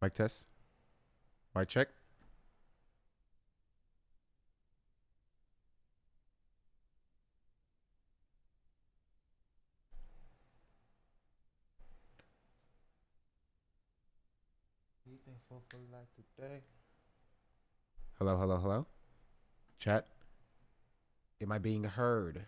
Mic test. Mic check. Hello, hello, hello. Chat. Am I being heard?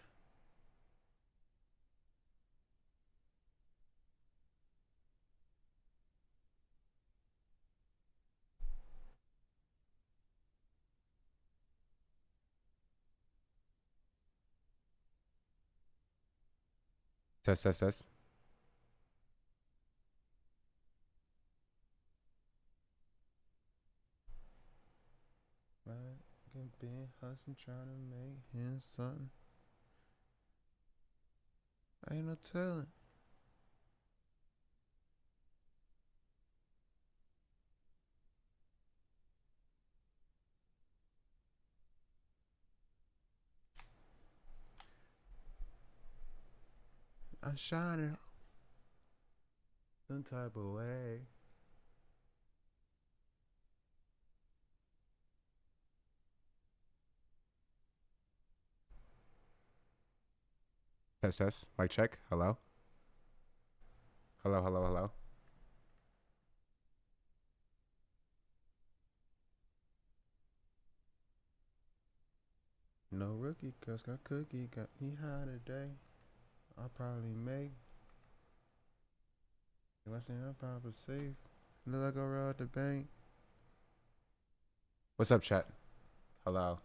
Test, test, test. Been hustling, trying to make him something. Ain't no telling. I'm shining some type of way. Test, test. Mic check. Hello. Hello, hello, hello. No rookie, cause got cookie, got me high today. I'll probably make. If I say I'm probably safe. Look like I robbed the bank. What's up, chat? Hello.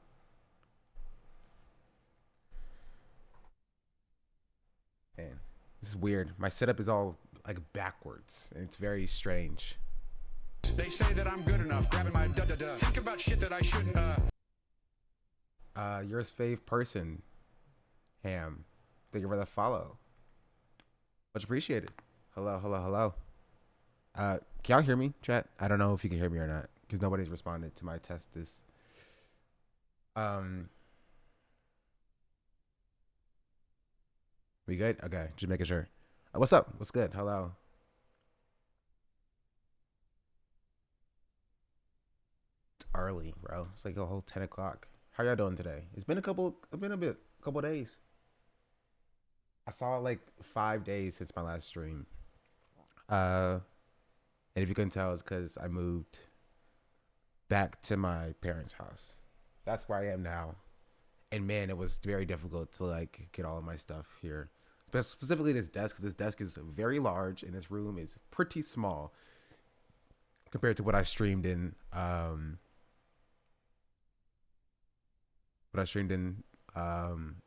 Man, this is weird. My setup is all like backwards, and it's very strange. They say that I'm good enough, grabbing my da-da-da. Think about shit that I shouldn't, Yours fave person, Ham. Thank you for the follow. Much appreciated. Hello, hello, hello. Can y'all hear me, chat? I don't know if you can hear me or not, because nobody's responded to my test this. We good? Okay, just making sure. What's up? What's good? Hello. It's early, bro. It's like a whole 10 o'clock. How y'all doing today? It's been a couple days. I saw like 5 days since my last stream. And if you couldn't tell, it's because I moved back to my parents' house. That's where I am now. And man, it was very difficult to like get all of my stuff here. But specifically this desk, because this desk is very large and this room is pretty small compared to what I streamed in in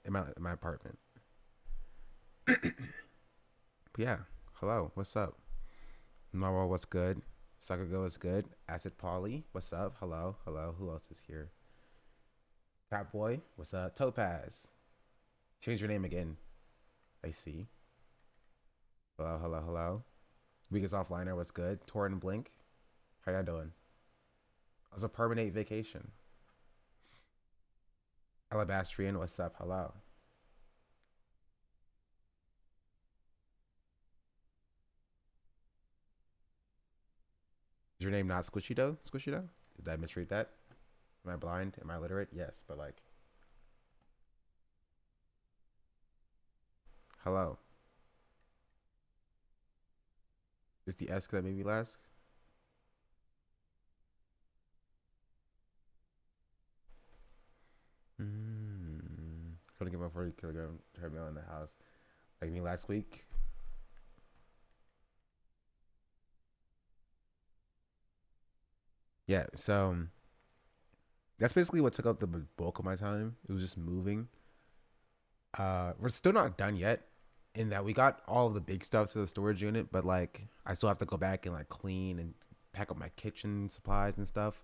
my apartment. But yeah, hello, what's up? Normal, what's good? Sakago is good. Acid Polly, what's up? Hello, hello. Who else is here? Catboy, what's up? Topaz, change your name again. I see. Hello, hello, hello. Weakest Offliner, what's good? Torrent and Blink, how y'all doing? I was a permanent vacation. Alabastrian, what's up? Hello. Is your name not Squishy Dough? Squishy Dough? Did I misread that? Am I blind? Am I illiterate? Yes, but like. Hello. Is the S that maybe last? Couldn't get my 40 kilogram treadmill in the house. Like me last week. Yeah, so that's basically what took up the bulk of my time. It was just moving. We're still not done yet in that we got all of the big stuff to the storage unit, but like I still have to go back and like clean and pack up my kitchen supplies and stuff.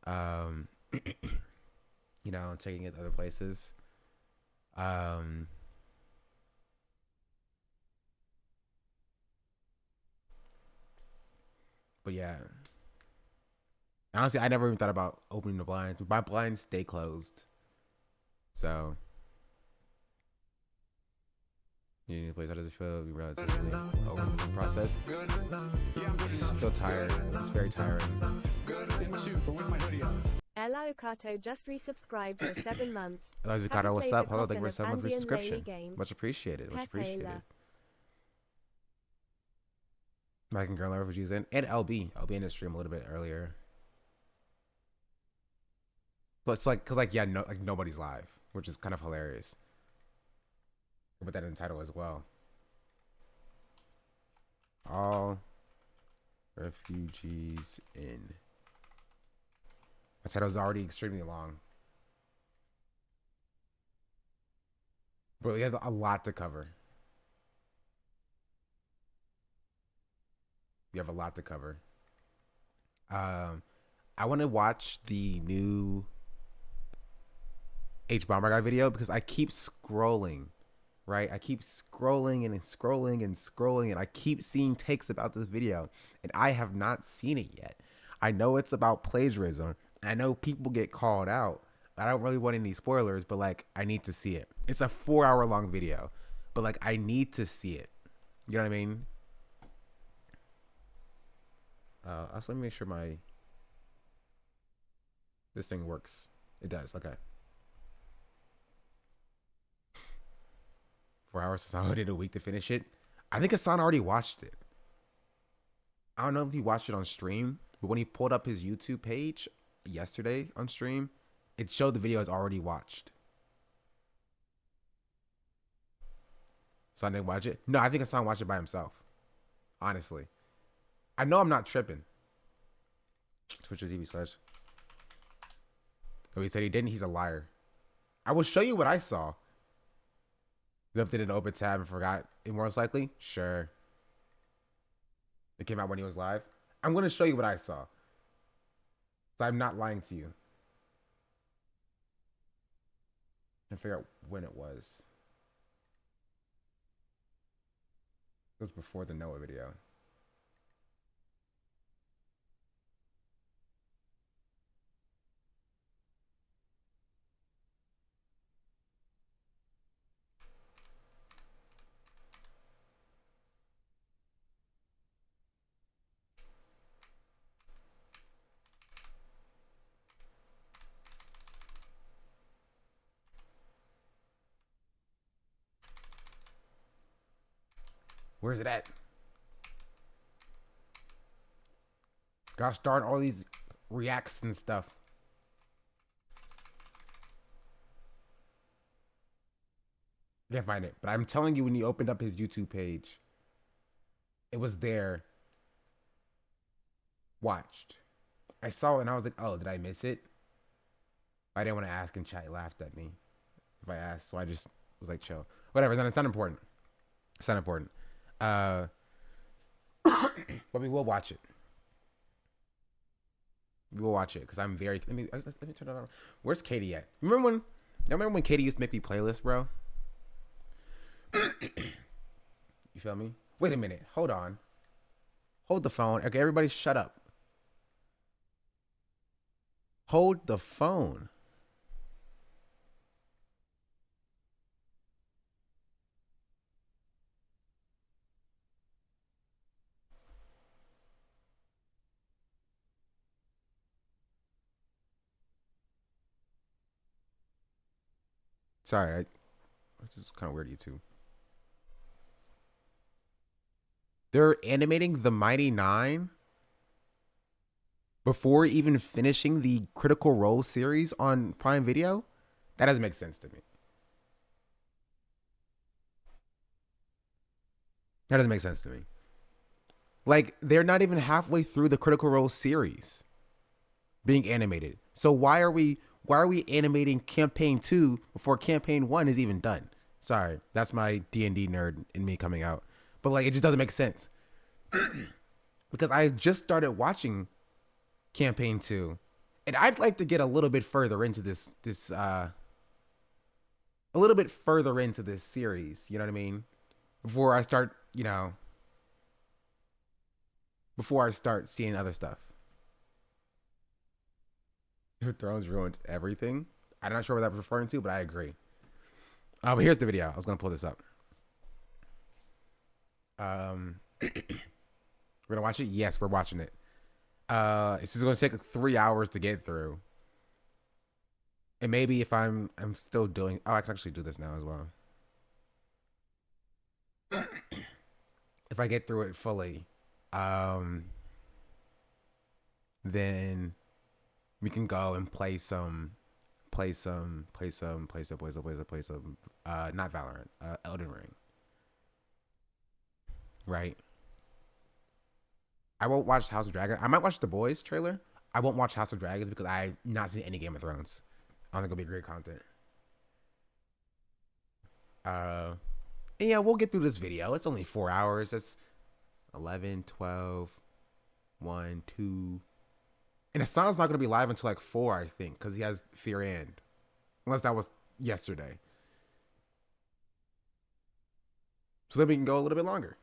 Um, you know, and taking it to other places. Um, but yeah, honestly, I never even thought about opening the blinds. My blinds stay closed, so you need a place. How does it feel? We relatively over the process. still tired. It's very tiring. In my suit, but with my hoodie up. Ella Okato just resubscribed for 7 months. Ella Haven't Zuccato, what's played up? the Hello, thank you for coffin of 7 months Andy and subscription. Laylee game. Much appreciated. Much appreciated. Pekela. Mike and Girl Refugees in. And LB. LB in the stream a little bit earlier. But it's like, cause like, yeah, no, like nobody's live, which is kind of hilarious. I'll put that in the title as well. All refugees in. My title's already extremely long. But we have a lot to cover. We have a lot to cover. I want to watch the new Hbomb guy video because I keep scrolling, right? I keep scrolling and scrolling and scrolling, and I keep seeing takes about this video, and I have not seen it yet. I know it's about plagiarism. I know people get called out. I don't really want any spoilers, but like I need to see it. It's a 4-hour long video, but like I need to see it. You know what I mean? Also, let me make sure this thing works. It does. Okay. 4 hours since I waited a week to finish it. I think Hassan already watched it. I don't know if he watched it on stream, but when he pulled up his YouTube page yesterday on stream, it showed the video is already watched. Hassan didn't watch it? No, I think Hassan watched it by himself. Honestly. I know I'm not tripping. Twitch.tv/. Oh, he said he didn't. He's a liar. I will show you what I saw. Left it in an open tab and forgot it most likely? Sure. It came out when he was live. I'm going to show you what I saw. So I'm not lying to you. And figure out when it was. It was before the Noah video. Where's it at? Gosh darn all these reacts and stuff. I can't find it. But I'm telling you, when he opened up his YouTube page, it was there. Watched. I saw it and I was like, oh, did I miss it? I didn't want to ask and chat laughed at me if I asked. So I just was like, chill. Whatever. Then it's not important. It's not important. But we will watch it. We will watch it because I'm very. Let me turn it on. Where's Katie at? Remember when Katie used to make me playlists, bro? You feel me? Wait a minute. Hold on. Hold the phone. Okay, everybody, shut up. Hold the phone. Sorry, this is kind of weird, YouTube. They're animating the Mighty Nine before even finishing the Critical Role series on Prime Video? That doesn't make sense to me. That doesn't make sense to me. Like, they're not even halfway through the Critical Role series being animated. So why are we animating campaign 2 before campaign 1 is even done? Sorry, that's my D&D nerd in me coming out. But like, it just doesn't make sense. Because I just started watching campaign 2, and I'd like to get a little bit further into this series, you know what I mean? Before I start seeing other stuff. Thrones ruined everything. I'm not sure what that was referring to, but I agree. But here's the video. I was gonna pull this up. We're gonna watch it. Yes, we're watching it. It's just gonna take like 3 hours to get through. And maybe if I'm still doing. Oh, I can actually do this now as well. If I get through it fully, um, then we can go and play some. Not Valorant. Elden Ring. Right. I won't watch House of Dragon. I might watch the Boys trailer. I won't watch House of Dragons because I've not seen any Game of Thrones. I don't think it'll be great content. Uh, and yeah, we'll get through this video. It's only 4 hours. That's 11, 12, 1, 2. And Hassan's not going to be live until like 4, I think, because he has Fear and. Unless that was yesterday. So then we can go a little bit longer.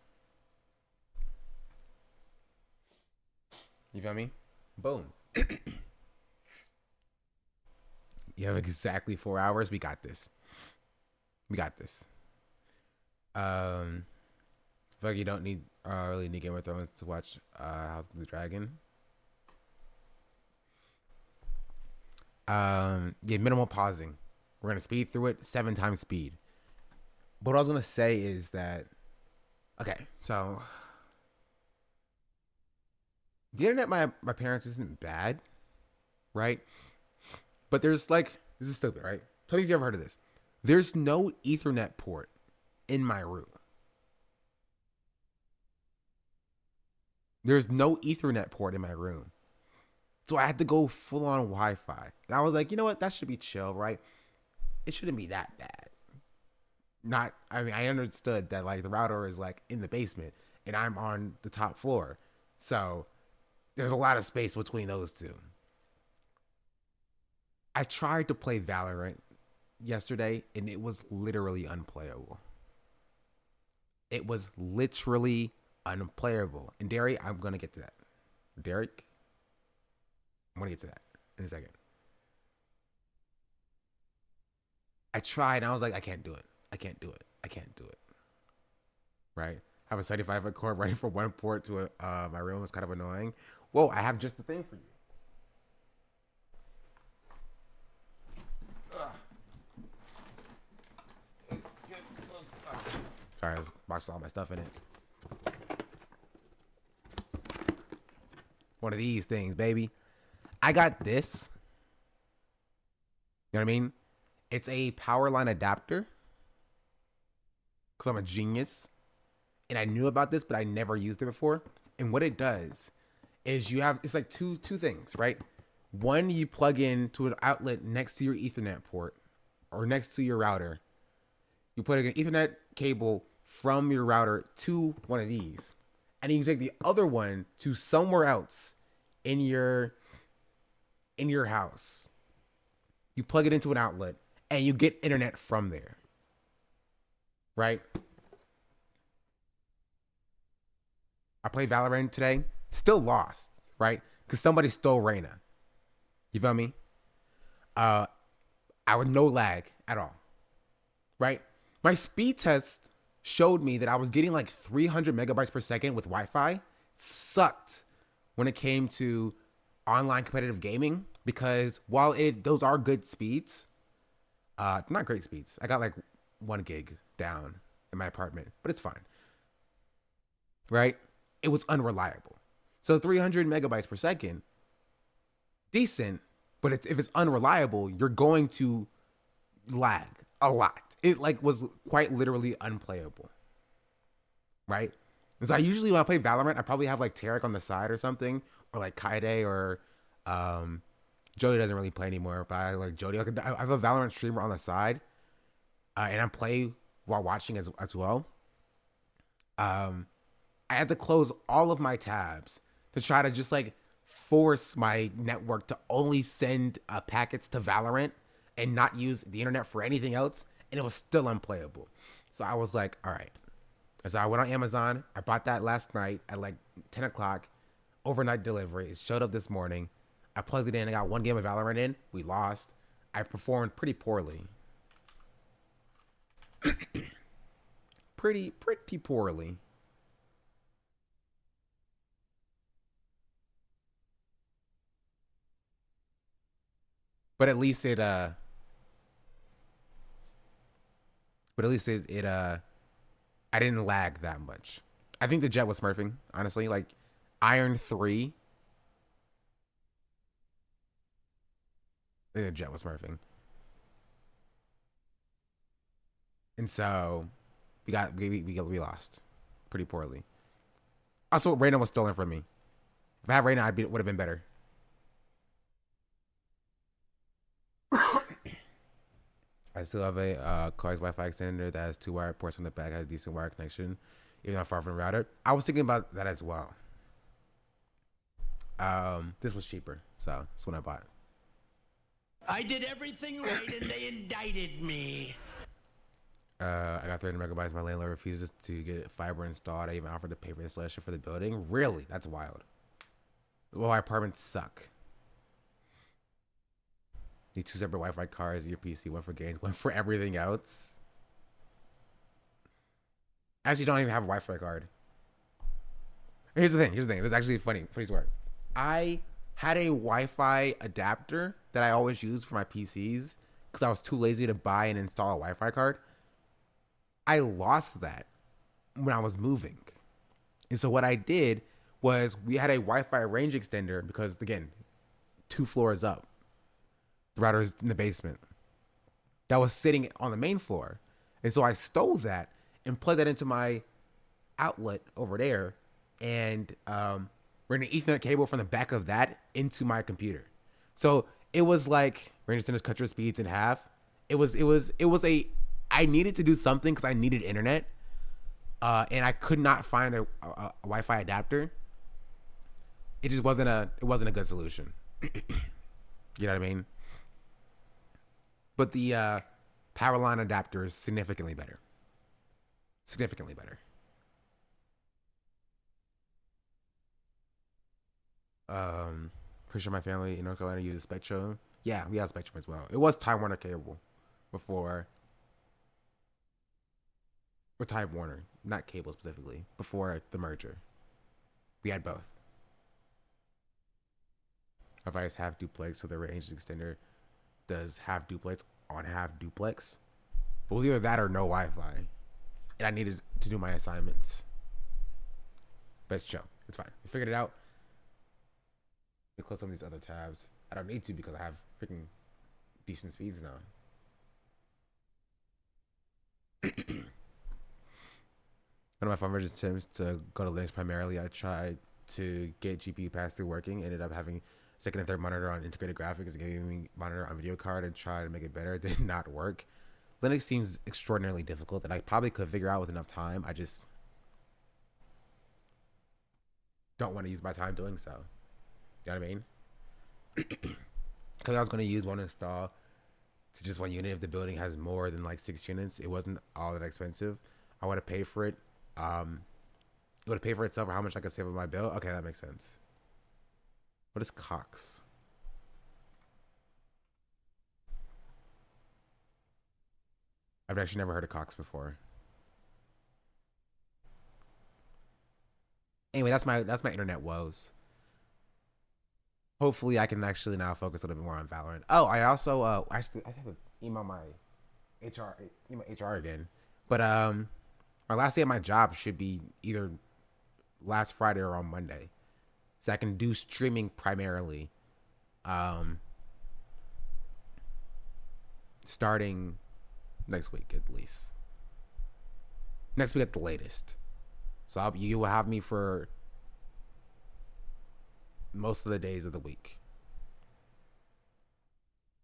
You feel me? Boom. You have exactly 4 hours. We got this. We got this. I feel like you don't need really need Game of Thrones to watch House of the Dragon. Yeah, minimal pausing. We're gonna speed through it 7 times speed. But what I was gonna say is that okay, so the internet my parents isn't bad, right? But there's like this is stupid, right? Tell me if you ever heard of this. There's no Ethernet port in my room. There's no Ethernet port in my room. So I had to go full on Wi-Fi. And I was like, you know what? That should be chill, right? It shouldn't be that bad. I mean, I understood that like the router is like in the basement and I'm on the top floor. So there's a lot of space between those two. I tried to play Valorant yesterday and it was literally unplayable. It was literally unplayable. And Derek, I'm going to get to that. Derek, I'm going to get to that in a second. I tried and I was like, I can't do it. I can't do it. I can't do it. Right? I have a 75-foot cord running from one port to my room. It's kind of annoying. Whoa, I have just the thing for you. Sorry, I was boxing all my stuff in it. One of these things, baby. I got this. You know what I mean? It's a power line adapter. Because I'm a genius. And I knew about this, but I never used it before. And what it does is it's like two things, right? One, you plug in to an outlet next to your Ethernet port or next to your router. You put an Ethernet cable from your router to one of these. And you take the other one to somewhere else in your house. You plug it into an outlet and you get internet from there. Right? I played Valorant today. Still lost, right? Because somebody stole Reyna. You feel me? I was no lag at all. Right? My speed test showed me that I was getting like 300 megabytes per second with Wi-Fi. Sucked when it came to online competitive gaming because while those are good speeds, not great speeds. I got like 1 gig down in my apartment, but it's fine. Right? It was unreliable. So 300 megabytes per second, decent, but if it's unreliable, you're going to lag a lot. It like was quite literally unplayable. Right? And so I usually when I play Valorant, I probably have like Tarek on the side or something, or like Kaide or Jody doesn't really play anymore, but I like Jody. I have a Valorant streamer on the side, and I play while watching as well. I had to close all of my tabs to try to just like force my network to only send packets to Valorant and not use the internet for anything else. And it was still unplayable. So I was like, all right. So I went on Amazon. I bought that last night at like 10 o'clock, overnight delivery. It showed up this morning. I plugged it in. I got 1 game of Valorant in. We lost. I performed pretty poorly. pretty poorly. But at least it I didn't lag that much. I think the jet was smurfing, honestly. Like Iron 3, I think the jet was smurfing. And so we lost pretty poorly. Also, Reyna was stolen from me. If I had Reyna, would have been better. I still have a car's Wi-Fi extender that has 2 wire ports on the back, has a decent wire connection, even though I'm far from the router. I was thinking about that as well. This was cheaper, so that's what I bought. I did everything right and they indicted me. I got 300 megabytes. My landlord refuses to get fiber installed. I even offered to pay for the installation for the building. Really? That's wild. Well, our apartments suck. Need 2 separate Wi-Fi cards. Your PC, one for games, one for everything else. Actually, don't even have a Wi-Fi card. Here's the thing. It's actually funny story. I had a Wi-Fi adapter that I always used for my PCs because I was too lazy to buy and install a Wi-Fi card. I lost that when I was moving. And so what I did was we had a Wi-Fi range extender because, again, 2 floors up. The router is in the basement. That was sitting on the main floor. And so I stole that and plugged that into my outlet over there and ran an Ethernet cable from the back of that into my computer. So it was like range extenders cut your speeds in half. It was I needed to do something because I needed internet, and I could not find a Wi-Fi adapter. It just wasn't a good solution. You know what I mean? But the power line adapter is significantly better. Significantly better. Pretty sure my family in North Carolina uses Spectrum. Yeah, we have Spectrum as well. It was Time Warner cable before. Or Time Warner, not cable specifically, before the merger. We had both. If I just have duplex, so the range extender does half duplex on half duplex. But it was either that or no Wi-Fi. And I needed to do my assignments. But it's chill. It's fine. We figured it out. We close some of these other tabs. I don't need to because I have freaking decent speeds now. One of my fun versions attempts to go to Linux primarily. I tried to get GPU pass-through working. Ended up having second and third monitor on integrated graphics, gaming monitor on video card, and tried to make it better. It did not work. Linux seems extraordinarily difficult that I probably could figure out with enough time. I just don't want to use my time doing so. You know what I mean? Because I was going to use one install to just one unit if the building has more than like 6 units. It wasn't all that expensive. I would have paid for it. It would have paid for itself for how much I could save on my bill. Okay, that makes sense. What is Cox? I've actually never heard of Cox before. Anyway, that's my internet woes. Hopefully, I can actually now focus a little bit more on Valorant. Oh, I also I have to email my HR again. But my last day at my job should be either last Friday or on Monday, so I can do streaming primarily. Starting next week at least. Next week at the latest. So you will have me for most of the days of the week.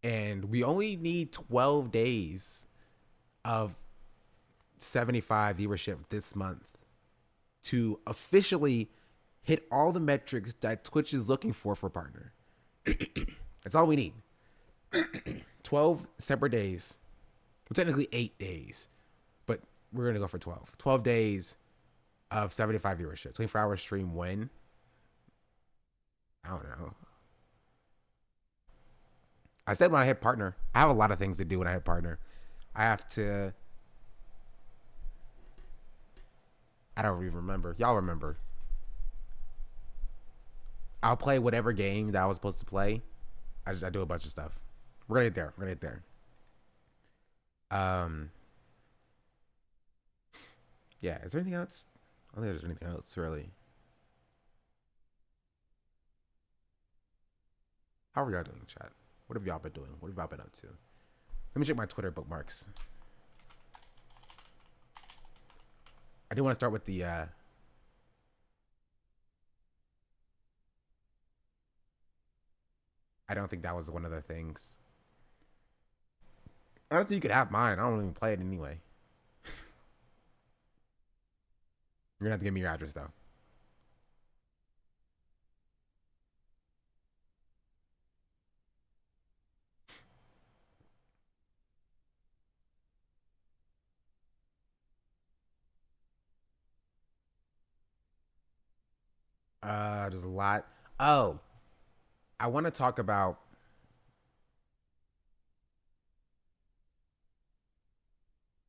And we only need 12 days of 75 viewership this month to officially hit all the metrics that Twitch is looking for partner. That's all we need. 12 separate days. Well, technically 8 days, but we're going to go for 12. 12 days of 75 viewership. 24-hour stream when? I don't know. I said when I hit partner. I have a lot of things to do when I hit partner. I have to... I don't even remember. Y'all remember. I'll play whatever game that I was supposed to play. I do a bunch of stuff. We're gonna get there. We're gonna get there. Um, yeah. Is there anything else? I don't think there's anything else really. How are y'all doing, chat? What have y'all been doing? What have y'all been up to? Let me check my Twitter bookmarks. I do want to start with the. I don't think that was one of the things. I don't think you could have mine. I don't even play it anyway. You're gonna have to give me your address though. There's a lot. Oh, I want to talk about.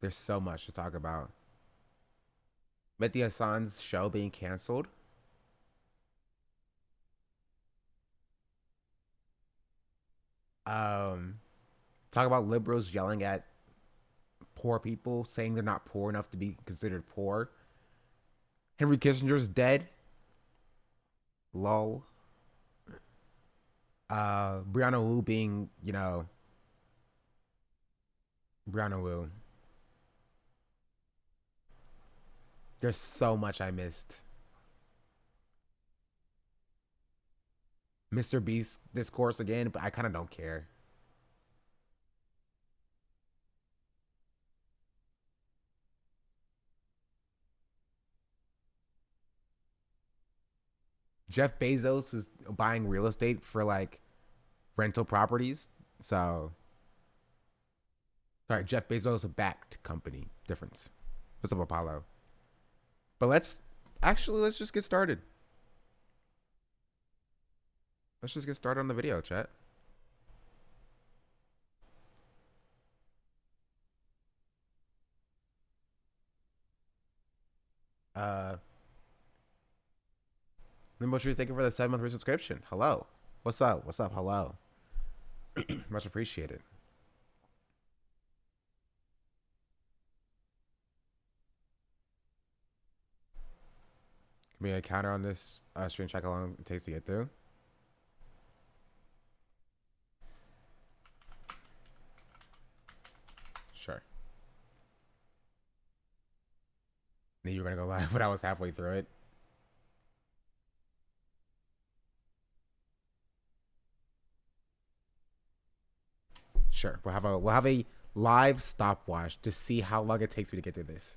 There's so much to talk about. Mehdi Hassan's show being canceled. Um, talk about liberals yelling at poor people, saying they're not poor enough to be considered poor. Henry Kissinger's dead. Lol. Brianna Wu being, Brianna Wu. There's so much I missed. Mr. Beast discourse again, but I kind of don't care. Jeff Bezos is buying real estate for like rental properties. So, sorry, Jeff Bezos a backed company. Difference. What's up, Apollo? But let's just get started. Let's just get started on the video, chat. Uh, Limbo Trees, thank you for the 7-month resubscription. Hello. What's up? What's up? Hello. Much appreciated. Give me a counter on this stream check how long it takes to get through. Sure. Knew you were gonna go live, but I was halfway through it. Sure. We'll have a live stopwatch to see how long it takes me to get through this.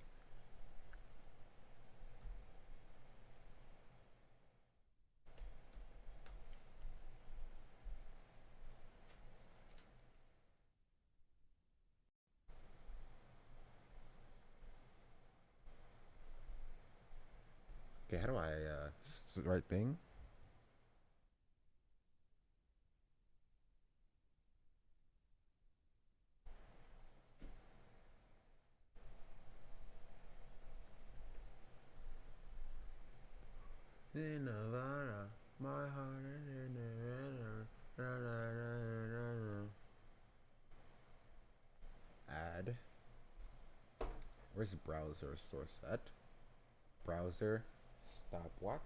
Okay, how do I this is the right thing? In Nevada, my heart in Nevada. Add. Where's the browser source set? Browser stopwatch.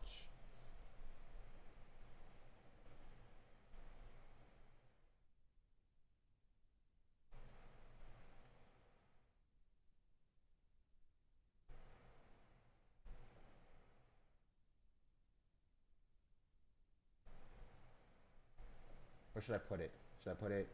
Where should I put it? Should I put it?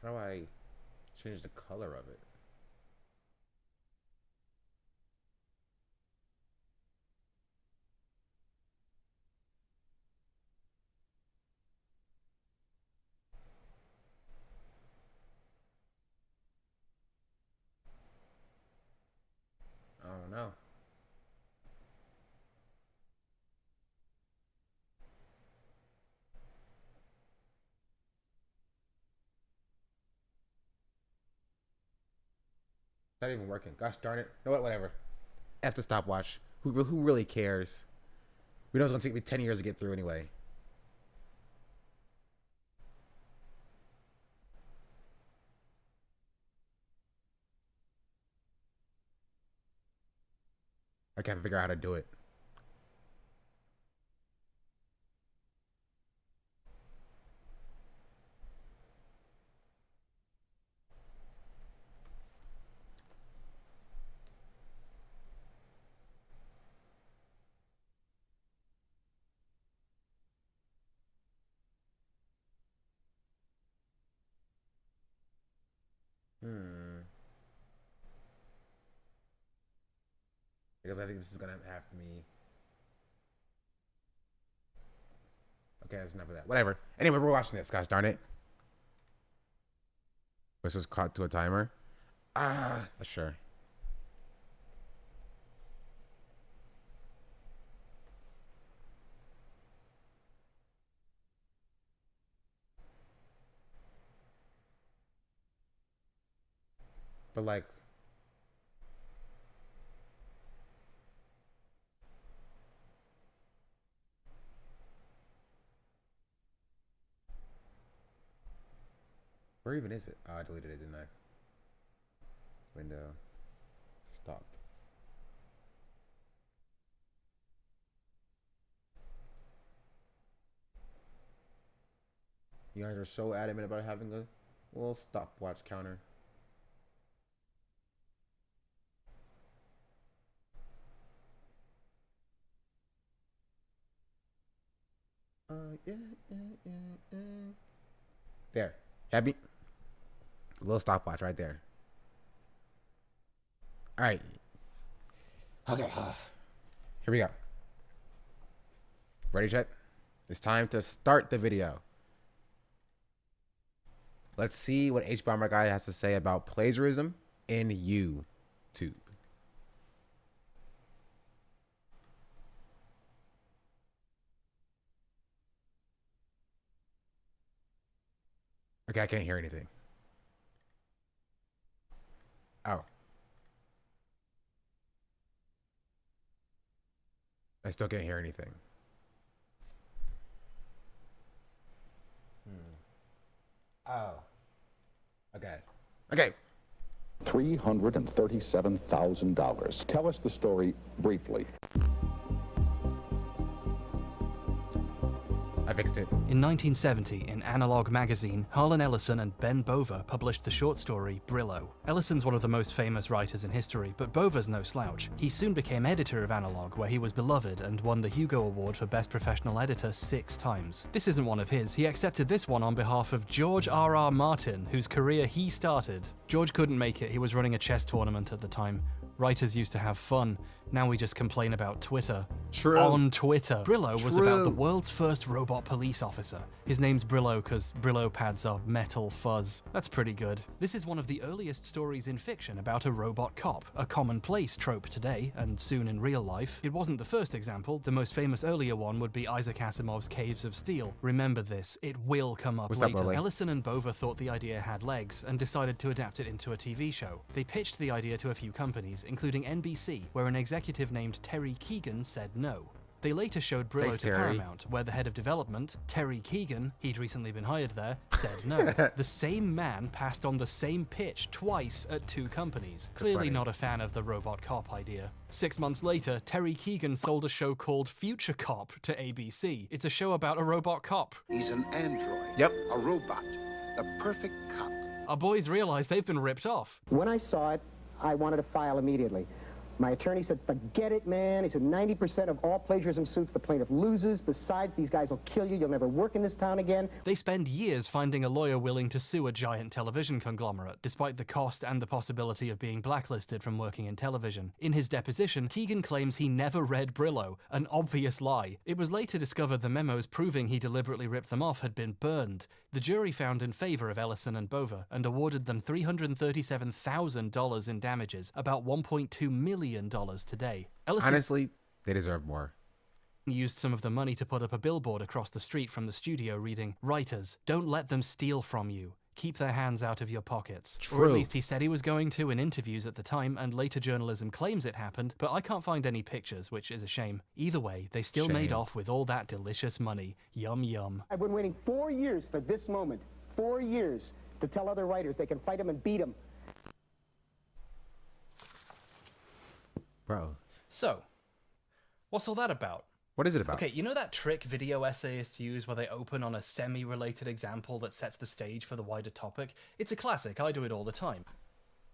How do I change the color of it? I don't know. not even working. Gosh darn it. You know what? Whatever. F the stopwatch. Who really cares? We know it's gonna take me 10 years to get through anyway. I can't figure out how to do it. Because I think this is gonna have me. Okay, that's enough of that. Whatever. Anyway, we're watching this. Gosh darn it. This was caught to a timer. Sure. But like, where even is it? Oh, I deleted it, didn't I? Window. Stop. You guys are so adamant about having a little stopwatch counter. Yeah. There. Happy? A little stopwatch right there. All right. Okay. Here we go. Ready, Chet? It's time to start the video. Let's see what Hbomber guy has to say about plagiarism in YouTube. Okay, I can't hear anything. Oh. I still can't hear anything. Oh. Okay. Okay. $337,000. Tell us the story briefly. I fixed it. In 1970, in Analog magazine, Harlan Ellison and Ben Bova published the short story Brillo. Ellison's one of the most famous writers in history, but Bova's no slouch. He soon became editor of Analog, where he was beloved and won the Hugo Award for Best Professional Editor 6 times. This isn't one of his. He accepted this one on behalf of George R.R. Martin, whose career he started. George couldn't make it. He was running a chess tournament at the time. Writers used to have fun. Now we just complain about Twitter. True. On Twitter. Brillo was about the world's first robot police officer. His name's Brillo because Brillo pads are metal fuzz. That's pretty good. This is one of the earliest stories in fiction about a robot cop, a commonplace trope today, and soon in real life. It wasn't the first example. The most famous earlier one would be Isaac Asimov's Caves of Steel. Remember this, it will come up later. Lily? Ellison and Bova thought the idea had legs and decided to adapt it into a TV show. They pitched the idea to a few companies, including NBC, where an executive named Terry Keegan said no. They later showed Brillo Thanks, to Terry. Paramount, where the head of development, Terry Keegan, he'd recently been hired there, said no. The same man passed on the same pitch twice at 2 companies. Clearly funny. not a fan of the robot cop idea. 6 months later, Terry Keegan sold a show called Future Cop to ABC. It's a show about a robot cop. He's an android. Yep. A robot. The perfect cop. Our boys realize they've been ripped off. When I saw it, I wanted to file immediately. My attorney said, forget it, man. He said, 90% of all plagiarism suits, the plaintiff loses. Besides, these guys will kill you. You'll never work in this town again. They spend years finding a lawyer willing to sue a giant television conglomerate, despite the cost and the possibility of being blacklisted from working in television. In his deposition, Keegan claims he never read Brillo, an obvious lie. It was later discovered the memos proving he deliberately ripped them off had been burned. The jury found in favor of Ellison and Bova and awarded them $337,000 in damages, about $1.2 million today. Ellison Honestly, they deserve more. used some of the money to put up a billboard across the street from the studio reading, "Writers, don't let them steal from you. keep their hands out of your pockets. Or True. at least he said he was going to in interviews at the time, and later journalism claims it happened, but I can't find any pictures, which is a shame. Either way, they still made Shame. off with all that delicious money. Yum yum. I've been waiting 4 years for this moment. 4 years to tell other writers they can fight him and beat him. Bro, So, what's all that about? what is it about? Okay, you know that trick video essayists use where they open on a semi-related example that sets the stage for the wider topic? It's a classic, I do it all the time.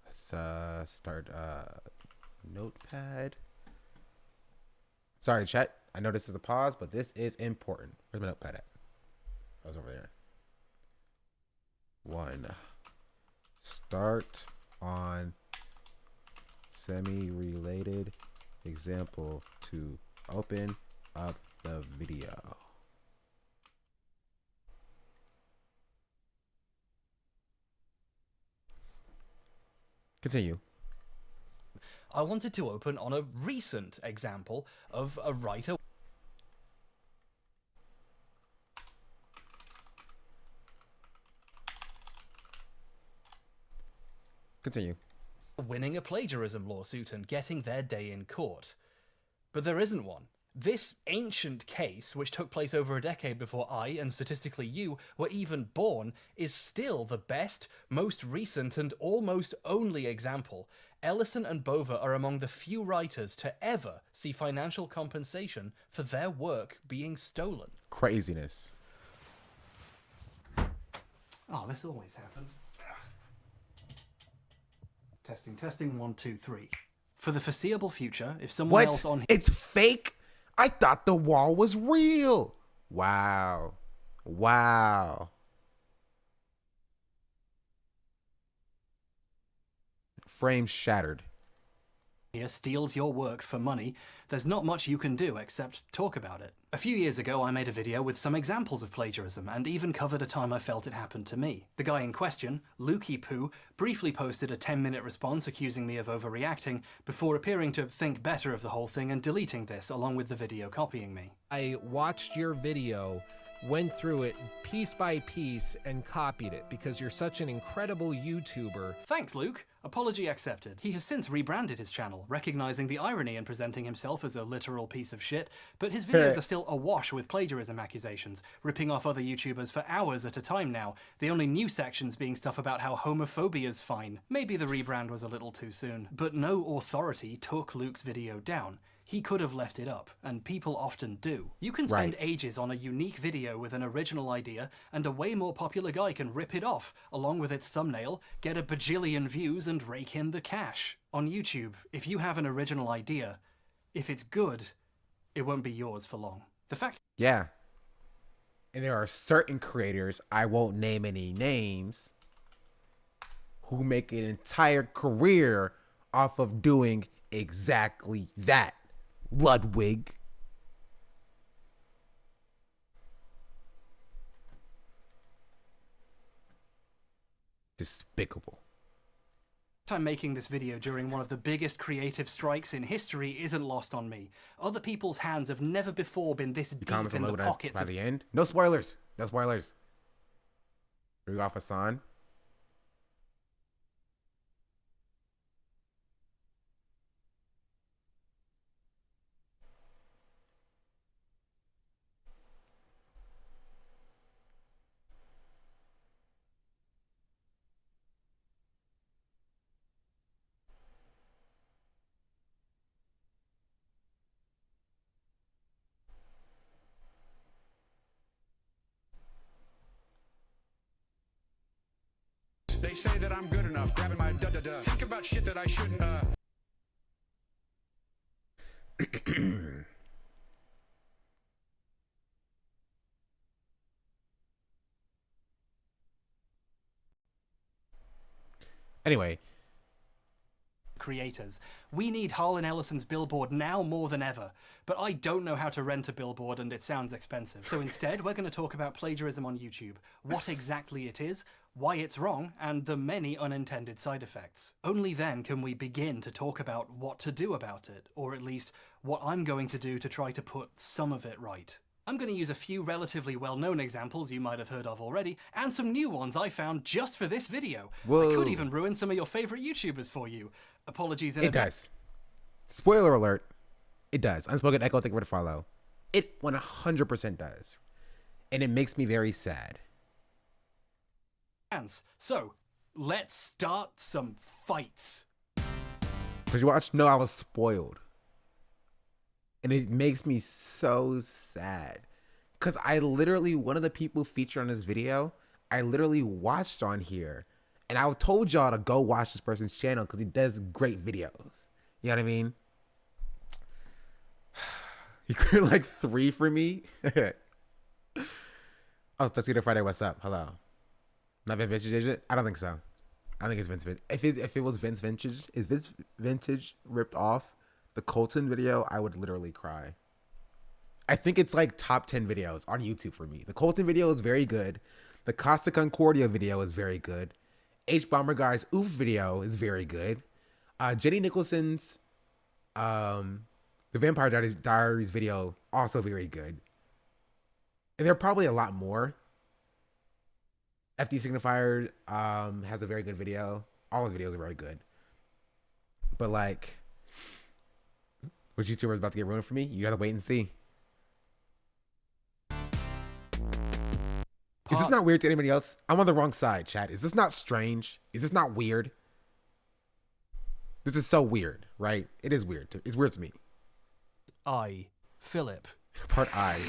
Let's start notepad. Sorry, chat. I know this is a pause, but this is important. Where's my notepad at? I was over there. 1. Start on semi-related example to open up the video. Continue. I wanted to open on a recent example of a writer Continue. winning a plagiarism lawsuit and getting their day in court. But there isn't one. This ancient case, which took place over a decade before I, and statistically you, were even born, is still the best, most recent, and almost only example. Ellison and Bova are among the few writers to ever see financial compensation for their work being stolen. Craziness. Oh, this always happens. Testing, 1, 2, 3. For the foreseeable future, if someone else What? on It's fake? I thought the wall was real. Wow. Wow. Frame shattered. here steals your work for money, there's not much you can do except talk about it. A few years ago, I made a video with some examples of plagiarism and even covered a time I felt it happened to me. The guy in question, Lukey Poo, briefly posted a 10-minute response accusing me of overreacting before appearing to think better of the whole thing and deleting this along with the video copying me. I watched your video, went through it piece by piece, and copied it because you're such an incredible YouTuber. Thanks, Luke. Apology accepted. He has since rebranded his channel, recognizing the irony in presenting himself as a literal piece of shit, but his videos are still awash with plagiarism accusations, ripping off other YouTubers for hours at a time now, the only new sections being stuff about how homophobia's fine. Maybe the rebrand was a little too soon, but no authority took Luke's video down. He could have left it up, and people often do. You can spend ages on a unique video with an original idea, and a way more popular guy can rip it off, along with its thumbnail, get a bajillion views, and rake in the cash. On YouTube, if you have an original idea, if it's good, it won't be yours for long. The fact— Yeah. And there are certain creators, I won't name any names, who make an entire career off of doing exactly that. Ludwig. Despicable. I'm making this video during one of the biggest creative strikes in history isn't lost on me. Other people's hands have never before been this deep in the pockets by of— the end. No spoilers. No spoilers. Read off Hassan. They say that I'm good enough, grabbing my da-da-da. Think about shit that I shouldn't, Anyway. creators. We need Harlan Ellison's billboard now more than ever, but I don't know how to rent a billboard and it sounds expensive. So instead, we're going to talk about plagiarism on YouTube, what exactly it is, why it's wrong, and the many unintended side effects. Only then can we begin to talk about what to do about it, or at least what I'm going to do to try to put some of it right. I'm going to use a few relatively well-known examples you might have heard of already, and some new ones I found just for this video. Whoa. I could even ruin some of your favourite YouTubers for you. Apologies in It advance. does. Spoiler alert. It does. Unspoken Echo, thank you for the follow. It 100% does. And it makes me very sad. So, let's start some fights. Did you watch? No, I was spoiled. And it makes me so sad. Because I literally, one of the people featured on this video, I literally watched on here. And I told y'all to go watch this person's channel because he does great videos. You know what I mean? He cleared like 3 for me. Oh, Tuxedo Friday, what's up? Hello. Not Vince Vintage, is it? I don't think so. I think it's Vince Vintage. If it was Vince Vintage, if Vince Vintage ripped off the Colton video, I would literally cry. I think it's like top 10 videos on YouTube for me. The Colton video is very good. The Costa Concordia video is very good. Hbomber Guy's Oof video is very good. Jenny Nicholson's the Vampire Diaries video, also very good. And there are probably a lot more. FD Signifier has a very good video. All the videos are very good. But like, which YouTuber is about to get ruined for me? You gotta wait and see. Is this not weird to anybody else? I'm on the wrong side, chat. Is this not strange? Is this not weird? This is so weird, right? It is weird. It's weird to me. Philip. Part I.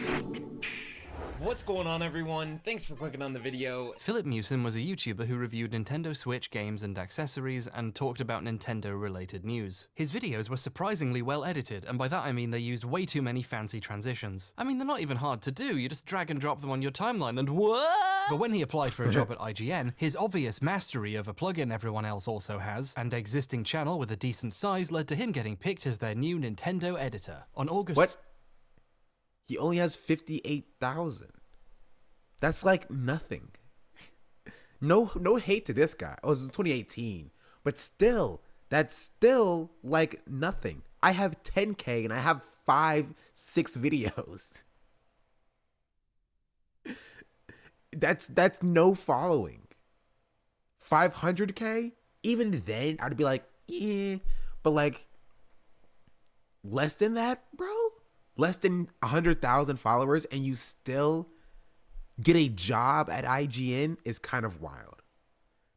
What's going on, everyone? Thanks for clicking on the video. Philip Mewson was a YouTuber who reviewed Nintendo Switch games and accessories and talked about Nintendo-related news. His videos were surprisingly well edited, and by that I mean they used way too many fancy transitions. I mean, they're not even hard to do, you just drag and drop them on your timeline and what? But when he applied for a job at IGN, his obvious mastery of a plugin everyone else also has, and existing channel with a decent size led to him getting picked as their new Nintendo editor. On August... What? He only has 58,000. That's like nothing. No hate to this guy. Oh, it was in 2018. But still, that's still like nothing. I have 10K and I have 5-6 videos. That's no following. 500K? Even then, I'd be like, yeah. But like, less than that, bro? Less than 100,000 followers and you still get a job at IGN is kind of wild.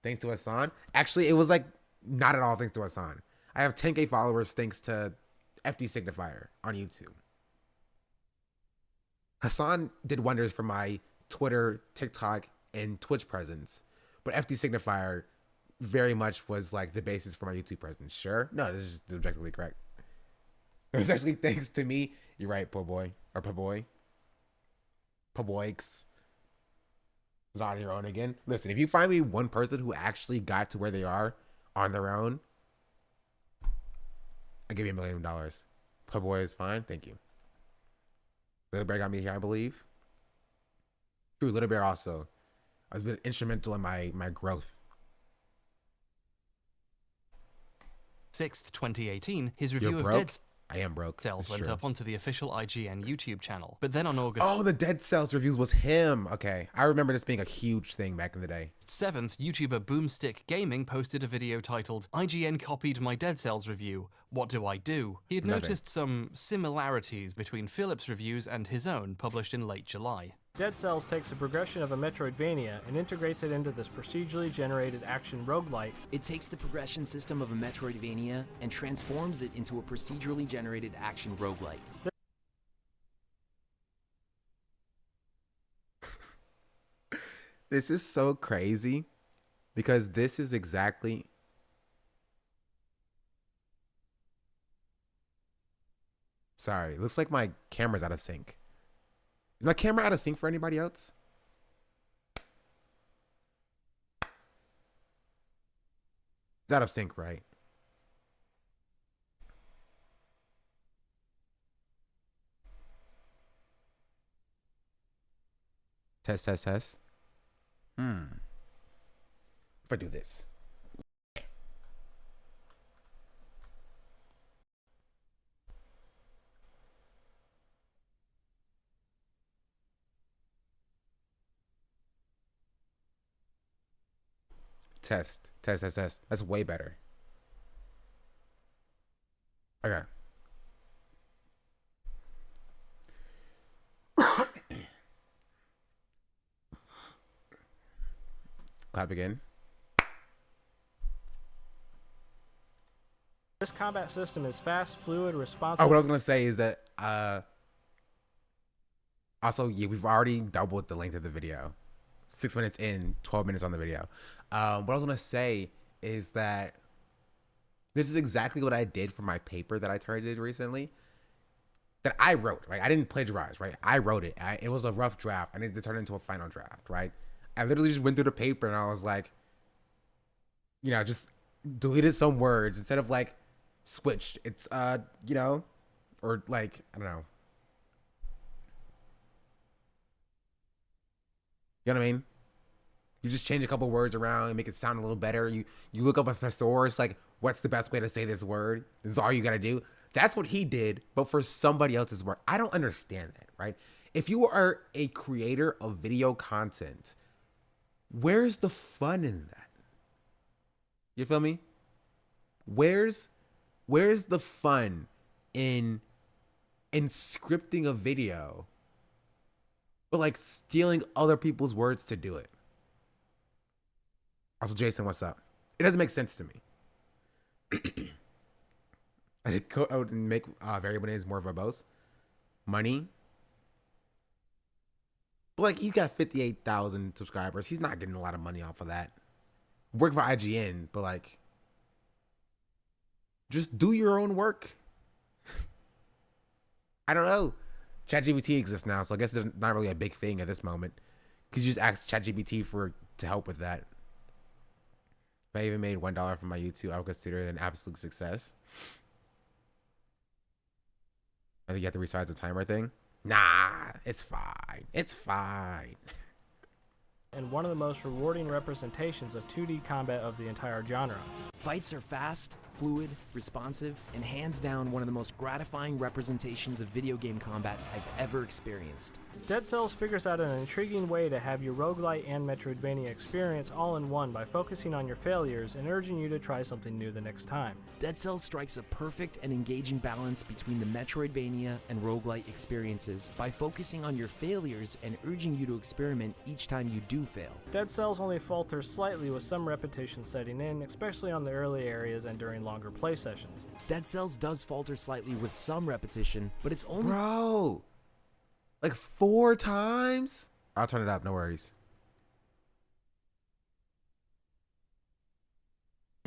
Thanks to Hassan. Actually, it was like not at all thanks to Hassan. I have 10K followers thanks to FD Signifier on YouTube. Hassan did wonders for my Twitter, TikTok, and Twitch presence. But FD Signifier very much was like the basis for my YouTube presence. Sure? No, this is objectively correct. It was actually thanks to me. You're right, po boy. Or po boy. Po boys. It's not on your own again. Listen, if you find me one person who actually got to where they are on their own, I'll give you $1 million. Po boy is fine. Thank you. Little Bear got me here, I believe. True, Little Bear also has been instrumental in my growth. 6th, 2018, his You're review of broke? Dead I am broke. Cells It's went true. up onto the official IGN YouTube channel. But then on August Oh, the Dead Cells reviews was him. Okay. I remember this being a huge thing back in the day. 7th, YouTuber Boomstick Gaming posted a video titled, IGN copied my Dead Cells review. What do I do? He had Nothing. noticed some similarities between Philip's reviews and his own, published in late July. Dead Cells takes the progression of a Metroidvania and integrates it into this procedurally generated action roguelike. It takes the progression system of a Metroidvania and transforms it into a procedurally generated action roguelike. This is so crazy because this is exactly... Sorry, it looks like my camera's out of sync. Is my camera out of sync for anybody else? It's out of sync, right? Test, test, test. If I do this. Test. That's way better. Okay. Clap again. This combat system is fast, fluid, Oh, responsive. what I was gonna say is that also, yeah, we've already doubled the length of the video. 6 minutes in, 12 minutes on the video. What I was gonna say is that this is exactly what I did for my paper that I turned in recently. That I wrote, right? I didn't plagiarize, right? I wrote it. It was a rough draft. I needed to turn it into a final draft, right? I literally just went through the paper and I was like, you know, just deleted some words instead of like switched. It's you know, or like, I don't know. You know what I mean? You just change a couple words around and make it sound a little better. You look up a thesaurus, like, what's the best way to say this word? This is all you gotta do. That's what he did, but for somebody else's work. I don't understand that, right? If you are a creator of video content, where's the fun in that? You feel me? Where's the fun in scripting a video, but like stealing other people's words to do it? Also, Jason, what's up? It doesn't make sense to me. I think code and make variable names more verbose. Money. But like, he's got 58,000 subscribers. He's not getting a lot of money off of that. Work for IGN, but like, just do your own work. I don't know. ChatGPT exists now, so I guess it's not really a big thing at this moment. Because you just ask ChatGPT to help with that. If I even made $1 from my YouTube, I would consider it an absolute success. I think you have to resize the timer thing. Nah, it's fine. It's fine. And one of the most rewarding representations of 2D combat of the entire genre. Fights are fast, fluid, responsive, and hands down one of the most gratifying representations of video game combat I've ever experienced. Dead Cells figures out an intriguing way to have your roguelite and Metroidvania experience all in one by focusing on your failures and urging you to try something new the next time. Dead Cells strikes a perfect and engaging balance between the Metroidvania and roguelite experiences by focusing on your failures and urging you to experiment each time you do fail. Dead Cells only falters slightly with some repetition setting in, especially on the early areas and during longer play sessions. Dead Cells does falter slightly with some repetition, but it's only— Bro! Like 4 times? I'll turn it up, no worries.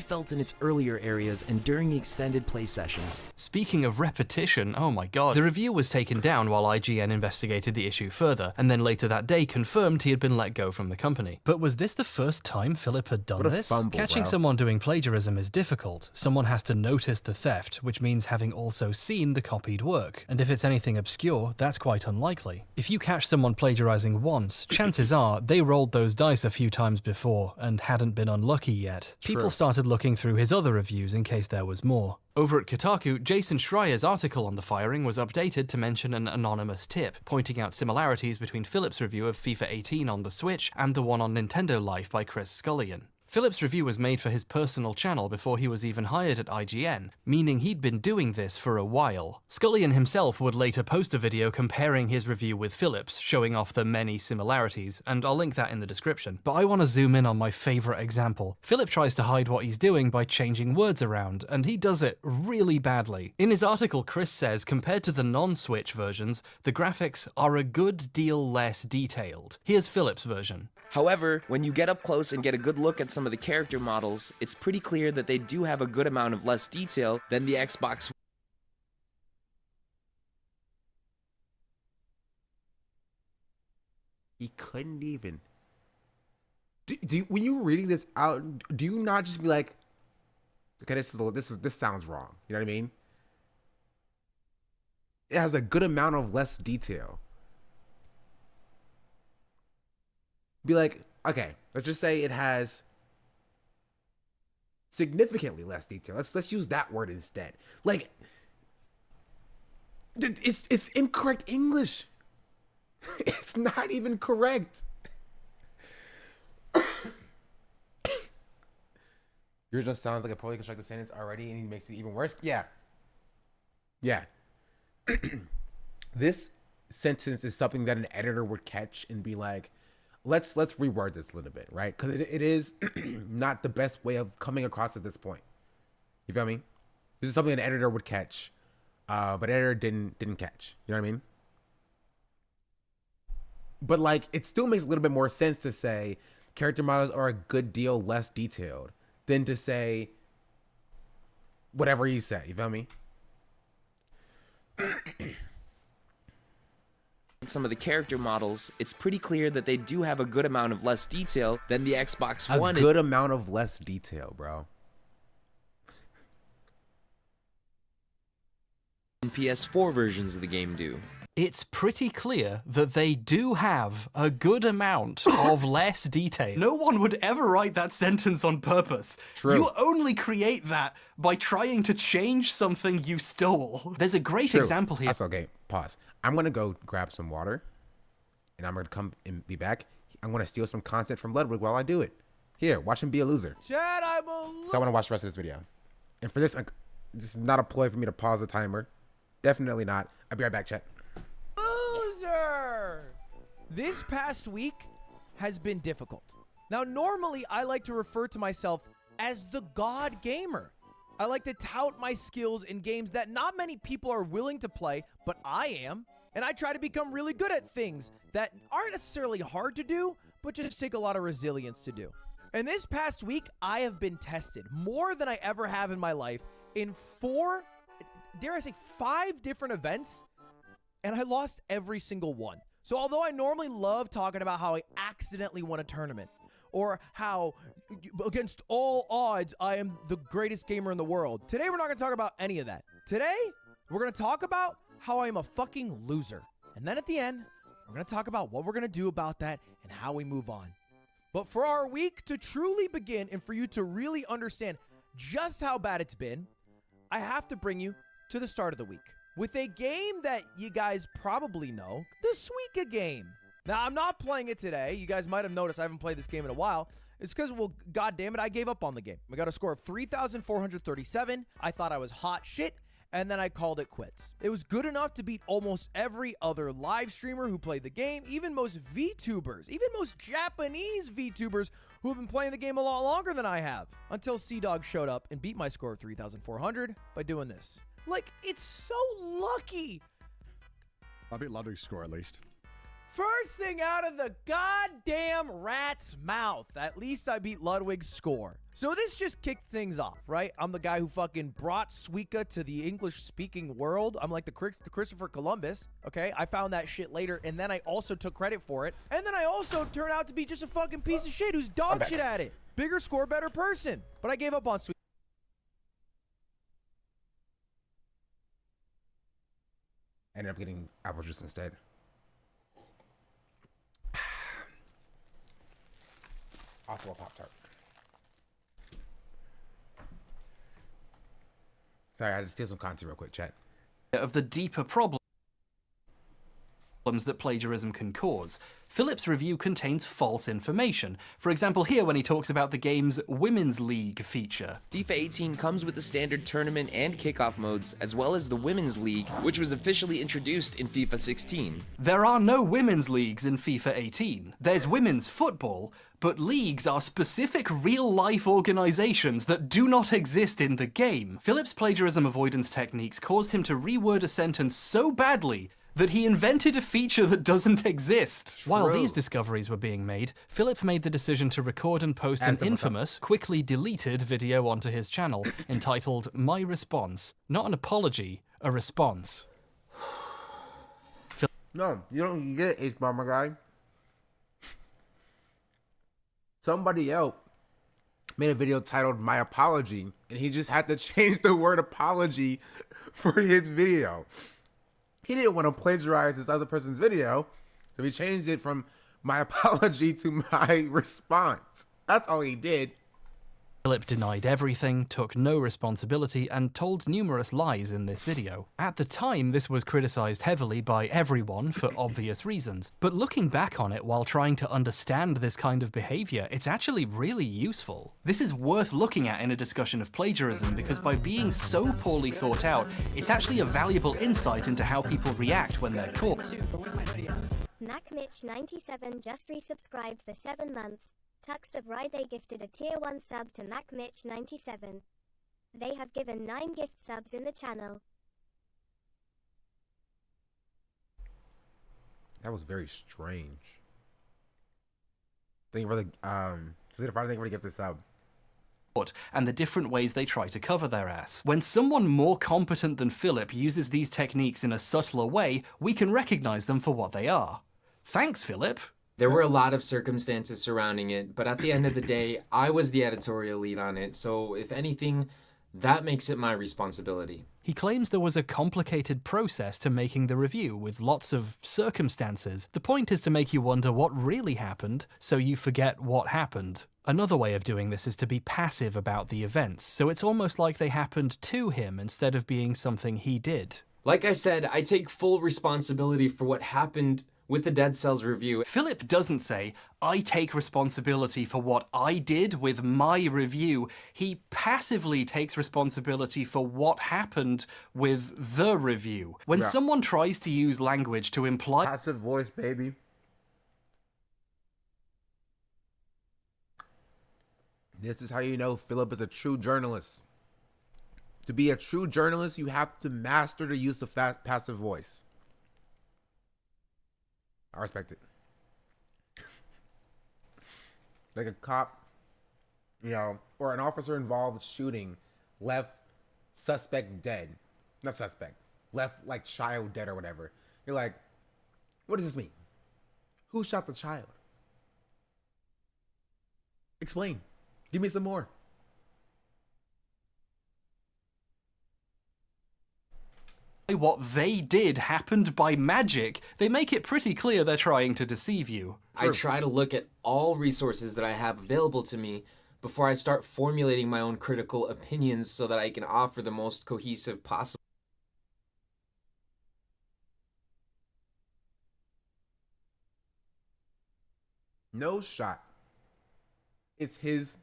felt in its earlier areas and during the extended play sessions. Speaking of repetition, oh my god, the review was taken down while IGN investigated the issue further, and then later that day confirmed he had been let go from the company. But was this the first time Philip had done this? Catching someone doing plagiarism is difficult. Someone has to notice the theft, which means having also seen the copied work. And if it's anything obscure, that's quite unlikely. If you catch someone plagiarizing once, chances are they rolled those dice a few times before and hadn't been unlucky yet. People started looking through his other reviews in case there was more. Over at Kotaku, Jason Schreier's article on the firing was updated to mention an anonymous tip, pointing out similarities between Philip's review of FIFA 18 on the Switch and the one on Nintendo Life by Chris Scullion. Philip's review was made for his personal channel before he was even hired at IGN, meaning he'd been doing this for a while. Scullion himself would later post a video comparing his review with Philip's, showing off the many similarities, and I'll link that in the description. But I want to zoom in on my favourite example. Philip tries to hide what he's doing by changing words around, and he does it really badly. In his article, Chris says compared to the non-Switch versions, the graphics are a good deal less detailed. Here's Philip's version. However, when you get up close and get a good look at some of the character models, it's pretty clear that they do have a good amount of less detail than the Xbox. He couldn't even. When you're reading this out, do you not just be like, okay, this sounds wrong. You know what I mean? It has a good amount of less detail. Be like, okay, let's just say it has significantly less detail. Let's use that word instead. Like, it's incorrect English. It's not even correct. Yours just sounds like a poorly constructed sentence already, and he makes it even worse. Yeah. Yeah. This sentence is something that an editor would catch and be like, let's reword this a little bit, right? Because it is not the best way of coming across at this point. You feel me? This is something an editor would catch, but an editor didn't catch. You know what I mean? But like, it still makes a little bit more sense to say character models are a good deal less detailed than to say whatever he said. You feel me? Some of the character models, it's pretty clear that they do have a good amount of less detail than the Xbox One. A good amount of less detail, bro. And PS4 versions of the game do. It's pretty clear that they do have a good amount of less detail. No one would ever write that sentence on purpose. True. You only create that by trying to change something you stole. There's a great True. example here. That's okay. Pause. I'm gonna go grab some water, and I'm gonna come and be back. I'm gonna steal some content from Ludwig while I do it. Here, watch him be a loser. Chad, I'm a loser. So I want to watch the rest of this video. And for this, this is not a ploy for me to pause the timer. Definitely not. I'll be right back, chat. Loser! This past week has been difficult. Now, normally I like to refer to myself as the God Gamer. I like to tout my skills in games that not many people are willing to play, but I am. And I try to become really good at things that aren't necessarily hard to do, but just take a lot of resilience to do. And this past week, I have been tested more than I ever have in my life in 5 different events, and I lost every single one. So although I normally love talking about how I accidentally won a tournament, or how against all odds I am the greatest gamer in the world, today we're not going to talk about any of that. Today, we're going to talk about how I am a fucking loser. And then at the end, we're going to talk about what we're going to do about that and how we move on. But for our week to truly begin and for you to really understand just how bad it's been, I have to bring you to the start of the week with a game that you guys probably know, the Suika game. Now, I'm not playing it today. You guys might have noticed I haven't played this game in a while. It's because, well, God damn it, I gave up on the game. I got a score of 3,437. I thought I was hot shit, and then I called it quits. It was good enough to beat almost every other live streamer who played the game, even most VTubers, even most Japanese VTubers who have been playing the game a lot longer than I have, until C-Dog showed up and beat my score of 3,400 by doing this. Like, it's so lucky. I beat Ludwig's score at least. First thing out of the goddamn rat's mouth. At least I beat Ludwig's score. So this just kicked things off, right? I'm the guy who fucking brought Suika to the English-speaking world. I'm like the Christopher Columbus, okay? I found that shit later, and then I also took credit for it. And then I also turned out to be just a fucking piece of shit who's dog shit at it. Bigger score, better person. But I gave up on Suika. I ended up getting apple juice instead. Also a Pop-Tart. Sorry, I had to steal some content real quick, chat. Of the deeper problems that plagiarism can cause. Philip's review contains false information. For example, here when he talks about the game's Women's League feature. FIFA 18 comes with the standard tournament and kickoff modes, as well as the Women's League, which was officially introduced in FIFA 16. There are no women's leagues in FIFA 18. There's women's football, but leagues are specific real-life organizations that do not exist in the game. Philip's plagiarism avoidance techniques caused him to reword a sentence so badly that he invented a feature that doesn't exist. True. While these discoveries were being made, Philip made the decision to record and post an infamous, quickly deleted video onto his channel entitled My Response. Not an apology, a response. No, you don't get it, Hbomb, my guy. Somebody else made a video titled My Apology, and he just had to change the word apology for his video. He didn't want to plagiarize this other person's video, so he changed it from my apology to my response. That's all he did. Philip denied everything, took no responsibility, and told numerous lies in this video. At the time, this was criticized heavily by everyone for obvious reasons, but looking back on it while trying to understand this kind of behavior, it's actually really useful. This is worth looking at in a discussion of plagiarism because by being so poorly thought out, it's actually a valuable insight into how people react when they're caught. MacMitch97 just resubscribed for 7 months. Tuxt of Ride gifted a tier 1 sub to MacMitch97. They have given 9 gift subs in the channel. That was very strange. Thank you for the thank you for the gift sub. And the different ways they try to cover their ass. When someone more competent than Philip uses these techniques in a subtler way, we can recognize them for what they are. Thanks, Philip. There were a lot of circumstances surrounding it, but at the end of the day, I was the editorial lead on it, so if anything, that makes it my responsibility. He claims there was a complicated process to making the review, with lots of circumstances. The point is to make you wonder what really happened, so you forget what happened. Another way of doing this is to be passive about the events, so it's almost like they happened to him instead of being something he did. Like I said, I take full responsibility for what happened with the Dead Cells review. Philip doesn't say, I take responsibility for what I did with my review. He passively takes responsibility for what happened with the review. When someone tries to use language to imply... Passive voice, baby. This is how you know Philip is a true journalist. To be a true journalist, you have to master the use of passive voice. I respect it. Like a cop, you know, or an officer involved with shooting left suspect dead. Not suspect. Left like child dead or whatever. You're like, what does this mean? Who shot the child? Explain. Give me some more. What they did happened by magic. They make it pretty clear they're trying to deceive you. I try to look at all resources that I have available to me before I start formulating my own critical opinions so that I can offer the most cohesive possible. No shot is his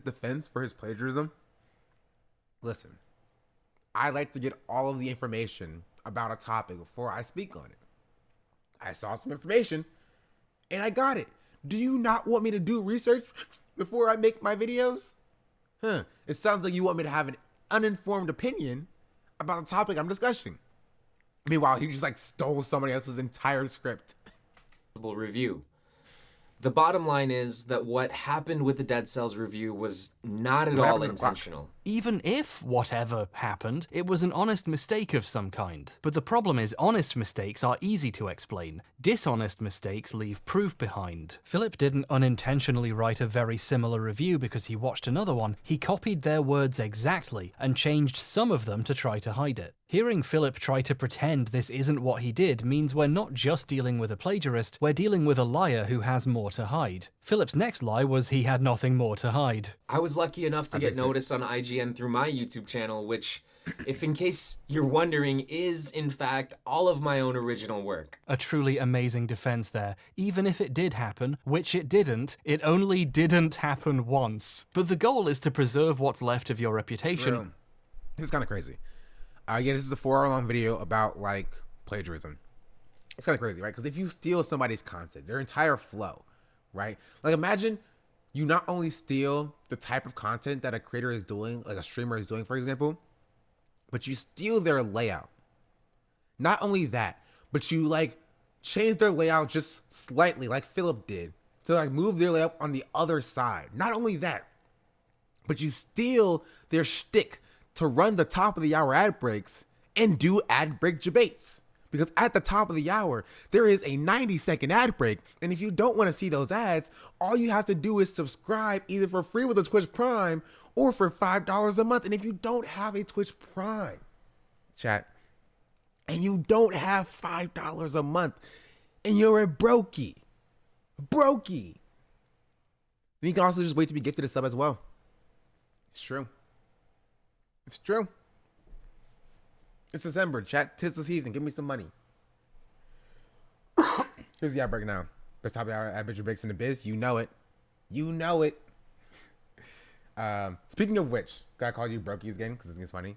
defense for his plagiarism. Listen, I like to get all of the information about a topic before I speak on it. I saw some information and I got it. Do you not want me to do research before I make my videos? It sounds like you want me to have an uninformed opinion about the topic I'm discussing. Meanwhile, he just like stole somebody else's entire script. Review. The bottom line is that what happened with the Dead Cells review was not at all intentional. Even if whatever happened, it was an honest mistake of some kind. But the problem is honest mistakes are easy to explain. Dishonest mistakes leave proof behind. Philip didn't unintentionally write a very similar review because he watched another one. He copied their words exactly and changed some of them to try to hide it. Hearing Philip try to pretend this isn't what he did means we're not just dealing with a plagiarist, we're dealing with a liar who has more to hide. Philip's next lie was he had nothing more to hide. I was lucky enough to get noticed on IGN through my YouTube channel, which, if in case you're wondering, is in fact all of my own original work. A truly amazing defense there. Even if it did happen, which it didn't, it only didn't happen once. But the goal is to preserve what's left of your reputation. This is kind of crazy. Yeah, this is a 4-hour-long video about, like, plagiarism. It's kind of crazy, right? Because if you steal somebody's content, their entire flow, right? Like, imagine you not only steal the type of content that a creator is doing, like a streamer is doing, for example, but you steal their layout. Not only that, but you, like, change their layout just slightly, like Philip did, to, like, move their layout on the other side. Not only that, but you steal their shtick to run the top of the hour ad breaks and do ad break debates. Because at the top of the hour, there is a 90-second ad break. And if you don't want to see those ads, all you have to do is subscribe either for free with a Twitch Prime or for $5 a month. And if you don't have a Twitch Prime, chat, and you don't have $5 a month, and you're a brokey, You can also just wait to be gifted a sub as well. It's true. It's true. It's December, chat. 'Tis the season. Give me some money. Here's the outbreak now. Best top hour average breaks in the biz. You know it. You know it. Speaking of which, gotta call you Brokies again because I think it's funny.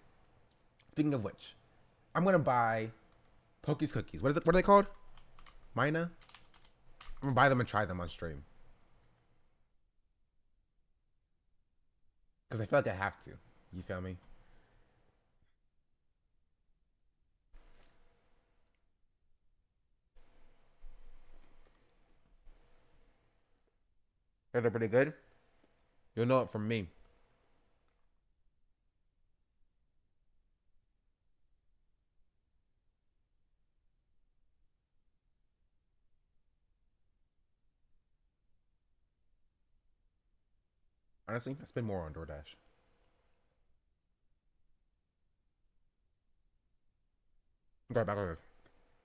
Speaking of which, I'm gonna buy Pokey's cookies. What is it? What are they called? Mina? I'm gonna buy them and try them on stream. Because I feel like I have to. You feel me? They're pretty good. You'll know it from me. Honestly, I spend more on DoorDash. Okay, back over.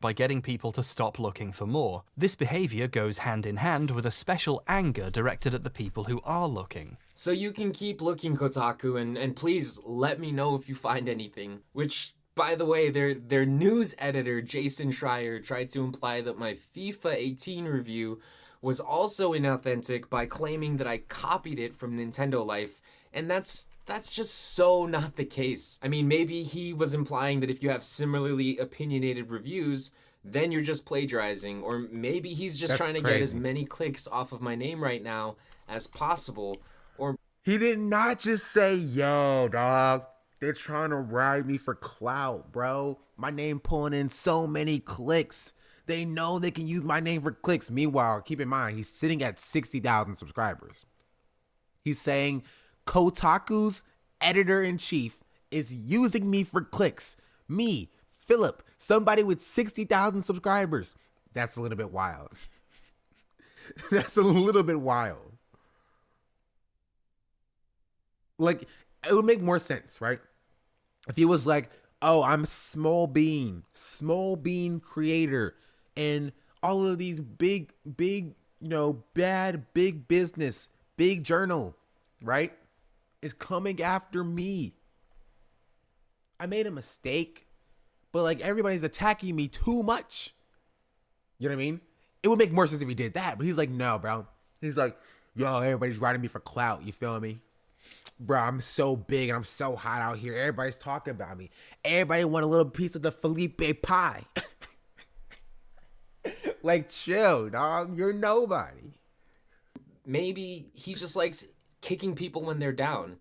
By getting people to stop looking for more. This behavior goes hand in hand with a special anger directed at the people who are looking. So you can keep looking, Kotaku, and please let me know if you find anything. Which, by the way, their news editor, Jason Schreier, tried to imply that my FIFA 18 review was also inauthentic by claiming that I copied it from Nintendo Life, and that's just so not the case. I mean, maybe he was implying that if you have similarly opinionated reviews, then you're just plagiarizing, or maybe he's just trying to get as many clicks off of my name right now as possible, or... He did not just say, yo, dog, they're trying to ride me for clout, bro. My name pulling in so many clicks. They know they can use my name for clicks. Meanwhile, keep in mind, he's sitting at 60,000 subscribers. He's saying Kotaku's editor-in-chief is using me for clicks. Me, Philip, somebody with 60,000 subscribers. That's a little bit wild. That's a little bit wild. Like, it would make more sense, right? If he was like, oh, I'm Small Bean creator, and all of these big, bad, big business, big journal, right, is coming after me. I made a mistake, but like everybody's attacking me too much. You know what I mean? It would make more sense if he did that, but he's like, no, bro. He's like, yo, everybody's riding me for clout. You feel me? Bro, I'm so big and I'm so hot out here. Everybody's talking about me. Everybody want a little piece of the Felipe pie. Like, chill, dog. You're nobody. Maybe he just likes kicking people when they're down.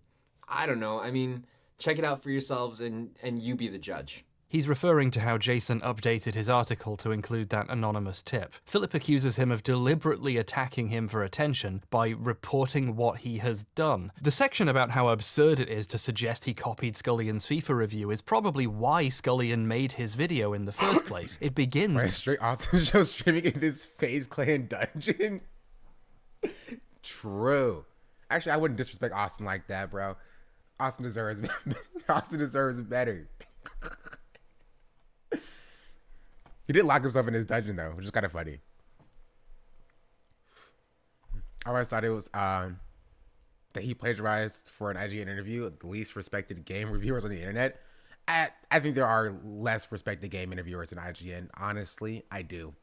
I don't know. I mean, check it out for yourselves and you be the judge. He's referring to how Jason updated his article to include that anonymous tip. Philip accuses him of deliberately attacking him for attention by reporting what he has done. The section about how absurd it is to suggest he copied Scullion's FIFA review is probably why Scullion made his video in the first place. It begins... Right, straight Austin show streaming in this FaZe Clan dungeon. True. Actually, I wouldn't disrespect Austin like that, bro. Austin deserves better. He did lock himself in his dungeon though, which is kind of funny. I always thought it was that he plagiarized for an IGN interview, the least respected game reviewers on the internet. I think there are less respected game interviewers than IGN. Honestly, I do.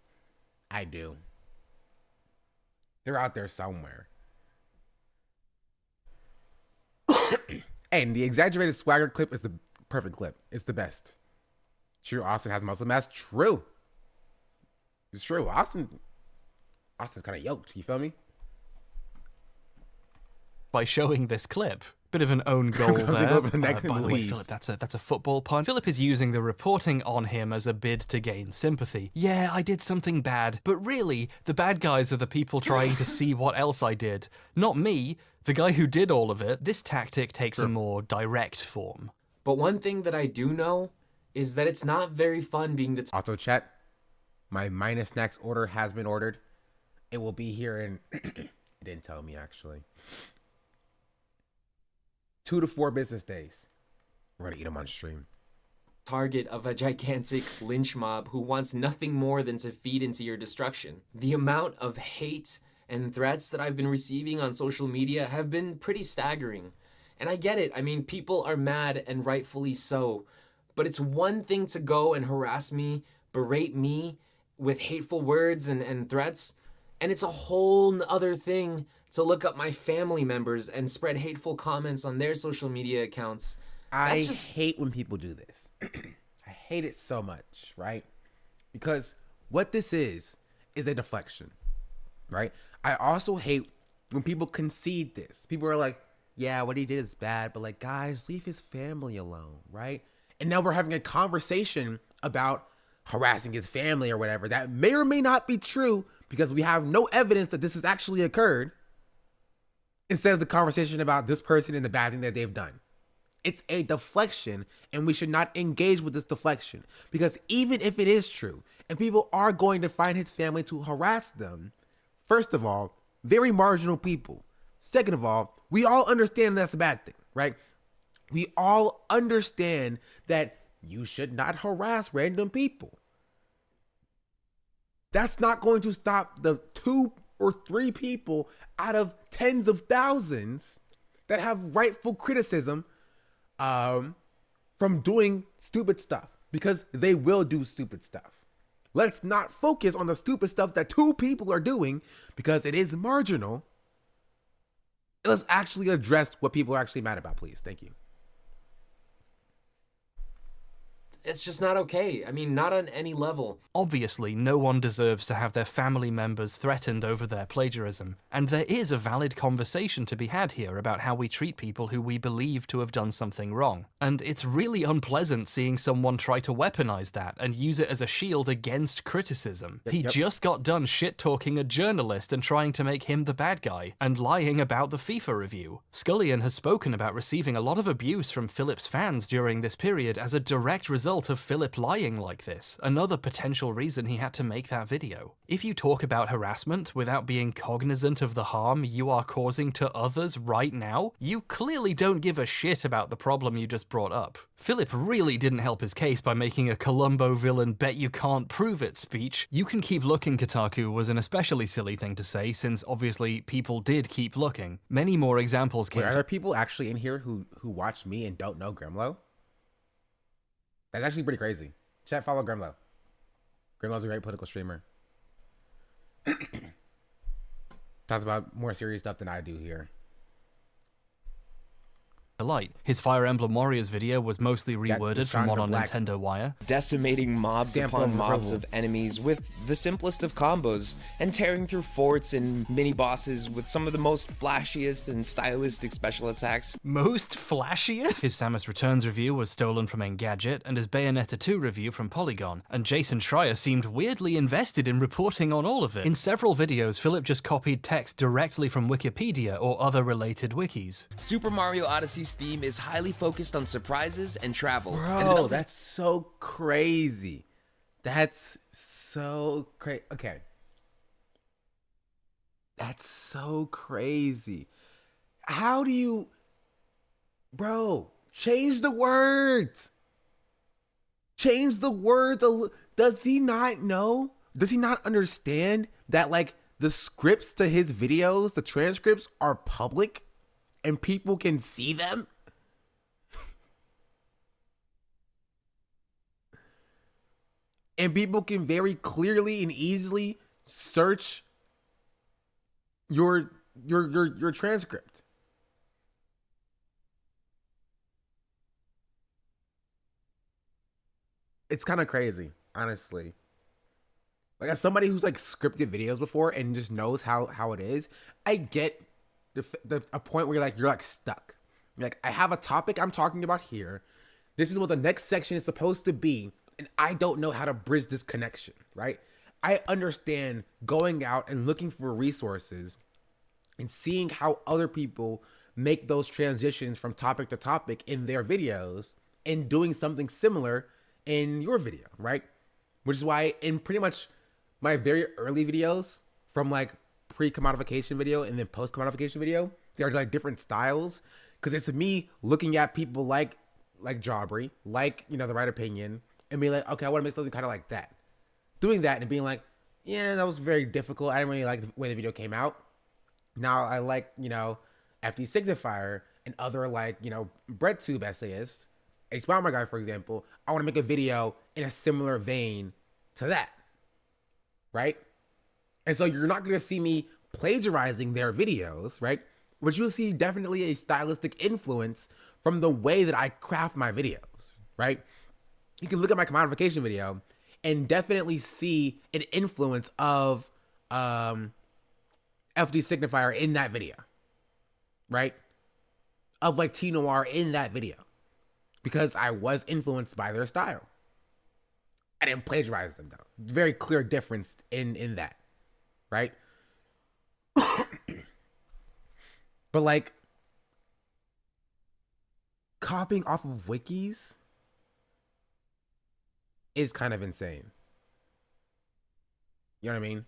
They're out there somewhere. And the exaggerated swagger clip is the perfect clip. It's the best. True, Austin has muscle mass. True. It's true. Austin's kind of yoked. You feel me? By showing this clip. Bit of an own goal there. By the way, Philip, that's a football pun. Philip is using the reporting on him as a bid to gain sympathy. Yeah, I did something bad, but really, the bad guys are the people trying to see what else I did. Not me, the guy who did all of it. This tactic takes a more direct form. But one thing that I do know is that it's not very fun being the... Also, chat, my minus snacks order has been ordered. It will be here in... It didn't tell me, actually. 2 to 4 business days. We're going to eat them on stream. Target of a gigantic lynch mob who wants nothing more than to feed into your destruction. The amount of hate and threats that I've been receiving on social media have been pretty staggering. And I get it. I mean, people are mad, and rightfully so. But it's one thing to go and harass me, berate me with hateful words and threats. And it's a whole other thing to look up my family members and spread hateful comments on their social media accounts. I hate when people do this. I hate it so much, right? Because what this is a deflection, right? I also hate when people concede this. People are like, yeah, what he did is bad, but like, guys, leave his family alone, right? And now we're having a conversation about harassing his family or whatever. That may or may not be true because we have no evidence that this has actually occurred, instead of the conversation about this person and the bad thing that they've done. It's a deflection, and we should not engage with this deflection, because even if it is true and people are going to find his family to harass them, first of all, very marginal people. Second of all, we all understand that's a bad thing, right? We all understand that you should not harass random people. That's not going to stop the 2 or 3 people out of tens of thousands that have rightful criticism from doing stupid stuff, because they will do stupid stuff. Let's not focus on the stupid stuff that 2 people are doing, because it is marginal. Let's actually address what people are actually mad about, please. Thank you. It's just not okay. I mean, not on any level. Obviously, no one deserves to have their family members threatened over their plagiarism, and there is a valid conversation to be had here about how we treat people who we believe to have done something wrong. And it's really unpleasant seeing someone try to weaponize that and use it as a shield against criticism. He just got done shit-talking a journalist and trying to make him the bad guy, and lying about the FIFA review. Scullion has spoken about receiving a lot of abuse from Philip's fans during this period as a direct result of Philip lying like this, another potential reason he had to make that video. If you talk about harassment without being cognizant of the harm you are causing to others right now, you clearly don't give a shit about the problem you just brought up. Philip really didn't help his case by making a Columbo villain bet you can't prove it speech. "You can keep looking, Kotaku" was an especially silly thing to say, since obviously people did keep looking. Many more examples came. Wait, are there people actually in here who watch me and don't know Grimlow? That's actually pretty crazy. Chat, follow Grimlow. Grimlow's a great political streamer. Talks about more serious stuff than I do here. Light. His Fire Emblem Warriors video was mostly reworded from one on Nintendo Wire. Decimating mobs upon mobs of enemies with the simplest of combos, and tearing through forts and mini-bosses with some of the most flashiest and stylistic special attacks. Most flashiest? His Samus Returns review was stolen from Engadget, and his Bayonetta 2 review from Polygon, and Jason Schreier seemed weirdly invested in reporting on all of it. In several videos, Philip just copied text directly from Wikipedia or other related wikis. Super Mario Odyssey's theme is highly focused on surprises and travel. Bro, that's so crazy. That's so crazy. Okay. That's so crazy. How do you... Bro, change the words. Change the words. Does he not know? Does he not understand that, like, the scripts to his videos, the transcripts are public? And people can see them? And people can very clearly and easily search your transcript. It's kind of crazy, honestly. Like, as somebody who's like scripted videos before and just knows how it is, I get a point where you're like stuck. You're like, I have a topic I'm talking about here. This is what the next section is supposed to be, and I don't know how to bridge this connection, right? I understand going out and looking for resources and seeing how other people make those transitions from topic to topic in their videos and doing something similar in your video, right? Which is why in pretty much my very early videos, from like pre-commodification video and then post-commodification video, they're like different styles, because it's me looking at people like Jawbreak, like, you know, The Right Opinion, and being like, okay, I want to make something kind of like that. Doing that and being like, yeah, that was very difficult. I didn't really like the way the video came out. Now I like, FD Signifier and other like, BreadTube essayists. HBomb my guy, for example. I want to make a video in a similar vein to that. Right? And so you're not going to see me plagiarizing their videos, right? But you'll see definitely a stylistic influence from the way that I craft my videos, right? You can look at my commodification video and definitely see an influence of FD Signifier in that video, right? Of like T Noir in that video, because I was influenced by their style. I didn't plagiarize them though. Very clear difference in that, right? But like copying off of wikis is kind of insane. You know what I mean?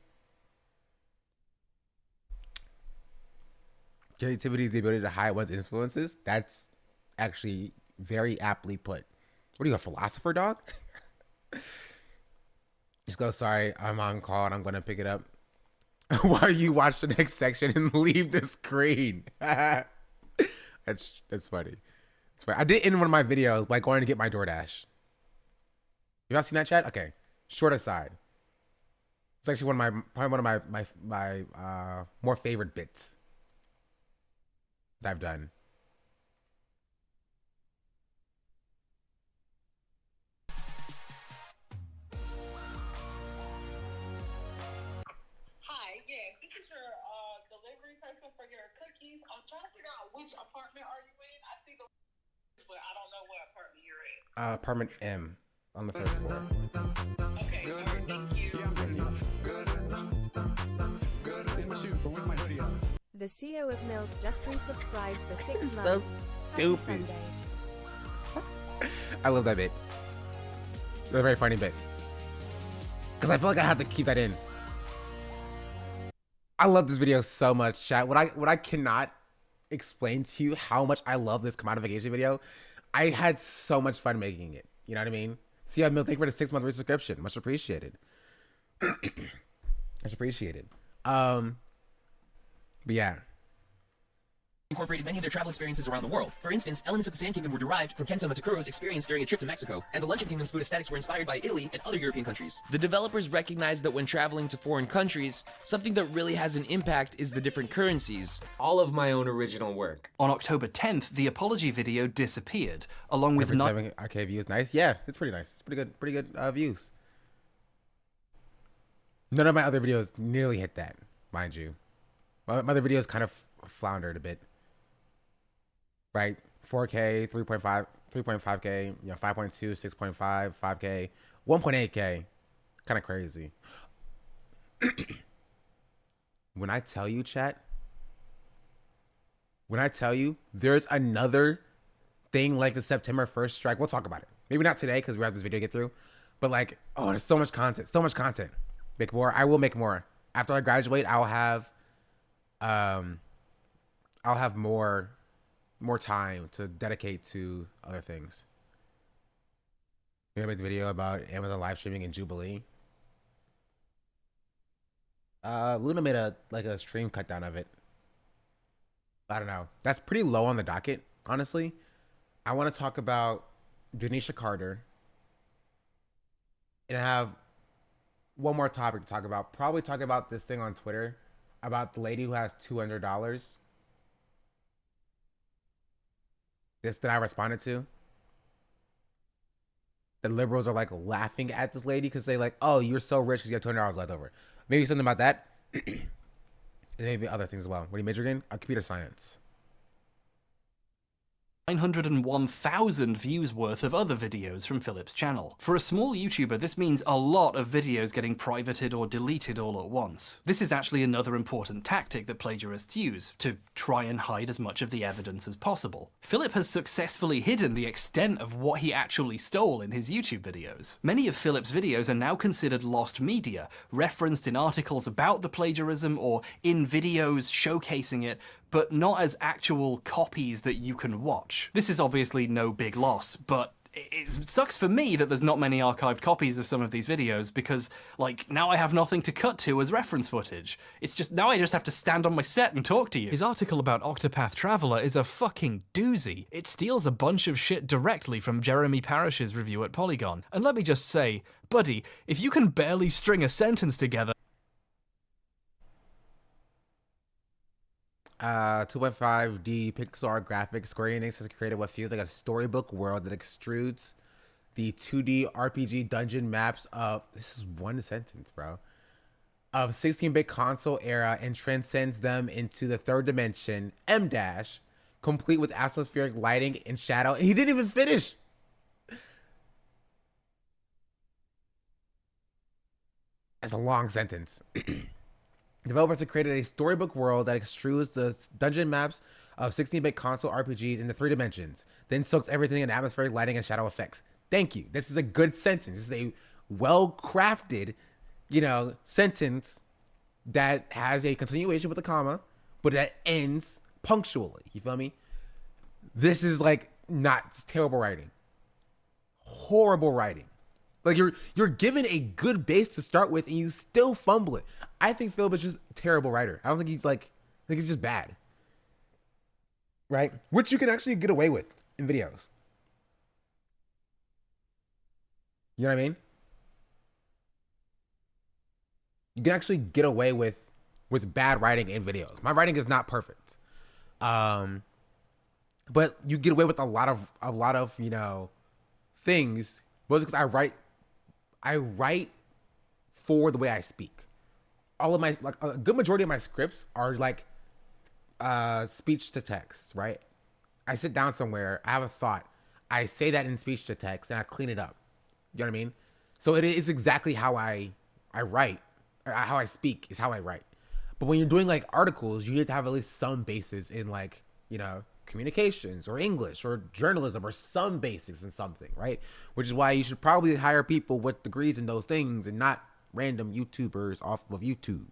Creativity is the ability to hide one's influences. That's actually very aptly put. What are you, a philosopher, dog? Just go, sorry, I'm on call and I'm going to pick it up while you watch the next section and leave the screen. That's funny. It's funny. I did end one of my videos by going to get my DoorDash. You all seen that, chat? Okay. Short aside. It's actually probably one of my more favorite bits that I've done. Hi, yes, this is your delivery person for your cookies. I'm trying to figure out which apartment are you in. I see the, but I don't know what apartment you're in. Apartment M on the 3rd floor. Okay, all right, thank you. The CEO of Milk just resubscribed for 6 months. So Happy stupid. Sunday. I love that bit. It's a very funny bit. Because I feel like I have to keep that in. I love this video so much, chat. What I cannot explain to you how much I love this commodification video. I had so much fun making it. You know what I mean? See, Milk, thank you for the 6-month resubscription. Much appreciated. Much appreciated. But yeah. Incorporated many of their travel experiences around the world. For instance, elements of the Sand Kingdom were derived from Kenta Matakuro's experience during a trip to Mexico, and the Luncheon Kingdom's food aesthetics were inspired by Italy and other European countries. The developers recognized that when traveling to foreign countries, something that really has an impact is the different currencies. All of my own original work. On October 10th, the apology video disappeared, along with 7K views. Nice. Yeah, it's pretty nice. It's pretty good views. None of my other videos nearly hit that, mind you. My other videos kind of floundered a bit. Right? 4K, 3.5, 3.5K, 5.2, 6.5, 5K, 1.8K. Kind of crazy. When I tell you, chat, there's another thing like the September 1st strike, we'll talk about it. Maybe not today because we have this video to get through. But like, oh, there's so much content. Make more. I will make more. After I graduate, I'll have more time to dedicate to other things. We're gonna make the video about Amazon live streaming in Jubilee. Luna made a stream cut down of it. I don't know. That's pretty low on the docket, honestly. I want to talk about Denisha Carter, and I have one more topic to talk about. Probably talk about this thing on Twitter about the lady who has $200. This that I responded to. The liberals are like laughing at this lady because they like, oh, you're so rich because you have $200 left over. Maybe something about that. And maybe other things as well. What are you majoring in? Computer science. 901,000 views worth of other videos from Philip's channel. For a small YouTuber, this means a lot of videos getting privated or deleted all at once. This is actually another important tactic that plagiarists use, to try and hide as much of the evidence as possible. Philip has successfully hidden the extent of what he actually stole in his YouTube videos. Many of Philip's videos are now considered lost media, referenced in articles about the plagiarism or in videos showcasing it, but not as actual copies that you can watch. This is obviously no big loss, but it sucks for me that there's not many archived copies of some of these videos because, like, now I have nothing to cut to as reference footage. It's just, now I just have to stand on my set and talk to you. His article about Octopath Traveler is a fucking doozy. It steals a bunch of shit directly from Jeremy Parish's review at Polygon. And let me just say, buddy, if you can barely string a sentence together... 2.5D pixel art graphics, Square Enix has created what feels like a storybook world that extrudes the 2D RPG dungeon maps of, this is one sentence, bro, of 16-bit console era and transcends them into the third dimension, M-, complete with atmospheric lighting and shadow. He didn't even finish. That's a long sentence. Developers have created a storybook world that extrudes the dungeon maps of 16-bit console RPGs into 3 dimensions, then soaks everything in atmospheric lighting and shadow effects. Thank you. This is a good sentence. This is a well-crafted, sentence that has a continuation with a comma, but that ends punctually. You feel me? This is like not terrible writing. Horrible writing. Like you're given a good base to start with and you still fumble it. I think Philip is just a terrible writer. I don't think he's I think he's just bad. Right? Which you can actually get away with in videos. You know what I mean? You can actually get away with bad writing in videos. My writing is not perfect. But you get away with a lot of, things. Mostly because I write for the way I speak. All of my, a good majority of my scripts are speech to text, right? I sit down somewhere, I have a thought, I say that in speech to text, and I clean it up. You know what I mean? So it is exactly how I write, or how I speak is how I write. But when you're doing articles, you need to have at least some basis in communications or English or journalism or some basics in something, right? Which is why you should probably hire people with degrees in those things and not random YouTubers off of YouTube.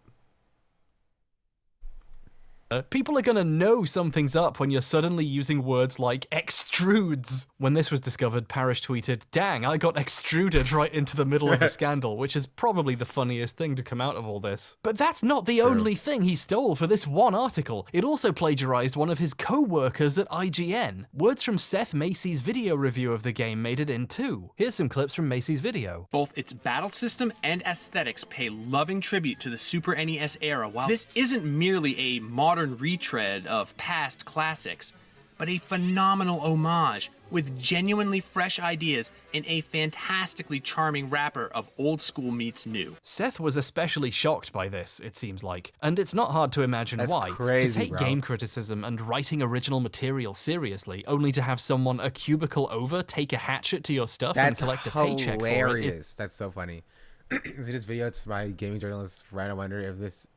People are gonna know something's up when you're suddenly using words like extrudes. When this was discovered, Parish tweeted, "Dang, I got extruded right into the middle of a scandal," which is probably the funniest thing to come out of all this. But that's not the only thing he stole for this one article. It also plagiarized one of his co-workers at IGN. Words from Seth Macy's video review of the game made it in too. Here's some clips from Macy's video. Both its battle system and aesthetics pay loving tribute to the Super NES era. While this isn't merely a modern retread of past classics, but a phenomenal homage with genuinely fresh ideas and a fantastically charming wrapper of old school meets new. Seth was especially shocked by this, it seems like, and it's not hard to imagine That's why. crazy, to take bro. game criticism and writing original material seriously, only to have someone a cubicle over take a hatchet to your stuff and collect a paycheck for it. Hilarious. That's so funny. See this video? It's my gaming journalist friend. I wonder if this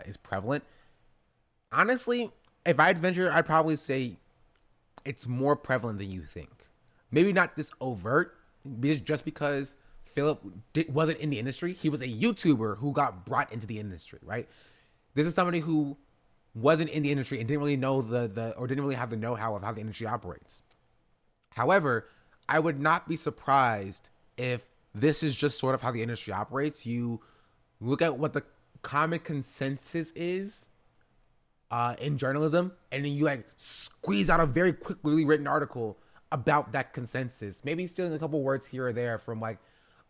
is prevalent. Honestly, if I'd venture, I'd probably say it's more prevalent than you think. Maybe not this overt, just because Philip wasn't in the industry. He was a YouTuber who got brought into the industry, right? This is somebody who wasn't in the industry and didn't really know or didn't really have the know-how of how the industry operates. However, I would not be surprised if this is just sort of how the industry operates. You look at what the common consensus is in journalism, and then you squeeze out a very quickly written article about that consensus, maybe stealing a couple words here or there from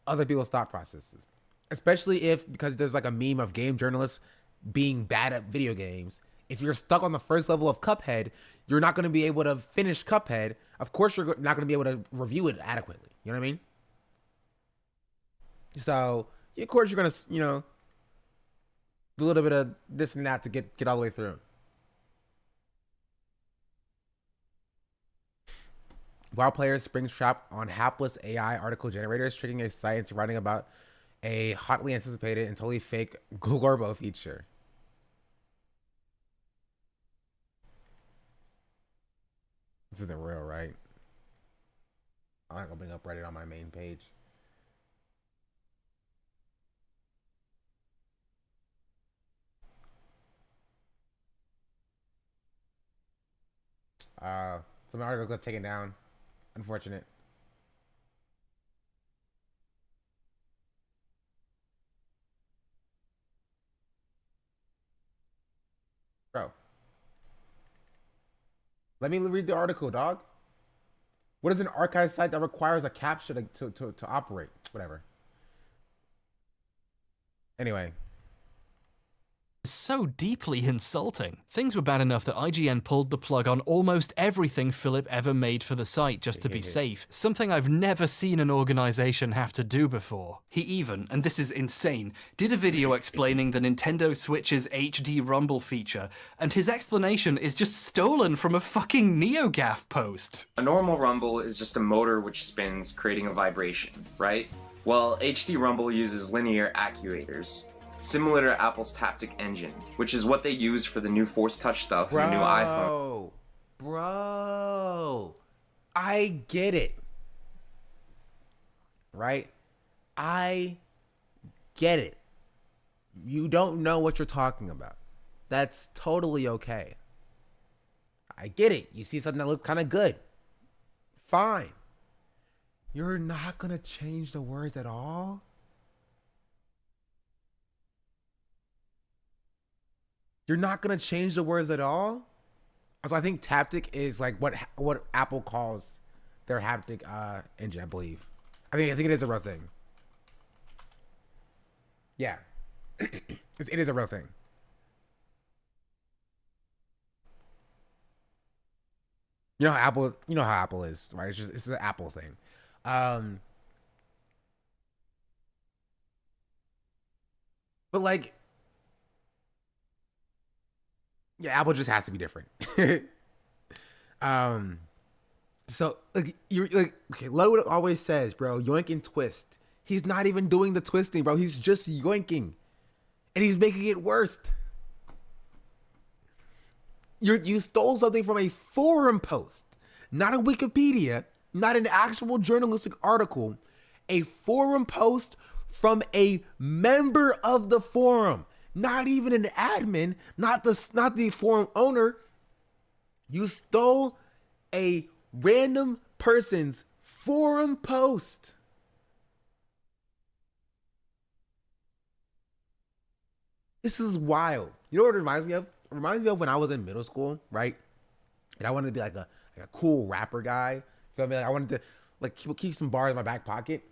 other people's thought processes. Especially because there's a meme of game journalists being bad at video games. If you're stuck on the first level of Cuphead, you're not going to be able to finish Cuphead. Of course, you're not going to be able to review it adequately. You know what I mean? So, of course, you're going to, do a little bit of this and that to get all the way through. While players springtrap on hapless AI article generators, tricking a site into writing about a hotly anticipated and totally fake Glorbo feature. This isn't real, right? I'm not gonna bring up Reddit on my main page. Some articles got taken down. Unfortunate. Let me read the article, dog. What is an archive site that requires a captcha to operate? Whatever. Anyway. So deeply insulting. Things were bad enough that IGN pulled the plug on almost everything Philip ever made for the site just to be safe, something I've never seen an organization have to do before. He even, and this is insane, did a video explaining the Nintendo Switch's HD Rumble feature, and his explanation is just stolen from a fucking NeoGAF post. A normal rumble is just a motor which spins, creating a vibration, right? Well, HD Rumble uses linear actuators, similar to Apple's Taptic Engine, which is what they use for the new Force Touch stuff in the new iPhone. Bro, I get it. Right? I get it. You don't know what you're talking about. That's totally okay. I get it. You see something that looks kind of good. Fine. You're not going to change the words at all? You're not gonna change the words at all? So I think Taptic is like what Apple calls their haptic engine, I believe. I think it is a real thing. Yeah, it is a real thing. You know how Apple is, right? It's an Apple thing. But like. Yeah, Apple just has to be different. So like you're like, okay, Lowe always says, bro, yoink and twist. He's not even doing the twisting, bro. He's just yoinking, and he's making it worse. You stole something from a forum post, not a Wikipedia, not an actual journalistic article, a forum post from a member of the forum. Not even an admin, not the forum owner. You stole a random person's forum post. This is wild. You know what it reminds me of? It reminds me of when I was in middle school, right? And I wanted to be like a cool rapper guy. You feel me? Like I wanted to like keep some bars in my back pocket.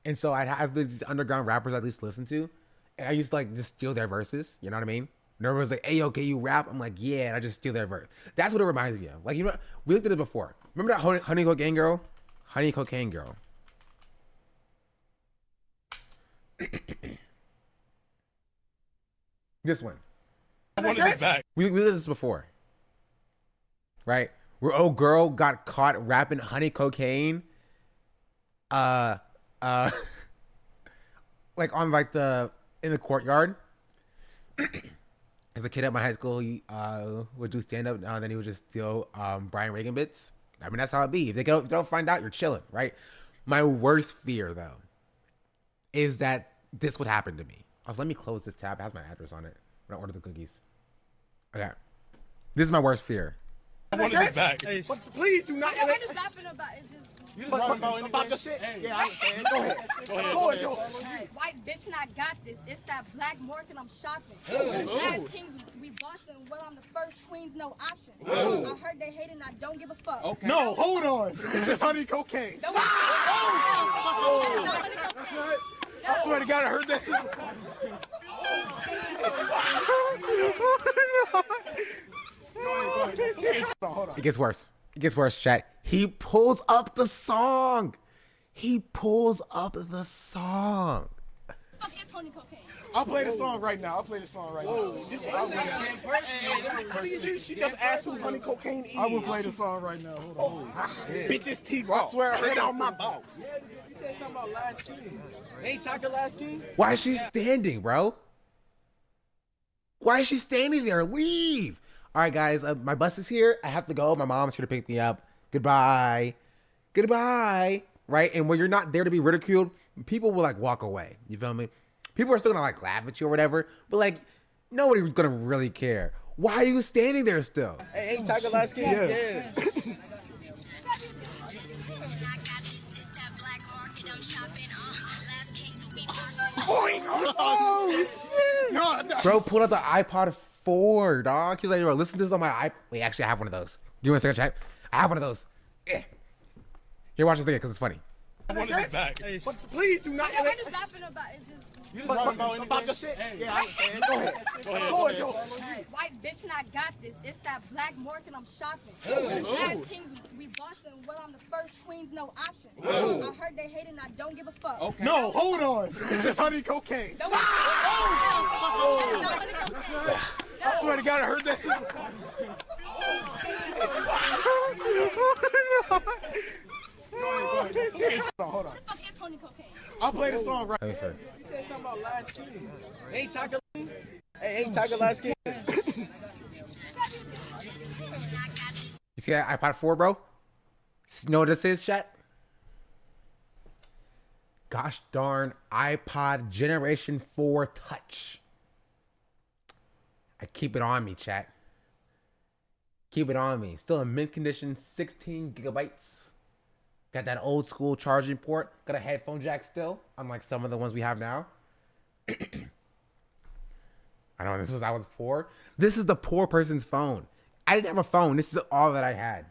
And so I'd have these underground rappers I at least listen to. And I used to like just steal their verses, you know what I mean? And everyone's like, hey, yo, can you rap? I'm like, yeah, and I just steal their verse. That's what it reminds me of. Like, you know, we looked at it before. Remember that Honey Cocaine Girl? Honey Cocaine Girl. This one. I want to be back. We looked at this before. Right? Where old girl got caught rapping honey cocaine. Like on like in the courtyard. As a kid at my high school, he would do stand up, and then he would just steal Brian Reagan bits. I mean, that's how it be. If they don't find out, you're chilling, right? My worst fear, though, is that this would happen to me. Let me close this tab. It has my address on it. When I order the cookies. Okay. This is my worst fear. I want to be back. But please do not. What is rapping about? It just. You just about your shit? Hey, yeah, I understand. Go ahead. Go ahead. White bitch and I got this. It's that black market I'm shopping. As kings, we bossing. Well, I'm the first queens, no option. I heard they hate and I don't give a fuck. Okay. No, hold on. This is honey cocaine. No, I swear to God, I heard that shit. It gets worse. It gets worse, chat. He pulls up the song. He pulls up the song. I'll play the song right now. She just asked who honey cocaine is. I will play the song right now. Hold on. Bitches teeth. I swear I heard it on my balls. You said something about Last King. They ain't talking Last King? Why is she standing, bro? Why is she standing there? Leave. All right, guys. My bus is here. I have to go. My mom's here to pick me up. Goodbye. Goodbye. Right? And when you're not there to be ridiculed, people will like walk away. You feel me? People are still gonna like laugh at you or whatever, but like nobody's gonna really care. Why are you standing there still? Hey, ain't talking Last King? Yeah. Oh, shit. No. Bro, pulled out the iPod 4, dog. He's like, bro, listen to this on my iPod. Wait, actually, I have one of those. Give me a second, chat. I have one of those. Here, watch this again because it's funny. I wanted this back. But please do not. I'm just laughing about it. You just rapping about your shit? Hey, yeah, I understand. Go ahead. Go ahead. White bitch and I got this. It's that black market I'm shopping. As kings, we bustin'. Well, I'm the first queens, no option. I heard they hate and I don't give a fuck. Okay. No, hold on. Is this honey cocaine? No, I swear to God, I heard that shit. Hold on. I'll play the song right. Hey, sir. You said something about last king. Ain't talking. Hey, ain't talking last king. You see that iPod 4, bro? Know what this is, chat? Gosh darn iPod Generation 4 Touch. I keep it on me, chat. Keep it on me. Still in mint condition, 16 gigabytes. Got that old school charging port. Got a headphone jack still, unlike some of the ones we have now. I know I was poor. This is the poor person's phone. I didn't have a phone. This is all that I had.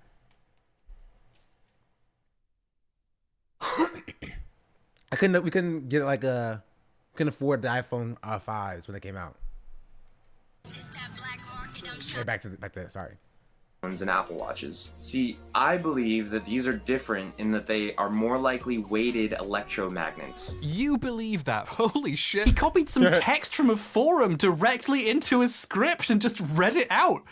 We couldn't get like couldn't afford the iPhone 5s when they came out. Hey, back to sorry. And Apple Watches. See, I believe that these are different in that they are more likely weighted electromagnets. You believe that? Holy shit. He copied some text from a forum directly into a script and just read it out.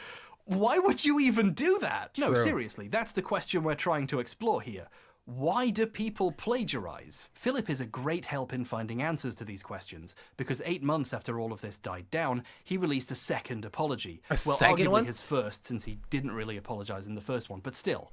Why would you even do that? No, seriously, that's the question we're trying to explore here. Why do people plagiarize? Philip is a great help in finding answers to these questions, because 8 months after all of this died down, he released a second apology. Well, second arguably one? his first, since he didn't really apologize in the first one, but still.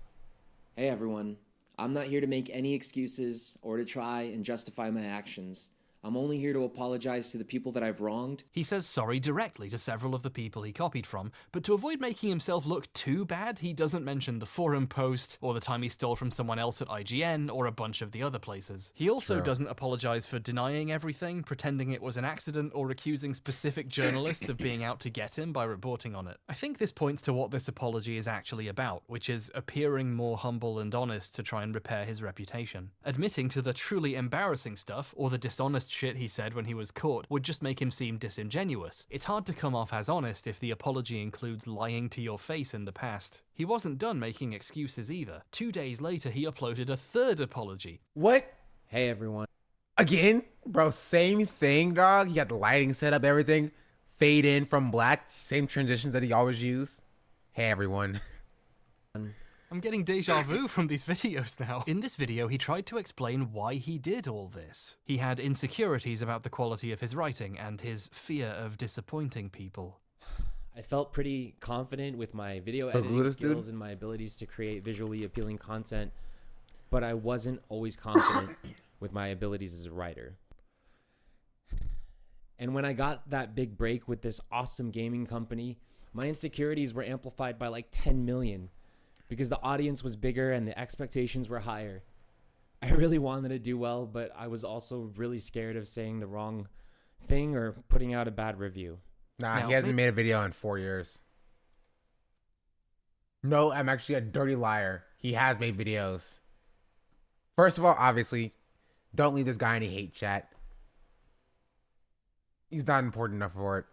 Hey everyone, I'm not here to make any excuses or to try and justify my actions. I'm only here to apologize to the people that I've wronged. He says sorry directly to several of the people he copied from, but to avoid making himself look too bad, he doesn't mention the forum post, or the time he stole from someone else at IGN, or a bunch of the other places. He also doesn't apologize for denying everything, pretending it was an accident, or accusing specific journalists of being out to get him by reporting on it. I think this points to what this apology is actually about, which is appearing more humble and honest to try and repair his reputation. Admitting to the truly embarrassing stuff, or the dishonest shit he said when he was caught, would just make him seem disingenuous. It's hard to come off as honest if the apology includes lying to your face in the past. He wasn't done making excuses either. 2 days later, he uploaded a third apology. What? Hey everyone. Again? Bro, same thing, dog. He got the lighting set up, everything. Fade in from black. Same transitions that he always used. Hey, everyone. I'm getting deja vu from these videos now. In this video, he tried to explain why he did all this. He had insecurities about the quality of his writing and his fear of disappointing people. I felt pretty confident with my video editing skills and my abilities to create visually appealing content, but I wasn't always confident with my abilities as a writer. And when I got that big break with this awesome gaming company, my insecurities were amplified by like 10 million. Because the audience was bigger and the expectations were higher. I really wanted to do well, but I was also really scared of saying the wrong thing or putting out a bad review. Nah, he hasn't made a video in 4 years. No, I'm actually a dirty liar. He has made videos. First of all, obviously, don't leave this guy in a hate chat. He's not important enough for it.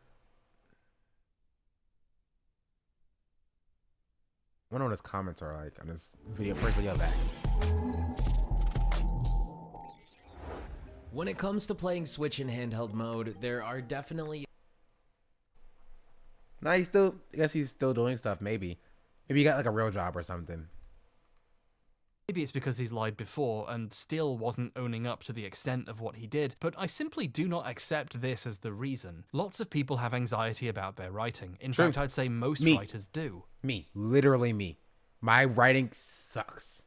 I wonder what his comments are like on this video, first video back. When it comes to playing Switch in handheld mode, there are definitely... Nah, I guess he's still doing stuff, maybe. Maybe he got like a real job or something. Maybe it's because he's lied before and still wasn't owning up to the extent of what he did, but I simply do not accept this as the reason. Lots of people have anxiety about their writing. In fact, I'd say most writers do. Me. Literally me. My writing sucks.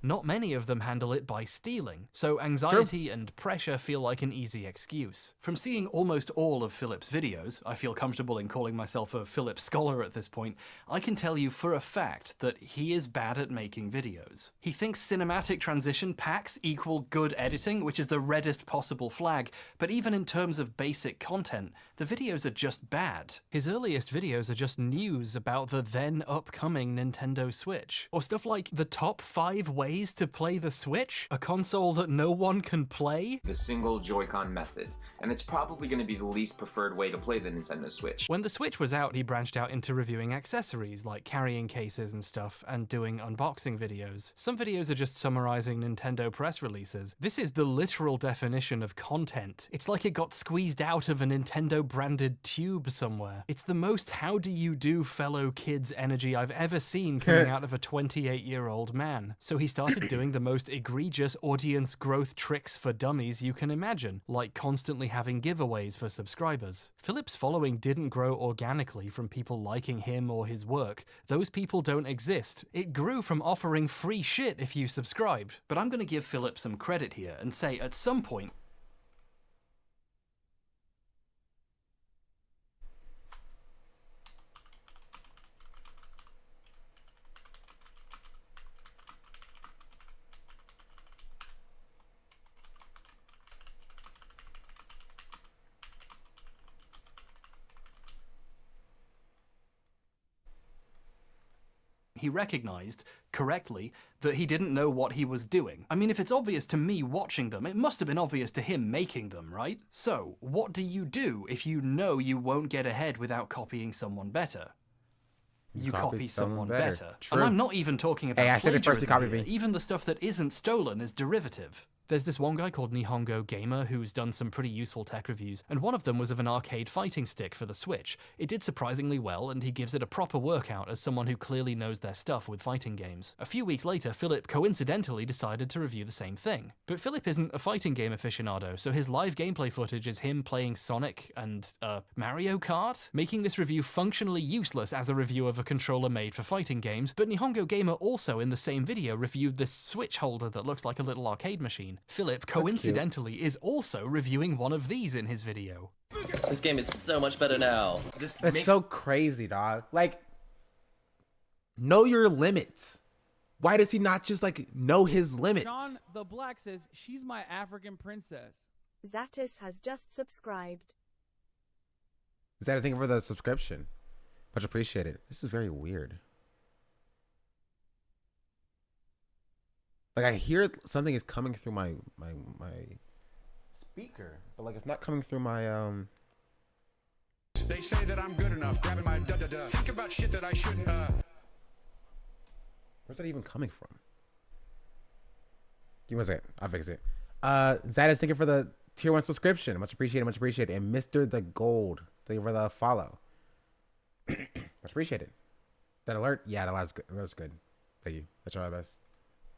Not many of them handle it by stealing, so anxiety and pressure feel like an easy excuse. From seeing almost all of Philip's videos, I feel comfortable in calling myself a Philip scholar at this point, I can tell you for a fact that he is bad at making videos. He thinks cinematic transition packs equal good editing, which is the reddest possible flag, but even in terms of basic content, the videos are just bad. His earliest videos are just news about the then upcoming Nintendo Switch, or stuff like the top 5 ways to play the Switch, a console that no one can play. The single Joy-Con method, and it's probably going to be the least preferred way to play the Nintendo Switch. When the Switch was out, he branched out into reviewing accessories like carrying cases and stuff, and doing unboxing videos. Some videos are just summarizing Nintendo press releases. This is the literal definition of content. It's like it got squeezed out of a Nintendo branded tube somewhere. It's the most how do you do fellow kids energy I've ever seen coming out of a 28-year-old man. So he started doing the most egregious audience growth tricks for dummies you can imagine, like constantly having giveaways for subscribers. Philip's following didn't grow organically from people liking him or his work. Those people don't exist. It grew from offering free shit if you subscribed. But I'm gonna give Philip some credit here and say at some point, he recognized, correctly, that he didn't know what he was doing. I mean, if it's obvious to me watching them, it must have been obvious to him making them, right? So, what do you do if you know you won't get ahead without copying someone better? You copy someone better. And I'm not even talking about plagiarism here. Even the stuff that isn't stolen is derivative. There's this one guy called Nihongo Gamer who's done some pretty useful tech reviews, and one of them was of an arcade fighting stick for the Switch. It did surprisingly well, and he gives it a proper workout as someone who clearly knows their stuff with fighting games. A few weeks later, Philip coincidentally decided to review the same thing. But Philip isn't a fighting game aficionado, so his live gameplay footage is him playing Sonic and, Mario Kart? Making this review functionally useless as a review of a controller made for fighting games, but Nihongo Gamer also in the same video reviewed this Switch holder that looks like a little arcade machine. Philip, coincidentally, is also reviewing one of these in his video. This game is so much better now. That's so crazy, dog. Like, know your limits. Why does he not just, like, know his limits? John the Black says, she's my African princess. Zatis has just subscribed. Is that a thing for the subscription? Much appreciated. This is very weird. Like, I hear something is coming through my speaker, but like it's not coming through my They say that I'm good enough, grabbing my da-da-da. Think about shit that I shouldn't, Where's that even coming from? Give me a second. I'll fix it. Zad is thank you for the tier 1 subscription. Much appreciated, much appreciated. And Mr. The Gold, thank you for the follow. Much appreciated. That alert? Yeah, that was good. That was good. Thank you. I try my best.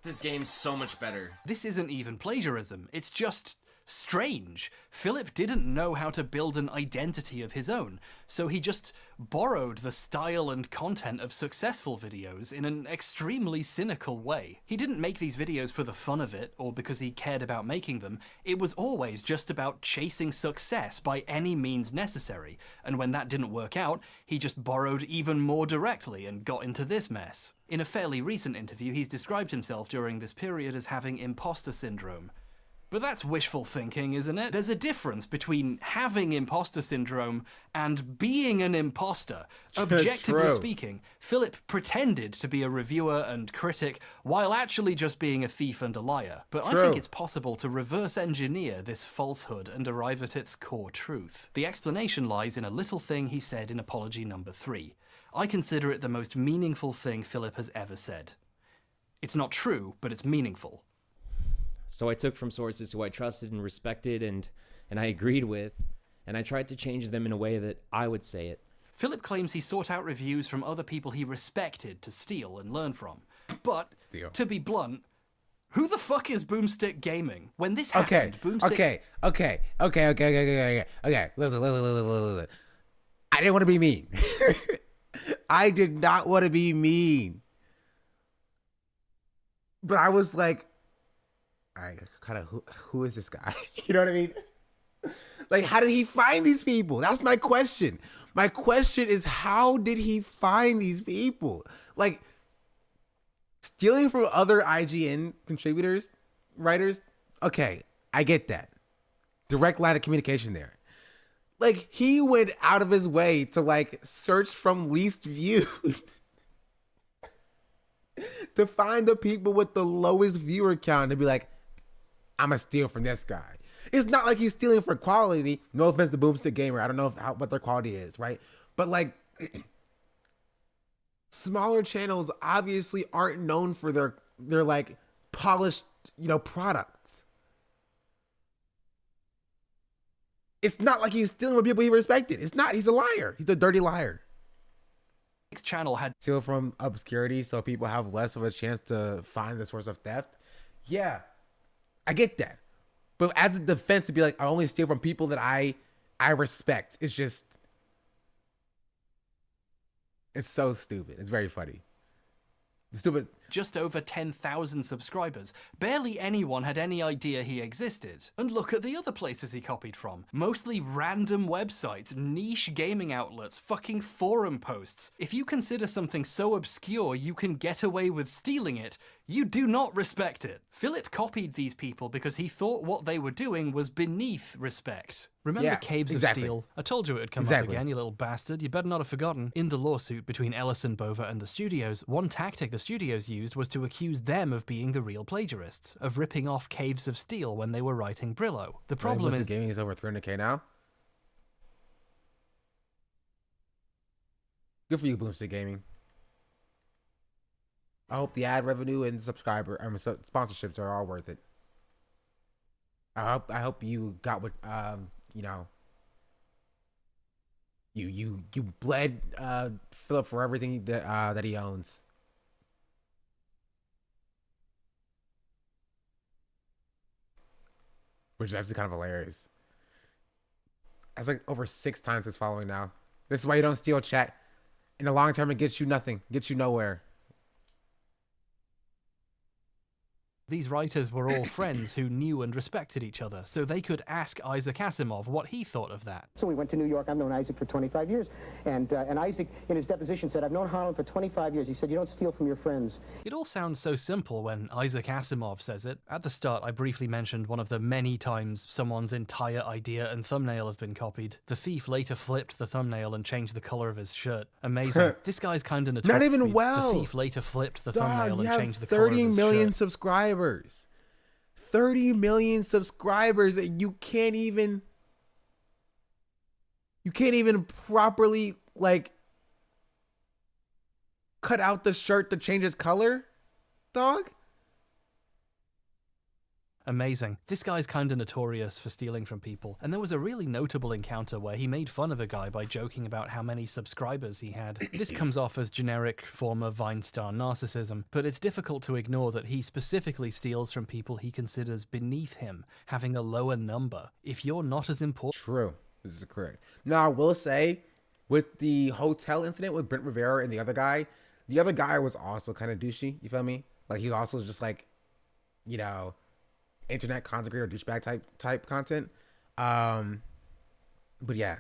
This game's so much better. This isn't even plagiarism, it's just strange. Philip didn't know how to build an identity of his own, so he just borrowed the style and content of successful videos in an extremely cynical way. He didn't make these videos for the fun of it, or because he cared about making them. It was always just about chasing success by any means necessary, and when that didn't work out, he just borrowed even more directly and got into this mess. In a fairly recent interview, he's described himself during this period as having imposter syndrome. But that's wishful thinking, isn't it? There's a difference between having imposter syndrome and being an imposter. Objectively speaking, Philip pretended to be a reviewer and critic while actually just being a thief and a liar. But I think it's possible to reverse engineer this falsehood and arrive at its core truth. The explanation lies in a little thing he said in apology number 3. I consider it the most meaningful thing Philip has ever said. It's not true, but it's meaningful. So I took from sources who I trusted and respected and I agreed with, and I tried to change them in a way that I would say it. Philip claims he sought out reviews from other people he respected to steal and learn from. But, to be blunt, who the fuck is Boomstick Gaming? When this happened, Boomstick... Okay. Listen. I didn't want to be mean. I did not want to be mean. But I was like, all right, kind of who is this guy? You know what I mean? Like, how did he find these people? That's my question. My question is, how did he find these people? Like, stealing from other IGN contributors, writers, okay, I get that. Direct line of communication there. Like, he went out of his way to, like, search from least viewed to find the people with the lowest viewer count and be like, I'm going to steal from this guy. It's not like he's stealing for quality. No offense to Boomstick Gamer. I don't know what their quality is, right? But, like, smaller channels obviously aren't known for their like, polished, products. It's not like he's stealing from people he respected. It's not. He's a liar. He's a dirty liar. Channel had steal from obscurity so people have less of a chance to find the source of theft. Yeah, I get that. But as a defense, to be like, I only steal from people that I respect. It's just, it's so stupid. It's very funny. Stupid. Just over 10,000 subscribers. Barely anyone had any idea he existed. And look at the other places he copied from. Mostly random websites, niche gaming outlets, fucking forum posts. If you consider something so obscure you can get away with stealing it, you do not respect it. Philip copied these people because he thought what they were doing was beneath respect. Remember Caves of Steel? I told you it would come up again, you little bastard. You better not have forgotten. In the lawsuit between Ellison, Bova, and the studios, one tactic the studios used was to accuse them of being the real plagiarists, of ripping off Caves of Steel when they were writing Brillo. The problem is gaming is over 300K now. Good for you, Boomstick Gaming. I hope the ad revenue and sponsorships are all worth it. I hope you got what you bled Philip for everything that he owns. Which is actually kind of hilarious. That's like over 6 times his following now. This is why you don't steal, chat. In the long term, it gets you nothing. Gets you nowhere. These writers were all friends who knew and respected each other, so they could ask Isaac Asimov what he thought of that. So we went to New York. I've known Isaac for 25 years. And Isaac, in his deposition, said, I've known Harlan for 25 years. He said, you don't steal from your friends. It all sounds so simple when Isaac Asimov says it. At the start, I briefly mentioned one of the many times someone's entire idea and thumbnail have been copied. The thief later flipped the thumbnail and changed the color of his shirt. Amazing. This guy's kind of notorious. Not even well. The thief later flipped the thumbnail and changed the color of his shirt. 30 million subscribers. 30 million subscribers that you can't even properly like cut out the shirt to change its color, dog. Amazing. This guy's kinda notorious for stealing from people, and there was a really notable encounter where he made fun of a guy by joking about how many subscribers he had. This comes off as generic former Vine star narcissism, but it's difficult to ignore that he specifically steals from people he considers beneath him, having a lower number. If you're not as important... True. This is correct. Now, I will say, with the hotel incident with Brent Rivera and the other guy was also kind of douchey, you feel me? Like, he also just like, internet content creator douchebag type content. But yeah,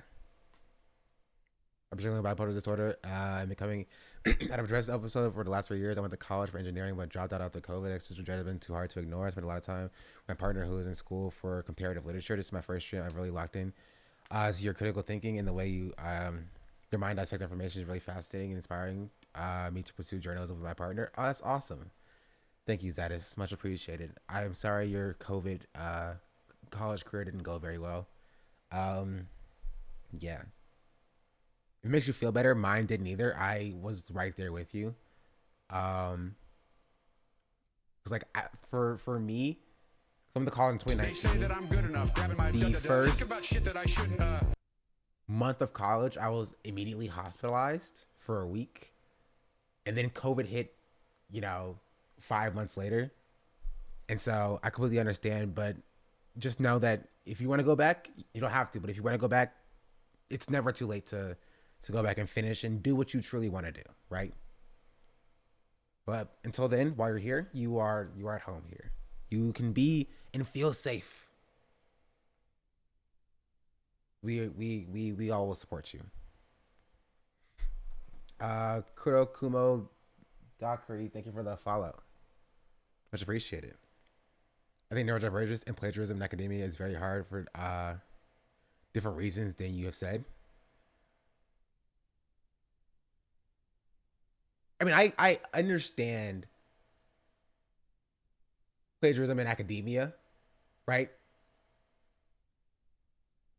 I'm struggling with bipolar disorder. I'm becoming out of address episode for the last 3 years. I went to college for engineering but dropped out after COVID. It's just been too hard to ignore. I spent a lot of time with my partner who is in school for comparative literature. This is my first year. I've really locked in. So your critical thinking and the way you your mind dissects information is really fascinating and inspiring me to pursue journalism with my partner. Oh, that's awesome. Thank you, Zadis. Much appreciated. I am sorry your COVID college career didn't go very well. Yeah. If it makes you feel better, mine didn't either. I was right there with you. Cause like for me, I'm the college in 2019. They say that I'm good enough. Grabbing my the first think about shit that I shouldn't. Month of college, I was immediately hospitalized for a week, and then COVID hit. 5 months later. And so I completely understand, but just know that if you want to go back, you don't have to, but if you want to go back, it's never too late to go back and finish and do what you truly want to do, right? But until then, while you're here, you are at home here. You can be and feel safe. We all will support you. Kuro Kumo Gakuri, thank you for the follow. Much appreciated. I think neurodivergence and plagiarism in academia is very hard for different reasons than you have said. I mean, I understand plagiarism in academia, right?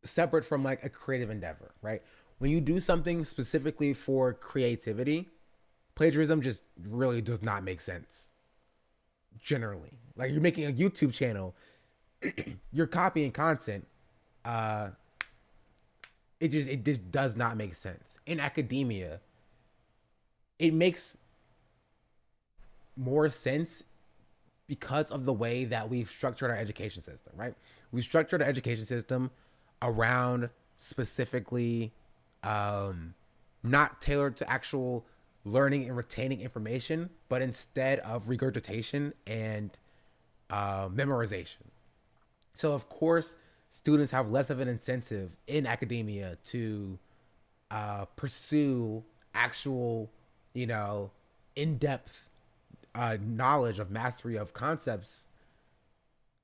Separate from like a creative endeavor, right? When you do something specifically for creativity, plagiarism just really does not make sense. Generally, like you're making a YouTube channel, you're copying content. It just does not make sense. In academia, it makes more sense because of the way that we've structured our education system, right? We've structured our education system around specifically not tailored to actual learning and retaining information, but instead of regurgitation and memorization. So of course, students have less of an incentive in academia to pursue actual, in-depth knowledge of mastery of concepts.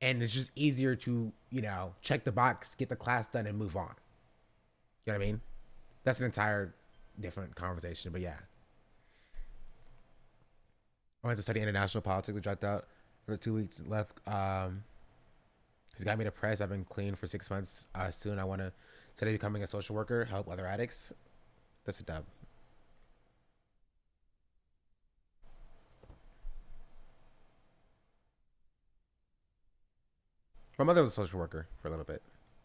And it's just easier to, check the box, get the class done, and move on. You know what I mean? That's an entire different conversation, but yeah. I went to study international politics. I dropped out for 2 weeks left. He's got me depressed. I've been clean for 6 months. Soon I want to study becoming a social worker, help other addicts. That's a dub. My mother was a social worker for a little bit.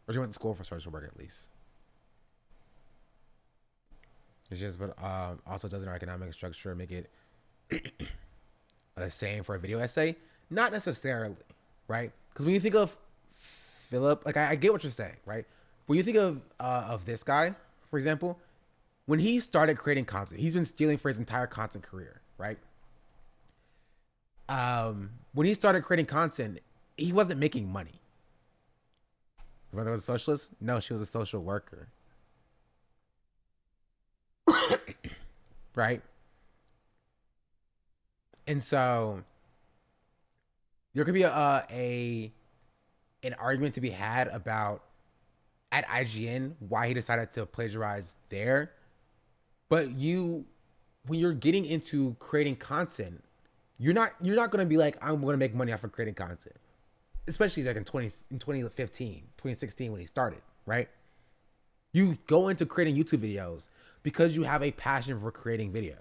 Or she went to school for social work at least. She just, but also does an economic structure make it the same for a video essay? Not necessarily, right? Because when you think of Philip, like I get what you're saying, right? When you think of this guy, for example, when he started creating content, he's been stealing for his entire content career, right? When he started creating content, he wasn't making money. Your mother was a socialist? No, she was a social worker. Right? And so there could be an argument to be had about at IGN why he decided to plagiarize there. But when you're getting into creating content, you're not going to be like, I'm going to make money off of creating content. Especially like in 2015, 2016 when he started, right? You go into creating YouTube videos because you have a passion for creating videos.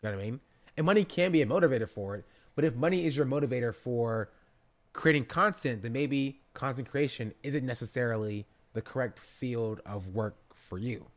You know what I mean? And money can be a motivator for it, but if money is your motivator for creating content, then maybe content creation isn't necessarily the correct field of work for you,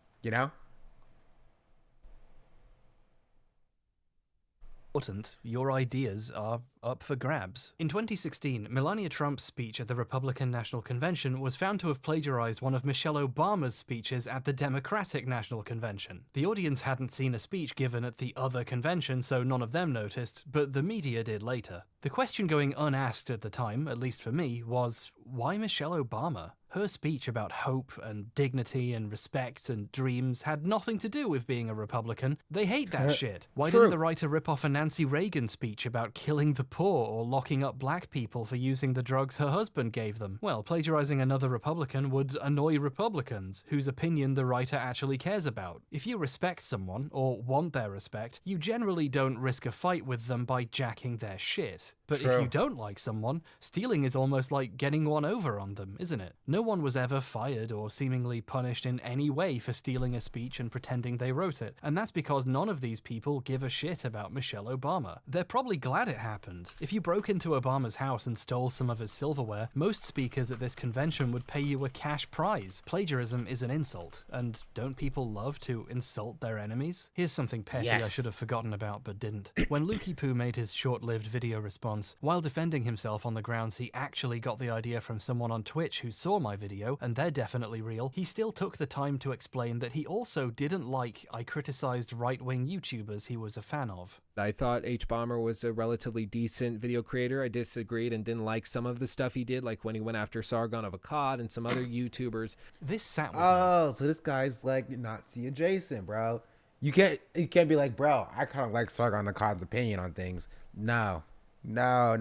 Your ideas are up for grabs. In 2016, Melania Trump's speech at the Republican National Convention was found to have plagiarized one of Michelle Obama's speeches at the Democratic National Convention. The audience hadn't seen a speech given at the other convention, so none of them noticed, but the media did later. The question going unasked at the time, at least for me, was, why Michelle Obama? Her speech about hope and dignity and respect and dreams had nothing to do with being a Republican. They hate that shit. Why didn't the writer rip off a Nancy Reagan speech about killing the poor or locking up black people for using the drugs her husband gave them? Well, plagiarizing another Republican would annoy Republicans, whose opinion the writer actually cares about. If you respect someone, or want their respect, you generally don't risk a fight with them by jacking their shit. But if you don't like someone, stealing is almost like getting one over on them, isn't it? No one was ever fired or seemingly punished in any way for stealing a speech and pretending they wrote it, and that's because none of these people give a shit about Michelle Obama. They're probably glad it happened. If you broke into Obama's house and stole some of his silverware, most speakers at this convention would pay you a cash prize. Plagiarism is an insult, and don't people love to insult their enemies? Here's something petty I should have forgotten about but didn't. When Lukey Poo made his short-lived video response, while defending himself on the grounds he actually got the idea from someone on Twitch who saw my my video, and they're definitely real, he still took the time to explain that he also didn't like I criticized right-wing YouTubers he was a fan of. I thought Hbomber was a relatively decent video creator. I disagreed and didn't like some of the stuff he did, like when he went after Sargon of Akkad and some other YouTubers. This sat with me. So this guy's like Nazi adjacent, bro. You can't be like, bro, I kind of like Sargon of Akkad's opinion on things. No. No.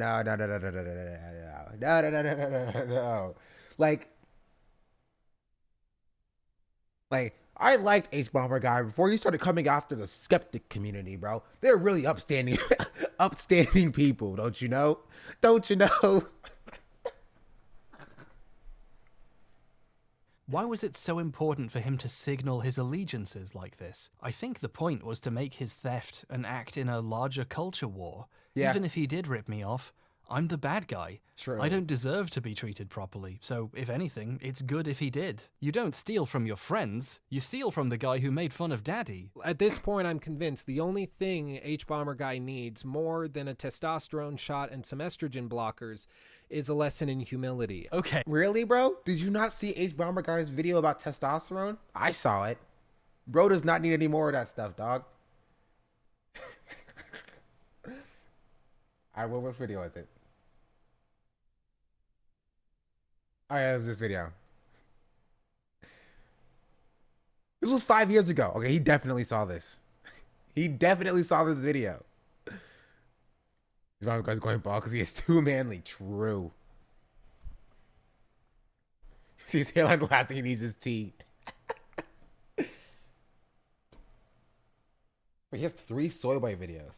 Like I liked Hbomber guy before he started coming after the skeptic community, bro. They're really upstanding people, don't you know? Don't you know? Why was it so important for him to signal his allegiances like this? I think the point was to make his theft an act in a larger culture war. Yeah. Even if he did rip me off, I'm the bad guy. True. I don't deserve to be treated properly, so if anything, it's good if he did. You don't steal from your friends, you steal from the guy who made fun of Daddy. At this point, I'm convinced the only thing Hbomber guy needs more than a testosterone shot and some estrogen blockers is a lesson in humility. Okay. Really, bro? Did you not see Hbomber guy's video about testosterone? I saw it. Bro does not need any more of that stuff, dog. All right, what video is it? Oh yeah, it was this video. This was 5 years ago. Okay, he definitely saw this. He definitely saw this video. His mom guy's going bald because he is too manly. True. See his hairline the last thing he needs is tea. Wait, he has 3 Soy Boy videos.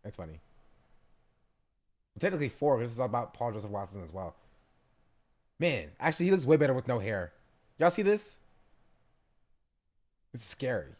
That's funny. Technically 4, because this is about Paul Joseph Watson as well. Man, actually, he looks way better with no hair. Y'all see this? It's scary.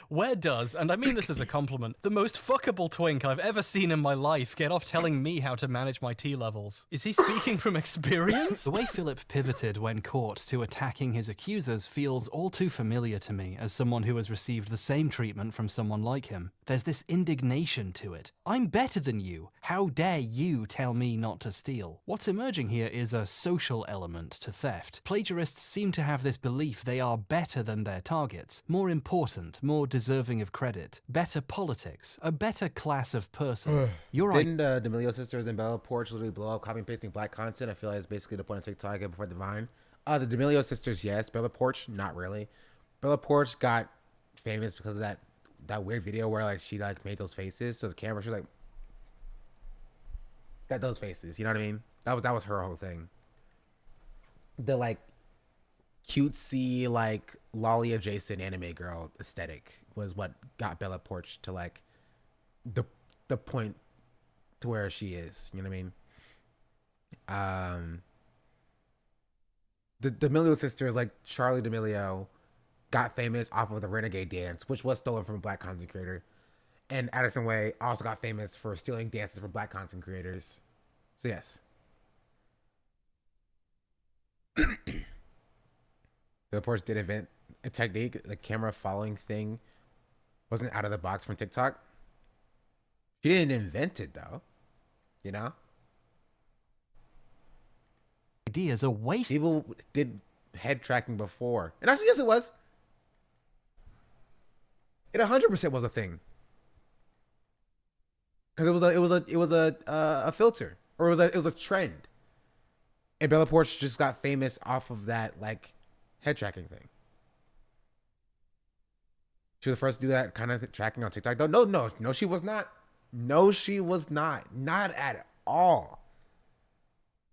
Where does, and I mean this as a compliment, the most fuckable twink I've ever seen in my life get off telling me how to manage my tea levels? Is he speaking from experience? The way Philip pivoted when caught to attacking his accusers feels all too familiar to me as someone who has received the same treatment from someone like him. There's this indignation to it. I'm better than you. How dare you tell me not to steal? What's emerging here is a social element to theft. Plagiarists seem to have this belief they are better than their targets, more important, more deserving of credit, better politics, a better class of person. You're right. Didn't the D'Amelio sisters and Bella Porch literally blow up copy and pasting black content? I feel like it's basically the point of TikTok before Divine. The D'Amelio sisters, yes. Bella Porch, not really. Bella Porch got famous because of that weird video where like she like made those faces. So the camera, she was like, got those faces. You know what I mean? That was her whole thing. The like cutesy like lolly adjacent anime girl aesthetic was what got Bella Porch to like the point to where she is. You know what I mean? The D'Amelio sisters, like Charlie D'Amelio, got famous off of the Renegade dance, which was stolen from a black content creator, and Addison Way also got famous for stealing dances from black content creators. So yes. The Porch did invent a technique. The camera following thing wasn't out of the box from TikTok. She didn't invent it though, you know. Ideas are waste. People did head tracking before, and actually, yes, it was. It 100% was a thing, because it was a filter, or it was a trend, and Bella Porch just got famous off of that like head tracking thing. She was the first to do that kind of tracking on TikTok. No, she was not. No, she was not. Not at all.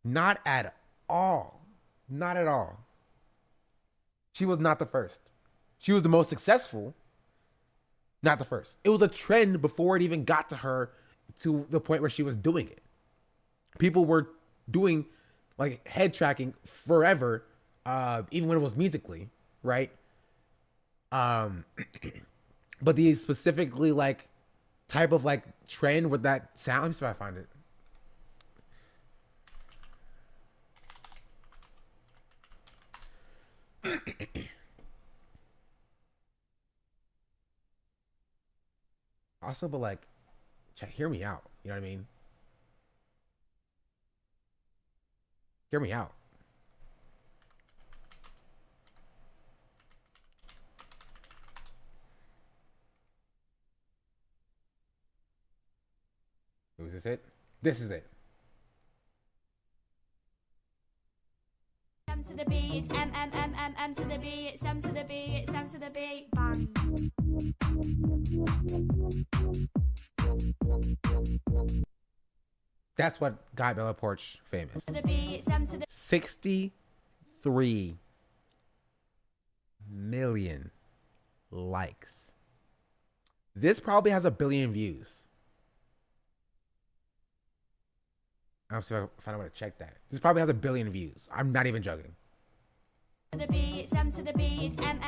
Not at all. Not at all. She was not the first. She was the most successful. Not the first. It was a trend before it even got to her to the point where she was doing it. People were doing like head tracking forever, even when it was musically, right? But the specifically like type of like trend with that sound. Let me see if I find it. Also, but like, hear me out. You know what I mean? Hear me out. Is this it? This is it. M to the B, it's M to the B, it's M to the B, it's M to the B, bang. That's what got Bella Porch famous. To the B, it's M to the 63 million likes. This probably has 1 billion views. I don't know if I want to check that. This probably has 1 billion views. I'm not even joking. To the B, it's M to the B, it's M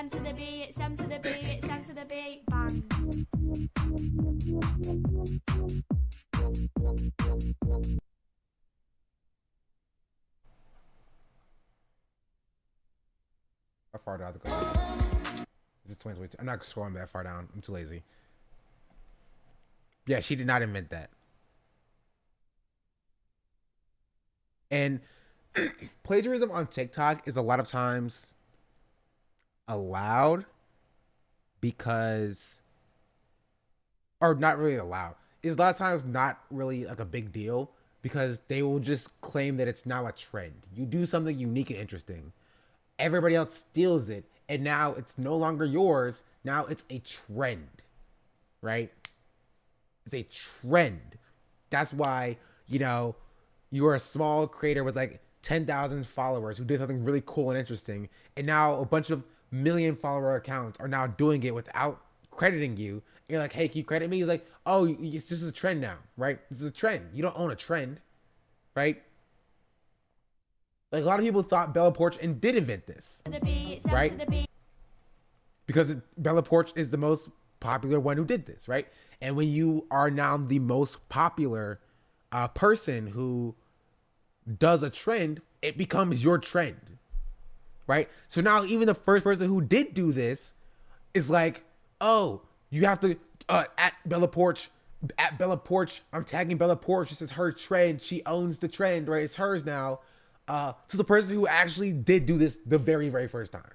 to the B, it's M to the B, it's M to the B, bang. How far do I have to go? This is 2022. I'm not scrolling that far down. I'm too lazy. Yeah, she did not invent that. And plagiarism on TikTok is a lot of times allowed because, or not really allowed. It's a lot of times not really like a big deal because they will just claim that it's now a trend. You do something unique and interesting. Everybody else steals it. And now it's no longer yours. Now it's a trend, right? It's a trend. That's why, you know, you're a small creator with like 10,000 followers who did something really cool and interesting. And now a bunch of million follower accounts are now doing it without crediting you. And you're like, hey, can you credit me? He's like, oh, this is a trend now, right? This is a trend. You don't own a trend, right? Like a lot of people thought Bella Porch and did invent this, right? Because Bella Porch is the most popular one who did this, right? And when you are now the most popular person who does a trend, it becomes your trend, right? So now even the first person who did do this is like, oh, you have to at Bella Porch, I'm tagging Bella Porch. This is her trend. She owns the trend, right? It's hers now. So the person who actually did do this the very, very first time.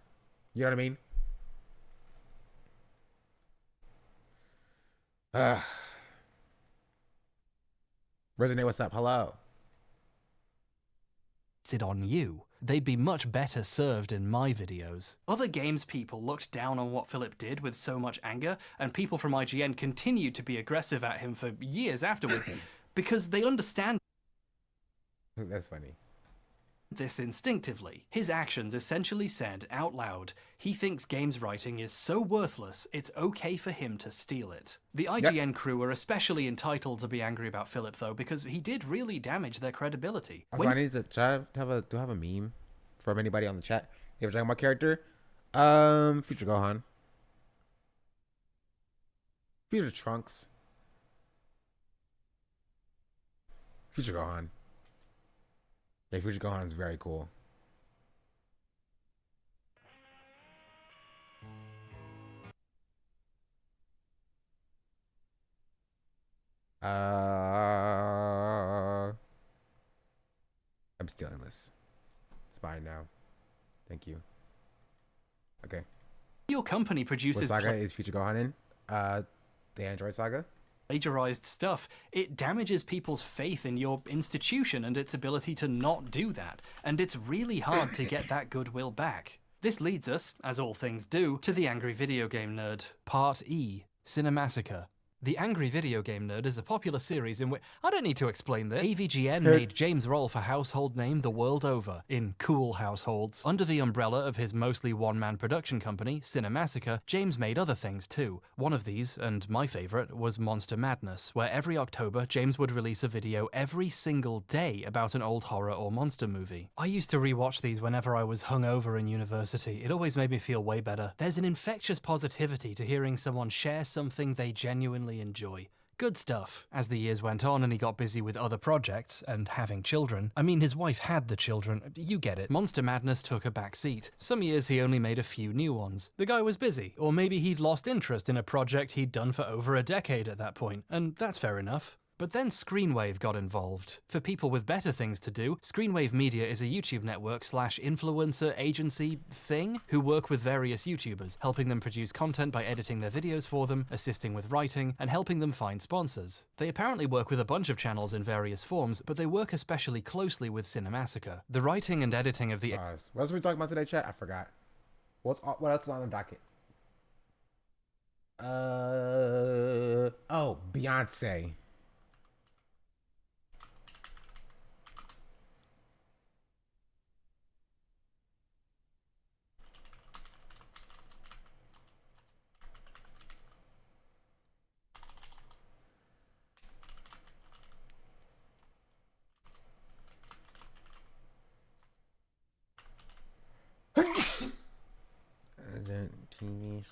You know what I mean? Resonate, what's up? Hello. It on you. They'd be much better served in my videos. Other games people looked down on what Philip did with so much anger, and people from IGN continued to be aggressive at him for years afterwards because they understand That's funny. this instinctively. His actions essentially said out loud, he thinks games writing is so worthless, it's okay for him to steal it. The IGN crew are especially entitled to be angry about Philip though, because he did really damage their credibility. Also, I need to do I have a meme from anybody on the chat? You ever talking about character? Future Gohan. Future Trunks. Future Gohan. Yeah, Future Gohan is very cool. I'm stealing this. It's mine now. Thank you. Okay. Your company produces what saga is Future Gohan in? The Android Saga? Plagiarized stuff. It damages people's faith in your institution and its ability to not do that, and it's really hard to get that goodwill back. This leads us, as all things do, to the Angry Video Game Nerd, Part E, Cinemassacre. The Angry Video Game Nerd is a popular series in which... I don't need to explain this. AVGN made James Rolfe a household name the world over, in cool households. Under the umbrella of his mostly one-man production company, Cinemassacre, James made other things too. One of these, and my favourite, was Monster Madness, where every October James would release a video every single day about an old horror or monster movie. I used to rewatch these whenever I was hungover in university. It always made me feel way better. There's an infectious positivity to hearing someone share something they genuinely enjoy. Good stuff. As the years went on and he got busy with other projects and having children, I mean his wife had the children, you get it, Monster Madness took a back seat. Some years he only made a few new ones. The guy was busy, or maybe he'd lost interest in a project he'd done for over a decade at that point, and that's fair enough. But then Screenwave got involved. For people with better things to do, Screenwave Media is a YouTube network / influencer agency thing who work with various YouTubers, helping them produce content by editing their videos for them, assisting with writing, and helping them find sponsors. They apparently work with a bunch of channels in various forms, but they work especially closely with Cinemassacre. The writing and editing of the... What else were we talking about today, chat? I forgot. What else is on the docket? Oh, Beyonce. TV /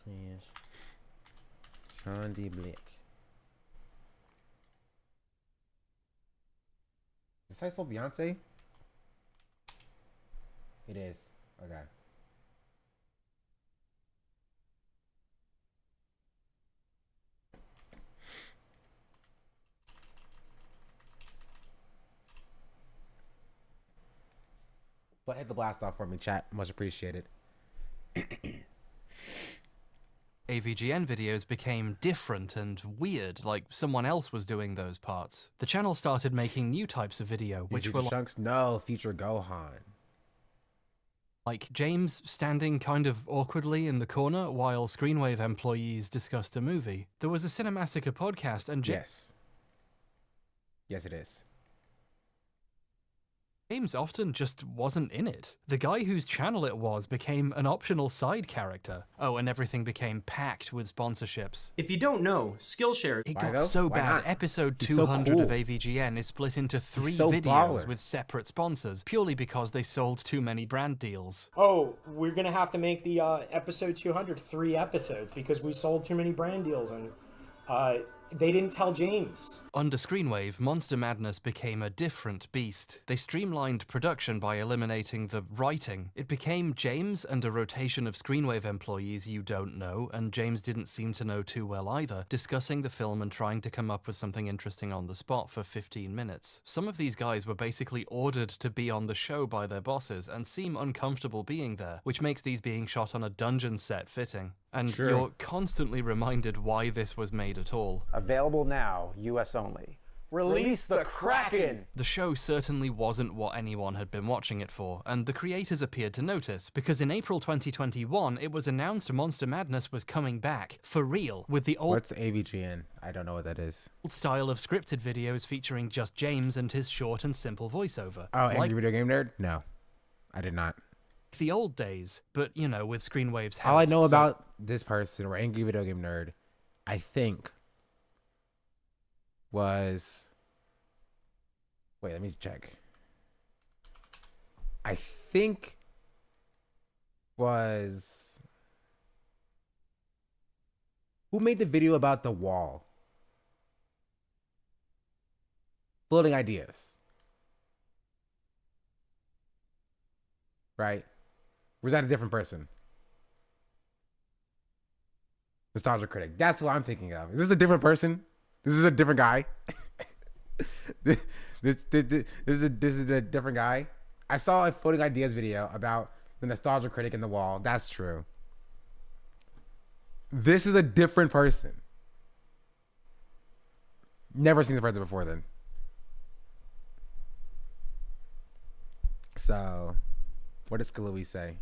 Sean D. Blick. Is that spelled Beyonce? It is. Okay. But hit the blast off for me, chat. Much appreciated. AVGN videos became different and weird, like someone else was doing those parts. The channel started making new types of video, which were chunks. No, feature Gohan. Like James standing kind of awkwardly in the corner while Screenwave employees discussed a movie. There was a Cinemassacre podcast and Yes, it is. James often just wasn't in it. The guy whose channel it was became an optional side character. Oh, and everything became packed with sponsorships. If you don't know, Skillshare... It got so bad, episode 200 of AVGN is split into 3 videos with separate sponsors, purely because they sold too many brand deals. Oh, we're gonna have to make the episode 200 3 episodes because we sold too many brand deals and they didn't tell James. Under Screenwave, Monster Madness became a different beast. They streamlined production by eliminating the writing. It became James and a rotation of Screenwave employees you don't know, and James didn't seem to know too well either, discussing the film and trying to come up with something interesting on the spot for 15 minutes. Some of these guys were basically ordered to be on the show by their bosses and seem uncomfortable being there, which makes these being shot on a dungeon set fitting. And you're constantly reminded why this was made at all. Available now, US only. Release the Kraken! The show certainly wasn't what anyone had been watching it for, and the creators appeared to notice, because in April 2021, it was announced Monster Madness was coming back, for real, with the old... What's AVGN? I don't know what that is. ...style of scripted videos featuring just James and his short and simple voiceover. Oh, Angry Video Game Nerd? No, I did not. The old days, but, you know, with Screenwave's help. All I know about this person, or Angry Video Game Nerd, I think, was... Wait, let me check. I think was... Who made the video about the wall? Floating ideas. Right? Or is that a different person? Nostalgia Critic. That's what I'm thinking of. Is this a different person? This is a different guy? this is a different guy? I saw a Floating Ideas video about the Nostalgia Critic in the wall. That's true. This is a different person. Never seen this person before then. So, what does Kalui say?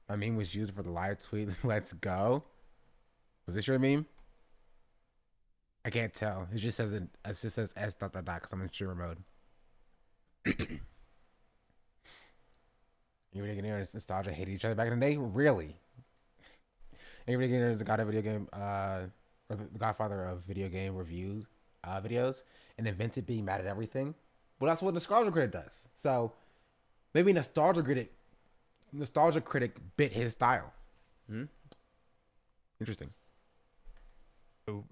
My meme was used for the live tweet. Let's go. Was this your meme? I can't tell. It just says S ... because I'm in streamer mode. Everybody getting and Nostalgia hated each other back in the day? Really? Everybody getting is the god of video game, or the godfather of video game reviews, videos, and invented being mad at everything. Well, that's what Nostalgia Critic does. So maybe Nostalgia Critic bit his style. Interesting.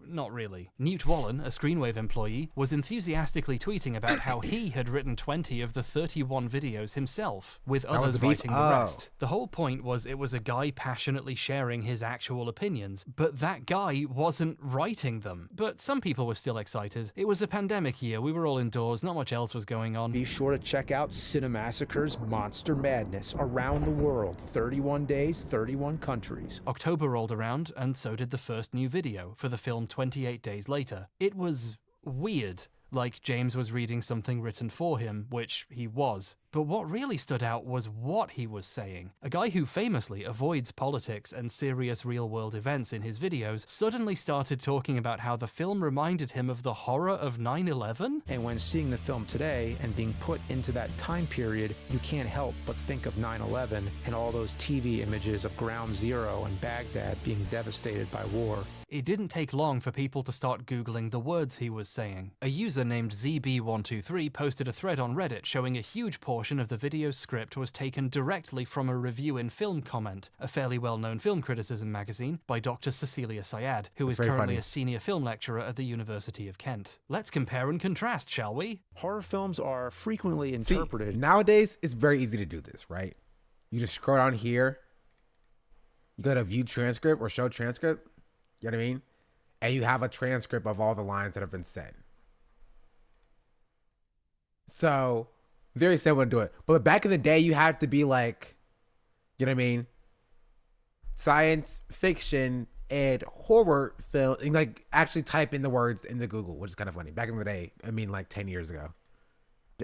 Not really. Newt Wallen, a Screenwave employee, was enthusiastically tweeting about how he had written 20 of the 31 videos himself, with others writing the rest. The whole point was it was a guy passionately sharing his actual opinions, but that guy wasn't writing them. But some people were still excited. It was a pandemic year, we were all indoors, not much else was going on. Be sure to check out Cinemassacre's Monster Madness around the world. 31 days, 31 countries. October rolled around, and so did the first new video for the film 28 Days Later. It was weird, like James was reading something written for him, which he was. But what really stood out was what he was saying. A guy who famously avoids politics and serious real-world events in his videos suddenly started talking about how the film reminded him of the horror of 9/11? And when seeing the film today and being put into that time period, you can't help but think of 9/11 and all those TV images of Ground Zero and Baghdad being devastated by war. It didn't take long for people to start Googling the words he was saying. A user named ZB123 posted a thread on Reddit showing a huge portion of the video's script was taken directly from a review in Film Comment, a fairly well-known film criticism magazine, by Dr. Cecilia Syed, who is currently a senior film lecturer at the University of Kent. Let's compare and contrast, shall we? Horror films are frequently interpreted. See, nowadays, it's very easy to do this, right? You just scroll down here, you go to view transcript or show transcript, you know what I mean? And you have a transcript of all the lines that have been said. So, very simple to do it. But back in the day, you had to be like, you know what I mean? Science fiction and horror film, and like actually type in the words into Google, which is kind of funny. Back in the day, I mean like 10 years ago.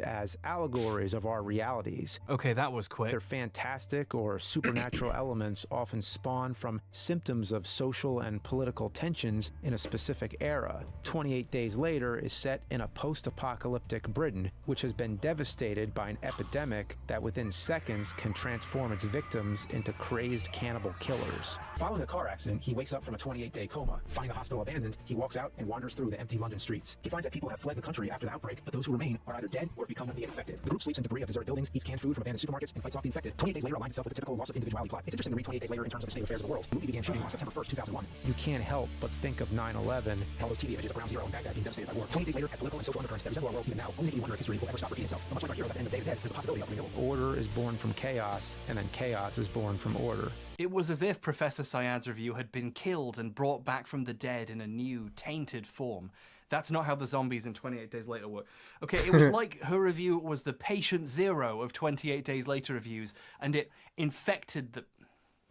As allegories of our realities. Okay, that was quick. Their fantastic or supernatural elements often spawn from symptoms of social and political tensions in a specific era. 28 Days Later is set in a post-apocalyptic Britain, which has been devastated by an epidemic that within seconds can transform its victims into crazed cannibal killers. Following a car accident, he wakes up from a 28-day coma. Finding the hospital abandoned, he walks out and wanders through the empty London streets. He finds that people have fled the country after the outbreak, but those who remain are either dead or become the infected. The group sleeps in debris of deserted buildings, eats canned food from abandoned supermarkets, and fights off the infected. 28 Days Later aligns itself with the typical loss of individuality plot. It's interesting to read 28 Days Later in terms of the state of affairs of the world. The movie began shooting on September 1st, 2001. You can't help but think of 9/11. And all those TV images of Ground Zero and Baghdad being devastated by war. 28 Days Later has political and social undercurrents that resemble our world even now, only making you wonder if history will ever stop repeating itself. But much like our heroes at the end of Day of the Dead, there's a possibility of renewal. Order is born from chaos, and then chaos is born from order. It was as if Professor Syed's review had been killed and brought back from the dead in a new, tainted form. That's not how the zombies in 28 Days Later work. Okay, it was like her review was the patient zero of 28 Days Later reviews, and it infected the...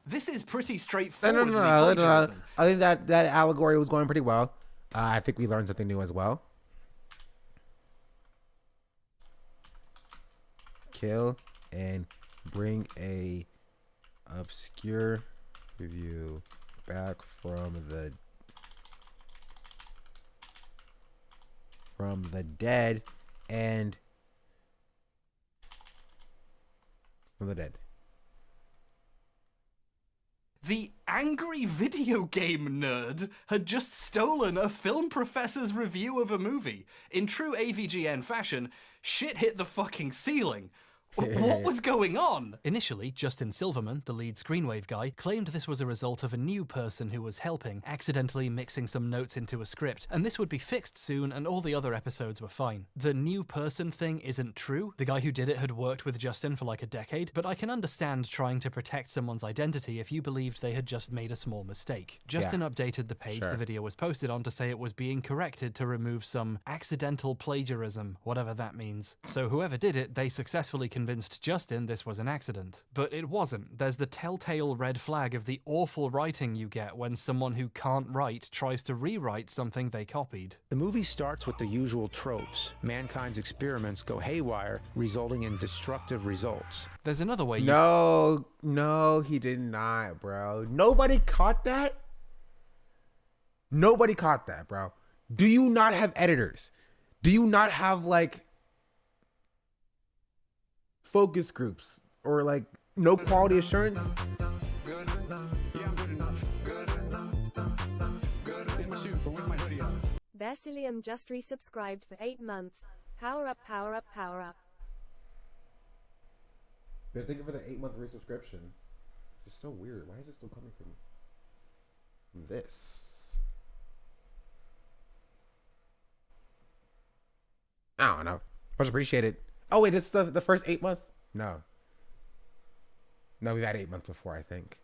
This is pretty straightforward. No. I think that allegory was going pretty well. I think we learned something new as well. Kill and bring a obscure review back from the dead and from the dead. The angry video game nerd had just stolen a film professor's review of a movie. In true AVGN fashion, shit hit the fucking ceiling. What was going on? Initially, Justin Silverman, the lead Screenwave guy, claimed this was a result of a new person who was helping, accidentally mixing some notes into a script, and this would be fixed soon and all the other episodes were fine. The new person thing isn't true. The guy who did it had worked with Justin for like a decade, but I can understand trying to protect someone's identity if you believed they had just made a small mistake. Justin updated the page the video was posted on to say it was being corrected to remove some accidental plagiarism, whatever that means. So whoever did it, they successfully convinced Justin this was an accident. But it wasn't. There's the telltale red flag of the awful writing you get when someone who can't write tries to rewrite something they copied. The movie starts with the usual tropes. Mankind's experiments go haywire, resulting in destructive results. There's another way you... No, he did not, bro. Nobody caught that? Nobody caught that, bro. Do you not have editors? Do you not have, like, focus groups or like no quality assurance? Basilium just resubscribed for 8 months. Power up, power up, power up. They're thinking for the 8-month resubscription. It's so weird. Why is it still coming from this? I don't know. Much appreciated. Oh wait, this is the first 8 month? No. No, we've had 8 months before, I think.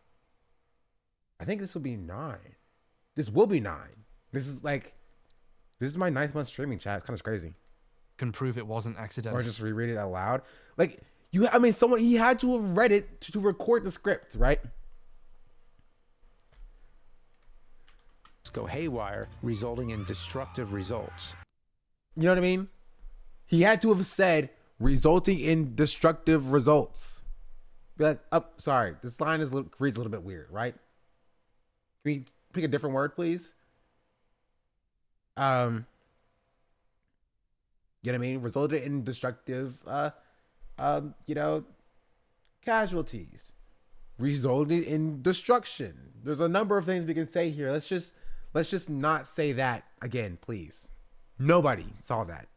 I think this will be 9. This will be 9. This is my 9th month streaming, chat. It's kind of crazy. Can prove it wasn't accidental. Or just reread it out loud. Like, he had to have read it to record the script, right? Go haywire, resulting in destructive results. You know what I mean? He had to have said, resulting in destructive results. Be like, oh, sorry, this line reads a little bit weird, right? Can we pick a different word, please? You know what I mean? Resulted in destructive, casualties. Resulted in destruction. There's a number of things we can say here. Let's just not say that again, please. Nobody saw that.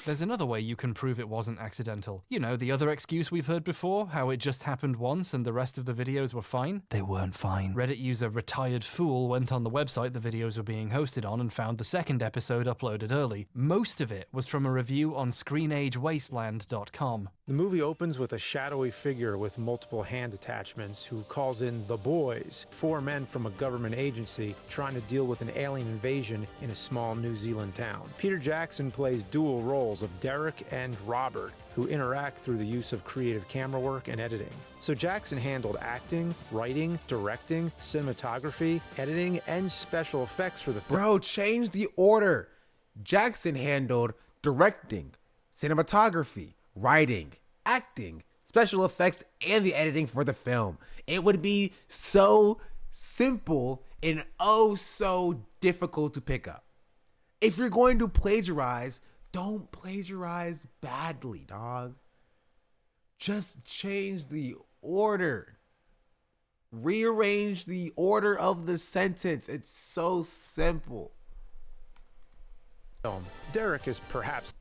There's another way you can prove it wasn't accidental. You know, the other excuse we've heard before, how it just happened once and the rest of the videos were fine. They weren't fine. Reddit user Retired Fool went on the website the videos were being hosted on and found the second episode uploaded early. Most of it was from a review on ScreenAgeWasteland.com. The movie opens with a shadowy figure with multiple hand attachments who calls in the boys, 4 men from a government agency trying to deal with an alien invasion in a small New Zealand town. Peter Jackson plays dual roles of Derek and Robert, who interact through the use of creative camera work and editing. So Jackson handled acting, writing, directing, cinematography, editing, and special effects for the film. Bro, change the order. Jackson handled directing, cinematography, writing, acting, special effects, and the editing for the film. It would be so simple and oh so difficult to pick up. If you're going to plagiarize, don't plagiarize badly, dog. Just change the order. Rearrange the order of the sentence. It's so simple. Derek is perhaps...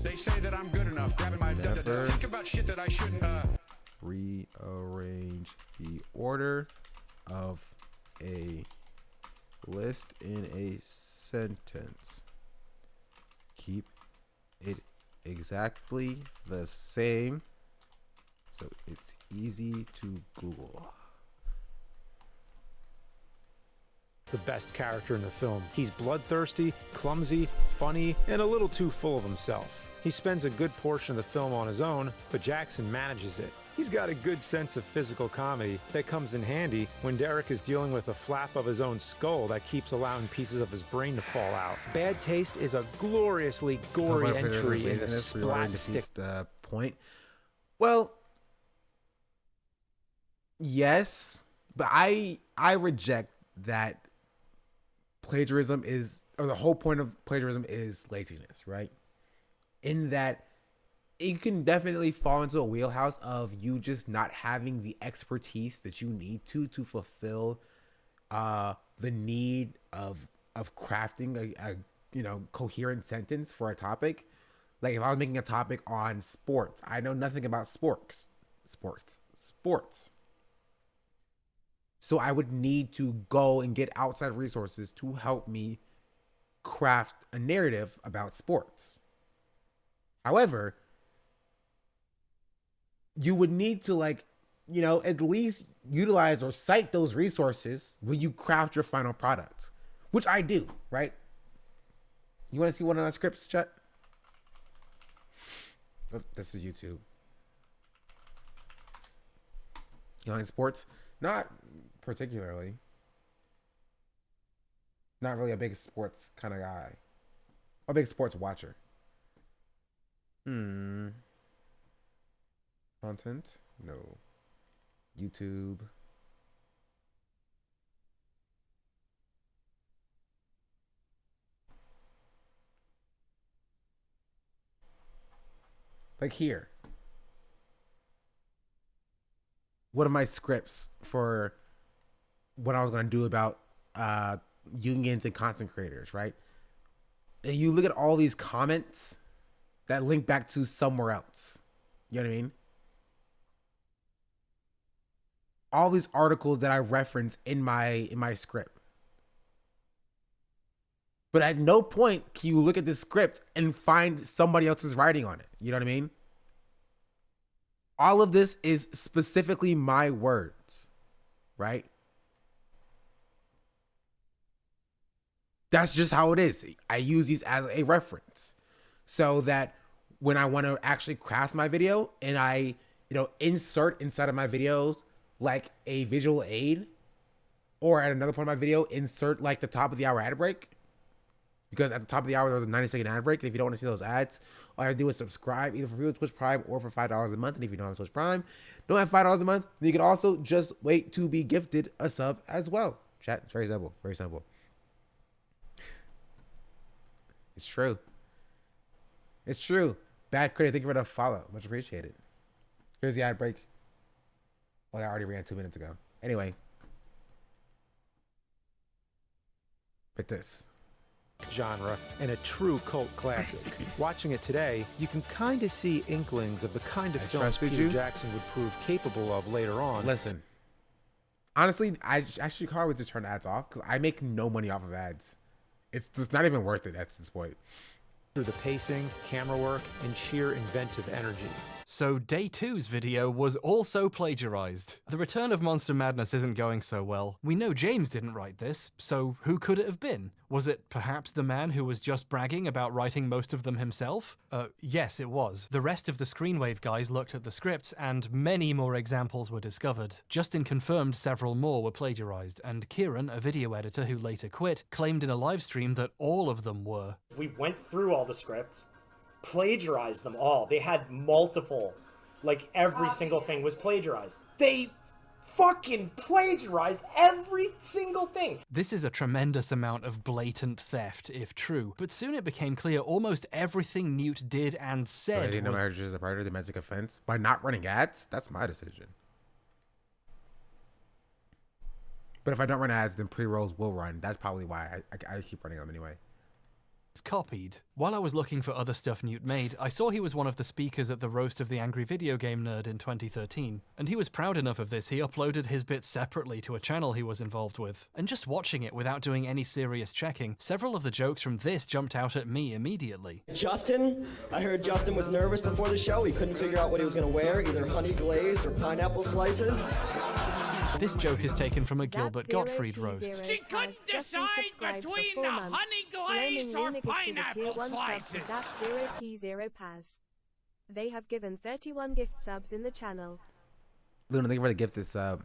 They say that I'm good enough, grabbing my da-da-da. Think about shit that I shouldn't, Rearrange the order of a list in a sentence. Keep it exactly the same so it's easy to Google. The best character in the film. He's bloodthirsty, clumsy, funny, and a little too full of himself. He spends a good portion of the film on his own, but Jackson manages it. He's got a good sense of physical comedy that comes in handy when Derek is dealing with a flap of his own skull that keeps allowing pieces of his brain to fall out. Bad Taste is a gloriously gory entry in the splat stick. The point. Well, yes, but I reject that plagiarism is, or the whole point of plagiarism is laziness, right? In that you can definitely fall into a wheelhouse of you just not having the expertise that you need to fulfill the need of crafting a coherent sentence for a topic. Like if I was making a topic on sports, I know nothing about sports. So I would need to go and get outside resources to help me craft a narrative about sports. However, you would need to at least utilize or cite those resources when you craft your final product, which I do, right? You want to see one of my scripts, chat? Oh, this is YouTube. You like sports? Not particularly. Not really a big sports kind of guy. A big sports watcher. Content? No. YouTube. Like here. One of my scripts for what I was going to do about unions and content creators, right? And you look at all these comments that link back to somewhere else. You know what I mean? All these articles that I reference in my script. But at no point can you look at this script and find somebody else's writing on it. You know what I mean? All of this is specifically my words, right? That's just how it is. I use these as a reference so that when I want to actually craft my video and I, insert inside of my videos like a visual aid, or at another point of my video, insert like the top of the hour ad break. Because at the top of the hour, there was a 90-second ad break. And if you don't want to see those ads, all you have to do is subscribe either for Twitch Prime or for $5 a month. And if you don't have Twitch Prime, don't have $5 a month, then you can also just wait to be gifted a sub as well. Chat, it's very simple. Very simple. It's true. It's true. Bad critic, thank you for the follow. Much appreciated. Here's the ad break. Oh, I already ran 2 minutes ago. Anyway. But this genre and a true cult classic. Watching it today, you can kind of see inklings of the kind of films Peter Jackson would prove capable of later on. Listen, honestly, I actually probably just turn ads off because I make no money off of ads. It's not even worth it at this point. Through the pacing, camera work, and sheer inventive energy. So Day 2's video was also plagiarized. The Return of Monster Madness isn't going so well. We know James didn't write this, so who could it have been? Was it perhaps the man who was just bragging about writing most of them himself? Yes, it was. The rest of the Screenwave guys looked at the scripts, and many more examples were discovered. Justin confirmed several more were plagiarized, and Kieran, a video editor who later quit, claimed in a livestream that all of them were. We went through all the scripts, plagiarized them all. They had multiple, like every single thing was plagiarized. They fucking plagiarized every single thing. This is a tremendous amount of blatant theft, if true, but soon it became clear almost everything Newt did and said was... marriage is a part of the domestic offense by not running ads. That's my decision. But if I don't run ads, then pre-rolls will run. That's probably why I keep running them anyway. Copied. While I was looking for other stuff Newt made, I saw he was one of the speakers at the Roast of the Angry Video Game Nerd in 2013, and he was proud enough of this he uploaded his bits separately to a channel he was involved with. And just watching it without doing any serious checking, several of the jokes from this jumped out at me immediately. Justin? I heard Justin was nervous before the show. He couldn't figure out what he was going to wear, either honey glazed or pineapple slices. This joke is taken from a Gilbert Gottfried roast. She couldn't decide between the honey glaze or pineapple slices. They have given 31 gift subs in the channel. Luna, thank you for the gift this sub.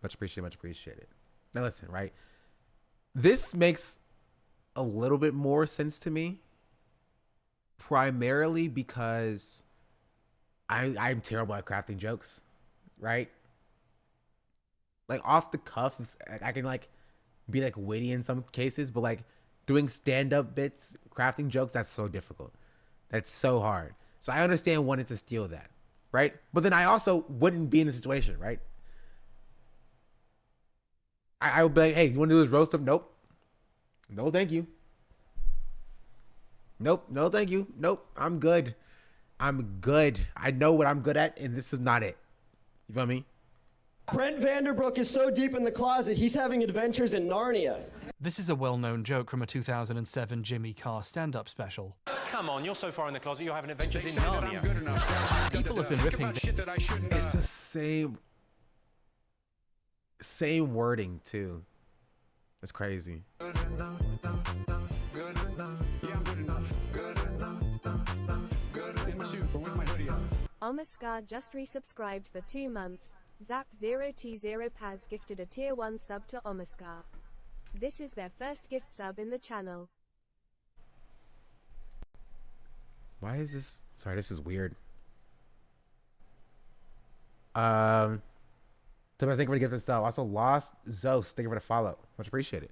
Much appreciated, much appreciated. Now listen, right? This makes a little bit more sense to me. Primarily because I'm terrible at crafting jokes, right? Like off the cuff, I can like be like witty in some cases, but like doing stand-up bits, crafting jokes, that's so difficult. That's so hard. So I understand wanting to steal that, right? But then I also wouldn't be in the situation, right? I would be like, hey, you want to do this roast of? Nope. No, thank you. Nope. No, thank you. Nope. I'm good. I'm good. I know what I'm good at, and this is not it. You feel me? Brent Vanderbrook is so deep in the closet, he's having adventures in Narnia. This is a well-known joke from a 2007 Jimmy Carr stand-up special. Come on, you're so far in the closet, you're having adventures in Narnia. People have been ripping It's the same wording too. It's crazy. Omaskar just resubscribed for 2 months. Zap0T0Paz gifted a tier 1 sub to Omaskar. This is their first gift sub in the channel. Why is this? Sorry, this is weird. Thank you for the gift and stuff. Also, Lost Zos, thank you for the follow. Much appreciated.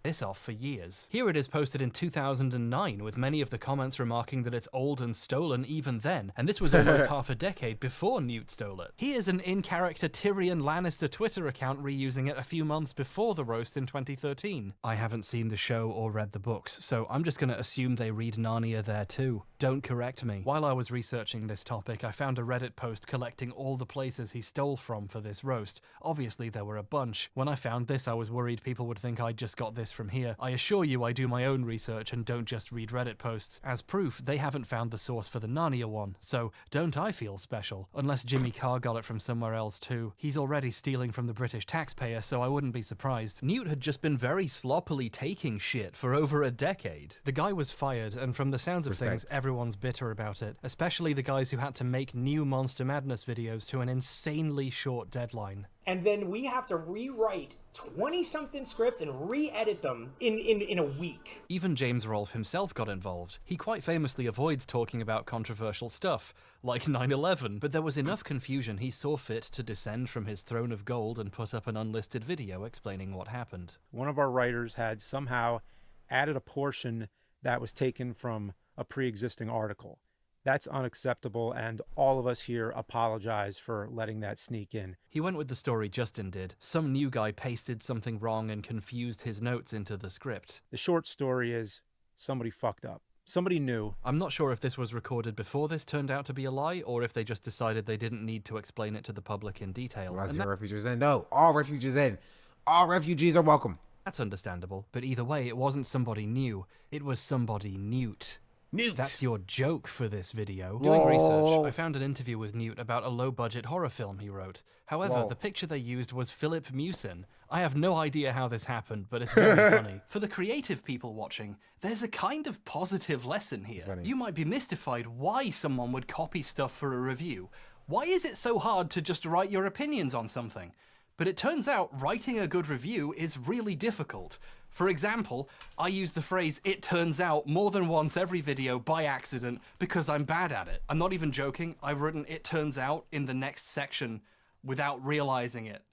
This off for years. Here it is posted in 2009, with many of the comments remarking that it's old and stolen even then, and this was almost half a decade before Newt stole it. Here's an in-character Tyrion Lannister Twitter account reusing it a few months before the roast in 2013. I haven't seen the show or read the books, so I'm just gonna assume they read Narnia there too. don't correct me. While I was researching this topic, I found a Reddit post collecting all the places he stole from for this roast. Obviously, there were a bunch. When I found this, I was worried people would think I'd just got this from here. I assure you I do my own research and don't just read Reddit posts. As proof, they haven't found the source for the Narnia one, so don't I feel special? Unless Jimmy Carr got it from somewhere else too. He's already stealing from the British taxpayer, so I wouldn't be surprised. Newt had just been very sloppily taking shit for over a decade. The guy was fired, and from the sounds of things, everyone's bitter about it, especially the guys who had to make new Monster Madness videos to an insanely short deadline. And then we have to rewrite 20-something scripts and re-edit them in a week. Even James Rolfe himself got involved. He quite famously avoids talking about controversial stuff, like 9/11, but there was enough confusion he saw fit to descend from his throne of gold and put up an unlisted video explaining what happened. One of our writers had somehow added a portion that was taken from a pre-existing article. That's unacceptable, and all of us here apologize for letting that sneak in. He went with the story Justin did. Some new guy pasted something wrong and confused his notes into the script. The short story is somebody fucked up. Somebody knew. I'm not sure if this was recorded before this turned out to be a lie, or if they just decided they didn't need to explain it to the public in detail. Refugees in? No, all refugees in. All refugees are welcome. That's understandable, but either way, it wasn't somebody new. It was somebody Newt. Newt! That's your joke for this video. Whoa. Doing research, I found an interview with Newt about a low-budget horror film he wrote. However, Whoa. the picture they used was Philip Mewson. I have no idea how this happened, but it's very funny. For the creative people watching, there's a kind of positive lesson here. You might be mystified why someone would copy stuff for a review. Why is it so hard to just write your opinions on something? But it turns out writing a good review is really difficult. For example, I use the phrase "it turns out" more than once every video by accident because I'm bad at it. I'm not even joking, I've written "it turns out" in the next section without realizing it.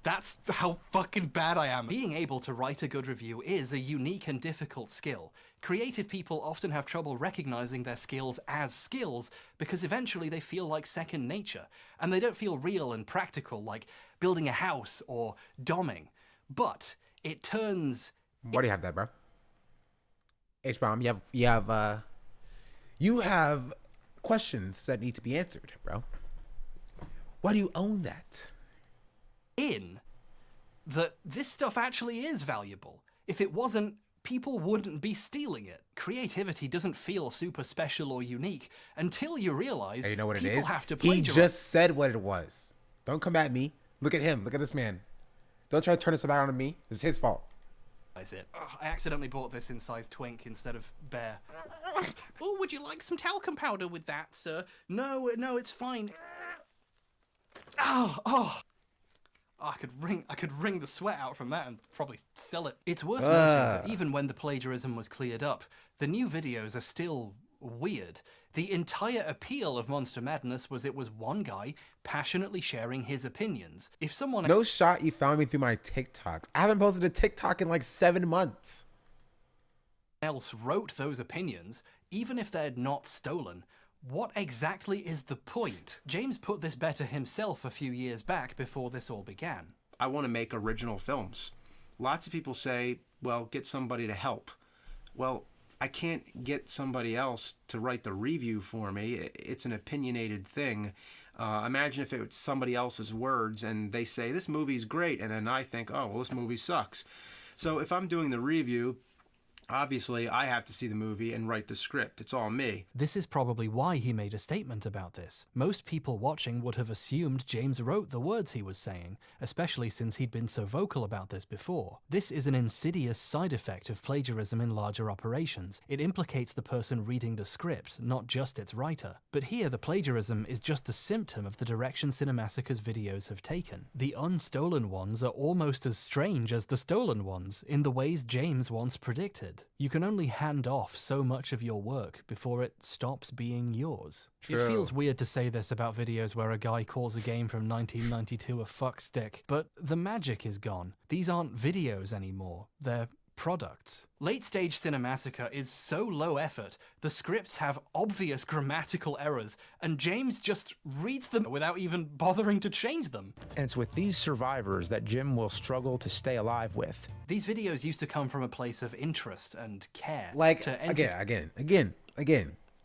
That's how fucking bad I am. Being able to write a good review is a unique and difficult skill. Creative people often have trouble recognizing their skills as skills because eventually they feel like second nature, and they don't feel real and practical like building a house or doming. But it turns... Why do you have that, bro? Hbomb, you have questions that need to be answered, bro. Why do you own that? That this stuff actually is valuable. If it wasn't, people wouldn't be stealing it. Creativity doesn't feel super special or unique until you realize Hey, you know what it people is? have to He plagiarize. just said what it was. Don't come at me. Look at him. Look at this man. Don't try to turn this about on me. It's his fault. It. Ugh, I accidentally bought this in size twink instead of bear. Oh, would you like some talcum powder with that, sir? No, it's fine. Oh. I could wring the sweat out from that and probably sell it. It's worth noting that even when the plagiarism was cleared up, the new videos are still weird. The entire appeal of Monster Madness was it was one guy passionately sharing his opinions. If someone... No shot you found me through my TikToks. I haven't posted a TikTok in like 7 months. ...else wrote those opinions, even if they're not stolen, what exactly is the point? James put this better himself a few years back before this all began. I want to make original films. Lots of people say, well, get somebody to help. Well, I can't get somebody else to write the review for me. It's an opinionated thing. Imagine if it was somebody else's words and they say, this movie's great, and then I think, oh, well, this movie sucks. So if I'm doing the review, obviously, I have to see the movie and write the script. It's all me. This is probably why he made a statement about this. Most people watching would have assumed James wrote the words he was saying, especially since he'd been so vocal about this before. This is an insidious side effect of plagiarism in larger operations. It implicates the person reading the script, not just its writer. But here, the plagiarism is just a symptom of the direction Cinemassacre's videos have taken. The unstolen ones are almost as strange as the stolen ones, in the ways James once predicted. You can only hand off so much of your work before it stops being yours. True. It feels weird to say this about videos where a guy calls a game from 1992 a fuckstick, but the magic is gone. These aren't videos anymore, they're products. Late-stage Cinemassacre is so low effort, the scripts have obvious grammatical errors, and James just reads them without even bothering to change them. And it's with these survivors that Jim will struggle to stay alive with. These videos used to come from a place of interest and care. Like, to again.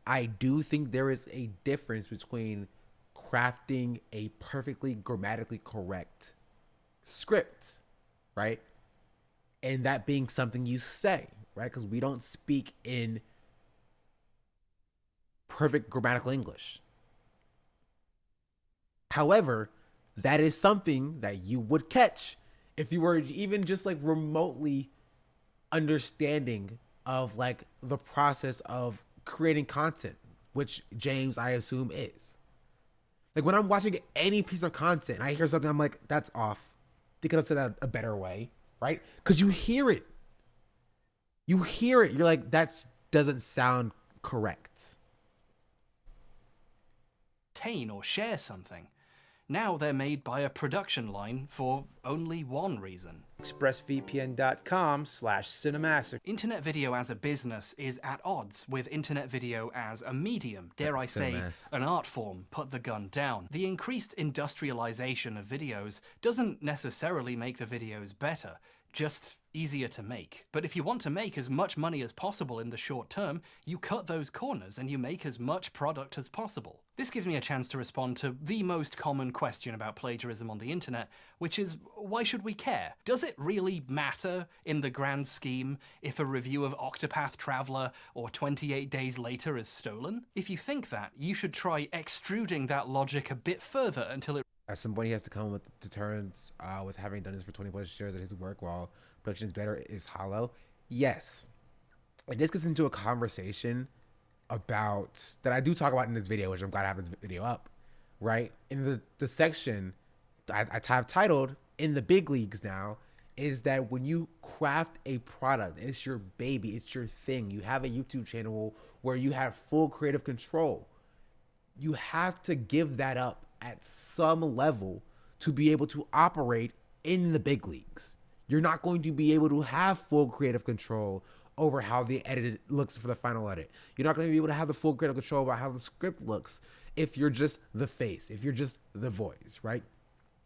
I do think there is a difference between crafting a perfectly grammatically correct script, right? And that being something you say, right? Because we don't speak in perfect grammatical English. However, that is something that you would catch if you were even just like remotely understanding of like the process of creating content, which James, I assume, is. Like when I'm watching any piece of content and I hear something, I'm like, that's off. They could have said that a better way, right? Because you hear it. You hear it. You're like, that doesn't sound correct. Or share something. Now they're made by a production line for only one reason. ExpressVPN.com/Cinemassacre. Internet video as a business is at odds with internet video as a medium, dare I say, an art form. Put the gun down. The increased industrialization of videos doesn't necessarily make the videos better, just easier to make. But if you want to make as much money as possible in the short term, you cut those corners and you make as much product as possible. This gives me a chance to respond to the most common question about plagiarism on the internet, which is, why should we care? Does it really matter in the grand scheme if a review of Octopath Traveler or 28 Days Later is stolen? If you think that, you should try extruding that logic a bit further until it... At some point, he has to come to terms with having done this for 20 plus years that his work, while production is better, is hollow. Yes. And this gets into a conversation about that I do talk about in this video, which I'm glad I have this video up, right? In the section I have titled "In the Big Leagues Now," is that when you craft a product, it's your baby, it's your thing. You have a YouTube channel where you have full creative control. You have to give that up at some level to be able to operate in the big leagues. You're not going to be able to have full creative control over how the edit looks for the final edit. You're not going to be able to have the full creative control about how the script looks if you're just the face, if you're just the voice, right?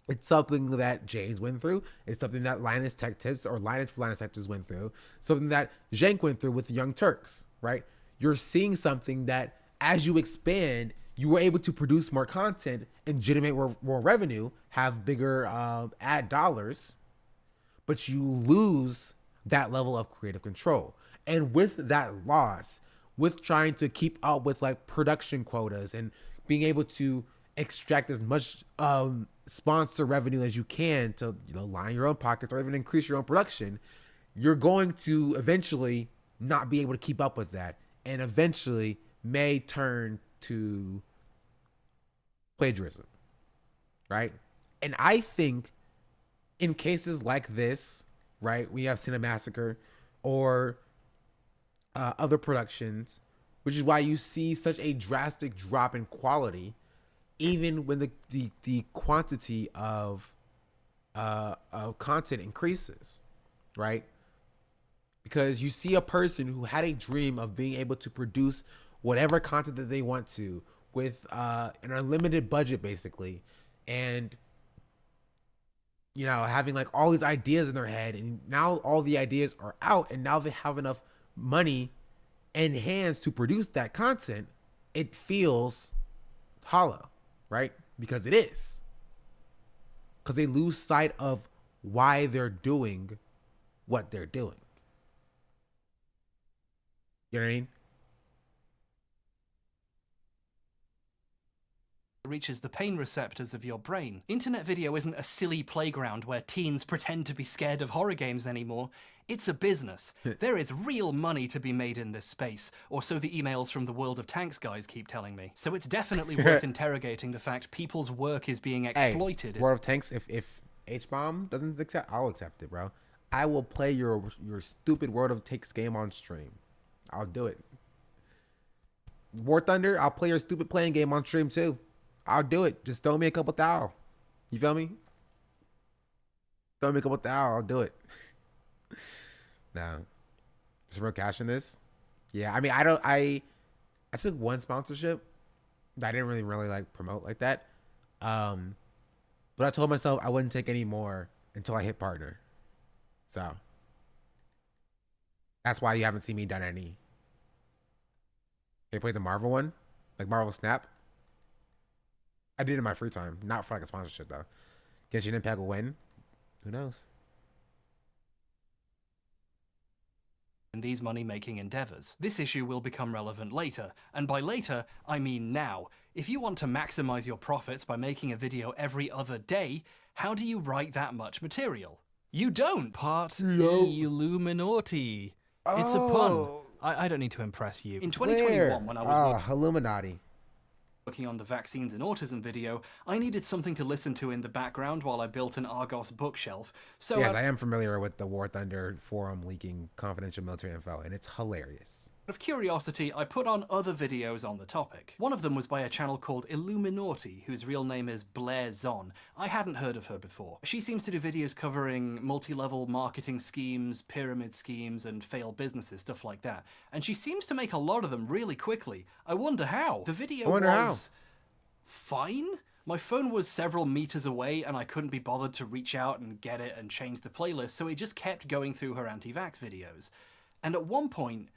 It's something that James went through. It's something that Linus Tech Tips or Linus Tech Tips went through. Something that Jenk went through with the Young Turks, right? You're seeing something that as you expand, you were able to produce more content and generate more revenue, have bigger ad dollars, but you lose that level of creative control. And with that loss, with trying to keep up with like production quotas and being able to extract as much sponsor revenue as you can to, you know, line your own pockets or even increase your own production, you're going to eventually not be able to keep up with that, and eventually may turn to plagiarism, right? And I think in cases like this, right, we have Cinemassacre or other productions, which is why you see such a drastic drop in quality, even when the quantity of content increases, right? Because you see a person who had a dream of being able to produce whatever content that they want to with an unlimited budget, basically, and you know, having like all these ideas in their head, and now all the ideas are out, and now they have enough money and hands to produce that content. It feels hollow, right? Because it is. Because they lose sight of why they're doing what they're doing. You know what I mean? Reaches the pain receptors of your brain. Internet video isn't a silly playground where teens pretend to be scared of horror games anymore. It's a business. There is real money to be made in this space, or so the emails from the World of Tanks guys keep telling me. So it's definitely worth interrogating the fact people's work is being exploited. Hey, World of Tanks, if Hbomb doesn't accept, I'll accept it, bro. I will play your stupid World of Tanks game on stream. I'll do it. War Thunder, I'll play your stupid playing game on stream too. I'll do it. Just throw me a couple thou. You feel me? Throw me a couple thou. I'll do it. No. Some real cash in this? Yeah, I mean, I took one sponsorship that I didn't really like promote like that. But I told myself I wouldn't take any more until I hit partner. So that's why you haven't seen me done any. They played the Marvel one, like Marvel Snap. I did it in my free time, not for like a sponsorship though. Genshin Impact will win. Who knows? In these money-making endeavors. This issue will become relevant later, and by later, I mean now. If you want to maximize your profits by making a video every other day, how do you write that much material? You don't! Part Illuminati. It's a pun. I don't need to impress you. In 2021, when I was Illuminati. working on the vaccines and autism video, I needed something to listen to in the background while I built an Argos bookshelf. So yes, I am familiar with the War Thunder forum leaking confidential military info, and it's hilarious. out of curiosity, I put on other videos on the topic. One of them was by a channel called Illuminati, whose real name is Blair Zon. I hadn't heard of her before. She seems to do videos covering multi-level marketing schemes, pyramid schemes, and failed businesses, stuff like that. And she seems to make a lot of them really quickly. I wonder how. The video was fine. My phone was several meters away and I couldn't be bothered to reach out and get it and change the playlist, so it just kept going through her anti-vax videos. And at one point,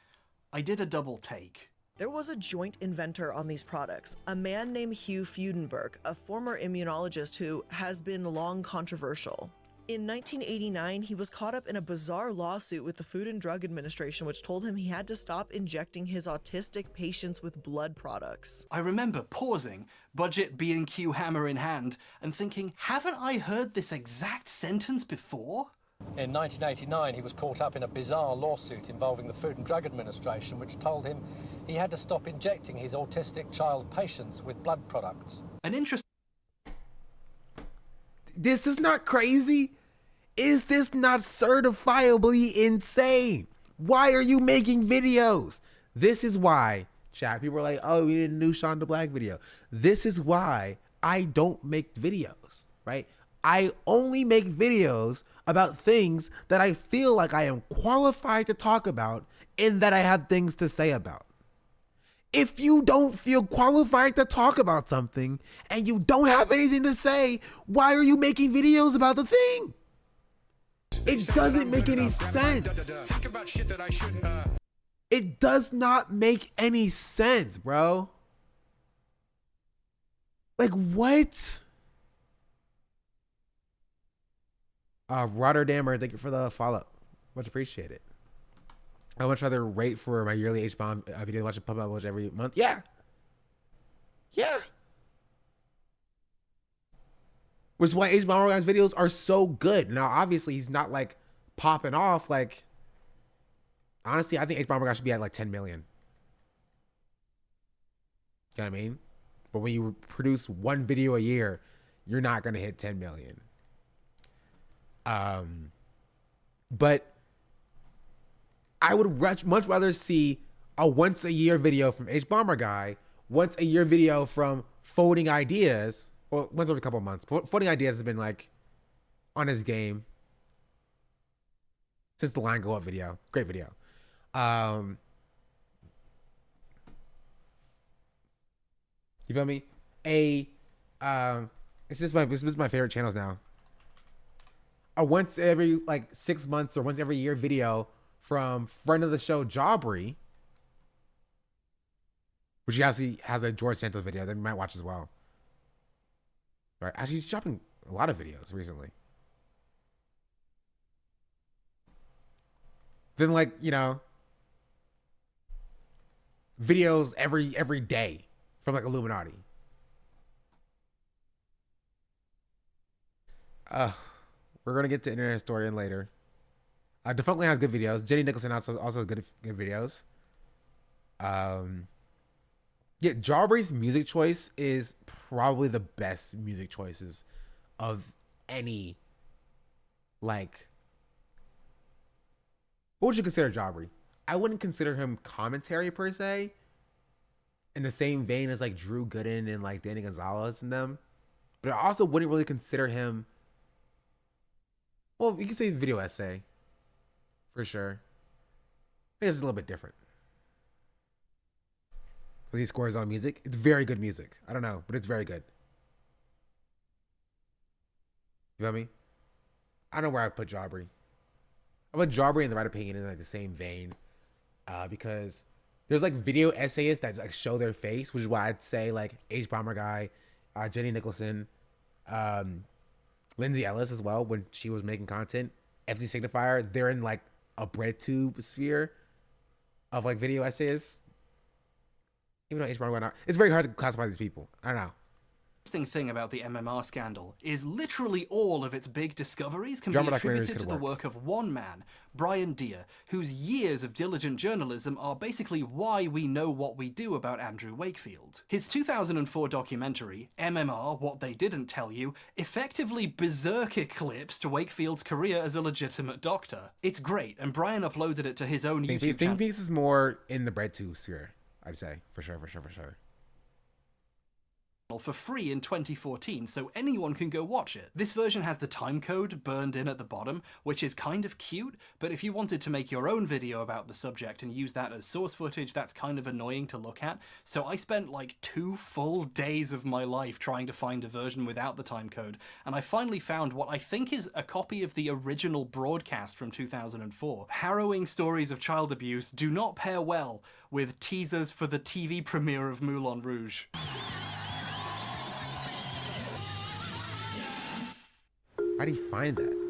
I did a double take. There was a joint inventor on these products, a man named Hugh Freudenberg, a former immunologist who has been long controversial. In 1989, he was caught up in a bizarre lawsuit with the Food and Drug Administration, which told him he had to stop injecting his autistic patients with blood products. I remember pausing, budget B&Q hammer in hand, and thinking, haven't I heard this exact sentence before? In 1989, he was caught up in a bizarre lawsuit involving the Food and Drug Administration, which told him he had to stop injecting his autistic child patients with blood products. An interesting... This is not crazy. Is this not certifiably insane? Why are you making videos? This is why, chat, people are like, oh, we need a new Shonda Black video. This is why I don't make videos, right? I only make videos about things that I feel like I am qualified to talk about and that I have things to say about. If you don't feel qualified to talk about something and you don't have anything to say, why are you making videos about the thing? It doesn't make any sense. Think about shit that I shouldn't. It does not make any sense, bro. Like, what? Rotterdammer, thank you for the follow. Much appreciated. I much rather wait for my yearly Hbomb video to watch it pop up every month. Yeah. Yeah. Which is why Hbomb guys' videos are so good. Now, obviously, he's not like popping off. Like, honestly, I think Hbomb guys should be at like 10 million. You know what I mean? But when you produce one video a year, you're not going to hit 10 million. But I would much rather see a once a year video from Hbomber guy, once a year video from Folding Ideas, well, once every couple of months. Folding Ideas has been like on his game since the Line Go Up video. Great video. You feel me? This is my favorite channels now. A once every like 6 months or once every year video from friend of the show Jaubrey, which he actually has a George Santos video that you might watch as well. Right? Actually, he's dropping a lot of videos recently. Then, like, you know, videos every day from like Illuminati. We're gonna get to Internet Historian later. Definitely has good videos. Jenny Nicholson also has good videos. Yeah, Jawbree's music choice is probably the best music choices of any. Like, what would you consider Jawbree? I wouldn't consider him commentary per se, in the same vein as like Drew Gooden and like Danny Gonzalez and them. But I also wouldn't really consider him. Well, you can say video essay, for sure. I think it's a little bit different. When he scores on music, it's very good music. I don't know, but it's very good. You feel me? I don't know where I put Jawbree. I put Jawbree and The Right Opinion in like the same vein, because there's like video essayists that like show their face, which is why I'd say like Hbomber guy, Jenny Nicholson, Lindsay Ellis as well, when she was making content. FD Signifier, they're in like a bread tube sphere of like video essayists. Even though Hbomber not, it's very hard to classify these people. I don't know. Interesting thing about the MMR scandal is literally all of its big discoveries can Drama be documentaries attributed could to the work. work of one man, Brian Deere, whose years of diligent journalism are basically why we know what we do about Andrew Wakefield. His 2004 documentary, MMR, What They Didn't Tell You, effectively berserk eclipsed Wakefield's career as a legitimate doctor. It's great, and Brian uploaded it to his own YouTube channel. Think Piece is more in the bread tube sphere, I'd say, for sure. For free in 2014, so anyone can go watch it. This version has the timecode burned in at the bottom, which is kind of cute, but if you wanted to make your own video about the subject and use that as source footage, that's kind of annoying to look at. So I spent like 2 full days of my life trying to find a version without the timecode, and I finally found what I think is a copy of the original broadcast from 2004. Harrowing stories of child abuse do not pair well with teasers for the TV premiere of Moulin Rouge. How do you find that?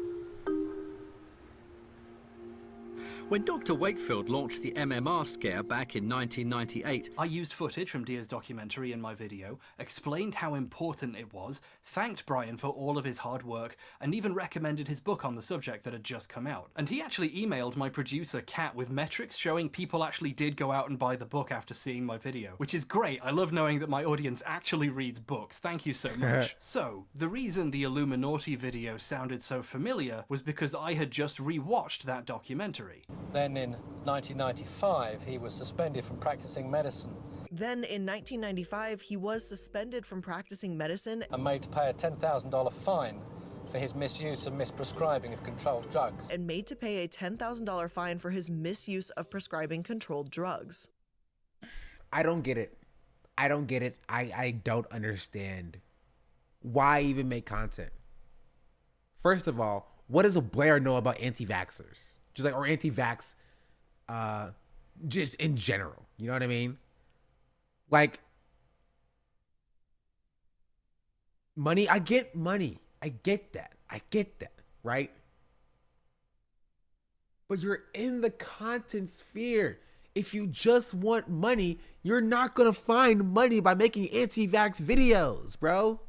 When Dr. Wakefield launched the MMR scare back in 1998, I used footage from Deere's documentary in my video, explained how important it was, thanked Brian for all of his hard work, and even recommended his book on the subject that had just come out. And he actually emailed my producer Kat with metrics showing people actually did go out and buy the book after seeing my video, which is great. I love knowing that my audience actually reads books. Thank you so much. So, the reason the Illuminati video sounded so familiar was because I had just rewatched that documentary. Then in 1995, he was suspended from practicing medicine. Then in 1995, he was suspended from practicing medicine and made to pay a $10,000 fine for his misuse and misprescribing of controlled drugs. And made to pay a $10,000 fine for his misuse of prescribing controlled drugs. I don't get it. I don't understand. Why even make content? First of all, what does Blair know about anti-vaxxers? Just like, or anti-vax, just in general. You know what I mean? Like, money, I get money. I get that, right? But you're in the content sphere. If you just want money, you're not gonna find money by making anti-vax videos, bro.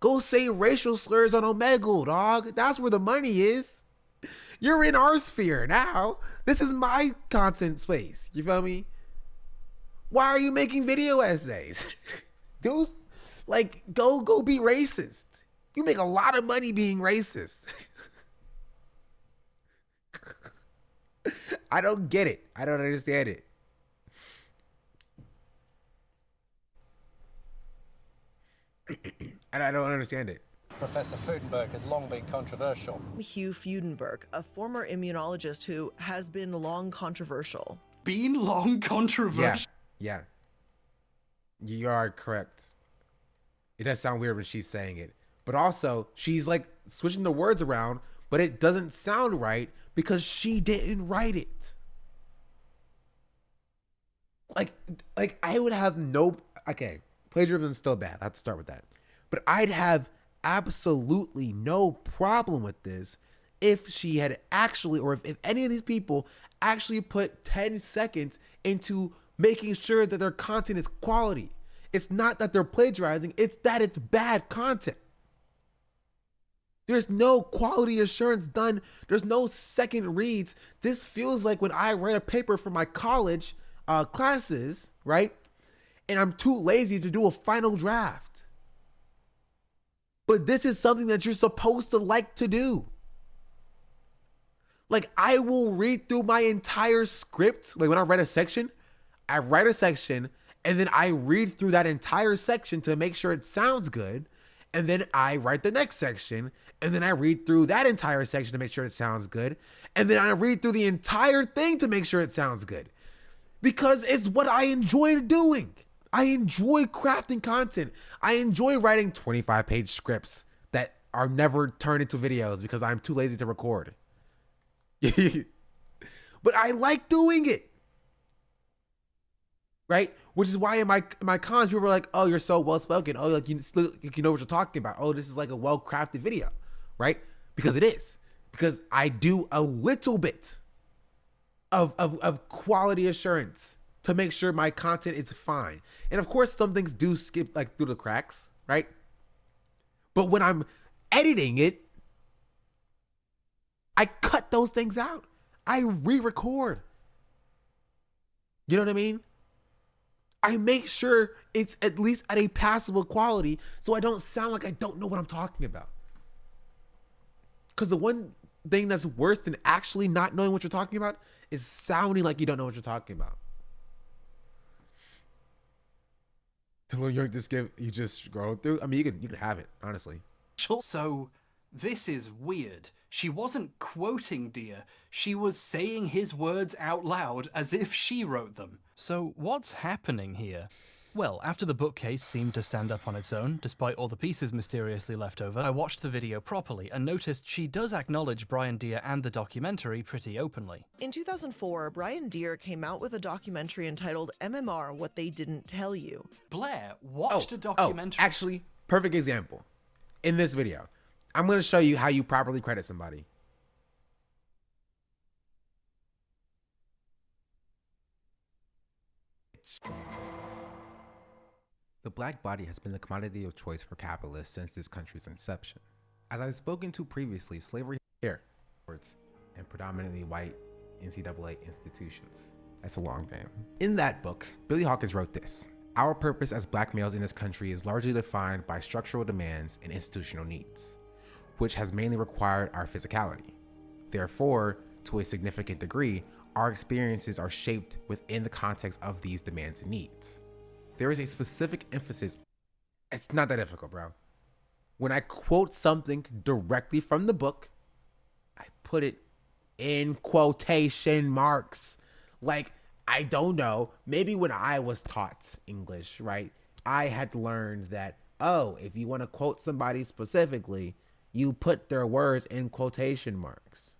Go say racial slurs on Omegle, dog. That's where the money is. You're in our sphere now. This is my content space. You feel me? Why are you making video essays? Dude, like, go be racist. You make a lot of money being racist. I don't get it. I don't understand it. And I don't understand it. Professor Freudenberg has long been controversial. Hugh Freudenberg, a former immunologist who has been long controversial. Been long controversial? Yeah. You are correct. It does sound weird when she's saying it. But also, she's like switching the words around, but it doesn't sound right because she didn't write it. Like I would have no... Okay, plagiarism is still bad. I have to start with that. But I'd have absolutely no problem with this if she had actually, or if any of these people actually put 10 seconds into making sure that their content is quality. It's not that they're plagiarizing, it's that it's bad content. There's no quality assurance done. There's no second reads. This feels like when I write a paper for my college classes, right? And I'm too lazy to do a final draft. But this is something that you're supposed to like to do. Like, I will read through my entire script. Like, when I write a section, and then I read through that entire section to make sure it sounds good. And then I write the next section, and then I read through that entire section to make sure it sounds good. And then I read through the entire thing to make sure it sounds good. Because it's what I enjoy doing. I enjoy crafting content. I enjoy writing 25-page scripts that are never turned into videos because I'm too lazy to record. But I like doing it. right? Which is why in my comments people were like, "Oh, you're so well spoken. Oh, like you know what you're talking about. Oh, this is like a well crafted video, right?" Because it is. Because I do a little bit of quality assurance to make sure my content is fine. And of course, some things do skip like through the cracks, right? But when I'm editing it, I cut those things out. I re-record. You know what I mean? I make sure it's at least at a passable quality so I don't sound like I don't know what I'm talking about. Because the one thing that's worse than actually not knowing what you're talking about is sounding like you don't know what you're talking about. You just scroll through. I mean, you can have it, honestly. So, this is weird. She wasn't quoting Deer, she was saying his words out loud as if she wrote them. So, what's happening here? Well, after the bookcase seemed to stand up on its own, despite all the pieces mysteriously left over, I watched the video properly and noticed she does acknowledge Brian Deer and the documentary pretty openly. In 2004, Brian Deer came out with a documentary entitled MMR What They Didn't Tell You. Blair watched a documentary. Actually, perfect example. In this video, I'm going to show you how you properly credit somebody. The black body has been the commodity of choice for capitalists since this country's inception. As I've spoken to previously, slavery here and predominantly white NCAA institutions. That's a long name. In that book, Billy Hawkins wrote this: "Our purpose as black males in this country is largely defined by structural demands and institutional needs, which has mainly required our physicality. Therefore, to a significant degree, our experiences are shaped within the context of these demands and needs. There is a specific emphasis." It's not that difficult, bro. When I quote something directly from the book, I put it in quotation marks. Like, I don't know, maybe when I was taught English, right, I had learned that, oh, if you want to quote somebody specifically, you put their words in quotation marks.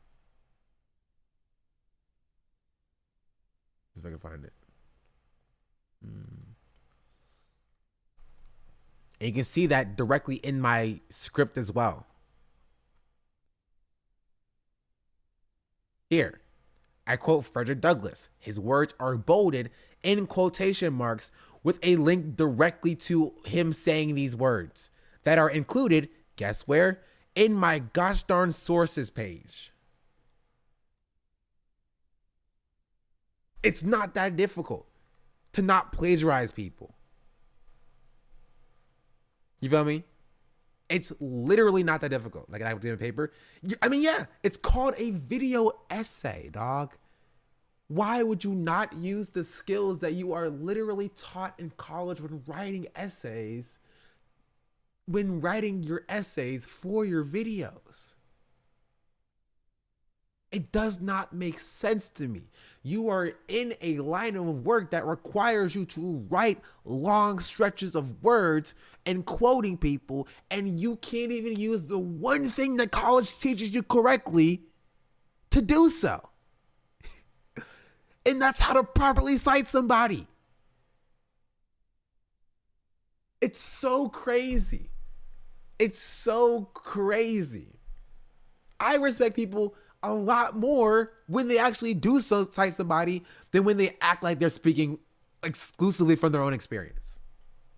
If I can find it. And you can see that directly in my script as well. Here, I quote Frederick Douglass. His words are bolded in quotation marks with a link directly to him saying these words that are included, guess where? In my gosh darn sources page. It's not that difficult to not plagiarize people. You feel me? It's literally not that difficult. Like, I have to do a paper. I mean, yeah, it's called a video essay, dog. Why would you not use the skills that you are literally taught in college when writing essays, when writing your essays for your videos? It does not make sense to me. You are in a line of work that requires you to write long stretches of words and quoting people, and you can't even use the one thing that college teaches you correctly to do so. And that's how to properly cite somebody. It's so crazy. It's so crazy. I respect people a lot more when they actually do so cite somebody than when they act like they're speaking exclusively from their own experience.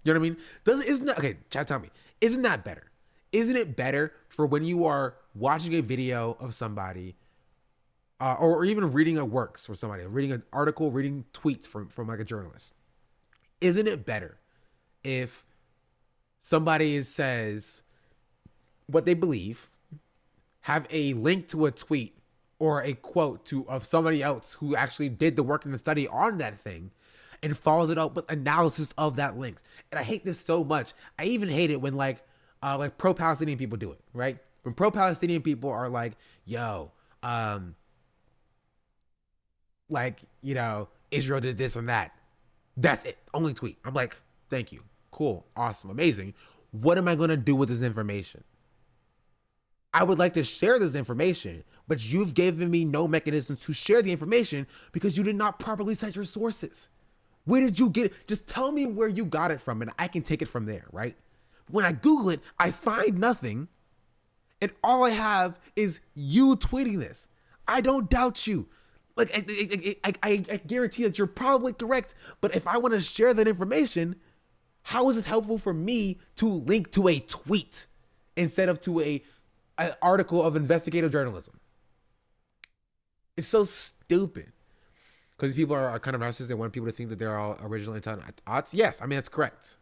You know what I mean? Isn't that, okay, chat, tell me, isn't that better? Isn't it better for when you are watching a video of somebody or even reading a works from somebody, reading an article, reading tweets from like a journalist? Isn't it better if somebody says what they believe, have a link to a tweet or a quote of somebody else who actually did the work and the study on that thing, and follows it up with analysis of that links? And I hate this so much. I even hate it when like pro-Palestinian people do it, right? When pro-Palestinian people are like, yo, like, you know, Israel did this and that. That's it. Only tweet. I'm like, thank you. Cool. Awesome. Amazing. What am I going to do with this information? I would like to share this information, but you've given me no mechanism to share the information because you did not properly cite your sources. Where did you get it? Just tell me where you got it from and I can take it from there, right? When I Google it, I find nothing. And all I have is you tweeting this. I don't doubt you. Like, I guarantee that you're probably correct. But if I want to share that information, how is it helpful for me to link to a tweet instead of to an article of investigative journalism? It's so stupid. Because people are kind of narcissists. They want people to think that they're all original intent odds. Yes, I mean, that's correct.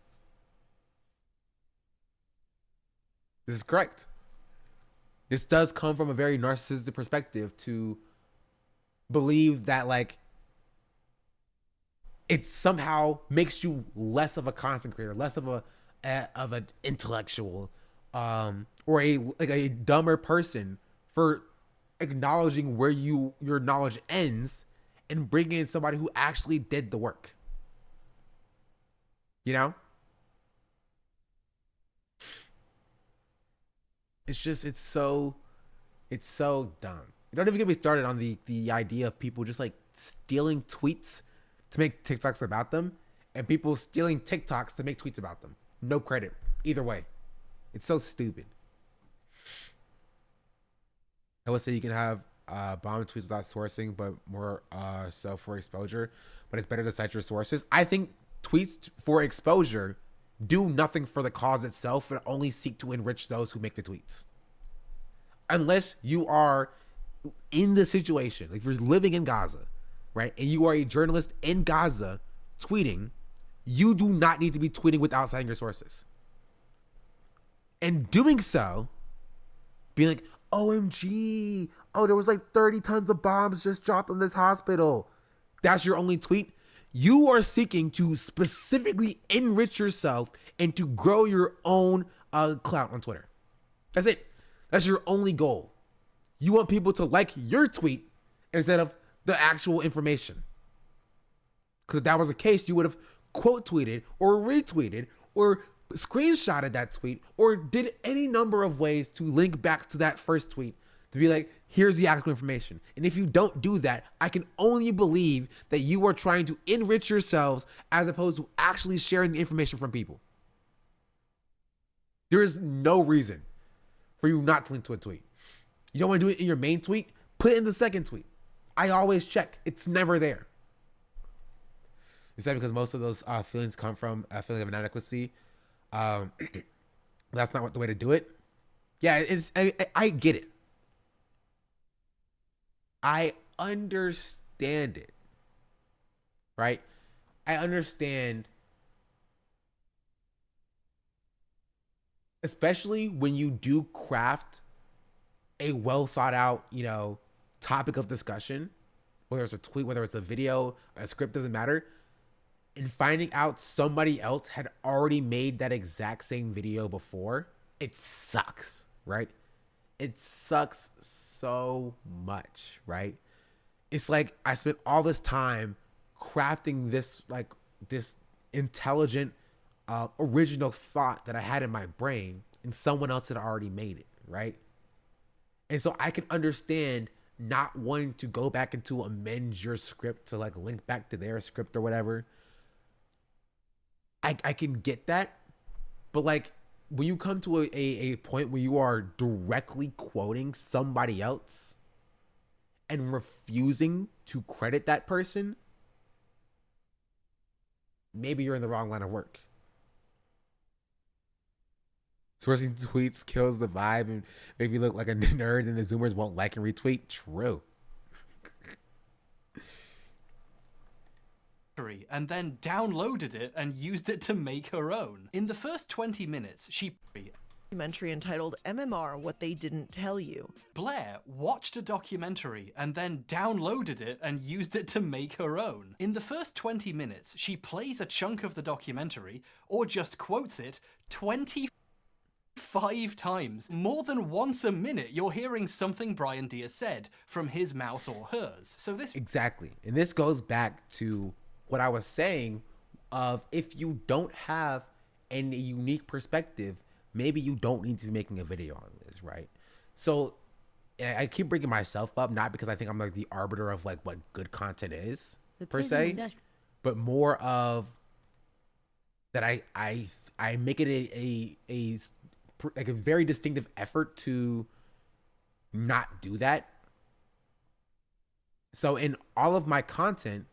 This is correct. This does come from a very narcissistic perspective to believe that, like, it somehow makes you less of a content creator, less of an intellectual, or a dumber person for acknowledging where your knowledge ends and bringing in somebody who actually did the work. You know? It's so dumb. You don't even get me started on the idea of people just like stealing tweets to make TikToks about them and people stealing TikToks to make tweets about them. No credit. Either way. It's so stupid. I would say you can have bomb tweets without sourcing, but more so for exposure. But it's better to cite your sources. I think tweets for exposure do nothing for the cause itself and only seek to enrich those who make the tweets. Unless you are in the situation, like if you're living in Gaza, right, and you are a journalist in Gaza tweeting, you do not need to be tweeting without citing your sources. And doing so, being like, OMG, oh, there was like 30 tons of bombs just dropped on this hospital. That's your only tweet. You are seeking to specifically enrich yourself and to grow your own clout on Twitter. That's it. That's your only goal. You want people to like your tweet instead of the actual information. Because if that was the case, you would have quote tweeted or retweeted or screenshotted that tweet or did any number of ways to link back to that first tweet to be like, here's the actual information. And if you don't do that, I can only believe that you are trying to enrich yourselves as opposed to actually sharing the information from people. There is no reason for you not to link to a tweet. You don't want to do it in your main tweet? Put it in the second tweet. I always check. It's never there. Is that because most of those feelings come from a feeling of inadequacy? That's not the way to do it. Yeah, I get it. I understand it. Right? I understand. Especially when you do craft a well thought out, topic of discussion, whether it's a tweet, whether it's a video, a script, doesn't matter. And finding out somebody else had already made that exact same video before, it sucks, right? It sucks so much, right? It's like I spent all this time crafting this intelligent, original thought that I had in my brain, and someone else had already made it, right? And so I can understand not wanting to go back and to amend your script to like link back to their script or whatever. I can get that, but like when you come to a point where you are directly quoting somebody else and refusing to credit that person, maybe you're in the wrong line of work. Sourcing tweets kills the vibe and make you look like a nerd and the Zoomers won't like and retweet. True. And then downloaded it and used it to make her own. In the first 20 minutes, Documentary entitled MMR What They Didn't Tell You. Blair watched a documentary and then downloaded it and used it to make her own. In the first 20 minutes, she plays a chunk of the documentary or just quotes it 25 times. More than once a minute, you're hearing something Brian Deere said from his mouth or hers. So this exactly, and this goes back to what I was saying of if you don't have any unique perspective, maybe you don't need to be making a video on this, right? So I keep bringing myself up, not because I think I'm like the arbiter of like what good content is per se, but more of that I make it a like a very distinctive effort to not do that. So in all of my content,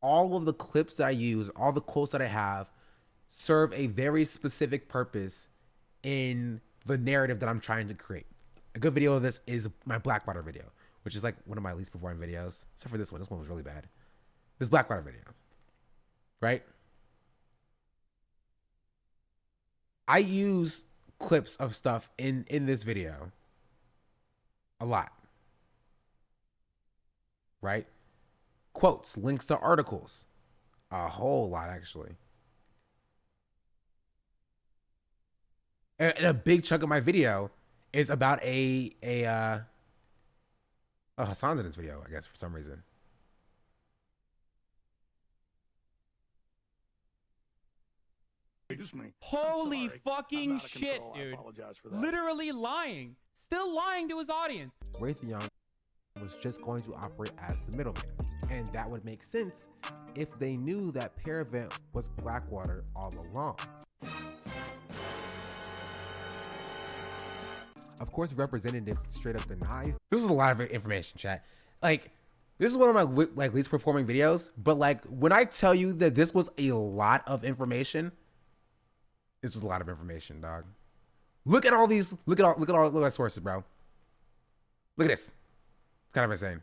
all of the clips that I use, all the quotes that I have serve a very specific purpose in the narrative that I'm trying to create. A good video of this is my Blackwater video, which is like one of my least performing videos, except for this one. This one was really bad. This Blackwater video, right? I use clips of stuff in this video a lot, right? Quotes, links to articles, a whole lot actually. And a big chunk of my video is about oh, Hassan's in this video, I guess, for some reason. Holy fucking shit, dude. Literally lying. Still lying to his audience. Raytheon was just going to operate as the middleman. And that would make sense if they knew that Paravent was Blackwater all along. Of course, representative straight up denies. This is a lot of information, chat. Like, this is one of my least performing videos, but like when I tell you that this was a lot of information, this was a lot of information, dog. Look at all these, look at my sources, bro. Look at this. It's kind of insane.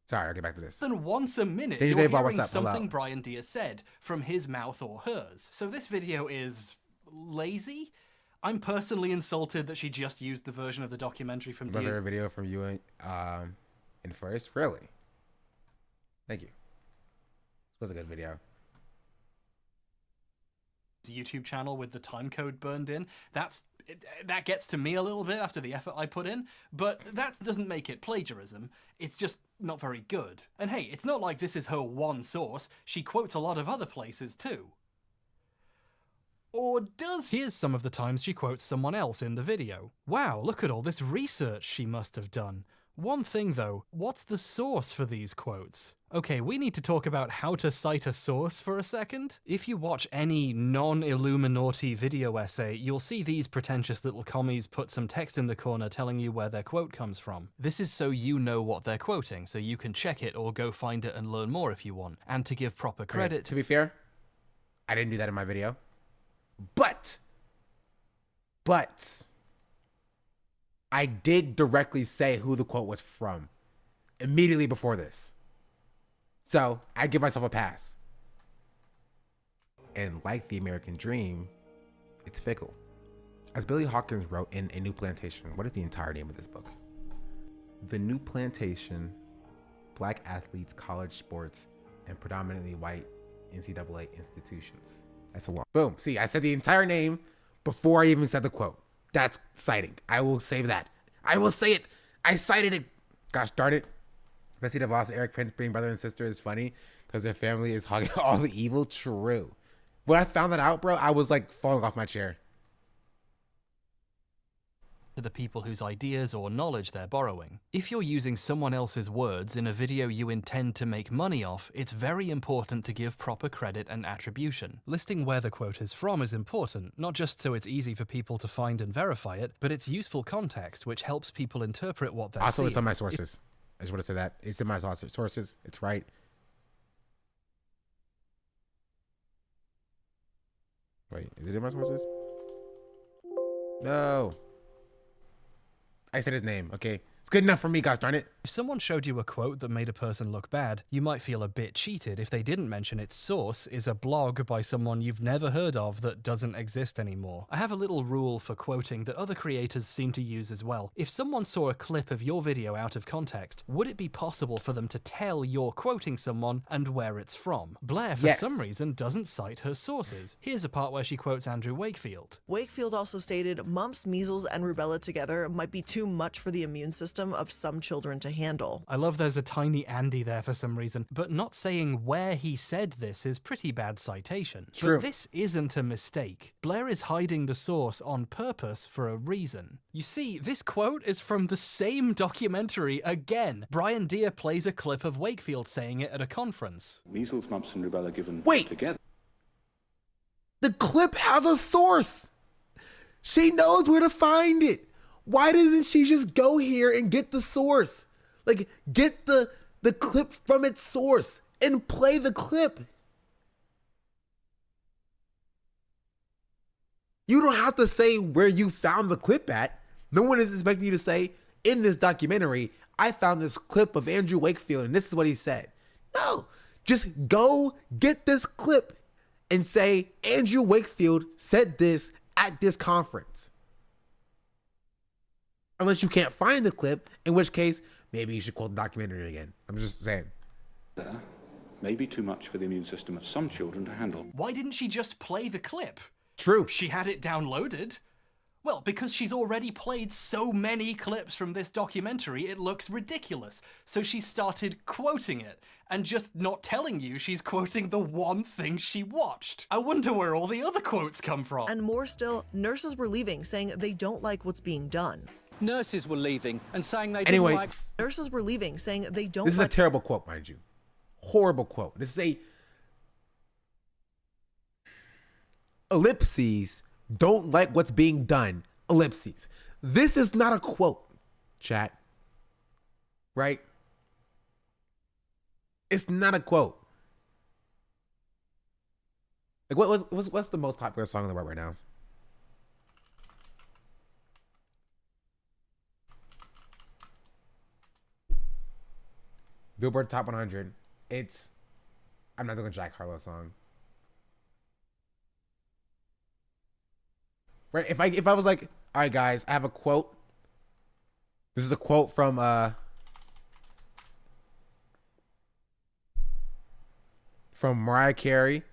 Sorry, I'll get back to this. Than once a minute, Danger you're Dave, what's hearing up? something Hello. Brian Deere said from his mouth or hers. So this video is lazy. I'm personally insulted that she just used the version of the documentary from Deere's Another video from you in first, really. Thank you. This was a good video. YouTube channel with the time code burned in. That gets to me a little bit after the effort I put in, but that doesn't make it plagiarism. It's just not very good. And hey, it's not like this is her one source. She quotes a lot of other places too. Or does? Here's some of the times she quotes someone else in the video. Wow, look at all this research she must have done. One thing though, what's the source for these quotes? Okay, we need to talk about how to cite a source for a second. If you watch any non-Illuminati video essay, you'll see these pretentious little commies put some text in the corner telling you where their quote comes from. This is so you know what they're quoting, so you can check it or go find it and learn more if you want. And to give proper credit... Okay, to be fair, I didn't do that in my video. But I did directly say who the quote was from immediately before this. So I give myself a pass. And like the American dream, it's fickle. As Billy Hawkins wrote in A New Plantation, what is the entire name of this book? The New Plantation, Black Athletes, College Sports, and Predominantly White NCAA Institutions. That's a lot. Boom. See, I said the entire name before I even said the quote. That's citing. I will save that. I will say it. I cited it. Gosh darn it. Betsy DeVos and Eric Prince being brother and sister is funny because their family is hogging all the evil. True. When I found that out, bro, I was like falling off my chair. To the people whose ideas or knowledge they're borrowing. If you're using someone else's words in a video you intend to make money off, it's very important to give proper credit and attribution. Listing where the quote is from is important, not just so it's easy for people to find and verify it, but it's useful context which helps people interpret what they're Also, seeing. it's on my sources. I just want to say that. It's in my sources. It's right. Wait, is it in my sources? No. I said his name, okay? It's good enough for me, gosh darn it. If someone showed you a quote that made a person look bad, you might feel a bit cheated if they didn't mention its source is a blog by someone you've never heard of that doesn't exist anymore. I have a little rule for quoting that other creators seem to use as well. If someone saw a clip of your video out of context, would it be possible for them to tell you're quoting someone and where it's from? Blair, for some reason, doesn't cite her sources. Here's a part where she quotes Andrew Wakefield. Wakefield also stated, mumps, measles, and rubella together might be too much for the immune system, system of some children to handle. I love there's a tiny Andy there for some reason, but not saying where he said this is pretty bad citation. True. But this isn't a mistake. Blair is hiding the source on purpose for a reason. You see, this quote is from the same documentary again. Brian Deere plays a clip of Wakefield saying it at a conference. Measles, mumps, and rubella given together. The clip has a source. She knows where to find it. Why doesn't she just go here and get the source? Like, get the clip from its source and play the clip. You don't have to say where you found the clip at. No one is expecting you to say, in this documentary, I found this clip of Andrew Wakefield and this is what he said. No, just go get this clip and say, Andrew Wakefield said this at this conference. Unless you can't find the clip, in which case, maybe you should quote the documentary again. I'm just saying. There may be too much for the immune system of some children to handle. Why didn't she just play the clip? True. She had it downloaded. Well, because she's already played so many clips from this documentary, it looks ridiculous. So she started quoting it, and just not telling you she's quoting the one thing she watched. I wonder where all the other quotes come from. And more still, nurses were leaving, saying they don't like what's being done. Nurses were leaving and saying they Anyway, didn't like... Nurses were leaving, saying they don't This is a terrible quote, mind you. Horrible quote. This is a... Ellipses don't like what's being done. Ellipses. This is not a quote, chat. Right? It's not a quote. Like, what's the most popular song in the world right now? Billboard Top 100. It's... I'm not doing a Jack Harlow song. Right? If I was like, all right, guys, I have a quote. This is a quote from Mariah Carey.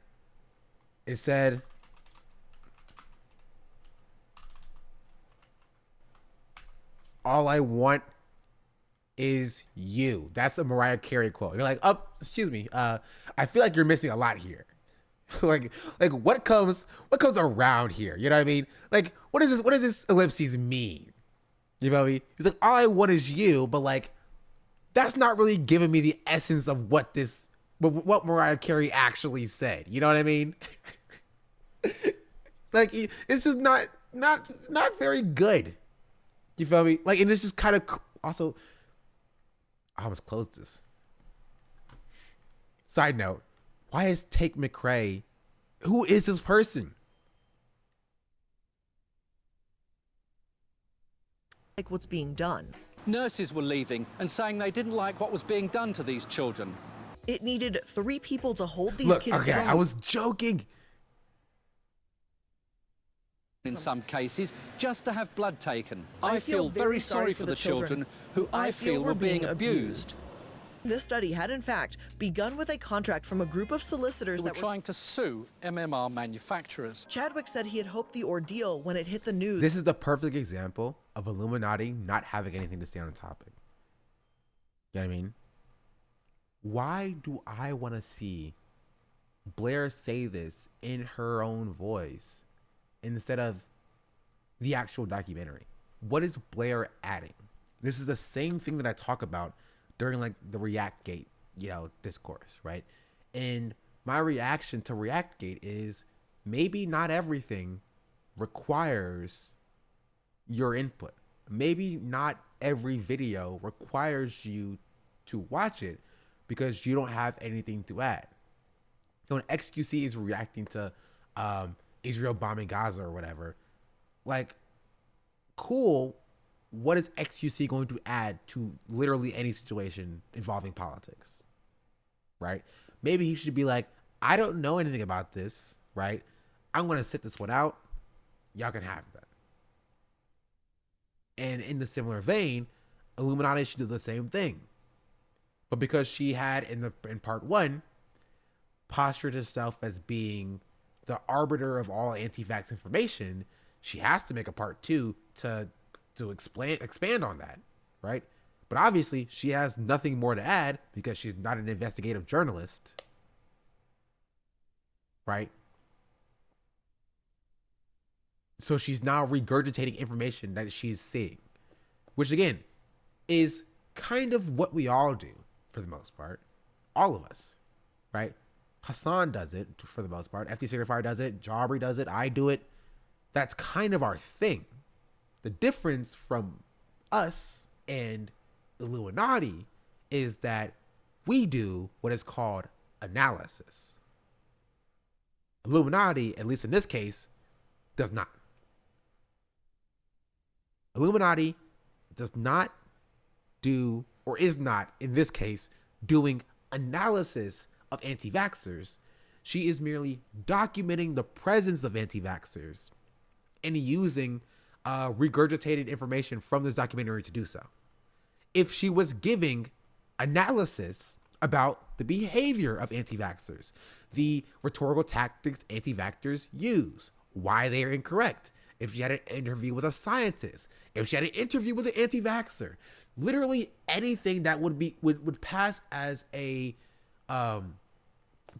It said, "All I want is you." That's a Mariah Carey quote. You're like, oh, excuse me. I feel like you're missing a lot here. like what comes around here? You know what I mean? Like, what does this ellipses mean? You know what I mean? He's like, all I want is you, but like, that's not really giving me the essence of what Mariah Carey actually said. You know what I mean? Like, it's just not very good. You feel me? Like, and it's just kind of also. I almost closed this. Side note. Why is Take McRae? Who is this person? Like what's being done. Nurses were leaving and saying they didn't like what was being done to these children. It needed 3 people to hold these Look, kids okay, down. I was joking. In some cases, just to have blood taken. I feel very sorry for the children who I feel were being abused. This study had, in fact, begun with a contract from a group of solicitors that were trying to sue MMR manufacturers. Chadwick said he had hoped the ordeal when it hit the news. This is the perfect example of Illuminati not having anything to say on the topic. You know what I mean? Why do I want to see Blair say this in her own voice instead of the actual documentary? What is Blair adding? This is the same thing that I talk about during like the ReactGate, discourse, right? And my reaction to ReactGate is maybe not everything requires your input. Maybe not every video requires you to watch it because you don't have anything to add. So when XQC is reacting to Israel bombing Gaza or whatever, like, cool. What is XQC going to add to literally any situation involving politics, right? Maybe he should be like, I don't know anything about this, right? I'm going to sit this one out. Y'all can have that. And in the similar vein, Illuminati should do the same thing. But because she had in part 1 postured herself as being the arbiter of all anti-vax information, she has to make a part 2 to expand on that, right? But obviously, she has nothing more to add because she's not an investigative journalist. Right? So she's now regurgitating information that she's seeing, which again is kind of what we all do for the most part. All of us, right? Hassan does it for the most part. FT Signifier does it. Jabri does it. I do it. That's kind of our thing. The difference from us and Illuminati is that we do what is called analysis. Illuminati, at least in this case, does not. Illuminati does not do, or is not, in this case, doing analysis of anti-vaxxers. She is merely documenting the presence of anti-vaxxers and using regurgitated information from this documentary to do so. If she was giving analysis about the behavior of anti-vaxxers, the rhetorical tactics anti-vaxxers use, why they are incorrect, if she had an interview with a scientist, if she had an interview with an anti-vaxxer, literally anything that would pass as a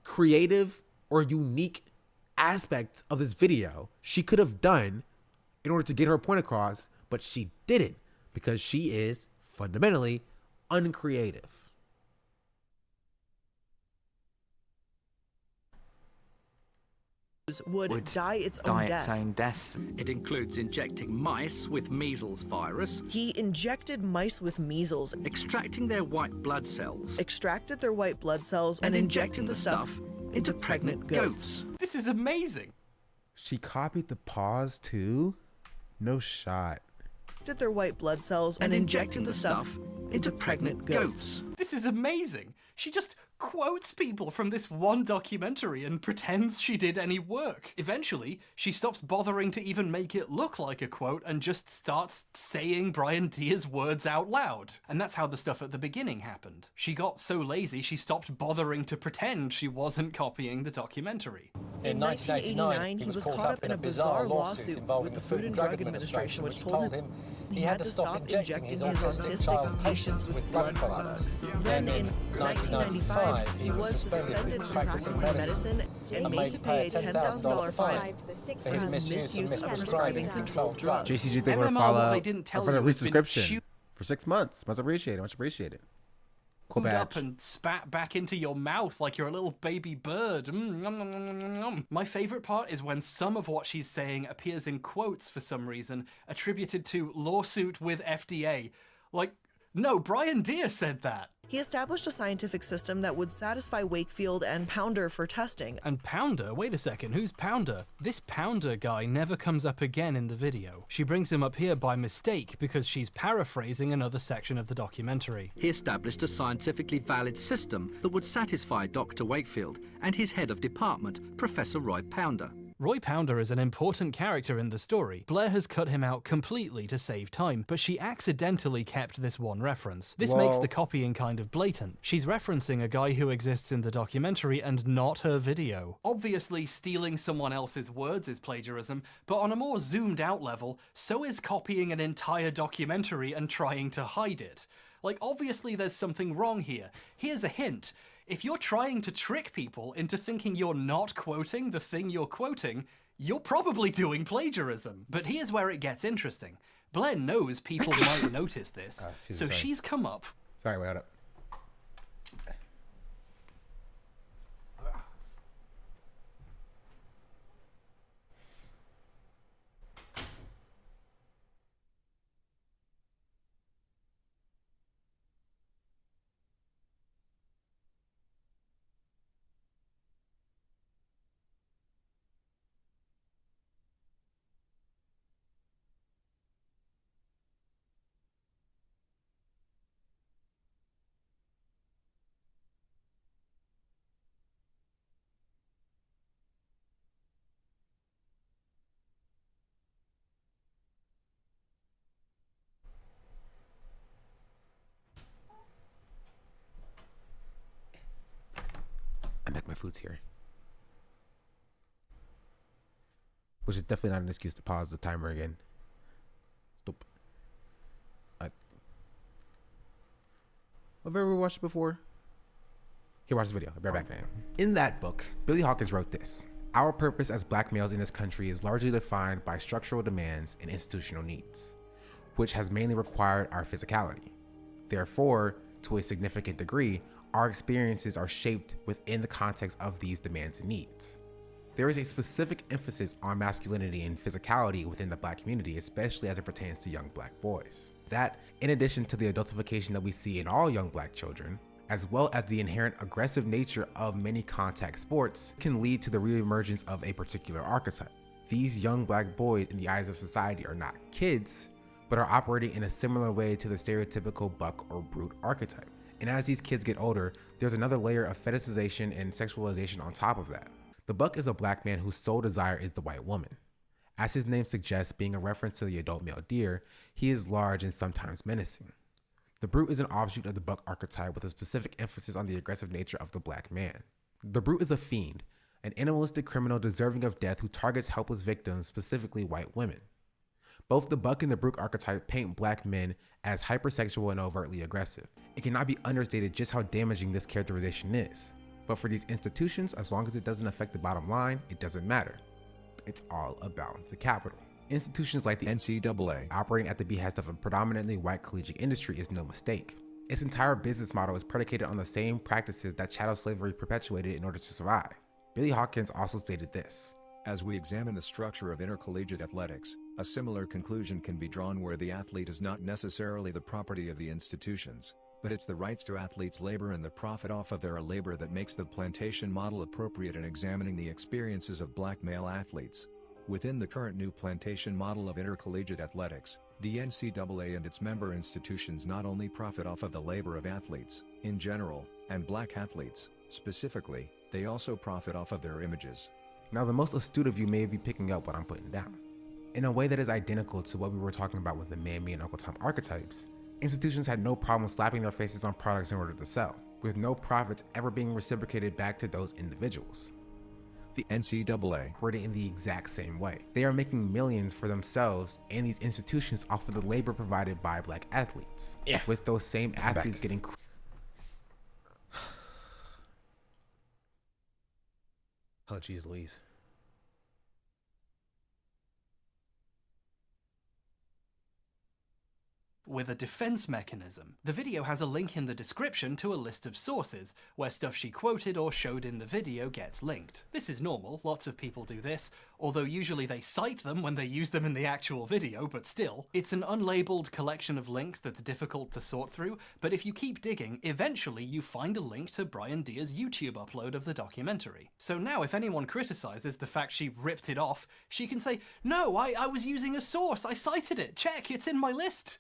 creative or unique aspect of this video, she could have done in order to get her point across, but she didn't because she is fundamentally uncreative. Would die its own death. It includes injecting mice with measles virus. He injected mice with measles, extracting their white blood cells, extracted their white blood cells, and injected the stuff into pregnant goats. This is amazing. She copied the pause too? No shot. Injected their white blood cells and injected the stuff into pregnant goats. This is amazing. She just quotes people from this one documentary and pretends she did any work. Eventually, she stops bothering to even make it look like a quote and just starts saying Brian Deer's words out loud. And that's how the stuff at the beginning happened. She got so lazy she stopped bothering to pretend she wasn't copying the documentary. In 1989, he was caught up in a bizarre lawsuit involving the Food and Drug Administration, which told him he had to stop injecting his autistic child patients with blood products. Then in 1995, he was suspended from practicing medicine and made to pay a $10,000 fine for his misuse of prescribing controlled drugs. JCG, thank you for follow for the resubscription for 6 months. Much appreciated. Much appreciated. Cool badge. Up and spat back into your mouth like you're a little baby bird. My favorite part is when some of what she's saying appears in quotes for some reason, attributed to lawsuit with FDA. Like, no, Brian Deer said that. He established a scientific system that would satisfy Wakefield and Pounder for testing. And Pounder? Wait a second, who's Pounder? This Pounder guy never comes up again in the video. She brings him up here by mistake because she's paraphrasing another section of the documentary. He established a scientifically valid system that would satisfy Dr. Wakefield and his head of department, Professor Roy Pounder. Roy Pounder is an important character in the story. Blair has cut him out completely to save time, but she accidentally kept this one reference. This makes the copying kind of blatant. She's referencing a guy who exists in the documentary and not her video. Obviously, stealing someone else's words is plagiarism, but on a more zoomed out level, so is copying an entire documentary and trying to hide it. Like, obviously there's something wrong here. Here's a hint. If you're trying to trick people into thinking you're not quoting the thing you're quoting, you're probably doing plagiarism. But here's where it gets interesting. Blair knows people might notice this, so she's come up... Sorry, wait up. I make my foods here. Which is definitely not an excuse to pause the timer again. Stop. Have you ever watched it before? Here, watch this video. I'll be right back, man. In that book, Billy Hawkins wrote this: "Our purpose as black males in this country is largely defined by structural demands and institutional needs, which has mainly required our physicality. Therefore, to a significant degree, our experiences are shaped within the context of these demands and needs. There is a specific emphasis on masculinity and physicality within the black community, especially as it pertains to young black boys. That, in addition to the adultification that we see in all young black children, as well as the inherent aggressive nature of many contact sports, can lead to the reemergence of a particular archetype. These young black boys in the eyes of society are not kids, but are operating in a similar way to the stereotypical buck or brute archetype. And as these kids get older, there's another layer of fetishization and sexualization on top of that. The buck is a black man whose sole desire is the white woman. As his name suggests, being a reference to the adult male deer, he is large and sometimes menacing. The brute is an offshoot of the buck archetype with a specific emphasis on the aggressive nature of the black man. The brute is a fiend, an animalistic criminal deserving of death who targets helpless victims, specifically white women. Both the buck and the brute archetype paint black men as hypersexual and overtly aggressive. It cannot be understated just how damaging this characterization is. But for these institutions, as long as it doesn't affect the bottom line, it doesn't matter. It's all about the capital. Institutions like the NCAA operating at the behest of a predominantly white collegiate industry is no mistake. Its entire business model is predicated on the same practices that chattel slavery perpetuated in order to survive. Billy Hawkins also stated this: "As we examine the structure of intercollegiate athletics, a similar conclusion can be drawn where the athlete is not necessarily the property of the institutions, but it's the rights to athletes' labor and the profit off of their labor that makes the plantation model appropriate in examining the experiences of black male athletes. Within the current new plantation model of intercollegiate athletics, the NCAA and its member institutions not only profit off of the labor of athletes, in general, and black athletes, specifically, they also profit off of their images." Now, the most astute of you may be picking up what I'm putting down. In a way that is identical to what we were talking about with the Man, Me, and Uncle Tom archetypes, institutions had no problem slapping their faces on products in order to sell, with no profits ever being reciprocated back to those individuals. The NCAA operating in the exact same way. They are making millions for themselves and these institutions off of the labor provided by black athletes. Yeah. With those same athletes getting... Oh, geez Louise. With a defense mechanism. The video has a link in the description to a list of sources, where stuff she quoted or showed in the video gets linked. This is normal, lots of people do this, although usually they cite them when they use them in the actual video, but still. It's an unlabeled collection of links that's difficult to sort through, but if you keep digging, eventually you find a link to Brian Deer's YouTube upload of the documentary. So now if anyone criticizes the fact she ripped it off, she can say, "No, I was using a source, I cited it, check, it's in my list."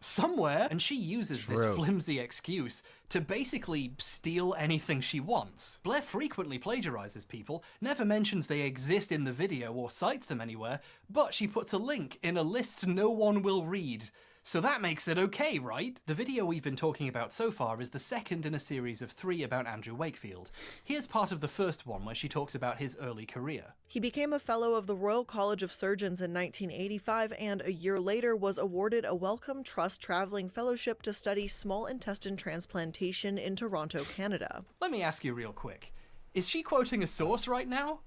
Somewhere, and she uses this flimsy excuse to basically steal anything she wants. Blair frequently plagiarizes people, never mentions they exist in the video or cites them anywhere, but she puts a link in a list no one will read. So that makes it okay, right? The video we've been talking about so far is the second in a series of 3 about Andrew Wakefield. Here's part of the first one where she talks about his early career. He became a fellow of the Royal College of Surgeons in 1985 and a year later was awarded a Wellcome Trust Traveling Fellowship to study small intestine transplantation in Toronto, Canada. Let me ask you real quick. Is she quoting a source right now?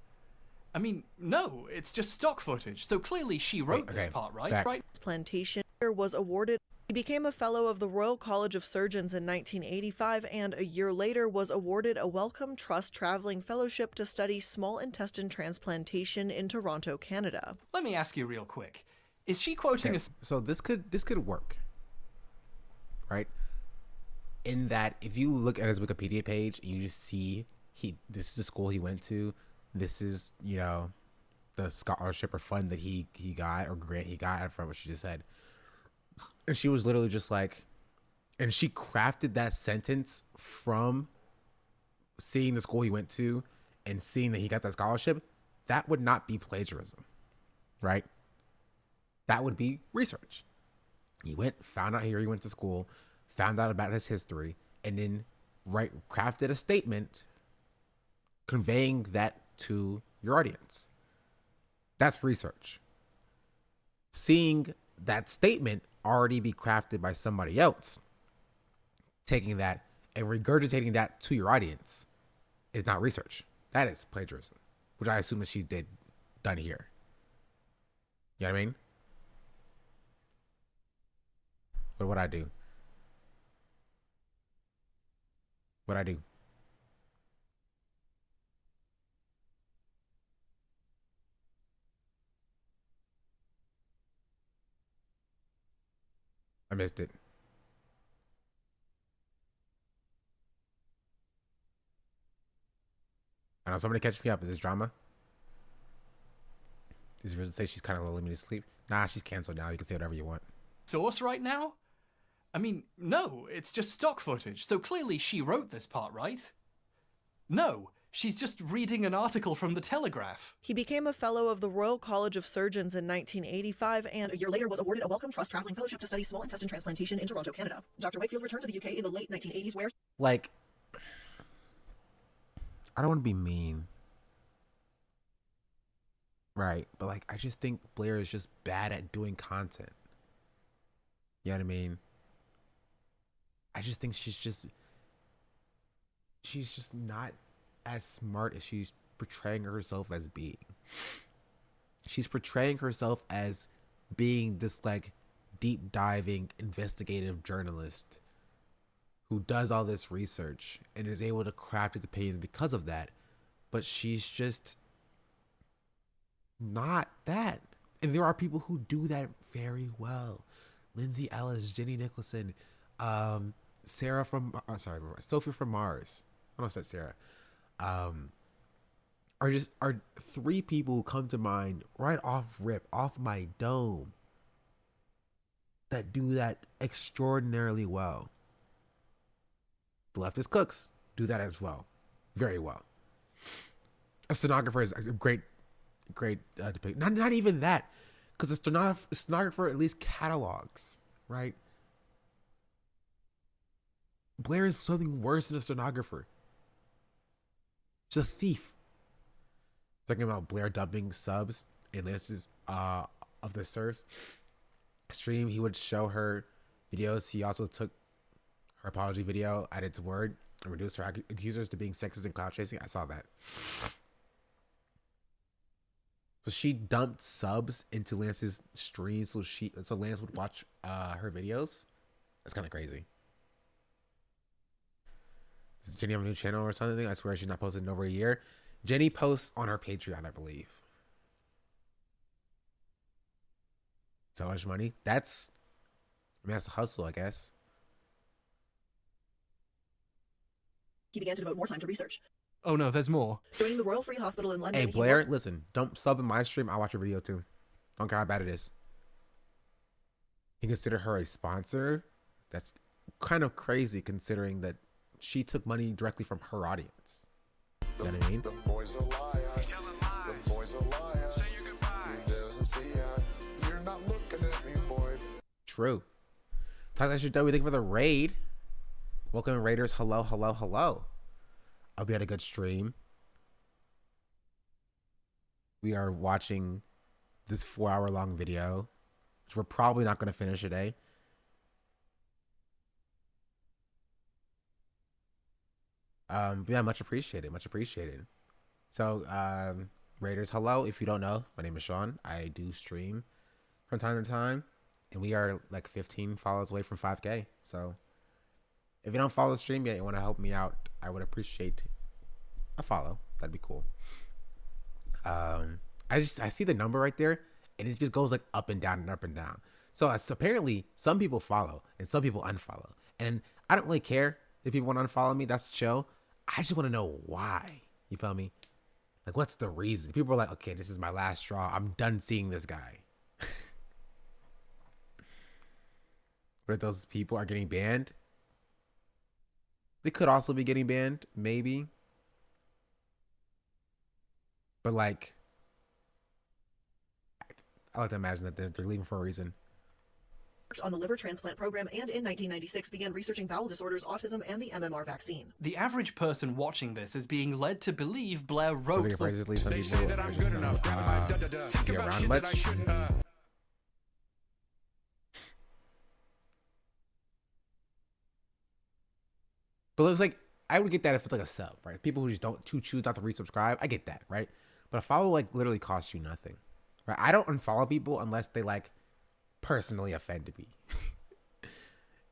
I mean, no, it's just stock footage, so clearly she wrote this part, right? Transplantation was awarded. He became a fellow of the Royal College of Surgeons in 1985 and a year later was awarded a Wellcome Trust Traveling Fellowship to study small intestine transplantation in Toronto, Canada. Let me ask you real quick. Is she quoting a... So this could work, right? In that, if you look at his Wikipedia page, you just see this is the school he went to. This is, you know, the scholarship or fund that he got or grant he got. I forgot what she just said. And she was literally just like, and she crafted that sentence from seeing the school he went to and seeing that he got that scholarship. That would not be plagiarism, right? That would be research. He found out here he went to school, found out about his history, and then crafted a statement conveying that to your audience. That's research. Seeing that statement already be crafted by somebody else, taking that and regurgitating that to your audience is not research. That is plagiarism, which I assume that she done here. You know what I mean? What would I do? What'd I do? I missed it. I know somebody catch me up. Is this drama? Does it really say she's kind of lulling me to sleep? Nah, she's canceled now. You can say whatever you want. Source right now? I mean, no, it's just stock footage, so clearly she wrote this part, right? No, she's just reading an article from the Telegraph. He became a fellow of the Royal College of Surgeons in 1985 and a year later was awarded a Wellcome Trust traveling fellowship to study small intestine transplantation in Toronto, Canada. Dr. Wakefield returned to the UK in the late 1980s where... Like, I don't want to be mean. Right, but like, I just think Blair is just bad at doing content. You know what I mean? I just think she's just not as smart as she's portraying herself as being. She's portraying herself as being this like deep diving investigative journalist who does all this research and is able to craft his opinions because of that. But she's just not that. And there are people who do that very well. Lindsay Ellis, Jenny Nicholson, Sophie from Mars. I almost said Sarah. Are three people who come to mind right off my dome that do that extraordinarily well. The Leftist Cooks do that as well, very well. A stenographer is a great depiction. Not even that, because a stenographer at least catalogs, right? Blair is something worse than a stenographer. She's a thief. Talking about Blair dumping subs in Lance's of the Surfs stream, he would show her videos. He also took her apology video at its word and reduced her accusers to being sexist and clout chasing. I saw that. So she dumped subs into Lance's stream so Lance would watch her videos. That's kind of crazy. Does Jenny have a new channel or something? I swear she's not posted in over a year. Jenny posts on her Patreon, I believe. So much money. That's a hustle, I guess. He began to devote more time to research. Oh no, there's more. Joining the Royal Free Hospital in London. Hey Blair, listen, don't sub in my stream. I'll watch your video too. Don't care how bad it is. You consider her a sponsor? That's kind of crazy considering that she took money directly from her audience. You know what I mean? The boys are liars. The boys are liars. Say your goodbye. He doesn't see ya. You're not looking at me, boy. True. Talk that shit done. We thank you for the raid. Welcome raiders. Hello. I hope you had a good stream. We are watching this 4-hour long video, which we're probably not going to finish today. Yeah, much appreciated. So, raiders, hello. If you don't know, my name is Sean. I do stream from time to time, and we are like 15 follows away from 5K. So, if you don't follow the stream yet, you want to help me out, I would appreciate a follow. That'd be cool. I see the number right there, and it just goes like up and down and up and down. So apparently some people follow and some people unfollow, and I don't really care if people want to unfollow me. That's chill. I just want to know why. You feel me? Like, what's the reason? People are like, okay, this is my last straw. I'm done seeing this guy. But those people are getting banned. They could also be getting banned, maybe. But like, I like to imagine that they're leaving for a reason. On the liver transplant program, and in 1996 began researching bowel disorders, autism, and the MMR vaccine. The average person watching this is being led to believe Blair wrote They say that I'm good enough. Think about shit that I shouldn't. But it's like, I would get that if it's like a sub, right? People who just don't choose not to resubscribe, I get that, right? But a follow like literally costs you nothing, right? I don't unfollow people unless they like personally offended me.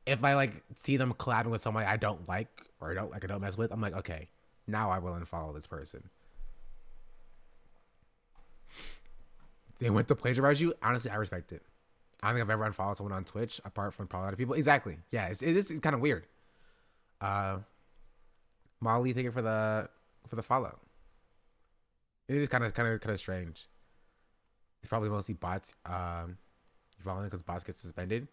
If I like see them collabing with somebody I don't like or I don't mess with, I'm like, okay, now I will unfollow this person. They went to plagiarize you. Honestly, I respect it. I don't think I've ever unfollowed someone on Twitch apart from probably other people. Exactly. Yeah, it is kind of weird. Molly, thank you for the follow. It is kind of strange. It's probably mostly bots. Following because bots get suspended.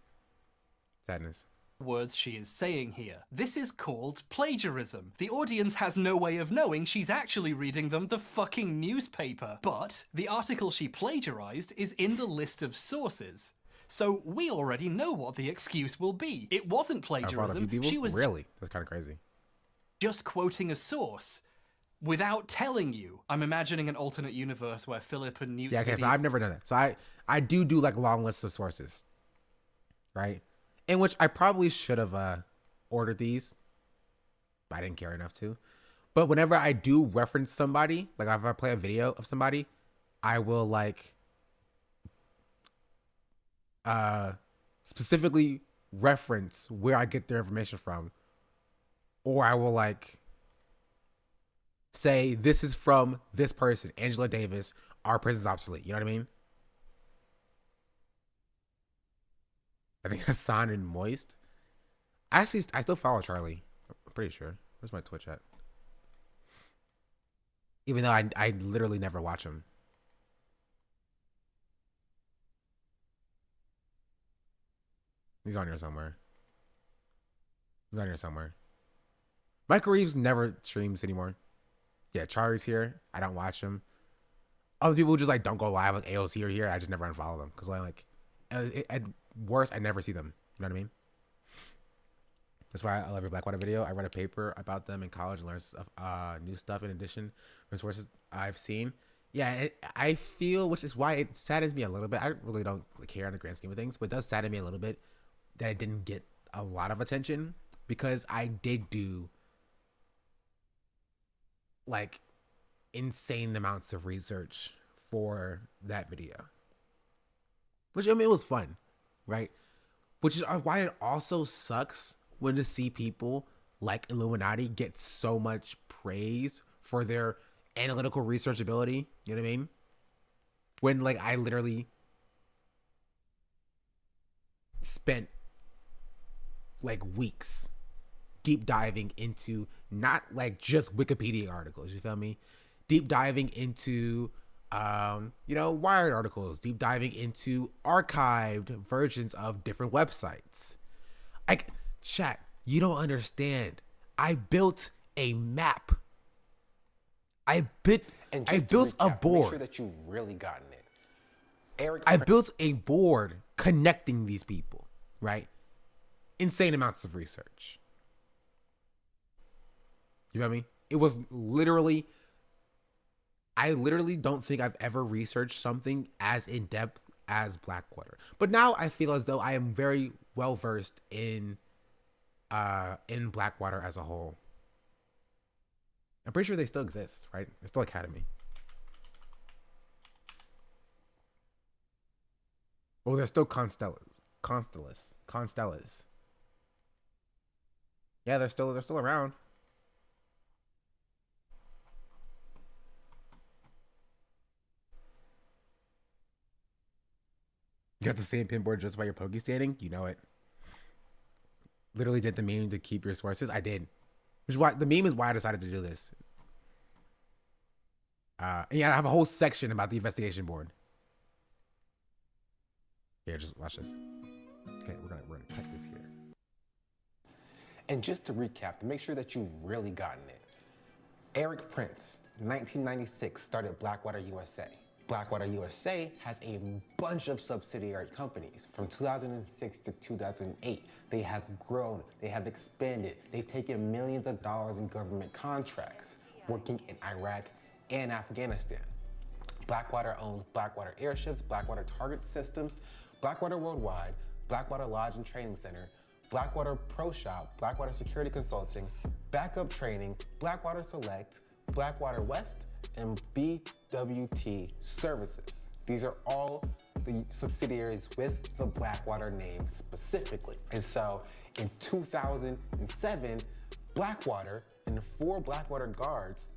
Sadness. Words she is saying here. This is called plagiarism. The audience has no way of knowing she's actually reading them the fucking newspaper. But the article she plagiarized is in the list of sources. So we already know what the excuse will be. It wasn't plagiarism. She was really. That's kind of crazy. Just quoting a source without telling you. I'm imagining an alternate universe where Philip and Newt's video... so I've never done that. So I do like long lists of sources, right? In which I probably should have ordered these, but I didn't care enough to. But whenever I do reference somebody, like if I play a video of somebody, I will like specifically reference where I get their information from, or I will like say this is from this person, Angela Davis. Our prison's obsolete. You know what I mean? I think Hassan and Moist. I still follow Charlie. I'm pretty sure. Where's my Twitch at? Even though I literally never watch him. He's on here somewhere. Michael Reeves never streams anymore. Yeah, Charlie's here. I don't watch him. Other people just like don't go live, like AOC are here. I just never unfollow them because like at worst I never see them. You know what I mean? That's why I love your Blackwater video. I read a paper about them in college and learned new stuff in addition to sources I've seen. Yeah, I feel, which is why it saddens me a little bit. I really don't care on the grand scheme of things, but it does sadden me a little bit that I didn't get a lot of attention because I did do like insane amounts of research for that video. Which, I mean, it was fun, right? Which is why it also sucks when to see people like Illuminati get so much praise for their analytical research ability. You know what I mean? When like I literally spent like weeks deep diving into not like just Wikipedia articles, you feel me? Deep diving into Wired articles, deep diving into archived versions of different websites. Like, chat, you don't understand. I built a map. I built a board. Make sure that you've really gotten it. I built a board connecting these people, right? Insane amounts of research. You know what I mean? It was literally, I literally don't think I've ever researched something as in depth as Blackwater. But now I feel as though I am very well versed in Blackwater as a whole. I'm pretty sure they still exist, right? They're still Academy. Oh, they're still Constellas. Yeah, they're still around. You got the same pinboard just by your Poke standing? You know it. Literally did the meme to keep your sources. I did. Which is why the meme is why I decided to do this. Yeah, I have a whole section about the investigation board. Yeah, just watch this. Okay, we're gonna cut this here. And just to recap, to make sure that you've really gotten it. Eric Prince, 1996, started Blackwater USA. Blackwater USA has a bunch of subsidiary companies. From 2006 to 2008, they have grown, they have expanded, they've taken millions of dollars in government contracts, working in Iraq and Afghanistan. Blackwater owns Blackwater Airships, Blackwater Target Systems, Blackwater Worldwide, Blackwater Lodge and Training Center, Blackwater Pro Shop, Blackwater Security Consulting, Backup Training, Blackwater Select, Blackwater West, and BWT Services. These are all the subsidiaries with the Blackwater name specifically. And so in 2007, Blackwater and 4 Blackwater guards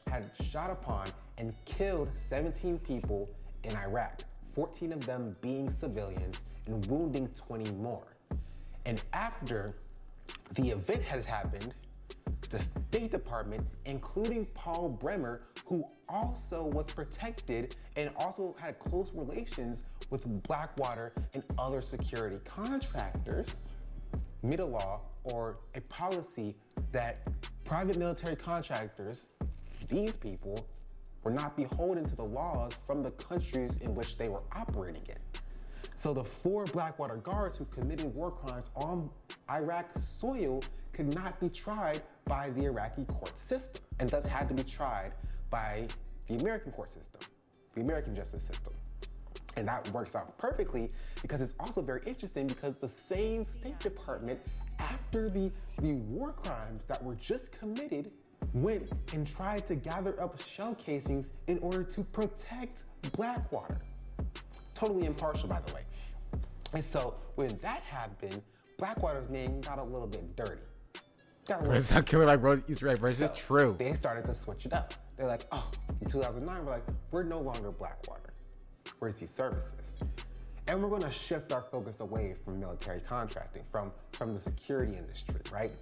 had shot upon and killed 17 people in Iraq, 14 of them being civilians and wounding 20 more. And after the event has happened, the State Department, including Paul Bremer, who also was protected and also had close relations with Blackwater and other security contractors, made a law or a policy that private military contractors, these people, were not beholden to the laws from the countries in which they were operating in. So the 4 Blackwater guards who committed war crimes on Iraq soil could not be tried by the Iraqi court system, and thus had to be tried by the American court system, the American justice system. And that works out perfectly because it's also very interesting because the same State Department, after the war crimes that were just committed, went and tried to gather up shell casings in order to protect Blackwater. Totally impartial, by the way. And so when that happened, Blackwater's name got a little bit dirty. It's not Killer Mike bro, Easter egg, bro. This is true. They started to switch it up. They're like, oh, in 2009, we're like, we're no longer Blackwater. We're these services. And we're gonna shift our focus away from military contracting, from the security industry, right?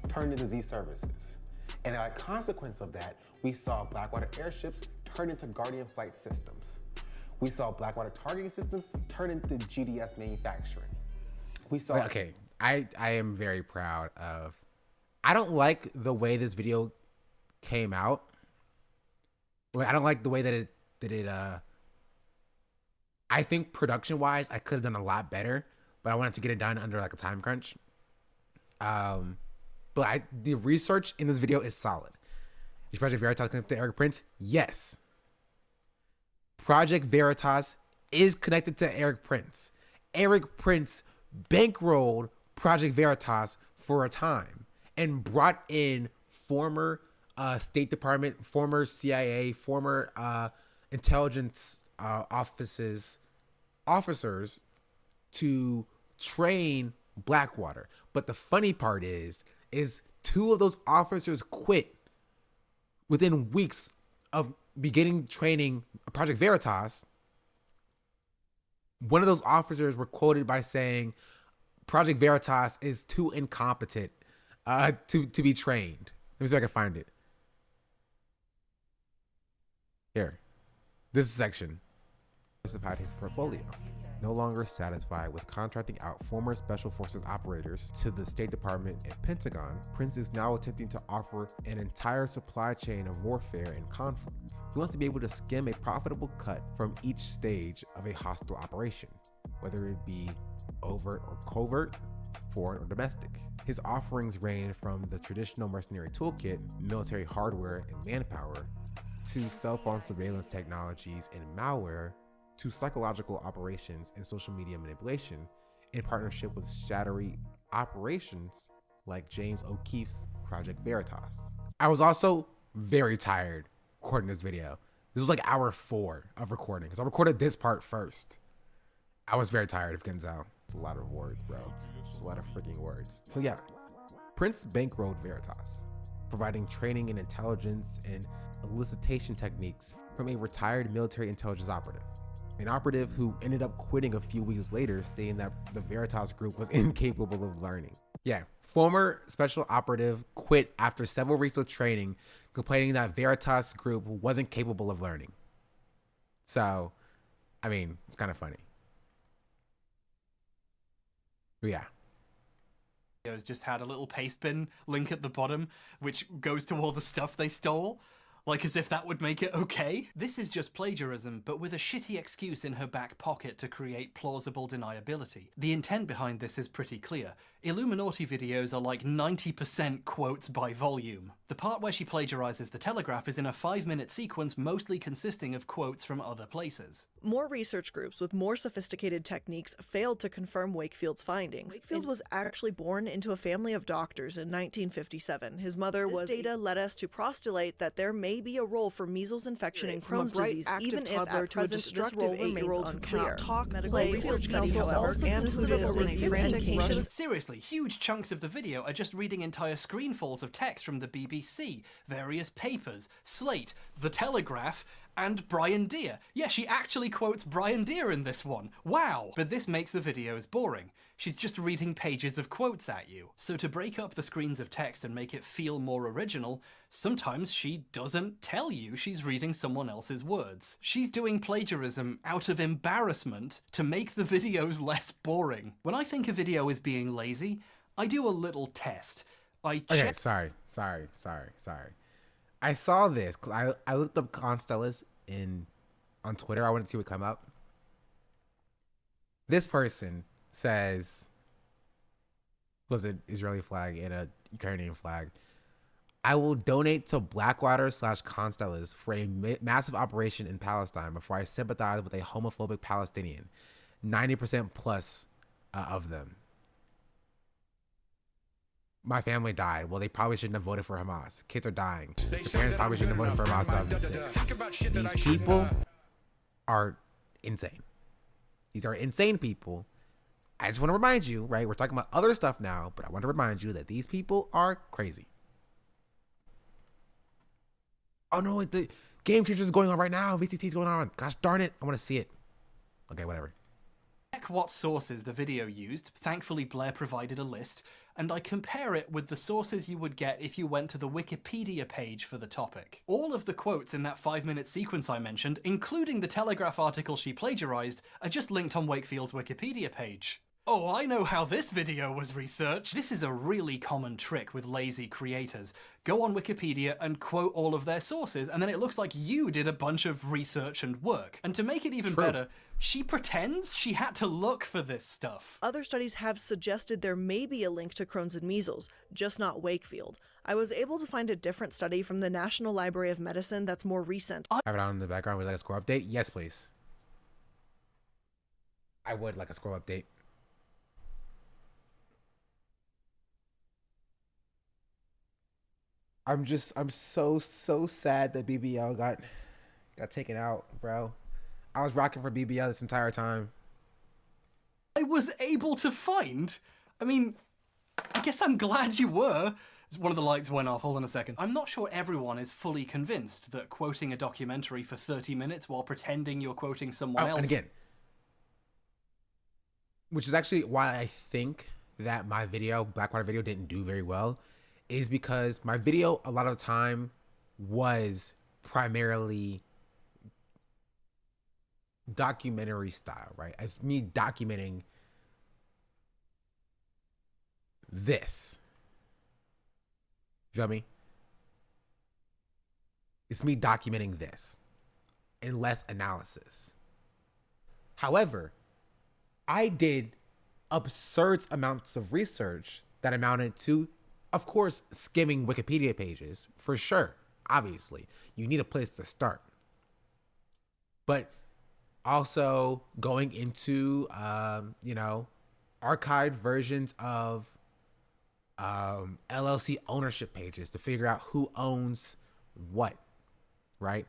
Turn into these services. And as a consequence of that, we saw Blackwater airships turn into Guardian flight systems. We saw Blackwater targeting systems turn into GDS manufacturing. We saw. Okay, I am very proud of. I don't like the way this video came out. Like, I don't like the way that it. I think production wise, I could have done a lot better, but I wanted to get it done under like a time crunch. But the research in this video is solid. Is Project Veritas connected to Eric Prince? Yes. Project Veritas is connected to Eric Prince. Eric Prince bankrolled Project Veritas for a time and brought in former State Department, former CIA, former intelligence officers to train Blackwater. But the funny part is 2 of those officers quit within weeks of beginning training Project Veritas. One of those officers were quoted by saying Project Veritas is too incompetent to be trained. Let me see if I can find it. Here. This section justified his portfolio. No longer satisfied with contracting out former Special Forces operators to the State Department and Pentagon, Prince is now attempting to offer an entire supply chain of warfare and conflict. He wants to be able to skim a profitable cut from each stage of a hostile operation, whether it be overt or covert, foreign or domestic. His offerings range from the traditional mercenary toolkit, military hardware and manpower, to cell phone surveillance technologies and malware, to psychological operations and social media manipulation in partnership with shadowy operations like James O'Keefe's Project Veritas. I was also very tired recording this video. This was like hour 4 of recording because I recorded this part first. I was very tired of Gonzalo. It's a lot of words, bro. It's a lot of freaking words. So yeah, Prince bankrolled Veritas, providing training and intelligence and elicitation techniques from a retired military intelligence operative. An operative who ended up quitting a few weeks later, stating that the Veritas group was incapable of learning. Yeah, former special operative quit after several weeks of training, complaining that Veritas group wasn't capable of learning. So, I mean, it's kind of funny. But yeah. Just had a little paste bin link at the bottom, which goes to all the stuff they stole. Like as if that would make it okay? This is just plagiarism, but with a shitty excuse in her back pocket to create plausible deniability. The intent behind this is pretty clear. Illuminati videos are like 90% quotes by volume. The part where she plagiarizes the Telegraph is in a 5-minute sequence mostly consisting of quotes from other places. More research groups with more sophisticated techniques failed to confirm Wakefield's findings. Wakefield was actually born into a family of doctors in 1957. His mother was... This data led us to postulate that there may be a role for measles infection and Crohn's disease, even if at present this role remains unclear. Medical Research Council, however, consisted of over 15 cases. Seriously, huge chunks of the video are just reading entire screenfuls of text from the BBC, various papers, Slate, The Telegraph, and Brian Deere. Yeah, she actually quotes Brian Deere in this one. Wow! But this makes the videos boring. She's just reading pages of quotes at you. So to break up the screens of text and make it feel more original, sometimes she doesn't tell you she's reading someone else's words. She's doing plagiarism out of embarrassment to make the videos less boring. When I think a video is being lazy, I do a little test. Okay, sorry. I saw this because I looked up Constellas on Twitter. I wanted to see what come up. This person says, was an Israeli flag and a Ukrainian flag. I will donate to Blackwater/Constellas for a massive operation in Palestine before I sympathize with a homophobic Palestinian. 90% plus of them. My family died. Well, they probably shouldn't have voted for Hamas. Kids are dying. The parents probably shouldn't have voted for Hamas in 2006. These people are insane. These are insane people. I just want to remind you, right? We're talking about other stuff now, but I want to remind you that these people are crazy. Oh no, the Game Changers is going on right now. VCT is going on. Gosh darn it. I want to see it. Okay, whatever. Check what sources the video used. Thankfully, Blair provided a list, and I compare it with the sources you would get if you went to the Wikipedia page for the topic. All of the quotes in that 5-minute sequence I mentioned, including the Telegraph article she plagiarized, are just linked on Wakefield's Wikipedia page. Oh, I know how this video was researched. This is a really common trick with lazy creators. Go on Wikipedia and quote all of their sources, and then it looks like you did a bunch of research and work. And to make it even better, she pretends she had to look for this stuff. Other studies have suggested there may be a link to Crohn's and measles, just not Wakefield. I was able to find a different study from the National Library of Medicine that's more recent. Have it on in the background. Would you like a score update? Yes, please. I would like a score update. I'm so sad that BBL got taken out, bro. I was rocking for BBL this entire time. I was able to find? I mean, I guess I'm glad you were. One of the lights went off. Hold on a second. I'm not sure everyone is fully convinced that quoting a documentary for 30 minutes while pretending you're quoting someone else... And again, which is actually why I think that my video, Blackwater video, didn't do very well, is because my video a lot of the time was primarily documentary style, right? As me documenting this. You feel me? It's me documenting this and less analysis. However, I did absurd amounts of research that amounted to, of course, skimming Wikipedia pages, for sure. Obviously, you need a place to start. But also going into, archived versions of LLC ownership pages to figure out who owns what, right?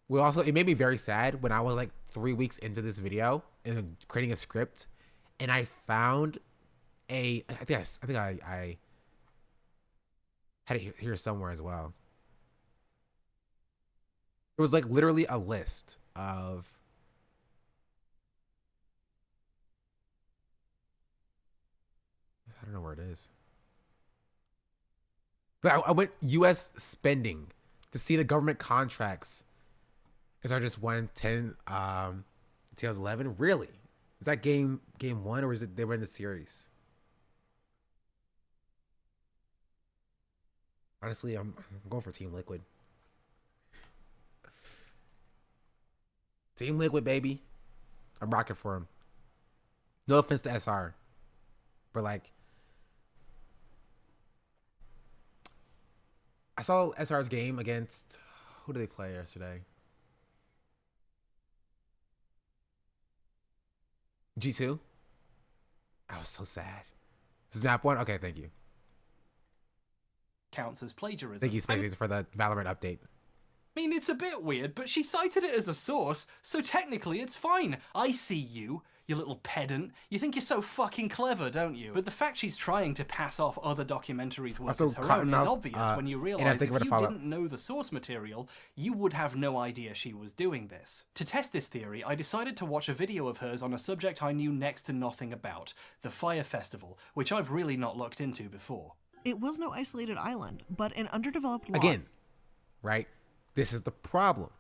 It made me very sad when I was like 3 weeks into this video and creating a script, and I found I think I had it here somewhere as well. It was like literally a list of I don't know where it is. But I went U.S. spending to see the government contracts. Is I just 110 2011? Really? Is that game 1 or is it they were in the series? Honestly, I'm going for Team Liquid. Team Liquid, baby. I'm rocking for him. No offense to SR, but like I saw SR's game against, who did they play yesterday? G2. I was so sad. This is map 1. Okay, thank you. Counts as plagiarism. Thank you, Spaces, for the Valorant update. I mean, it's a bit weird, but she cited it as a source, so technically it's fine. I see you, you little pedant. You think you're so fucking clever, don't you? But the fact she's trying to pass off other documentaries' work as her own is obvious when you realise if you didn't know the source material, you would have no idea she was doing this. To test this theory, I decided to watch a video of hers on a subject I knew next to nothing about, the Fire Festival, which I've really not looked into before. It was no isolated island, but an underdeveloped lot. Again, right? This is the problem.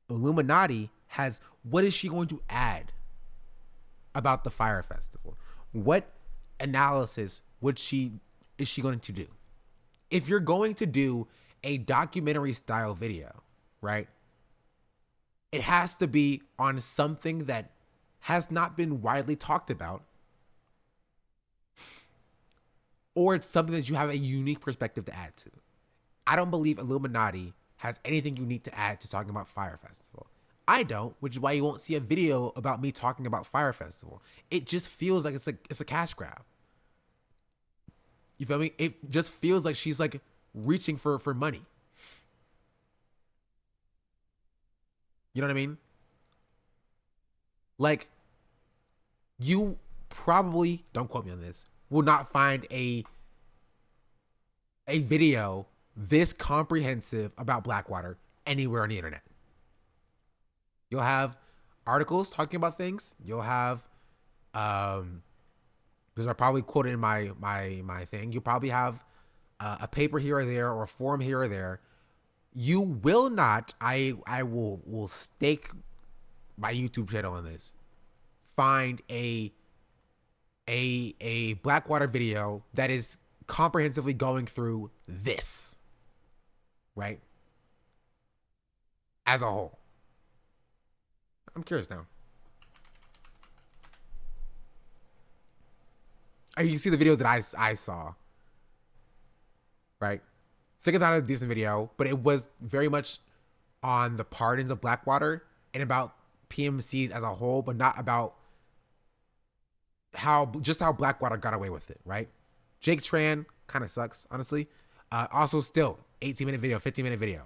Illuminati has, what is she going to add about the Fire Festival? What analysis is she going to do? If you're going to do a documentary style video, right? It has to be on something that has not been widely talked about, or it's something that you have a unique perspective to add to. I don't believe Illuminati has anything unique to add to talking about Fire Festival. I don't, which is why you won't see a video about me talking about Fire Festival. It just feels like it's a cash grab. You feel me? It just feels like she's like reaching for money. You know what I mean? Like, you probably, don't quote me on this, will not find a video this comprehensive about Blackwater anywhere on the internet. You'll have articles talking about things. You'll have, those are probably quoted in my thing. You'll probably have a paper here or there, or a forum here or there. You will not, I will stake my YouTube channel on this, find a Blackwater video that is comprehensively going through this, right? As a whole. I'm curious now. You can see the videos that I saw, right? Second not a decent video, but it was very much on the pardons of Blackwater and about PMCs as a whole, but not about how Blackwater got away with it, right? Jake Tran kind of sucks, honestly. Also, still 18-minute video, 15-minute video.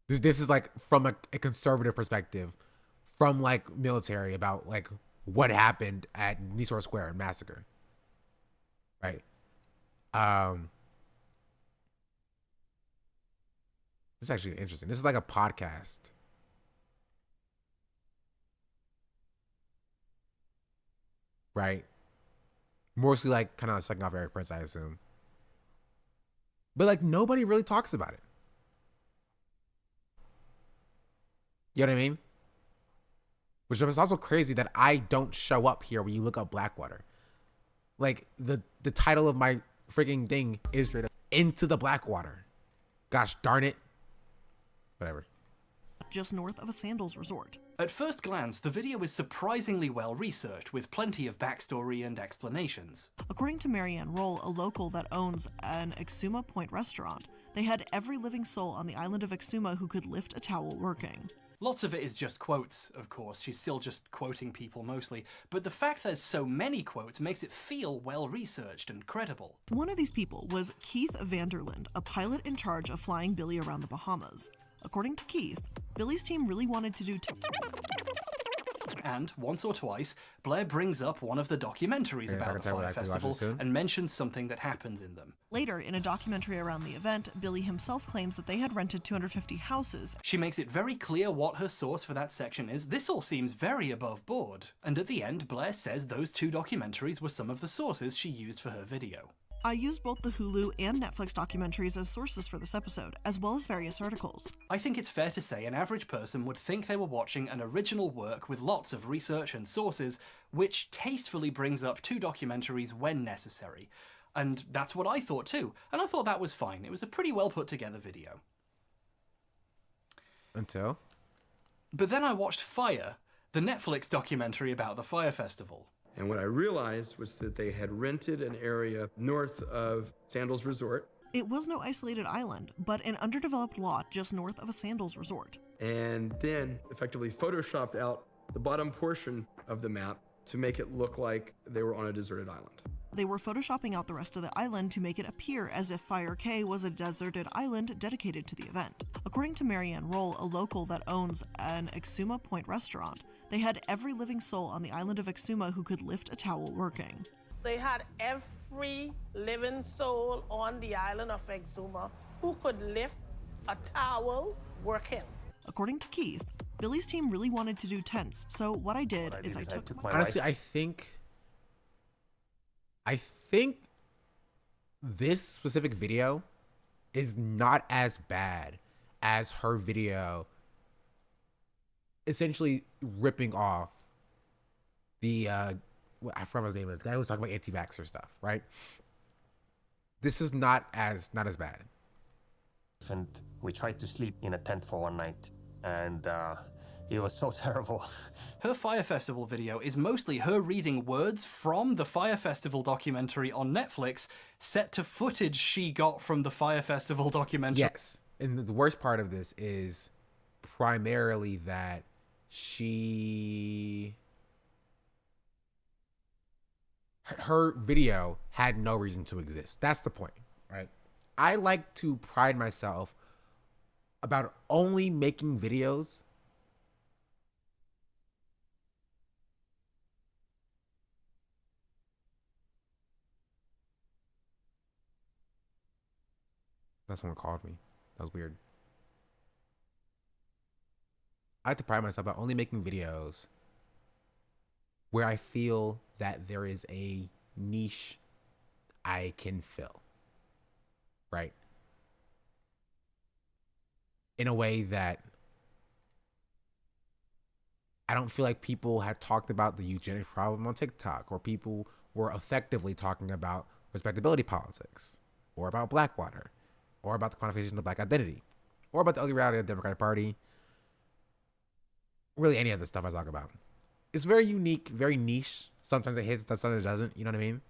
This is like from a conservative perspective, from like military, about like what happened at Nisor Square and massacre, right? This is actually interesting. This is like a podcast. Right? Mostly like kind of sucking off Eric Prince, I assume. But like nobody really talks about it. You know what I mean? Which is also crazy that I don't show up here when you look up Blackwater. Like the title of my freaking thing is straight up Into the Blackwater. Gosh darn it. Whatever. Just north of a sandals resort. At first glance, the video is surprisingly well researched, with plenty of backstory and explanations. According to Marianne Roll, a local that owns an Exuma Point restaurant, they had every living soul on the island of Exuma who could lift a towel working. Lots of it is just quotes, of course. She's still just quoting people mostly, but the fact there's so many quotes makes it feel well-researched and credible. One of these people was Keith Vanderland, a pilot in charge of flying Billy around the Bahamas. According to Keith, Billy's team really wanted to do and once or twice, Blair brings up one of the documentaries about the Fire Festival and mentions something that happens in them. Later, in a documentary around the event, Billy himself claims that they had rented 250 houses. She makes it very clear what her source for that section is. This all seems very above board. And at the end, Blair says those two documentaries were some of the sources she used for her video. I used both the Hulu and Netflix documentaries as sources for this episode, as well as various articles. I think it's fair to say an average person would think they were watching an original work with lots of research and sources, which tastefully brings up two documentaries when necessary. And that's what I thought too, and I thought that was fine. It was a pretty well put together video. Until? But then I watched Fire, the Netflix documentary about the Fire Festival. And what I realized was that they had rented an area north of Sandals Resort. It was no isolated island, but an underdeveloped lot just north of a Sandals resort. And then effectively photoshopped out the bottom portion of the map to make it look like they were on a deserted island. They were photoshopping out the rest of the island to make it appear as if Fire Cay was a deserted island dedicated to the event. According to Marianne Roll, a local that owns an Exuma Point restaurant, they had every living soul on the island of Exuma who could lift a towel working. They had every living soul on the island of Exuma who could lift a towel working. According to Keith, Billy's team really wanted to do tents, so what I did is I took my honestly, I think this specific video is not as bad as her video essentially ripping off the I forgot what his name is. The guy who was talking about anti-vaxxer stuff, right? This is not as bad. And we tried to sleep in a tent for one night, and it was so terrible. Her Fire Festival video is mostly her reading words from the Fire Festival documentary on Netflix, set to footage she got from the Fire Festival documentary. Yes, and the worst part of this is primarily that her video had no reason to exist. That's the point, right? I like to pride myself about only making videos that someone called me. That was weird. I like to pride myself about only making videos where I feel that there is a niche I can fill, right? In a way that I don't feel like people had talked about the eugenics problem on TikTok, or people were effectively talking about respectability politics, or about Blackwater, or about the quantification of Black identity, or about the ugly reality of the Democratic Party. Really, any of the stuff I talk about. It's very unique, very niche. Sometimes it hits, sometimes it doesn't. You know what I mean?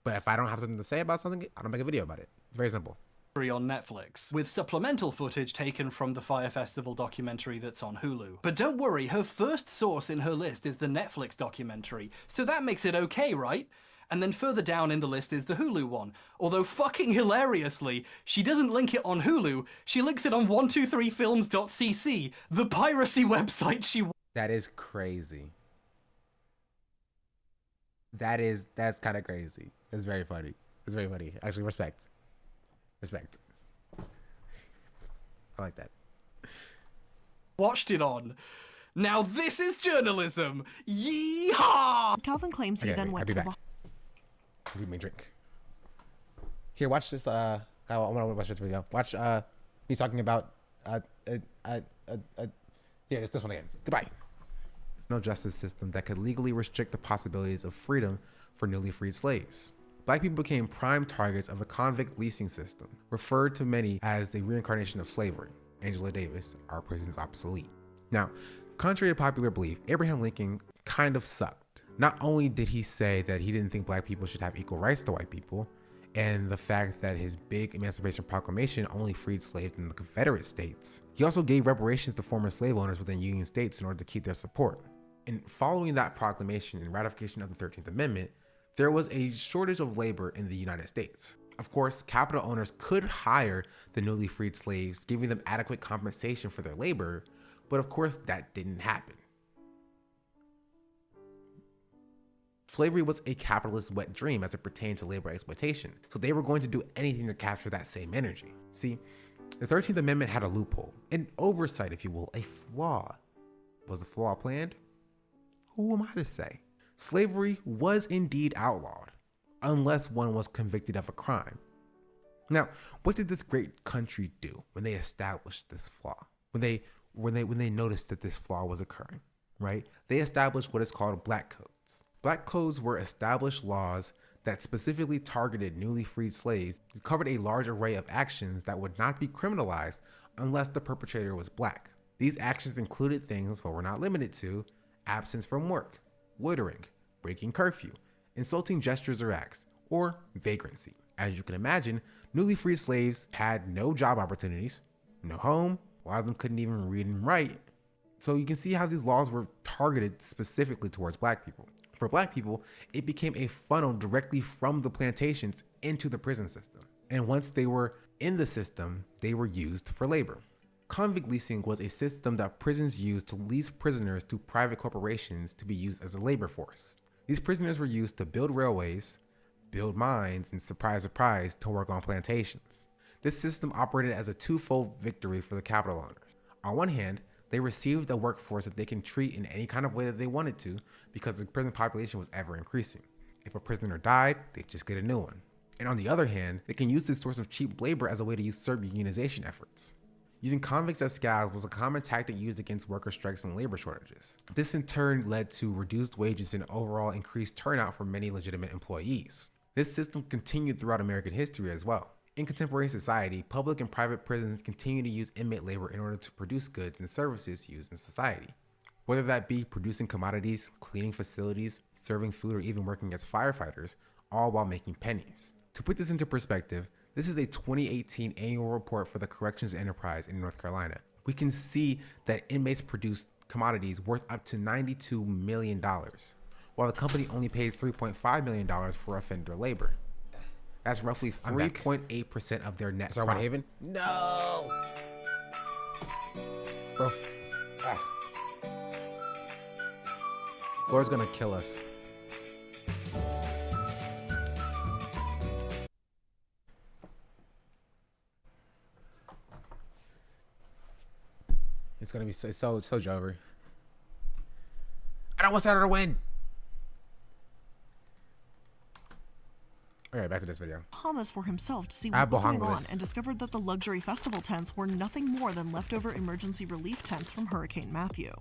But if I don't have something to say about something, I don't make a video about it. Very simple. On Netflix, with supplemental footage taken from the Fire Festival documentary that's on Hulu. But don't worry, her first source in her list is the Netflix documentary, so that makes it okay, right? And then further down in the list is the Hulu one. Although fucking hilariously, she doesn't link it on Hulu, she links it on 123films.cc, the piracy website she... That is crazy. That's kind of crazy. It's very funny. It's very funny. Actually, respect. Respect. I like that. Watched it on. Now this is journalism. Yeehaw! Calvin claims he then went to the... Give me a drink. Here, watch this. I want to watch this video. Watch me talking about yeah, it's this one again. Goodbye. No justice system that could legally restrict the possibilities of freedom for newly freed slaves. Black people became prime targets of a convict leasing system, referred to many as the reincarnation of slavery. Angela Davis, our prison's obsolete. Now, contrary to popular belief, Abraham Lincoln kind of sucked. Not only did he say that he didn't think black people should have equal rights to white people, and the fact that his big Emancipation Proclamation only freed slaves in the Confederate States, he also gave reparations to former slave owners within Union states in order to keep their support. And following that proclamation and ratification of the 13th Amendment, there was a shortage of labor in the United States. Of course, capital owners could hire the newly freed slaves, giving them adequate compensation for their labor, but of course that didn't happen. Slavery was a capitalist wet dream as it pertained to labor exploitation, so they were going to do anything to capture that same energy. See, the 13th Amendment had a loophole, an oversight if you will, a flaw. Was the flaw planned? Who am I to say? Slavery was indeed outlawed, unless one was convicted of a crime. Now, what did this great country do when they established this flaw? When they noticed that this flaw was occurring, right? They established what is called black codes. Black codes were established laws that specifically targeted newly freed slaves and covered a large array of actions that would not be criminalized unless the perpetrator was black. These actions included things, but were not limited to, absence from work, loitering, breaking curfew, insulting gestures or acts, or vagrancy. As you can imagine, newly freed slaves had no job opportunities, no home, a lot of them couldn't even read and write. So you can see how these laws were targeted specifically towards black people. For black people, it became a funnel directly from the plantations into the prison system. And once they were in the system, they were used for labor. Convict leasing was a system that prisons used to lease prisoners to private corporations to be used as a labor force. These prisoners were used to build railways, build mines, and surprise, surprise, to work on plantations. This system operated as a twofold victory for the capital owners. On one hand, they received a workforce that they can treat in any kind of way that they wanted to because the prison population was ever increasing. If a prisoner died, they'd just get a new one. And on the other hand, they can use this source of cheap labor as a way to usurp unionization efforts. Using convicts as scabs was a common tactic used against worker strikes and labor shortages. This in turn led to reduced wages and overall increased turnout for many legitimate employees. This system continued throughout American history as well. In contemporary society, public and private prisons continue to use inmate labor in order to produce goods and services used in society. Whether that be producing commodities, cleaning facilities, serving food, or even working as firefighters, all while making pennies. To put this into perspective, this is a 2018 annual report for the Corrections Enterprise in North Carolina. We can see that inmates produce commodities worth up to $92 million, while the company only pays $3.5 million for offender labor. That's roughly 3.8% of their net profit. Haven? No! Bro. Laura's gonna kill us. It's gonna be so Jover. I don't want Saturday to win. All right, back to this video. Bahamas for himself to see what was going on and discovered that the luxury festival tents were nothing more than leftover emergency relief tents from Hurricane Matthew.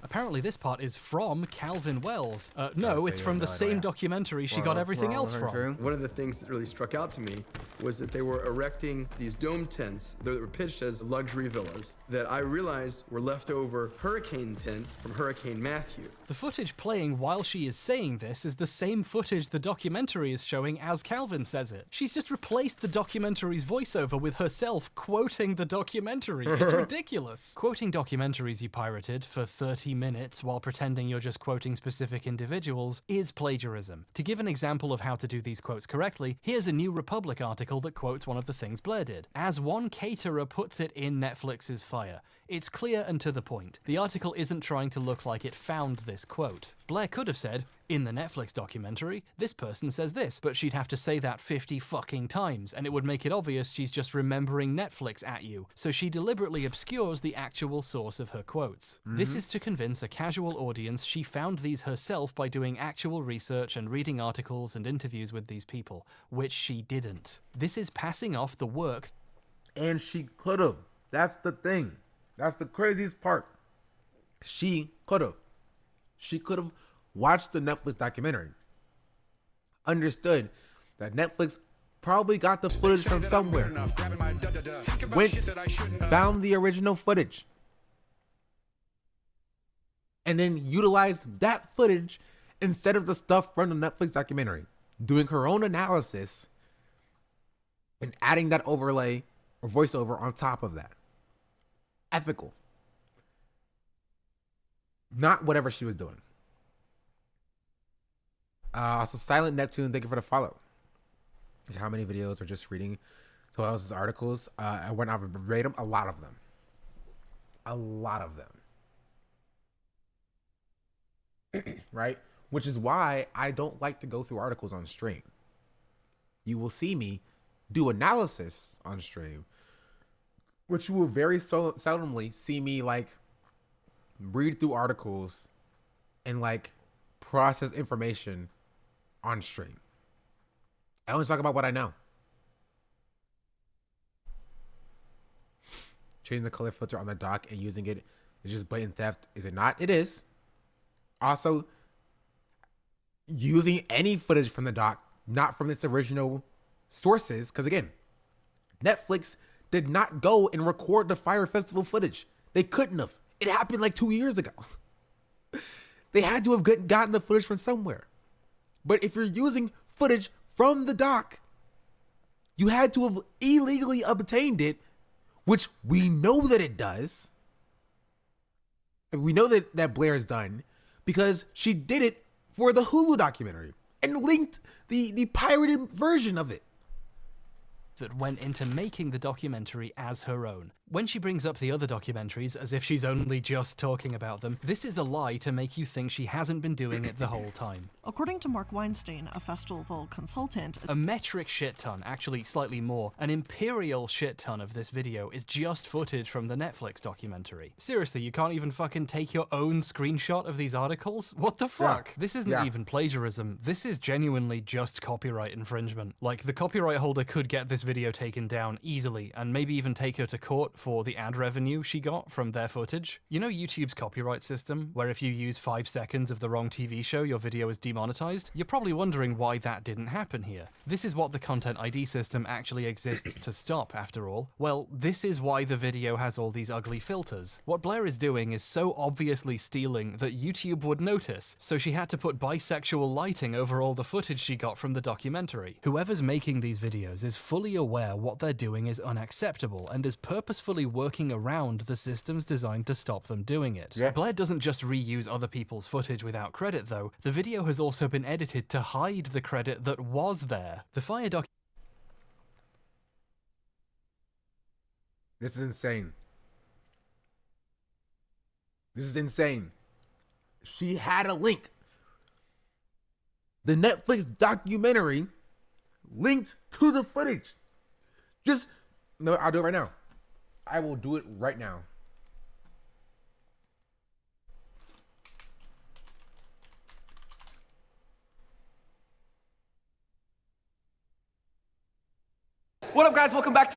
Apparently this part is from Calvin Wells. No, it's from the same documentary she got everything else from. One of the things that really struck out to me was that they were erecting these dome tents that were pitched as luxury villas that I realized were leftover hurricane tents from Hurricane Matthew. The footage playing while she is saying this is the same footage the documentary is showing as Calvin says it. She's just replaced the documentary's voiceover with herself quoting the documentary. It's ridiculous. Quoting documentaries you pirated for 30 minutes while pretending you're just quoting specific individuals is plagiarism. To give an example of how to do these quotes correctly, here's a New Republic article that quotes one of the things Blair did. As one caterer puts it in Netflix's Fire. It's clear and to the point. The article isn't trying to look like it found this quote. Blair could have said, in the Netflix documentary, this person says this, but she'd have to say that 50 fucking times, and it would make it obvious she's just remembering Netflix at you, so she deliberately obscures the actual source of her quotes. This is to convince a casual audience she found these herself by doing actual research and reading articles and interviews with these people, which she didn't. This is passing off the work. And she could have. That's the thing. That's the craziest part. She could have. She could have watched the Netflix documentary, understood that Netflix probably got the footage from somewhere, went, found the original footage, and then utilized that footage instead of the stuff from the Netflix documentary, doing her own analysis and adding that overlay or voiceover on top of that. Ethical. Not whatever she was doing. Also, Silent Neptune, thank you for the follow. How many videos are just reading someone else's articles? I went out verbatim. A lot of them. A lot of them. Right? Which is why I don't like to go through articles on stream. You will see me do analysis on stream, which you will very seldomly see me like read through articles and like process information on stream. I always talk about what I know. Changing the color filter on the dock and using it is just blatant theft. Is it not? It is. Also, using any footage from the dock, not from its original sources, because again, Netflix did not go and record the Fire Festival footage. They couldn't have. It happened like 2 years ago. They had to have gotten the footage from somewhere. But if you're using footage from the doc, you had to have illegally obtained it, which we know that it does. And we know that Blair's done because she did it for the Hulu documentary and linked the pirated version of it. That went into making the documentary as her own. When she brings up the other documentaries as if she's only just talking about them, this is a lie to make you think she hasn't been doing it the whole time. According to Mark Weinstein, a festival consultant, A metric shit ton, actually slightly more, an imperial shit ton of this video is just footage from the Netflix documentary. Seriously, you can't even fucking take your own screenshot of these articles? What the fuck? Yeah. This isn't even plagiarism, this is genuinely just copyright infringement. Like, the copyright holder could get this video taken down easily, and maybe even take her to court for the ad revenue she got from their footage. You know YouTube's copyright system, where if you use 5 seconds of the wrong TV show, your video is demonetized? You're probably wondering why that didn't happen here. This is what the Content ID system actually exists to stop, after all. Well, this is why the video has all these ugly filters. What Blair is doing is so obviously stealing that YouTube would notice, so she had to put bisexual lighting over all the footage she got from the documentary. Whoever's making these videos is fully aware what they're doing is unacceptable and is purposefully working around the systems designed to stop them doing it. Yeah. Blair doesn't just reuse other people's footage without credit though, the video has also been edited to hide the credit that was there. The Fire doc. This is insane. This is insane. She had a link. The Netflix documentary linked to the footage. No, I'll do it right now. I will do it right now. What up, guys? Welcome back to...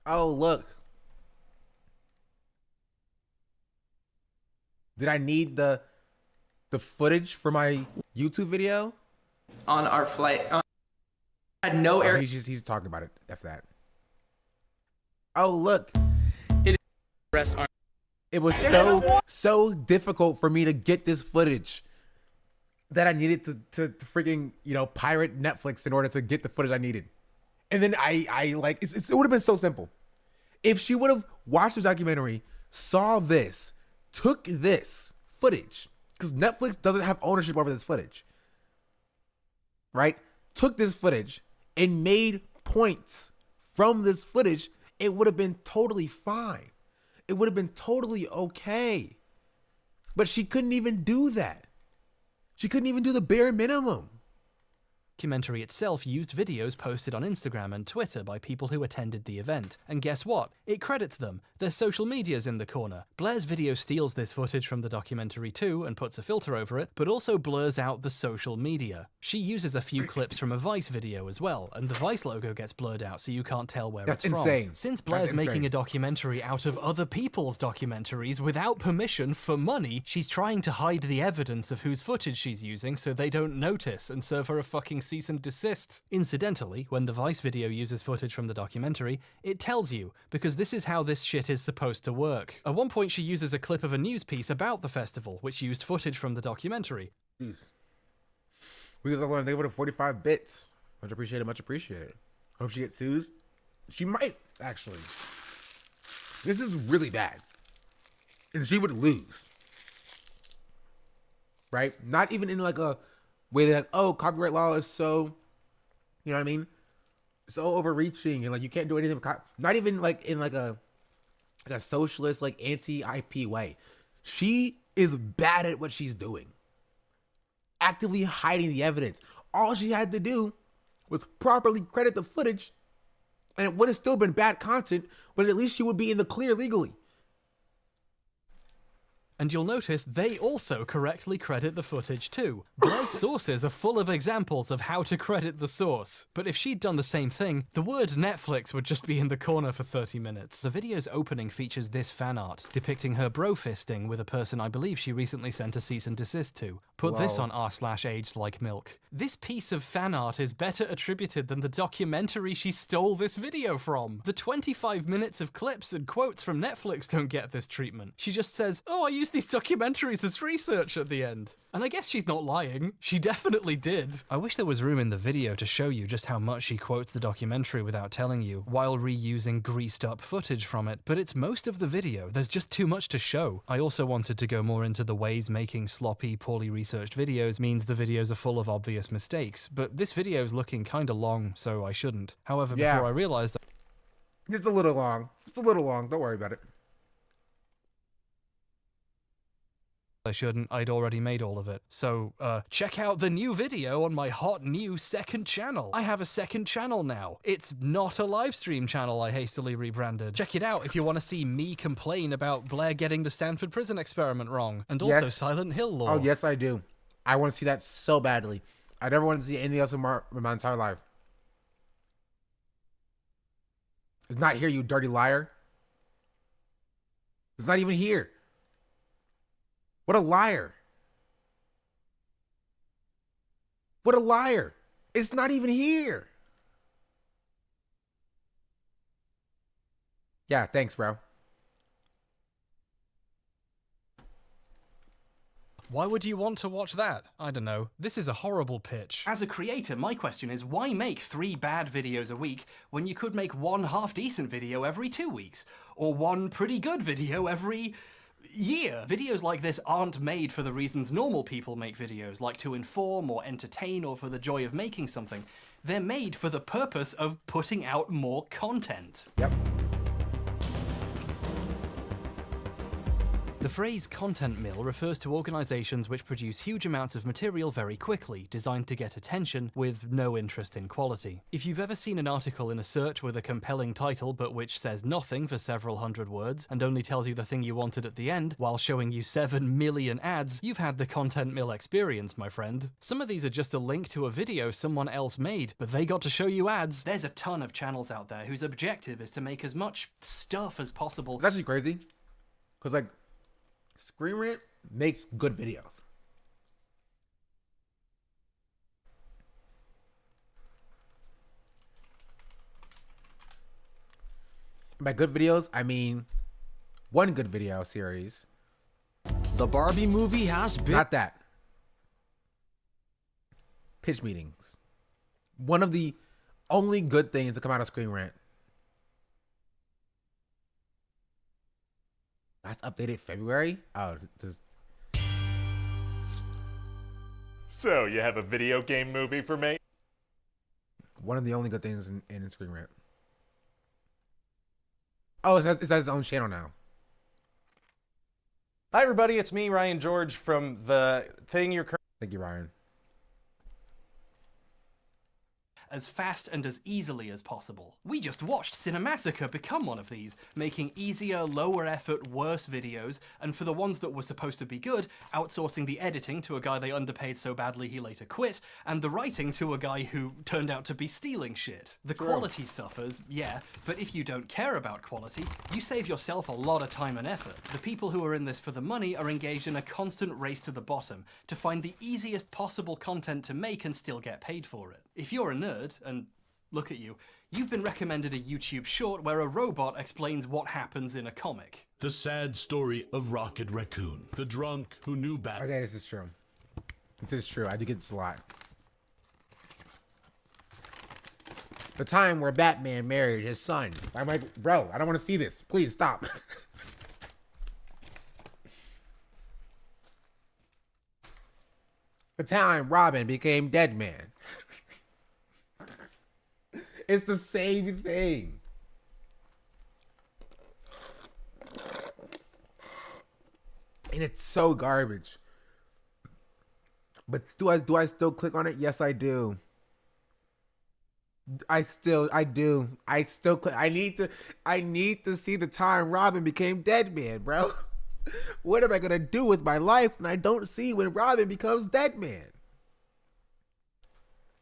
Oh, look. Did I need the footage for my YouTube video? On our flight. Had no air... He's talking about it. F that. Oh, look. It was so difficult for me to get this footage that I needed to freaking, pirate Netflix in order to get the footage I needed. And then I like, it would have been so simple. If she would have watched the documentary, saw this, took this footage, because Netflix doesn't have ownership over this footage, right? Took this footage and made points from this footage, it would have been totally fine. It would have been totally okay. But she couldn't even do that. She couldn't even do the bare minimum. Documentary itself used videos posted on Instagram and Twitter by people who attended the event. And guess what? It credits them. Their social media's in the corner. Blair's video steals this footage from the documentary too and puts a filter over it, but also blurs out the social media. She uses a few clips from a Vice video as well, and the Vice logo gets blurred out so you can't tell where That's it's from. insane. Since Blair's That's making insane. a documentary out of other people's documentaries without permission for money, she's trying to hide the evidence of whose footage she's using so they don't notice and serve her a fucking cease and desist. Incidentally, when the Vice video uses footage from the documentary, it tells you, because this is how this shit is supposed to work. At one point she uses a clip of a news piece about the festival, which used footage from the documentary. Jeez. We just learned they would have 45 bits. Much appreciated, much appreciated. Hope she gets sued. She might, actually. This is really bad. And she would lose. Right? Not even in like a way that, oh, copyright law is so, you know what I mean? So overreaching and like you can't do anything. Not even like in like a socialist, like anti-IP way. She is bad at what she's doing. Actively hiding the evidence. All she had to do was properly credit the footage and it would have still been bad content, but at least she would be in the clear legally. And you'll notice they also correctly credit the footage too. Blair's sources are full of examples of how to credit the source. But if she'd done the same thing, the word Netflix would just be in the corner for 30 minutes. The video's opening features this fan art, depicting her bro-fisting with a person I believe she recently sent a cease and desist to. Put this on r/aged like milk. This piece of fan art is better attributed than the documentary she stole this video from. The 25 minutes of clips and quotes from Netflix don't get this treatment. She just says, "Oh, I used these documentaries as research" at the end. And I guess she's not lying. She definitely did. I wish there was room in the video to show you just how much she quotes the documentary without telling you, while reusing greased up footage from it, but it's most of the video. There's just too much to show. I also wanted to go more into the ways making sloppy, poorly researched videos means the videos are full of obvious mistakes, but this video is looking kinda long, so I shouldn't. However, Yeah. before I realized Just a little long. Just a little long. Don't worry about it. I shouldn't, I'd already made all of it. So, check out the new video on my hot new second channel. I have a second channel now. It's not a live stream channel I hastily rebranded. Check it out if you want to see me complain about Blair getting the Stanford prison experiment wrong, and also Yes. Silent Hill lore. Oh, yes, I do. I want to see that so badly. I never want to see anything else in my entire life. It's not here, you dirty liar. It's not even here. What a liar. What a liar. It's not even here. Yeah, thanks, bro. Why would you want to watch that? I don't know. This is a horrible pitch. As a creator, my question is, why make 3 bad videos a week when you could make 1 half-decent video every 2 weeks? Or 1 pretty good video every year? Videos like this aren't made for the reasons normal people make videos, like to inform or entertain or for the joy of making something. They're made for the purpose of putting out more content. Yep. The phrase content mill refers to organizations which produce huge amounts of material very quickly, designed to get attention, with no interest in quality. If you've ever seen an article in a search with a compelling title but which says nothing for several hundred words, and only tells you the thing you wanted at the end, while showing you 7 million ads, you've had the content mill experience, my friend. Some of these are just a link to a video someone else made, but they got to show you ads. There's a ton of channels out there whose objective is to make as much stuff as possible. It's actually crazy. Because, like, Screen Rant makes good videos. By good videos, I mean one good video series. The Barbie movie has been... Not that. Pitch meetings. One of the only good things to come out of Screen Rant. Last updated February? Oh, this... So, you have a video game movie for me? One of the only good things in Screen Rant. Oh, it has its own channel now. Hi everybody, it's me, Ryan George, from the thing you're currently... Thank you, Ryan. As fast and as easily as possible. We just watched Cinemassacre become one of these, making easier, lower effort, worse videos, and for the ones that were supposed to be good, outsourcing the editing to a guy they underpaid so badly he later quit, and the writing to a guy who turned out to be stealing shit. The quality suffers, yeah, but if you don't care about quality, you save yourself a lot of time and effort. The people who are in this for the money are engaged in a constant race to the bottom, to find the easiest possible content to make and still get paid for it. If you're a nerd, and look at you, you've been recommended a YouTube short where a robot explains what happens in a comic. The sad story of Rocket Raccoon, the drunk who knew better. Okay, this is true. This is true. I do get this a lot. The time where Batman married his son. I'm like, bro, I don't want to see this. Please stop. The time Robin became Deadman. It's the same thing. And it's so garbage. But do I still click on it? Yes, I do. I do. I still click. I need to see the time Robin became Deadman, bro. What am I gonna do with my life when I don't see when Robin becomes Deadman?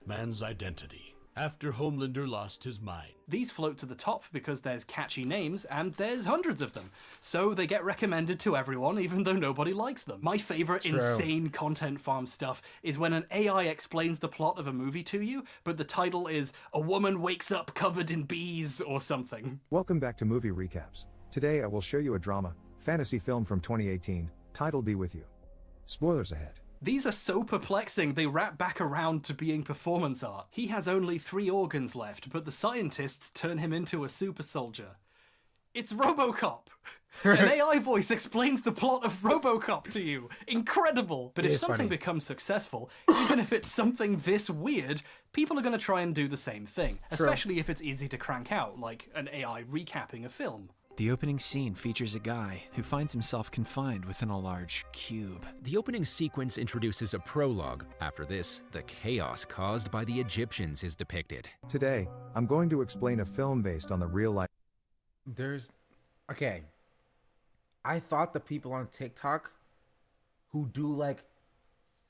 Man's identity, after Homelander lost his mind. These float to the top because there's catchy names and there's hundreds of them. So they get recommended to everyone even though nobody likes them. My favorite insane content farm stuff is when an AI explains the plot of a movie to you, but the title is "A Woman Wakes Up Covered in Bees" or something. Welcome back to Movie Recaps. Today I will show you a drama, fantasy film from 2018, titled Be With You. Spoilers ahead. These are so perplexing, they wrap back around to being performance art. He has only 3 organs left, but the scientists turn him into a super soldier. It's RoboCop! An AI voice explains the plot of RoboCop to you. Incredible! But if something becomes successful, even if it's something this weird, people are going to try and do the same thing, especially if it's easy to crank out, like an AI recapping a film. The opening scene features a guy who finds himself confined within a large cube. The opening sequence introduces a prologue. After this, the chaos caused by the Egyptians is depicted. Today, I'm going to explain a film based on the real life. Okay. I thought the people on TikTok who do like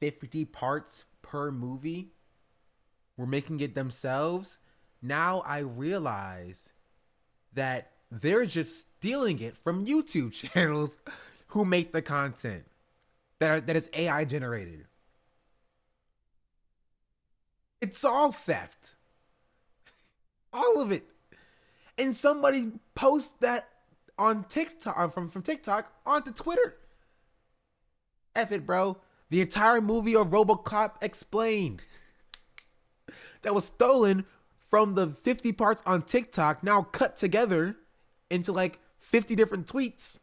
50 parts per movie were making it themselves. Now I realize that they're just stealing it from YouTube channels who make the content that is AI generated. It's all theft. All of it. And somebody posts that on TikTok from TikTok onto Twitter. F it, bro. The entire movie of RoboCop explained. That was stolen from the 50 parts on TikTok, now cut together into like 50 different tweets.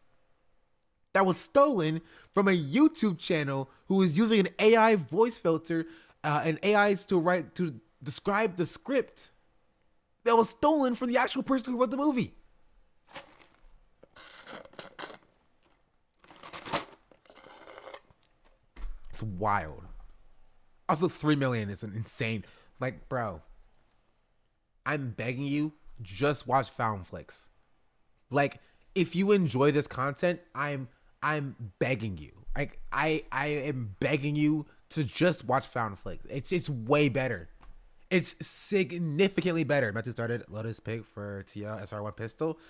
That was stolen from a YouTube channel who was using an AI voice filter and AIs to describe the script. That was stolen from the actual person who wrote the movie. It's wild. Also, 3 million is an insane. Like, bro, I'm begging you, just watch Found Flicks. Like, if you enjoy this content, I'm begging you. Like, I am begging you to just watch Found Flicks. It's way better. It's significantly better. Matthew started Lotus pick for TL SR1 pistol.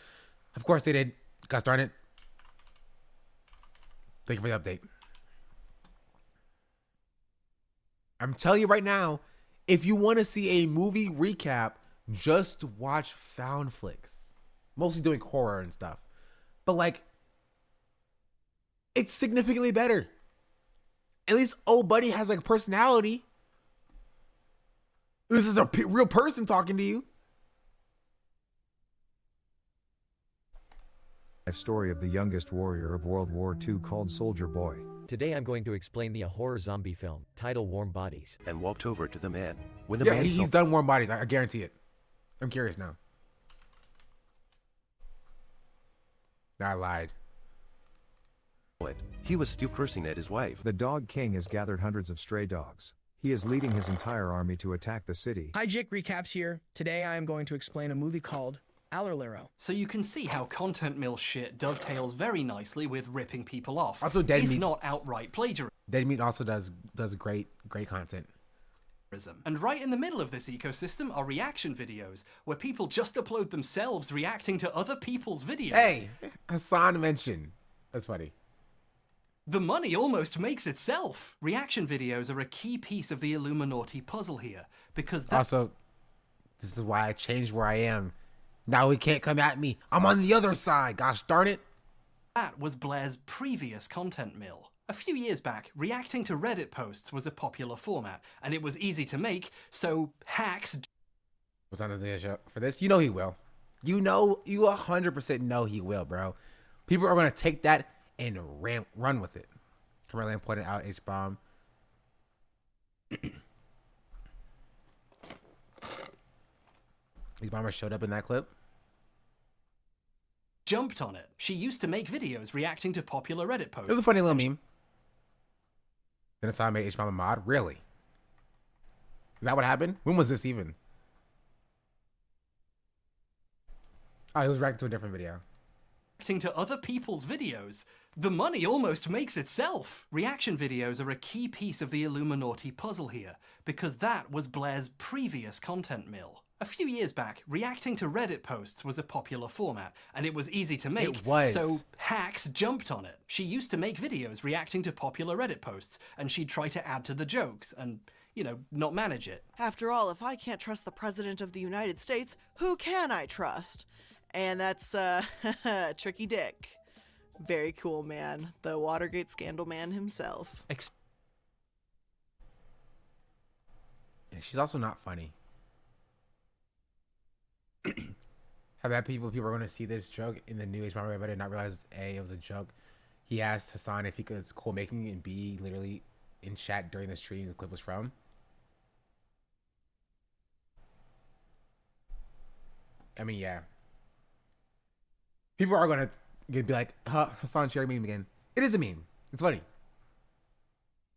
Of course they did. Got started. Thank you for the update. I'm telling you right now, if you want to see a movie recap, just watch Found Flicks. Mostly doing horror and stuff. But like, it's significantly better. At least old buddy has like a personality. This is a real person talking to you. Life story of the youngest warrior of World War II called Soldier Boy. Today I'm going to explain the horror zombie film, titled Warm Bodies. And walked over to the man. When the Yeah, man he's done Warm Bodies. I guarantee it. I'm curious now. I lied. He was still cursing at his wife. The Dog King has gathered hundreds of stray dogs. He is leading his entire army to attack the city. Hi, Jake Recaps here. Today I am going to explain a movie called Allerlero. So you can see how content mill shit dovetails very nicely with ripping people off. Also, Dead if Meat, not outright plagiarism. Dead Meat also does great content. And right in the middle of this ecosystem are reaction videos, where people just upload themselves reacting to other people's videos. Hey, Hassan mentioned. That's funny. The money almost makes itself. Reaction videos are a key piece of the Illuminati puzzle here, because Also, this is why I changed where I am. Now he can't come at me. I'm on the other side. Gosh darn it. that was Blair's previous content mill. A few years back, reacting to Reddit posts was a popular format, and it was easy to make, so hacks was on the show for this. You know he will. You know, you 100% know he will, bro. People are gonna take that and run with it. Camerland pointed out Hbomb. Hbomber showed up in that clip. jumped on it. She used to make videos reacting to popular Reddit posts. It was a funny little meme. Then I saw I made Hbomb a mod. Really? Is that what happened? When was this even? Oh, he was reacting to a different video. reacting to other people's videos, the money almost makes itself. Reaction videos are a key piece of the Illuminati puzzle here, because that was Blair's previous content mill. A few years back, reacting to Reddit posts was a popular format, and it was easy to make, so hacks jumped on it. She used to make videos reacting to popular Reddit posts, and she'd try to add to the jokes, and, you know, not manage it. After all, if I can't trust the President of the United States, who can I trust? And that's, Tricky Dick. Very cool, man. The Watergate scandal man himself. And she's also not funny. Have had people are going to see this joke in the New Hbomb Reddit and not realize A, it was a joke. He asked Hassan if he was cool making it, and B, literally in chat during the stream the clip was from. I mean, yeah. People are going to be like, Hassan sharing meme again. It is a meme. It's funny.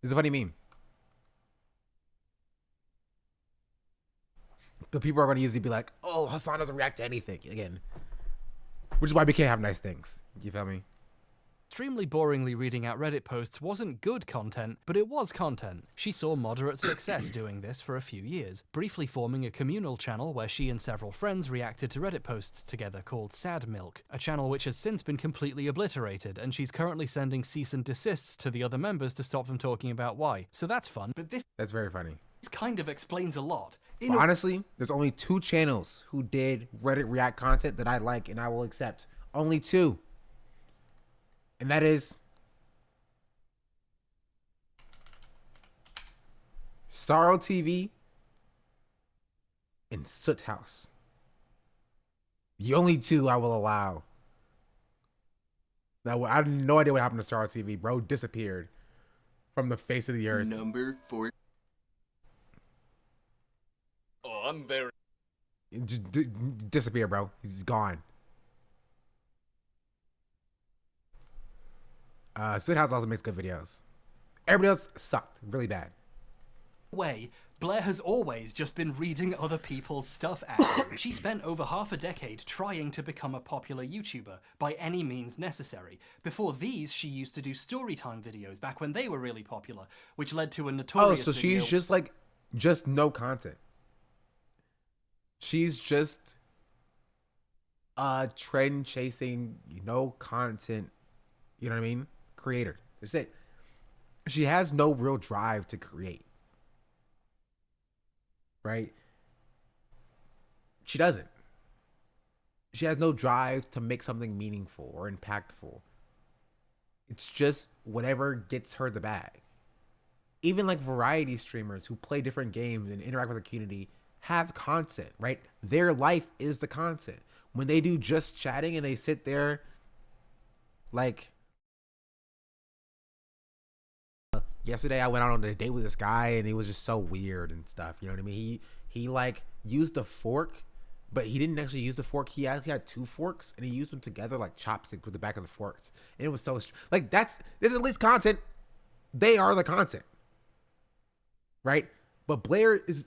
It's a funny meme. But people are going to usually be like, oh, Hassan doesn't react to anything again. Which is why we can't have nice things. You feel me? Extremely boringly reading out Reddit posts wasn't good content, but it was content. She saw moderate success doing this for a few years, briefly forming a communal channel where she and several friends reacted to Reddit posts together called Sad Milk, a channel which has since been completely obliterated, and she's currently sending cease and desists to the other members to stop them talking about why. So that's fun. But that's very funny. This kind of explains a lot. Honestly, there's only 2 channels who did Reddit React content that I like and I will accept. Only 2. And that is Sorrow TV and Soot House. The only 2 I will allow. Now, I have no idea what happened to Sorrow TV. Bro disappeared from the face of the earth. Number 4. Oh, I'm very... Disappear, bro. He's gone. Soot House also makes good videos. Everybody else sucked really bad. Way, Blair has always just been reading other people's stuff at him. She spent over half a decade trying to become a popular YouTuber by any means necessary. Before these, she used to do storytime videos back when they were really popular, which led to a notorious so video. She's just like, just no content. She's just a trend chasing, no content, you know what I mean? Creator. That's it. She has no real drive to create. Right? She doesn't. She has no drive to make something meaningful or impactful. It's just whatever gets her the bag. Even like variety streamers who play different games and interact with the community have content, right? Their life is the content. When they do just chatting and they sit there like, yesterday I went out on a date with this guy and he was just so weird and stuff. You know what I mean? He like used a fork, but he didn't actually use the fork. He actually had 2 forks and he used them together like chopsticks with the back of the forks. And it was so like this is at least content. They are the content, right? But Blair is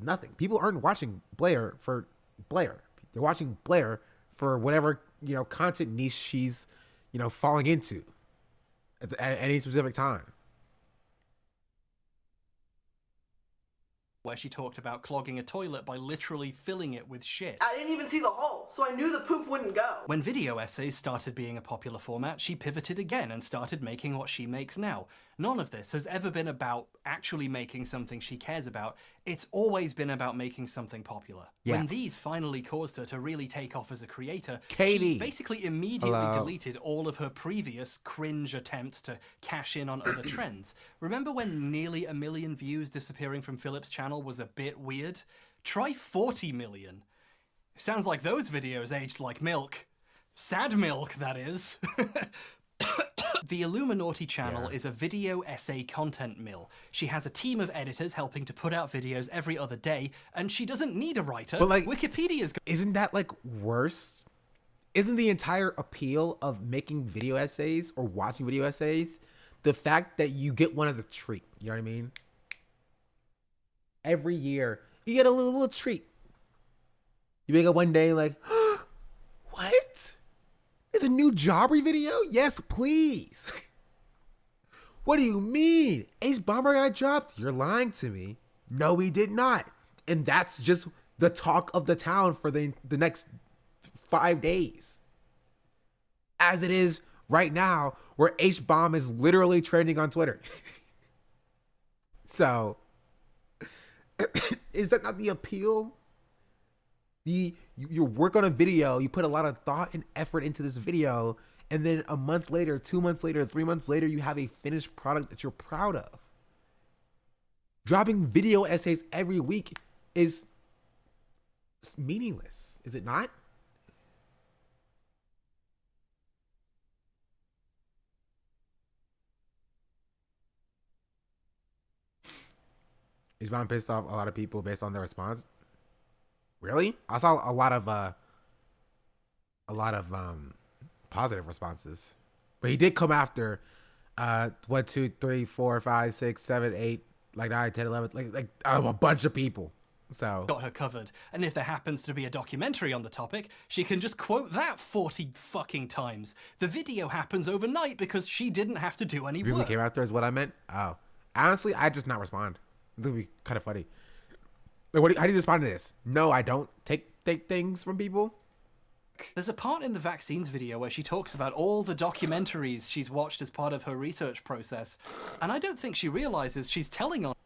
nothing. People aren't watching Blair for Blair. They're watching Blair for whatever, you know, content niche she's, you know, falling into at any specific time. Where she talked about clogging a toilet by literally filling it with shit. I didn't even see the hole, so I knew the poop wouldn't go. When video essays started being a popular format, she pivoted again and started making what she makes now. None of this has ever been about actually making something she cares about. It's always been about making something popular. Yeah. When these finally caused her to really take off as a creator, Katie. she basically immediately deleted all of her previous cringe attempts to cash in on other trends. Remember when nearly 1 million views disappearing from Philip's channel was a bit weird? Try 40 million. Sounds like those videos aged like milk. Sad milk, that is. The Illuminati channel is a video essay content mill. She has a team of editors helping to put out videos every other day, and she doesn't need a writer. But like, Wikipedia's isn't that like worse? Isn't the entire appeal of making video essays or watching video essays the fact that you get one as a treat? You know what I mean? Every year, you get a little treat. You wake up one day like, what? There's a new Jabri video? Yes, please. What do you mean? Ace Bomber got dropped? You're lying to me. No, he did not. And that's just the talk of the town for the next 5 days. As it is right now, where H-Bomb is literally trending on Twitter. So, is that not the appeal? You work on a video, you put a lot of thought and effort into this video, and then a month later, 2 months later, 3 months later, you have a finished product that you're proud of. Dropping video essays every week is meaningless, is it not? Is Ron pissed off a lot of people based on their response? Really? I saw a lot of positive responses, but he did come after 1, 2, 3, 4, 5, 6, 7, 8, like 9, 10, 11, like a bunch of people. So got her covered. And if there happens to be a documentary on the topic, she can just quote that 40 fucking times. The video happens overnight because she didn't have to do any people work. Came after is what I meant. Oh, honestly, I just not respond. It would be kind of funny. Like, how do you respond to this? No, I don't take things from people. There's a part in the vaccines video where she talks about all the documentaries she's watched as part of her research process, and I don't think she realizes she's telling on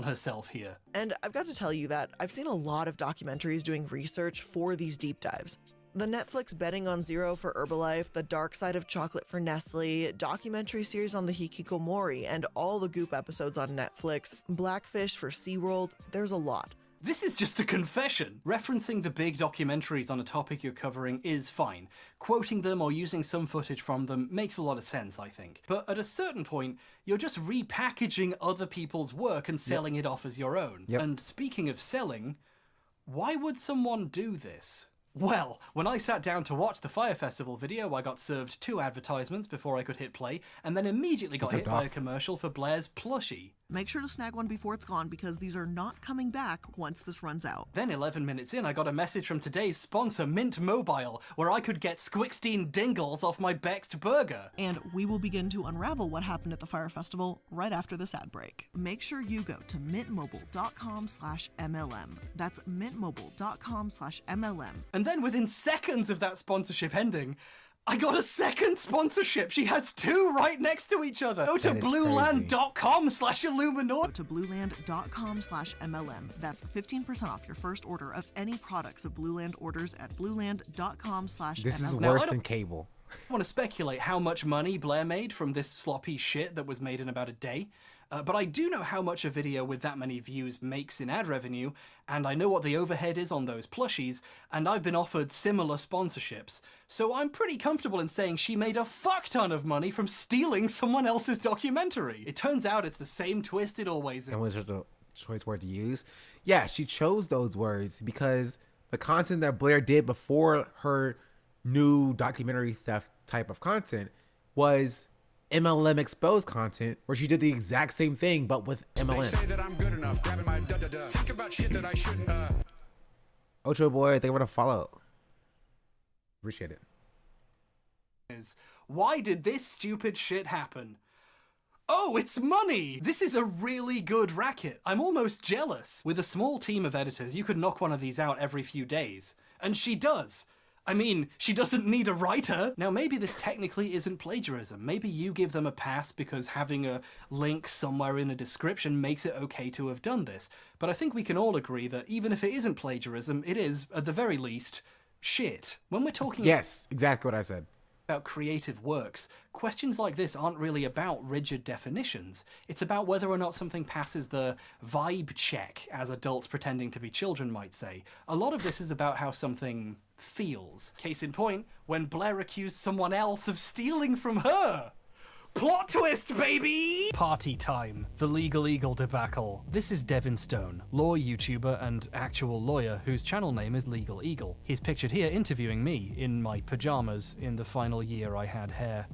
herself here. And I've got to tell you that I've seen a lot of documentaries doing research for these deep dives. The Netflix Betting on Zero for Herbalife, The Dark Side of Chocolate for Nestle, documentary series on the Hikikomori, and all the Goop episodes on Netflix, Blackfish for SeaWorld, there's a lot. This is just a confession. Referencing the big documentaries on a topic you're covering is fine. Quoting them or using some footage from them makes a lot of sense, I think. But at a certain point, you're just repackaging other people's work and selling it off as your own. And speaking of selling, why would someone do this? Well, when I sat down to watch the Fire Festival video, I got served 2 advertisements before I could hit play, and then immediately got hit by a commercial for Blair's plushie. Make sure to snag one before it's gone because these are not coming back once this runs out. Then 11 minutes in, I got a message from today's sponsor, Mint Mobile, where I could get Squixteen Dingles off my Bext burger. And we will begin to unravel what happened at the Fire Festival right after this ad break. Make sure you go to mintmobile.com/MLM. That's mintmobile.com/MLM. And then within seconds of that sponsorship ending, I got a second sponsorship. She has 2 right next to each other. Go to blueland.com/Illuminor. Go to blueland.com/MLM. That's 15% off your first order of any products of Blueland orders at blueland.com/MLM. This is worse than cable. I want to speculate how much money Blair made from this sloppy shit that was made in about a day. But I do know how much a video with that many views makes in ad revenue, and I know what the overhead is on those plushies, and I've been offered similar sponsorships. So I'm pretty comfortable in saying she made a fuck ton of money from stealing someone else's documentary. It turns out it's the same twist it always is. And was just a choice word to use? Yeah, she chose those words because the content that Blair did before her new documentary theft type of content was MLM exposed content, where she did the exact same thing but with MLM. They say that I'm good enough, grabbing my da-da-da. Think about shit that I shouldn't. Ocho boy, they want to follow. Appreciate it. Why did this stupid shit happen? Oh, it's money! This is a really good racket. I'm almost jealous. With a small team of editors, you could knock one of these out every few days. And she does. I mean, she doesn't need a writer. Now, maybe this technically isn't plagiarism. Maybe you give them a pass because having a link somewhere in a description makes it okay to have done this. But I think we can all agree that even if it isn't plagiarism, it is, at the very least, shit. When we're talking... Yes, exactly what I said. About creative works, questions like this aren't really about rigid definitions. It's about whether or not something passes the vibe check, as adults pretending to be children might say. A lot of this is about how something feels. Case in point, when Blair accused someone else of stealing from her. Plot twist, baby! Party time. The Legal Eagle debacle. This is Devin Stone, law YouTuber and actual lawyer whose channel name is Legal Eagle. He's pictured here interviewing me in my pajamas in the final year I had hair.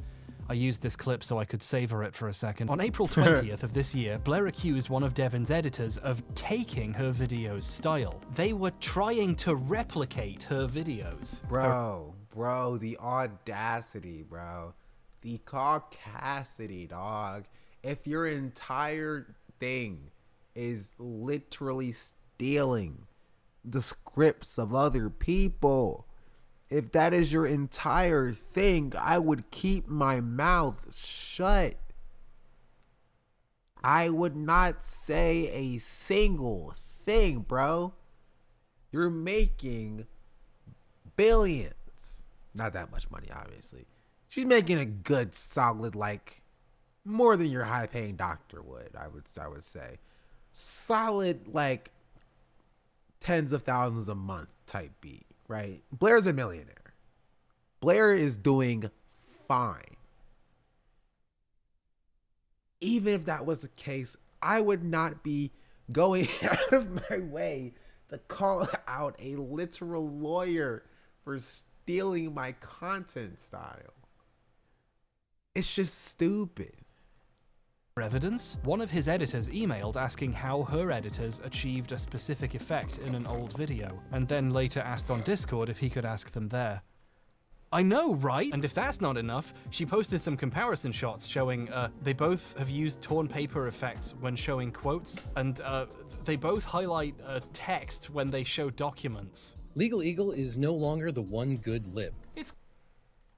I used this clip so I could savor it for a second. On April 20th of this year, Blair accused one of Devin's editors of taking her video's style. They were trying to replicate her videos. Bro, the audacity, bro. The caucasity, dog. If your entire thing is literally stealing the scripts of other people, if that is your entire thing, I would keep my mouth shut. I would not say a single thing, bro. You're making billions. Not that much money, obviously. She's making a good, solid, like, more than your high-paying doctor would, I would say. Solid, like, tens of thousands a month type beat, right? Blair's a millionaire. Blair is doing fine. Even if that was the case, I would not be going out of my way to call out a literal lawyer for stealing my content style. It's just stupid. Evidence? One of his editors emailed asking how her editors achieved a specific effect in an old video, and then later asked on Discord if he could ask them there. I know, right? And if that's not enough, she posted some comparison shots showing they both have used torn paper effects when showing quotes, and they both highlight text when they show documents. Legal Eagle is no longer the one good lib.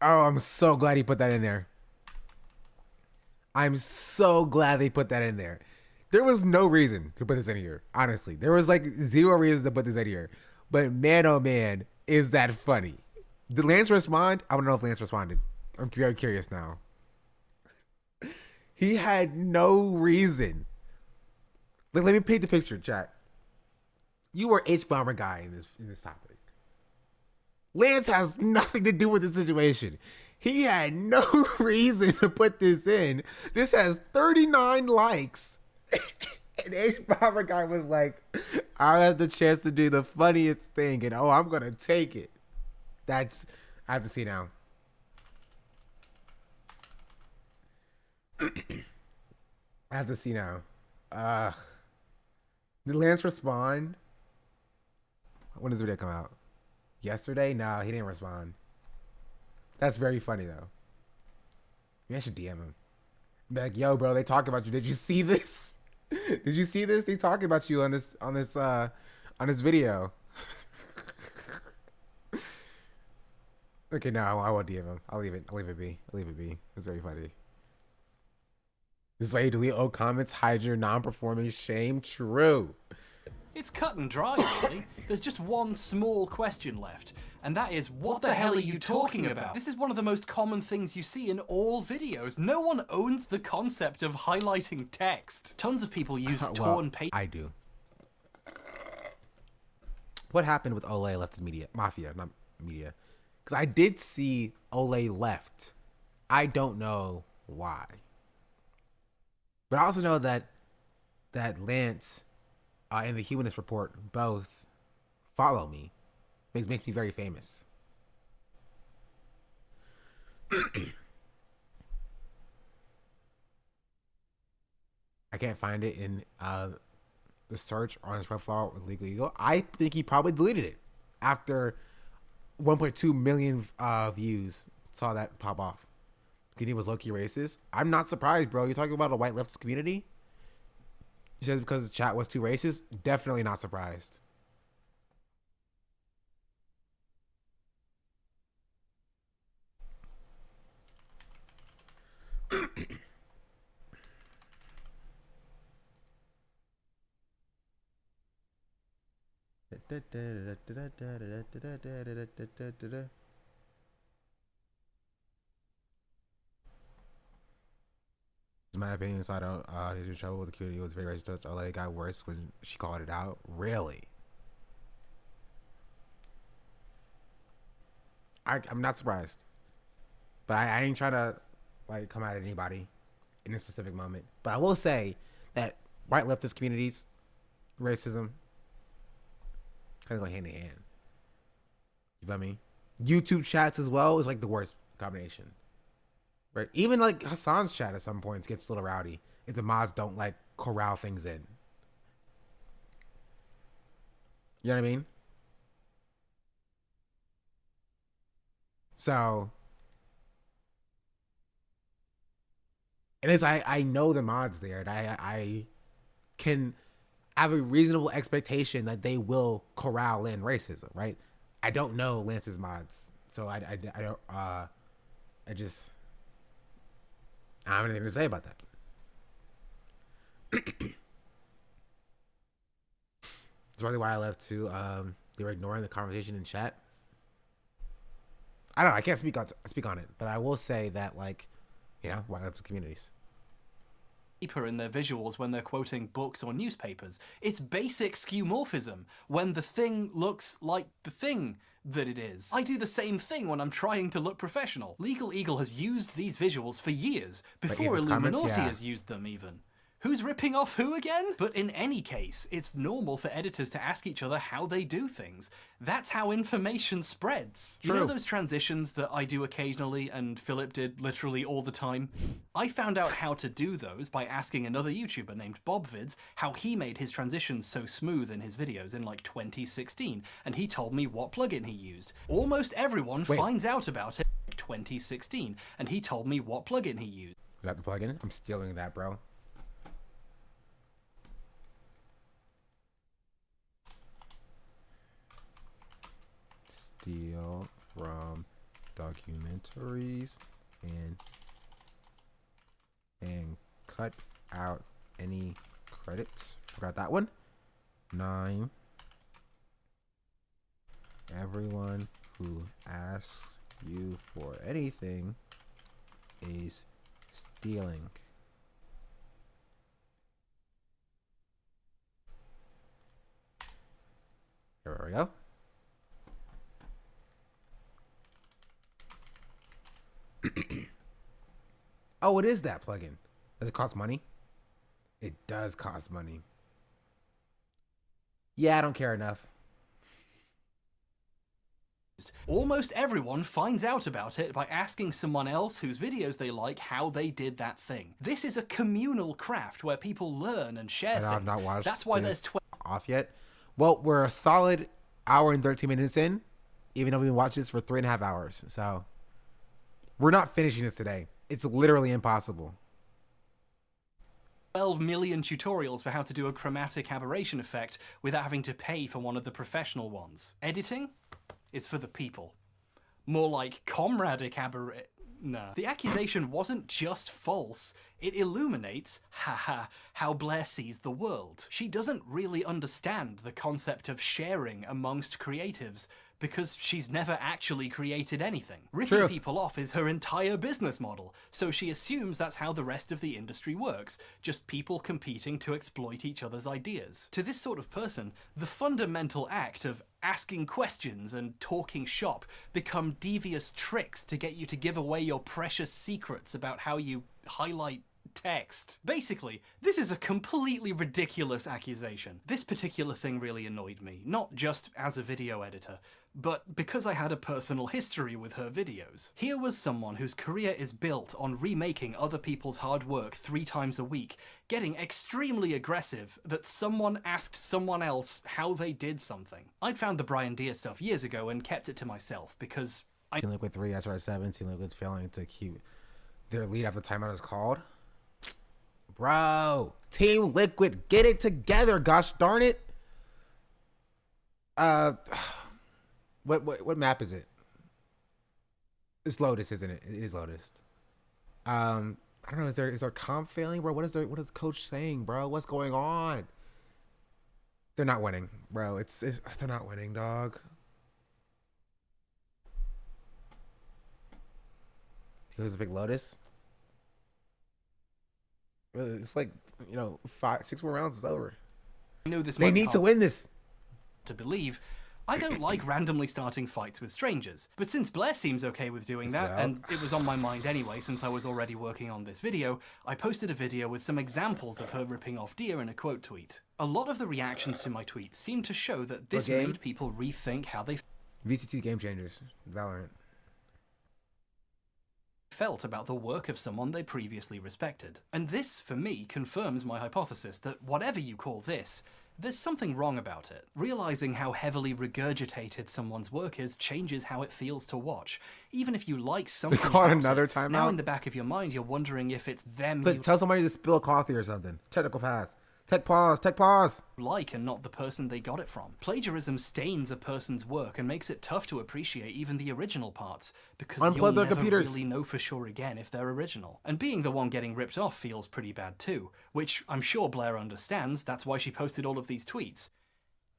Oh, I'm so glad he put that in there. I'm so glad they put that in there. There was no reason to put this in here, honestly. There was like zero reason to put this in here. But man, oh man, is that funny. Did Lance respond? I don't know if Lance responded. I'm very curious now. He had no reason. Like, let me paint the picture, chat. You were Hbomber guy in this topic. Lance has nothing to do with the situation. He had no reason to put this in. This has 39 likes. And Hbomber guy was like, I have the chance to do the funniest thing, and oh, I'm gonna take it. I have to see now. I have to see now. Did Lance respond? When does the video come out? Yesterday? No, he didn't respond. That's very funny though. Maybe I should DM him. Be like, yo, bro, they talk about you. Did you see this? Did you see this? They talk about you on this video. Okay, no, I won't DM him. I'll leave it be. It's very funny. This is why you delete old comments, hide your non-performing shame. True. It's cut and dry, really. There's just one small question left, and that is, what the hell are you talking about? This is one of the most common things you see in all videos. No one owns the concept of highlighting text. Tons of people use torn paper. I do. What happened with Ole left his mafia, not media? Because I did see Ole left. I don't know why. But I also know that Lance and the Humanist Report both follow me. Makes me very famous. I can't find it in the search on his profile with Legal Eagle. I think he probably deleted it after 1.2 million views saw that pop off. He was low-key racist. I'm not surprised, bro. You're talking about a white leftist community? Just because the chat was too racist? Definitely not surprised. In my opinion, so I don't get in trouble with the community. It was very racist. It got worse when she called it out. Really? I'm not surprised. But I ain't trying to like come at anybody in this specific moment. But I will say that white leftist communities, racism, kind of go hand in hand. You feel me? YouTube chats as well is like the worst combination. Right? Even like Hassan's chat at some points gets a little rowdy if the mods don't like corral things in. You know what I mean? So, and it's I know the mods there, and I can have a reasonable expectation that they will corral in racism, right? I don't know Lance's mods, so I don't I don't have anything to say about that. That's probably why I left too. They were ignoring the conversation in chat. I don't know. I can't speak on it, but I will say that, like, you know, why left the communities. In their visuals when they're quoting books or newspapers. It's basic skeuomorphism, when the thing looks like the thing that it is. I do the same thing when I'm trying to look professional. Legal Eagle has used these visuals for years, before Illuminati has used them even. Who's ripping off who again? But in any case, it's normal for editors to ask each other how they do things. That's how information spreads. True. You know those transitions that I do occasionally and Philip did literally all the time? I found out how to do those by asking another YouTuber named BobVids how he made his transitions so smooth in his videos in like 2016, and he told me what plugin he used. Almost everyone finds out about it in 2016, and he told me what plugin he used. Is that the plugin? I'm stealing that, bro. Steal from documentaries and cut out any credits. Forgot that one. 9. Everyone who asks you for anything is stealing. Here we go. Oh, it is that plugin. Does it cost money? It does cost money. Yeah, I don't care enough. Almost everyone finds out about it by asking someone else whose videos they like how they did that thing. This is a communal craft where people learn and share things. I've not watched. That's why there's off yet. Well, we're a solid hour and 13 minutes in, even though we've been watching this for 3.5 hours. So we're not finishing this today. It's literally impossible. 12 million tutorials for how to do a chromatic aberration effect without having to pay for one of the professional ones. Editing is for the people. More like comradic aberration. No. The accusation wasn't just false, it illuminates, haha, how Blair sees the world. She doesn't really understand the concept of sharing amongst creatives because she's never actually created anything. Ripping people off is her entire business model, so she assumes that's how the rest of the industry works, just people competing to exploit each other's ideas. To this sort of person, the fundamental act of asking questions and talking shop become devious tricks to get you to give away your precious secrets about how you highlight text. Basically, this is a completely ridiculous accusation. This particular thing really annoyed me, not just as a video editor, but because I had a personal history with her videos. Here was someone whose career is built on remaking other people's hard work 3 times a week, getting extremely aggressive that someone asked someone else how they did something. I'd found the Brian Deere stuff years ago and kept it to myself because Team Liquid 3, SR7, Team Liquid's failing to keep their lead after timeout is called. Bro, Team Liquid, get it together, gosh darn it. What map is it? It's Lotus, isn't it? It is Lotus. I don't know, is there comp failing, bro? What is the coach saying, bro? What's going on? They're not winning, bro. They're not winning, dog. Here's a big Lotus. It's like, you know, 5-6 more rounds is over. I know this they need to win this. To believe, I don't like randomly starting fights with strangers, but since Blair seems okay with doing that, and it was on my mind anyway since I was already working on this video, I posted a video with some examples of her ripping off Deer in a quote tweet. A lot of the reactions to my tweets seem to show that this made people rethink how they VCT Game Changers, Valorant. felt about the work of someone they previously respected. And this, for me, confirms my hypothesis that whatever you call this, there's something wrong about it. Realizing how heavily regurgitated someone's work is changes how it feels to watch. Even if you like something call it about another it, timeout? now in the back of your mind you're wondering if it's them But you tell somebody to spill coffee or something. Technical pass. Tech pause. Tech pause. like and not the person they got it from. Plagiarism stains a person's work and makes it tough to appreciate even the original parts, because Unplug you'll their never computers. really know for sure again if they're original. And being the one getting ripped off feels pretty bad too, which I'm sure Blair understands. That's why she posted all of these tweets.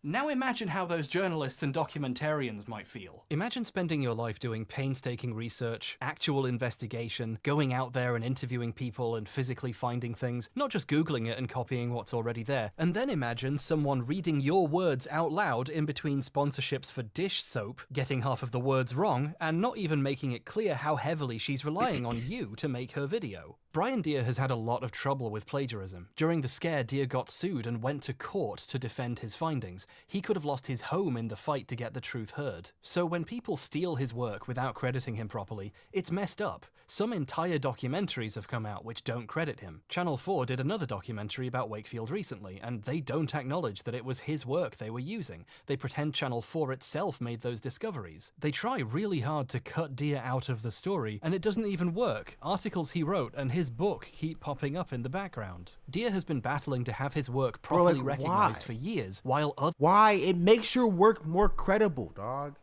Now imagine how those journalists and documentarians might feel. Imagine spending your life doing painstaking research, actual investigation, going out there and interviewing people and physically finding things, not just Googling it and copying what's already there. And then imagine someone reading your words out loud in between sponsorships for dish soap, getting half of the words wrong, and not even making it clear how heavily she's relying on you to make her video. Brian Deere has had a lot of trouble with plagiarism. During the scare, Deere got sued and went to court to defend his findings. He could have lost his home in the fight to get the truth heard. So when people steal his work without crediting him properly, it's messed up. Some entire documentaries have come out which don't credit him. Channel 4 did another documentary about Wakefield recently, and they don't acknowledge that it was his work they were using. They pretend Channel 4 itself made those discoveries. They try really hard to cut Deere out of the story, and it doesn't even work. Articles he wrote and his book keep popping up in the background. Deere has been battling to have his work properly recognized for years, while other— Why? It makes your work more credible, dog.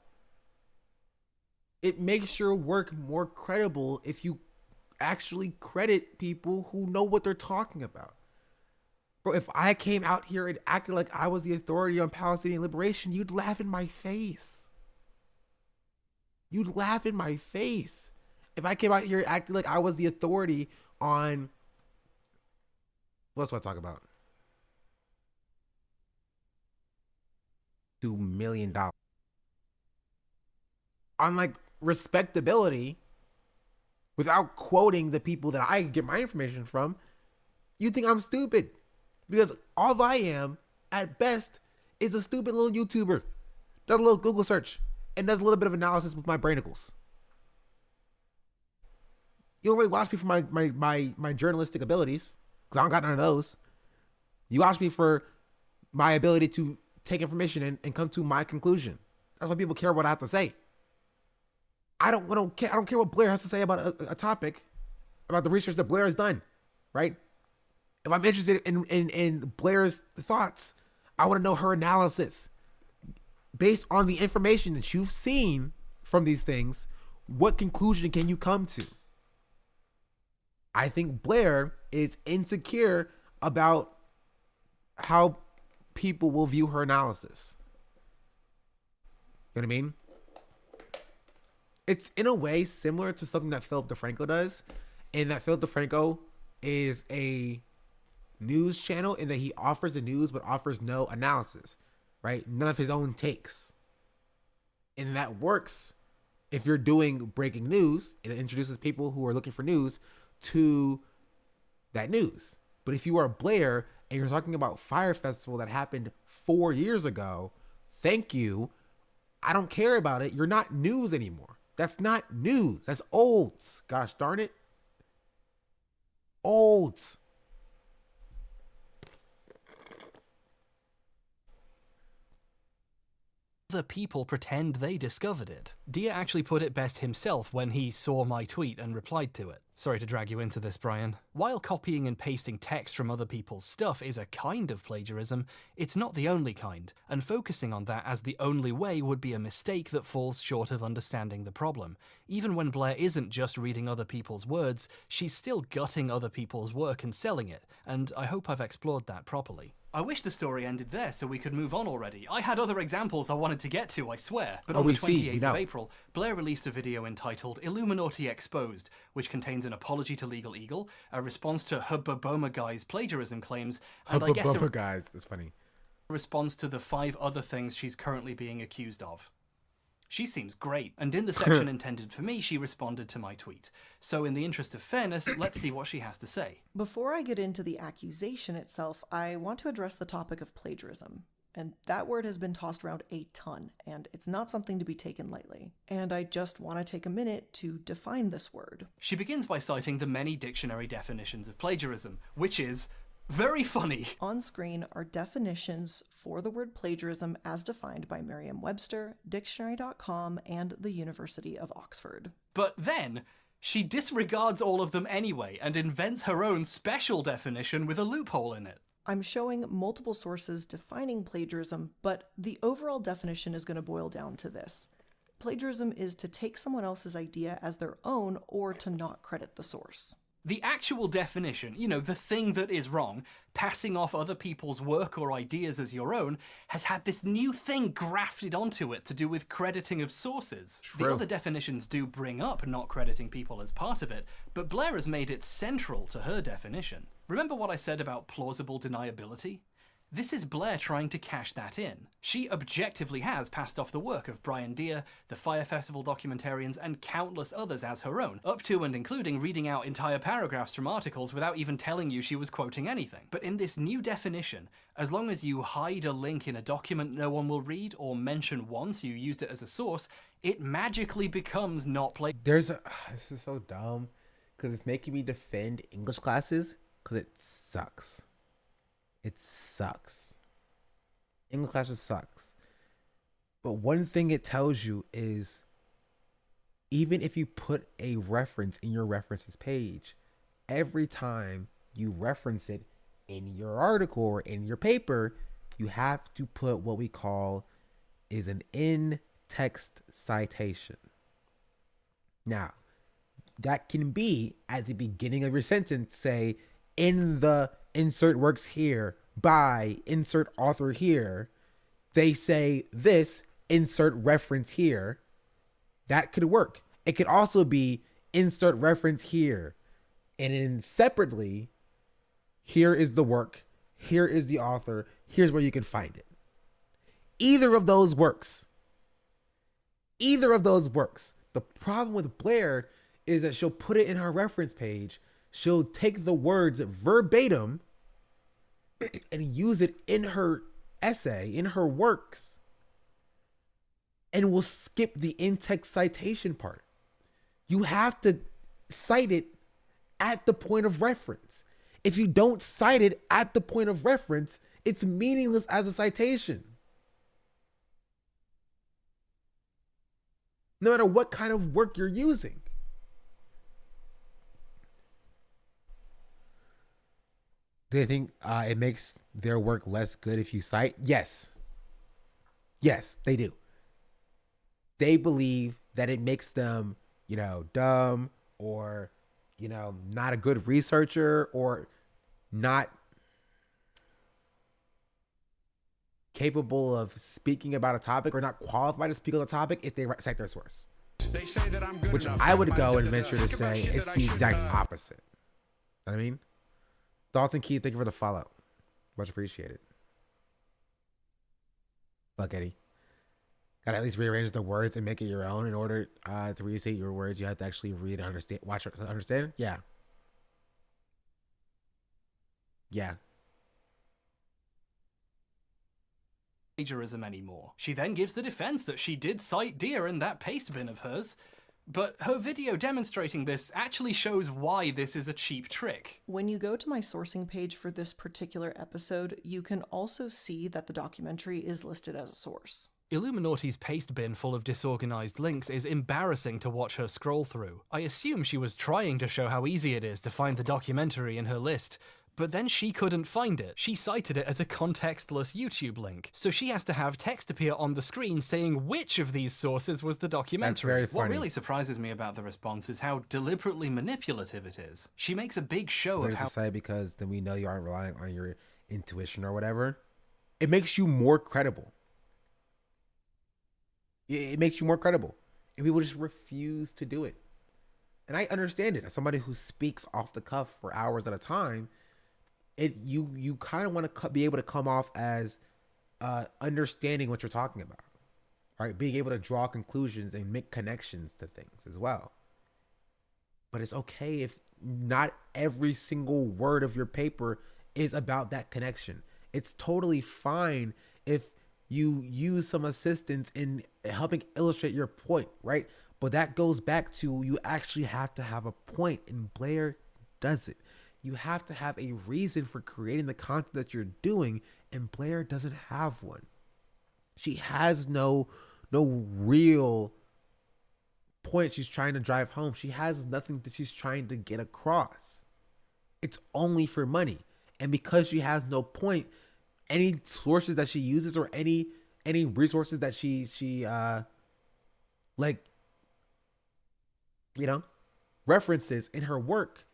It makes your work more credible if you actually credit people who know what they're talking about. Bro, if I came out here and acted like I was the authority on Palestinian liberation, you'd laugh in my face. You'd laugh in my face. If I came out here acting like I was the authority on— what else do I talk about? $2 million. On like respectability, without quoting the people that I get my information from, you think I'm stupid. Because all I am, at best, is a stupid little YouTuber. Does a little Google search and does a little bit of analysis with my brainicles. You don't really watch me for my journalistic abilities, because I don't got none of those. You watch me for my ability to take information and come to my conclusion. That's why people care what I have to say. I don't care what Blair has to say about a topic, about the research that Blair has done, right? If I'm interested in Blair's thoughts, I want to know her analysis. Based on the information that you've seen from these things, what conclusion can you come to? I think Blair is insecure about how people will view her analysis. You know what I mean? It's in a way similar to something that Philip DeFranco does, in that Philip DeFranco is a news channel in that he offers the news but offers no analysis, right? None of his own takes. And that works if you're doing breaking news. It introduces people who are looking for news to that news. But if you are Blair and you're talking about Fire Festival that happened 4 years ago, thank you. I don't care about it. You're not news anymore. That's not news. That's old. Gosh darn it. Old. Other people pretend they discovered it. Deere actually put it best himself when he saw my tweet and replied to it. Sorry to drag you into this, Brian. While copying and pasting text from other people's stuff is a kind of plagiarism, it's not the only kind, and focusing on that as the only way would be a mistake that falls short of understanding the problem. Even when Blair isn't just reading other people's words, she's still gutting other people's work and selling it, and I hope I've explored that properly. I wish the story ended there so we could move on already. I had other examples I wanted to get to, I swear. But on the 28th of April, Blair released a video entitled Illuminati Exposed, which contains an apology to Legal Eagle, a response to Hbomb Guy's plagiarism claims, and I guess a guys, that's funny. response to the 5 other things she's currently being accused of. She seems great, and in the section intended for me, she responded to my tweet. So in the interest of fairness, let's see what she has to say. Before I get into the accusation itself, I want to address the topic of plagiarism. And that word has been tossed around a ton, and it's not something to be taken lightly. And I just want to take a minute to define this word. She begins by citing the many dictionary definitions of plagiarism, which is very funny. On screen are definitions for the word plagiarism as defined by Merriam-Webster, Dictionary.com, and the University of Oxford. But then, she disregards all of them anyway and invents her own special definition with a loophole in it. I'm showing multiple sources defining plagiarism, but the overall definition is going to boil down to this. Plagiarism is to take someone else's idea as their own or to not credit the source. The actual definition, the thing that is wrong, passing off other people's work or ideas as your own, has had this new thing grafted onto it to do with crediting of sources. True. The other definitions do bring up not crediting people as part of it, but Blair has made it central to her definition. Remember what I said about plausible deniability? This is Blair trying to cash that in. She objectively has passed off the work of Brian Deere, the Fire Festival documentarians, and countless others as her own, up to and including reading out entire paragraphs from articles without even telling you she was quoting anything. But in this new definition, as long as you hide a link in a document no one will read or mention once you used it as a source, it magically becomes not This is so dumb, because it's making me defend English classes, because it sucks. It sucks. English classes sucks. But one thing it tells you is, even if you put a reference in your references page, every time you reference it in your article or in your paper, you have to put what we call is an in-text citation. Now, that can be at the beginning of your sentence, say, in the insert works here by insert author here, they say this, insert reference here. That could work. It could also be insert reference here. And then separately, here is the work, here is the author, here's where you can find it. Either of those works. Either of those works. The problem with Blair is that she'll put it in her reference page. She'll take the words verbatim and use it in her essay, in her works, and will skip the in-text citation part. You have to cite it at the point of reference. If you don't cite it at the point of reference, it's meaningless as a citation. No matter what kind of work you're using. Do they think it makes their work less good if you cite? Yes. Yes, they do. They believe that it makes them, dumb or, not a good researcher or not capable of speaking about a topic or not qualified to speak on a topic if they cite their source. They say that I'm good Which enough. I would go and venture to say it's the exact opposite. You know what I mean? Dalton Keith, thank you for the follow. Much appreciated. Look, Eddie. Gotta at least rearrange the words and make it your own. In order to restate your words, you have to actually read and understand. Watch it, understand? Yeah. Yeah. Plagiarism anymore. She then gives the defense that she did cite Deere in that paste bin of hers, but her video demonstrating this actually shows why this is a cheap trick. When you go to my sourcing page for this particular episode, you can also see that the documentary is listed as a source. Illuminati's paste bin full of disorganized links is embarrassing to watch her scroll through. I assume she was trying to show how easy it is to find the documentary in her list, but then she couldn't find it. She cited it as a contextless YouTube link, so she has to have text appear on the screen saying which of these sources was the documentary. That's very funny. What really surprises me about the response is how deliberately manipulative it is. She makes a big show of how... to say because then we know you aren't relying on your intuition or whatever. It makes you more credible. It makes you more credible. And people just refuse to do it. And I understand it. As somebody who speaks off the cuff for hours at a time, you kind of want to be able to come off as understanding what you're talking about, right? Being able to draw conclusions and make connections to things as well. But it's okay if not every single word of your paper is about that connection. It's totally fine if you use some assistance in helping illustrate your point, right? But that goes back to you actually have to have a point, and Blair does it. You have to have a reason for creating the content that you're doing, and Blair doesn't have one. She has no real point she's trying to drive home. She has nothing that she's trying to get across. It's only for money. And because she has no point, any sources that she uses or any resources that she references in her work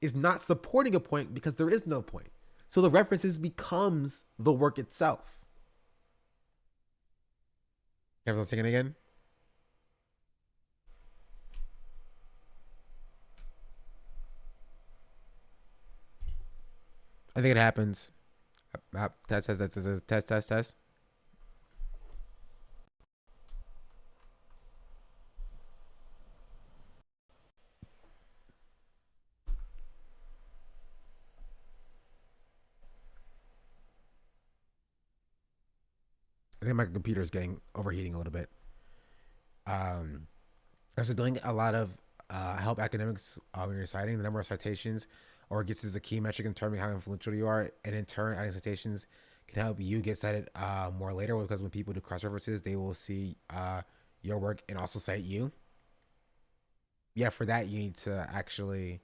is not supporting a point because there is no point. So the references becomes the work itself. Everyone's singing again? I think it happens. Test. I think my computer is getting overheating a little bit. Also doing a lot of help academics when you're citing the number of citations or gets as a key metric in determining how influential you are, and in turn adding citations can help you get cited more later, because when people do cross references they will see your work and also cite you. Yeah, for that you need to actually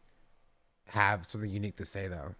have something unique to say though.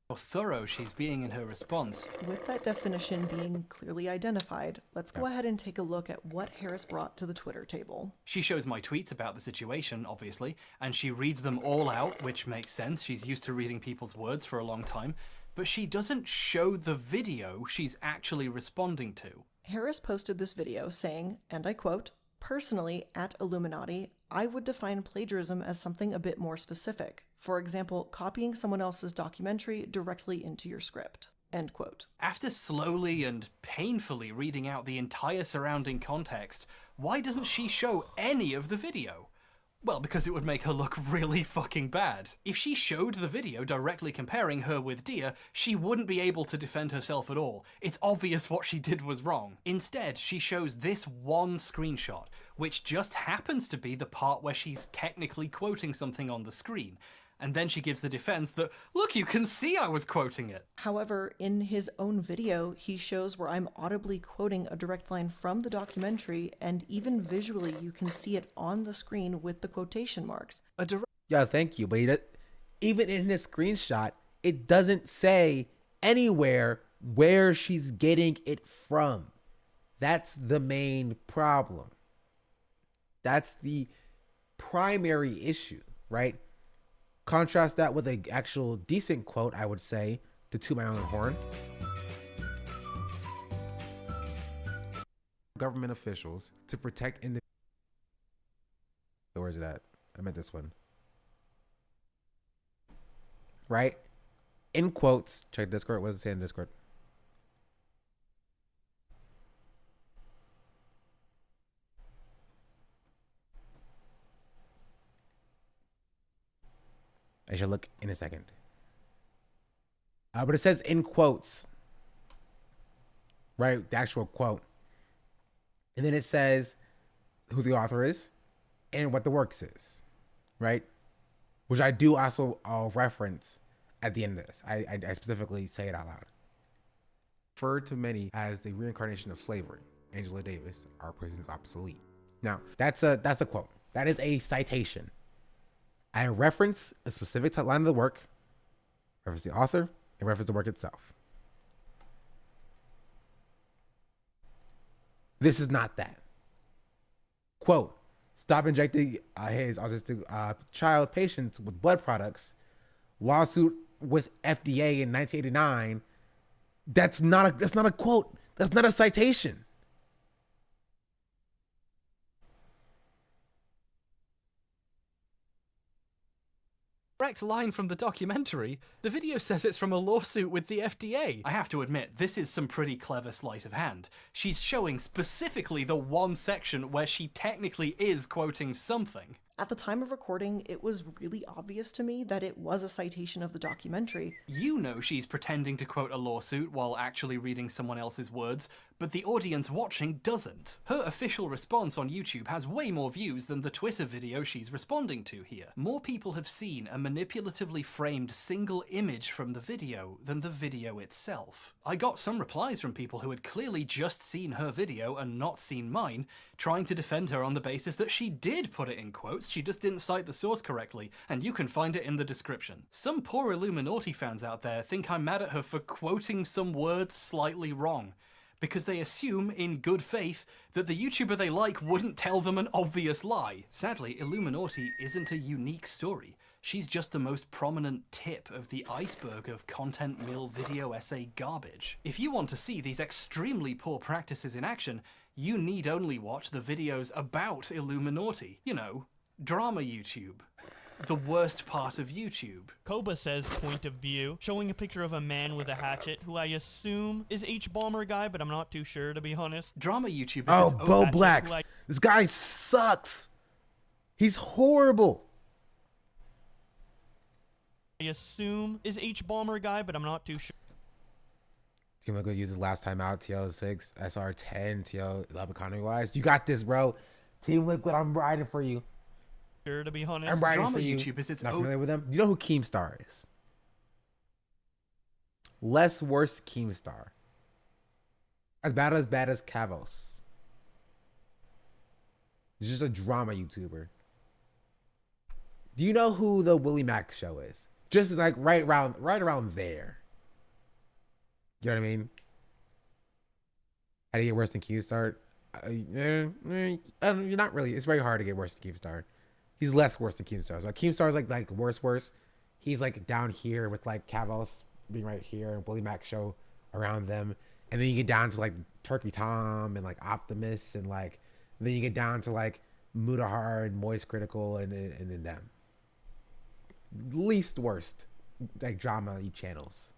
How thorough she's being in her response. With that definition being clearly identified, let's go ahead and take a look at what Harris brought to the Twitter table. She shows my tweets about the situation, obviously, and she reads them all out, which makes sense. She's used to reading people's words for a long time, but she doesn't show the video she's actually responding to. Harris posted this video saying, and I quote, "Personally, at Illuminati, I would define plagiarism as something a bit more specific. For example, copying someone else's documentary directly into your script." End quote. After slowly and painfully reading out the entire surrounding context, why doesn't she show any of the video? Well, because it would make her look really fucking bad. If she showed the video directly comparing her with Dia, she wouldn't be able to defend herself at all. It's obvious what she did was wrong. Instead, she shows this one screenshot, which just happens to be the part where she's technically quoting something on the screen. And then she gives the defense that, look, you can see I was quoting it. However, in his own video, he shows where I'm audibly quoting a direct line from the documentary, and even visually you can see it on the screen with the quotation marks. Yeah, thank you. But even in this screenshot, it doesn't say anywhere where she's getting it from. That's the main problem. That's the primary issue, right? Contrast that with an actual decent quote, I would say, to toot my own horn. Government officials to protect individuals. Where is it at? I meant this one. Right? In quotes. Check Discord. What does it say in Discord? I should look in a second. But it says in quotes, right? The actual quote. And then it says who the author is and what the works is, right? Which I do also reference at the end of this. I specifically say it out loud. Referred to many as the reincarnation of slavery. Angela Davis, our prison's obsolete. Now, that's a quote. That is a citation. I reference a specific line of the work, reference the author, and reference the work itself. This is not that. Quote, stop injecting his autistic child patients with blood products. Lawsuit with FDA in 1989. That's not a quote. That's not a citation. Direct line from the documentary. The video says it's from a lawsuit with the FDA. I have to admit, this is some pretty clever sleight of hand. She's showing specifically the one section where she technically is quoting something. At the time of recording, it was really obvious to me that it was a citation of the documentary. You know she's pretending to quote a lawsuit while actually reading someone else's words, but the audience watching doesn't. Her official response on YouTube has way more views than the Twitter video she's responding to here. More people have seen a manipulatively framed single image from the video than the video itself. I got some replies from people who had clearly just seen her video and not seen mine, trying to defend her on the basis that she did put it in quotes, she just didn't cite the source correctly, and you can find it in the description. Some poor Illuminati fans out there think I'm mad at her for quoting some words slightly wrong, because they assume, in good faith, that the YouTuber they like wouldn't tell them an obvious lie. Sadly, Illuminati isn't a unique story. She's just the most prominent tip of the iceberg of content mill video essay garbage. If you want to see these extremely poor practices in action, you need only watch the videos about Illuminati. You know, drama YouTube. The worst part of YouTube. Koba says point of view, showing a picture of a man with a hatchet, who I assume is Hbomber guy, but I'm not too sure, to be honest. Drama YouTube is Oh, Bo Blacks. This guy sucks. He's horrible. I assume is Hbomber guy, but I'm not too sure. Team Liquid uses last time out, TL6, SR10, TL11 economy wise. You got this, bro. Team Liquid, I'm riding for you. Sure, to be honest. I'm riding Drama for you. YouTube is its Not own. familiar with them? You know who Keemstar is? Less worse Keemstar. As bad as Kavos. He's just a drama YouTuber. Do you know who the Willie Mac show is? Just like right around there. You know what I mean? How do you get worse than Keemstar? Not really. It's very hard to get worse than Keemstar. He's less worse than Keemstar. So Keemstar is like worse. He's like down here with like Kavos being right here and Willie Mac show around them. And then you get down to like Turkey Tom and like Optimus and like then you get down to like Mudahar and Moist Critical and then them. Least worst like drama channels.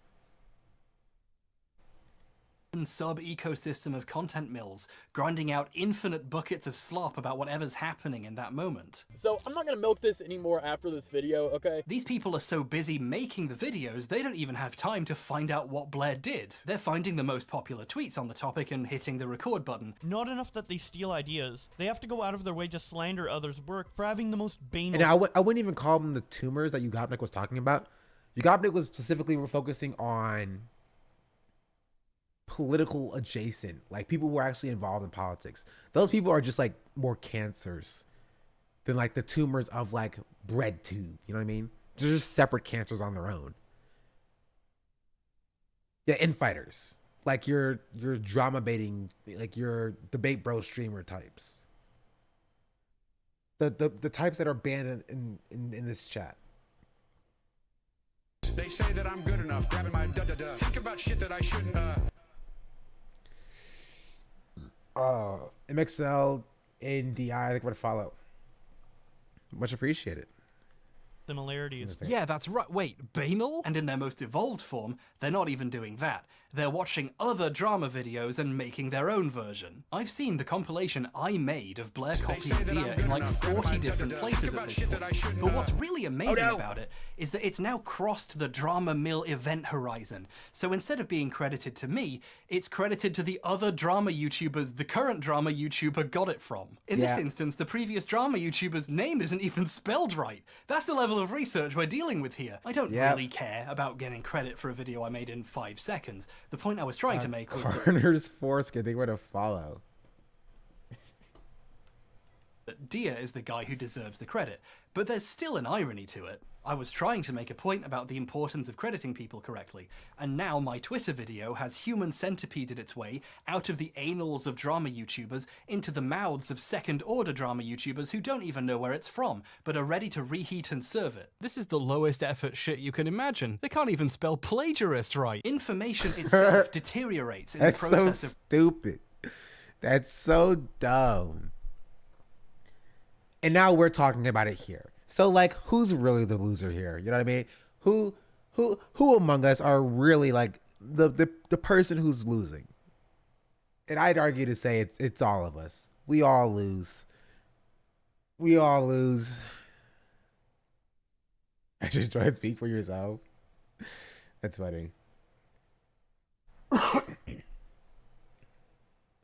Sub-ecosystem of content mills, grinding out infinite buckets of slop about whatever's happening in that moment. So I'm not gonna milk this anymore after this video, okay? These people are so busy making the videos, they don't even have time to find out what Blair did. They're finding the most popular tweets on the topic and hitting the record button. Not enough that they steal ideas. They have to go out of their way to slander others' work for having the most banal... And I wouldn't even call them the tumors that Ugopnik was talking about. Ugopnik was specifically focusing on political adjacent, like people who are actually involved in politics. Those people are just like more cancers than like the tumors of like bread tube. You know what I mean? They're just separate cancers on their own. Yeah, infighters. Like your drama baiting, like your debate bro streamer types. The types that are banned in this chat. They say that I'm good enough, grabbing my da-da-da. Think about shit that I shouldn't, MXL and DI, I think we're to follow. Much appreciated. Similarities. Yeah, that's right. Wait, banal? And in their most evolved form, they're not even doing that. They're watching other drama videos and making their own version. I've seen the compilation I made of Blair copying Dia in like 40 different places at this point. But what's really amazing about it is that it's now crossed the drama mill event horizon. So instead of being credited to me, it's credited to the other drama YouTubers the current drama YouTuber got it from. In this instance, the previous drama YouTuber's name isn't even spelled right. That's the level of research we're dealing with here. I don't really care about getting credit for a video I made in 5 seconds. The point I was trying to make was that Corner's foreskin, they were to follow. Dia is the guy who deserves the credit, but there's still an irony to it. I was trying to make a point about the importance of crediting people correctly, and now my Twitter video has human centipeded its way out of the anals of drama YouTubers into the mouths of second-order drama YouTubers who don't even know where it's from, but are ready to reheat and serve it. This is the lowest effort shit you can imagine. They can't even spell plagiarist right. Information itself deteriorates in the process so of... stupid. That's so dumb. And now we're talking about it here. So like, who's really the loser here? You know what I mean? Who among us are really like the person who's losing? And I'd argue to say it's all of us. We all lose. We all lose. I just try to speak for yourself. That's funny.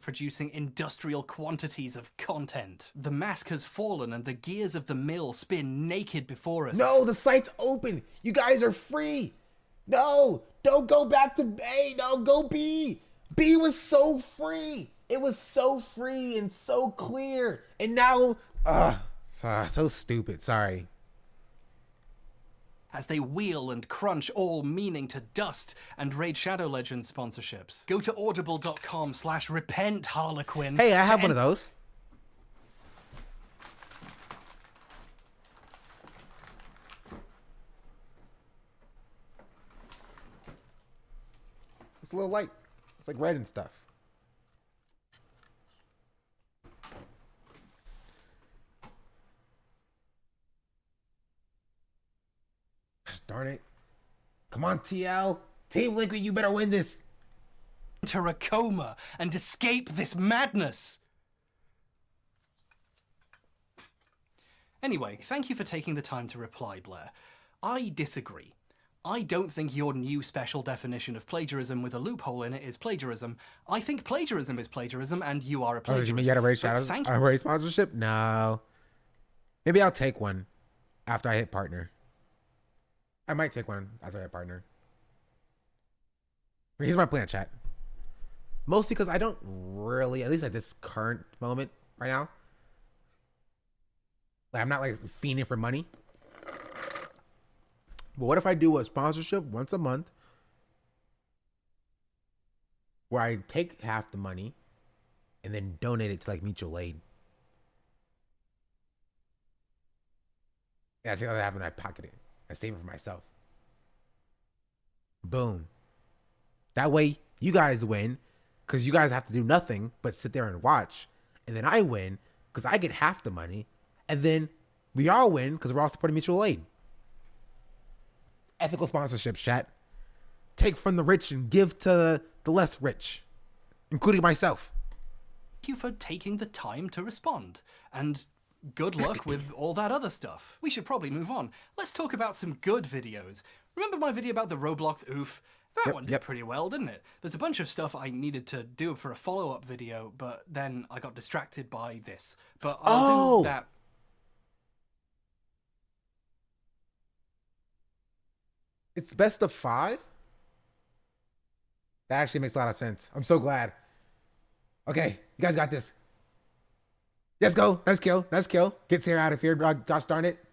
Producing industrial quantities of content. The mask has fallen and the gears of the mill spin naked before us. No, the site's open. You guys are free. No, don't go back to A. No, go B. B was so free. It was so free and so clear. And now, so stupid. Sorry. As they wheel and crunch, all meaning to dust and Raid Shadow Legends sponsorships. Go to audible.com/repent Harlequin. Hey, I have one of those. It's a little light. It's like red and stuff. Gosh, darn it. Come on, TL. Team Liquid, you better win this. Enter a coma and escape this madness. Anyway, thank you for taking the time to reply, Blair. I disagree. I don't think your new special definition of plagiarism with a loophole in it is plagiarism. I think plagiarism is plagiarism, and you are a plagiarist. Oh, did you mean you had a Raid Shadow? A Raid sponsorship? No. Maybe I'll take one after I hit partner. I might take one after I hit partner. Here's my plan, chat. Mostly because I don't really, at least at this current moment right now, like, I'm not like fiending for money. But what if I do a sponsorship once a month where I take half the money and then donate it to like mutual aid? Yeah, I think I'll have it. I pocket it. I save it for myself. Boom. That way you guys win because you guys have to do nothing but sit there and watch. And then I win because I get half the money. And then we all win because we're all supporting mutual aid. Ethical sponsorships, chat. Take from the rich and give to the less rich, including myself. Thank you for taking the time to respond. And good luck with all that other stuff. We should probably move on. Let's talk about some good videos. Remember my video about the Roblox oof? That one did pretty well, didn't it? There's a bunch of stuff I needed to do for a follow-up video, but then I got distracted by this. But I'll do that. It's best of 5? That actually makes a lot of sense. I'm so glad. Okay, you guys got this. Let's go. Nice kill. Nice kill. Get Sarah out of here. Gosh darn it.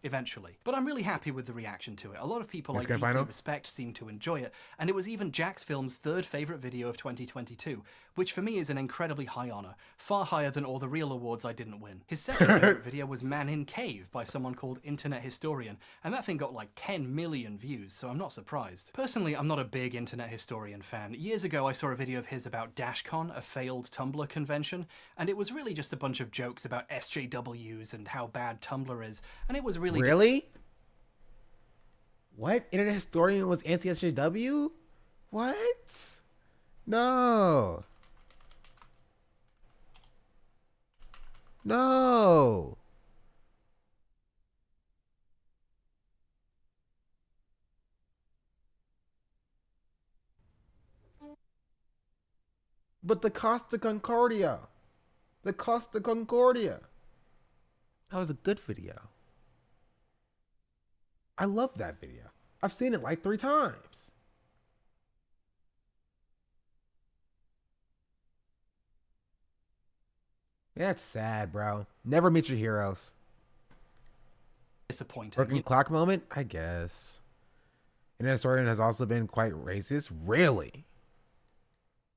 Eventually. But I'm really happy with the reaction to it. A lot of people I deeply respect seem to enjoy it, and it was even Jack's Film's third favourite video of 2022, which for me is an incredibly high honour, far higher than all the real awards I didn't win. His second favourite video was Man in Cave by someone called Internet Historian, and that thing got like 10 million views, so I'm not surprised. Personally, I'm not a big Internet Historian fan. Years ago I saw a video of his about DashCon, a failed Tumblr convention, and it was really just a bunch of jokes about SJWs and how bad Tumblr is, and it was really What? Internet Historian was anti-SJW? What? No. No. But the Costa Concordia. The Costa Concordia. That was a good video. I love that video. I've seen it like 3 times. That's sad, bro. Never meet your heroes. Disappointing. Working clock moment? I guess. Internet Historian has also been quite racist. Really?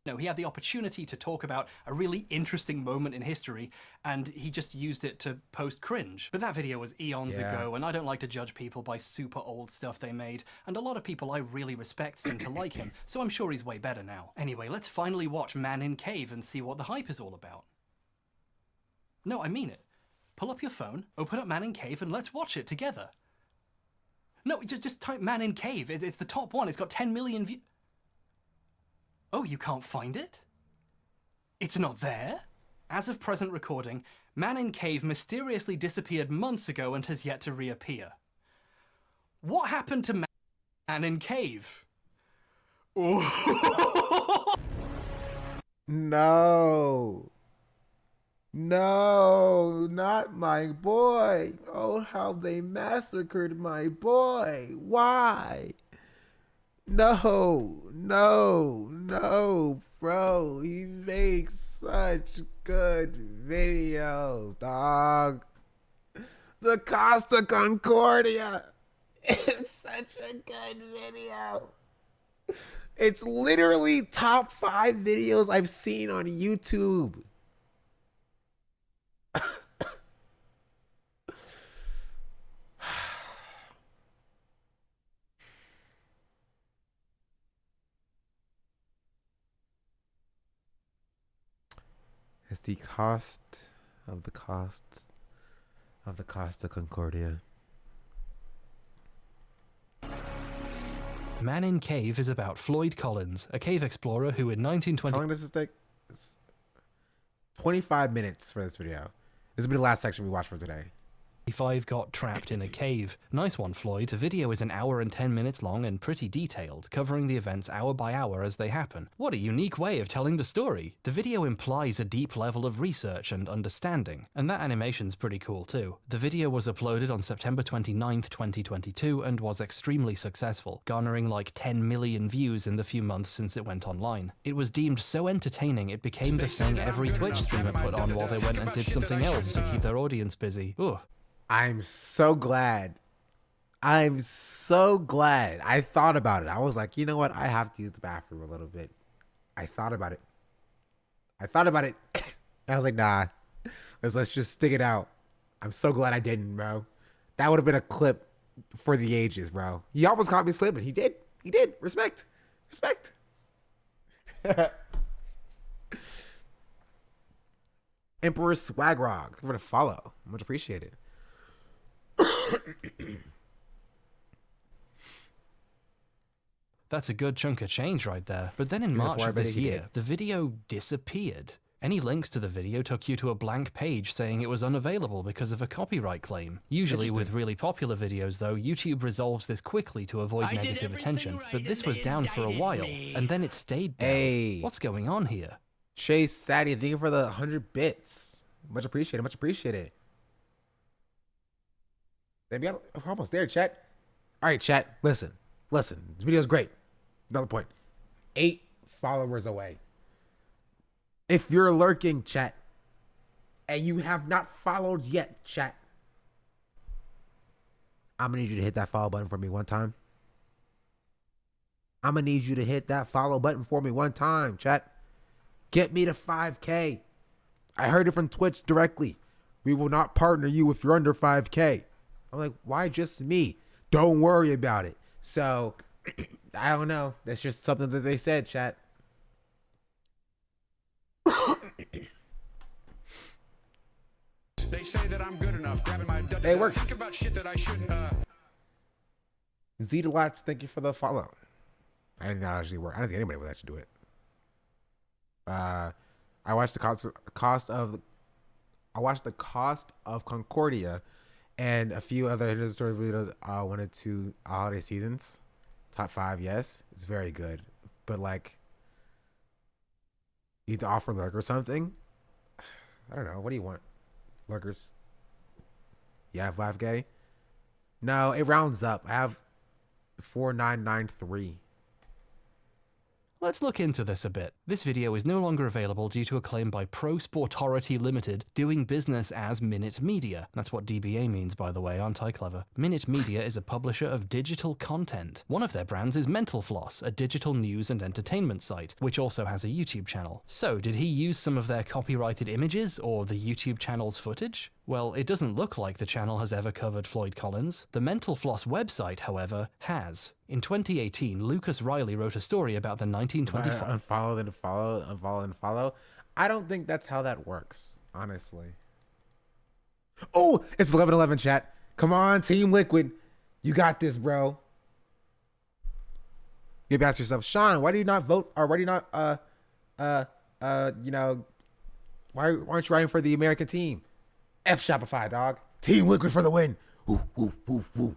No, he had the opportunity to talk about a really interesting moment in history, and he just used it to post cringe. But that video was eons ago, and I don't like to judge people by super old stuff they made, and a lot of people I really respect seem to like him, so I'm sure he's way better now. Anyway, let's finally watch Man in Cave and see what the hype is all about. No, I mean it. Pull up your phone, open up Man in Cave, and let's watch it together. No, just type Man in Cave. It's the top one. It's got 10 million views. Oh, you can't find it? It's not there? As of present recording, Man in Cave mysteriously disappeared months ago and has yet to reappear. What happened to Man in Cave? No. No, not my boy. Oh, how they massacred my boy. Why? No, no, no, bro. He makes such good videos, dog. The Costa Concordia is such a good video. It's literally top 5 videos I've seen on YouTube. It's the cost of the Costa Concordia. Man in Cave is about Floyd Collins, a cave explorer who in 1920... How long does this take? 25 minutes for this video. This will be the last section we watch for today. 5 got trapped in a cave. Nice one, Floyd. The video is 1 hour and 10 minutes long and pretty detailed, covering the events hour by hour as they happen. What a unique way of telling the story. The video implies a deep level of research and understanding, and that animation's pretty cool too. The video was uploaded on September 29th, 2022 and was extremely successful, garnering like 10 million views in the few months since it went online. It was deemed so entertaining it became the thing every Twitch streamer put on while they went and did something else to keep their audience busy. Ugh. I'm so glad. I'm so glad. I thought about it. I was like, you know what? I have to use the bathroom a little bit. I thought about it. I was like, nah. Let's just stick it out. I'm so glad I didn't, bro. That would have been a clip for the ages, bro. He almost caught me slipping. He did. Respect. Emperor Swagrog for the follow. Much appreciated. That's a good chunk of change right there. But then in March of this year, the video disappeared. Any links to the video took you to a blank page saying it was unavailable because of a copyright claim. Usually with really popular videos though, YouTube resolves this quickly to avoid negative attention. Right, but this was down for a while, and then it stayed down. Hey. What's going on here? Chase Sadie, thank you for the 100 bits. Much appreciated. We're almost there, chat. All right, chat. Listen. This video's great. Another point. 8 followers away. If you're lurking, chat, and you have not followed yet, chat, I'm gonna need you to hit that follow button for me one time. Chat. Get me to 5K. I heard it from Twitch directly. We will not partner you if you're under 5K. I'm like, why just me? Don't worry about it. So, I don't know. That's just something that they said, chat. They say that I'm good enough. Grabbing my Hey, it works. Think about shit that I shouldn't. Zedalots, thank you for the follow. I didn't think that actually work. I don't think anybody would actually do it. I watched the cost of Concordia and a few other hidden story videos. I wanted to holiday seasons. Top 5, yes. It's very good. But like, you need to offer lurker something. I don't know. What do you want? Lurkers? Yeah, 5K? No, it rounds up. I have 4993. Let's look into this a bit. This video is no longer available due to a claim by Pro Sportority Limited doing business as Minute Media. That's what DBA means, by the way, aren't I clever? Minute Media is a publisher of digital content. One of their brands is Mental Floss, a digital news and entertainment site, which also has a YouTube channel. So, did he use some of their copyrighted images or the YouTube channel's footage? Well, it doesn't look like the channel has ever covered Floyd Collins. The Mental Floss website, however, has. In 2018, Lucas Riley wrote a story about the 1925... Unfollow. I don't think that's how that works, honestly. Oh, it's 11:11, chat. Come on, Team Liquid. You got this, bro. You have to ask yourself, Sean, why do you not vote, or why do you not, why aren't you writing for the American team? F Shopify, dog. Team Liquid for the win. Woo, woo, woo, woo.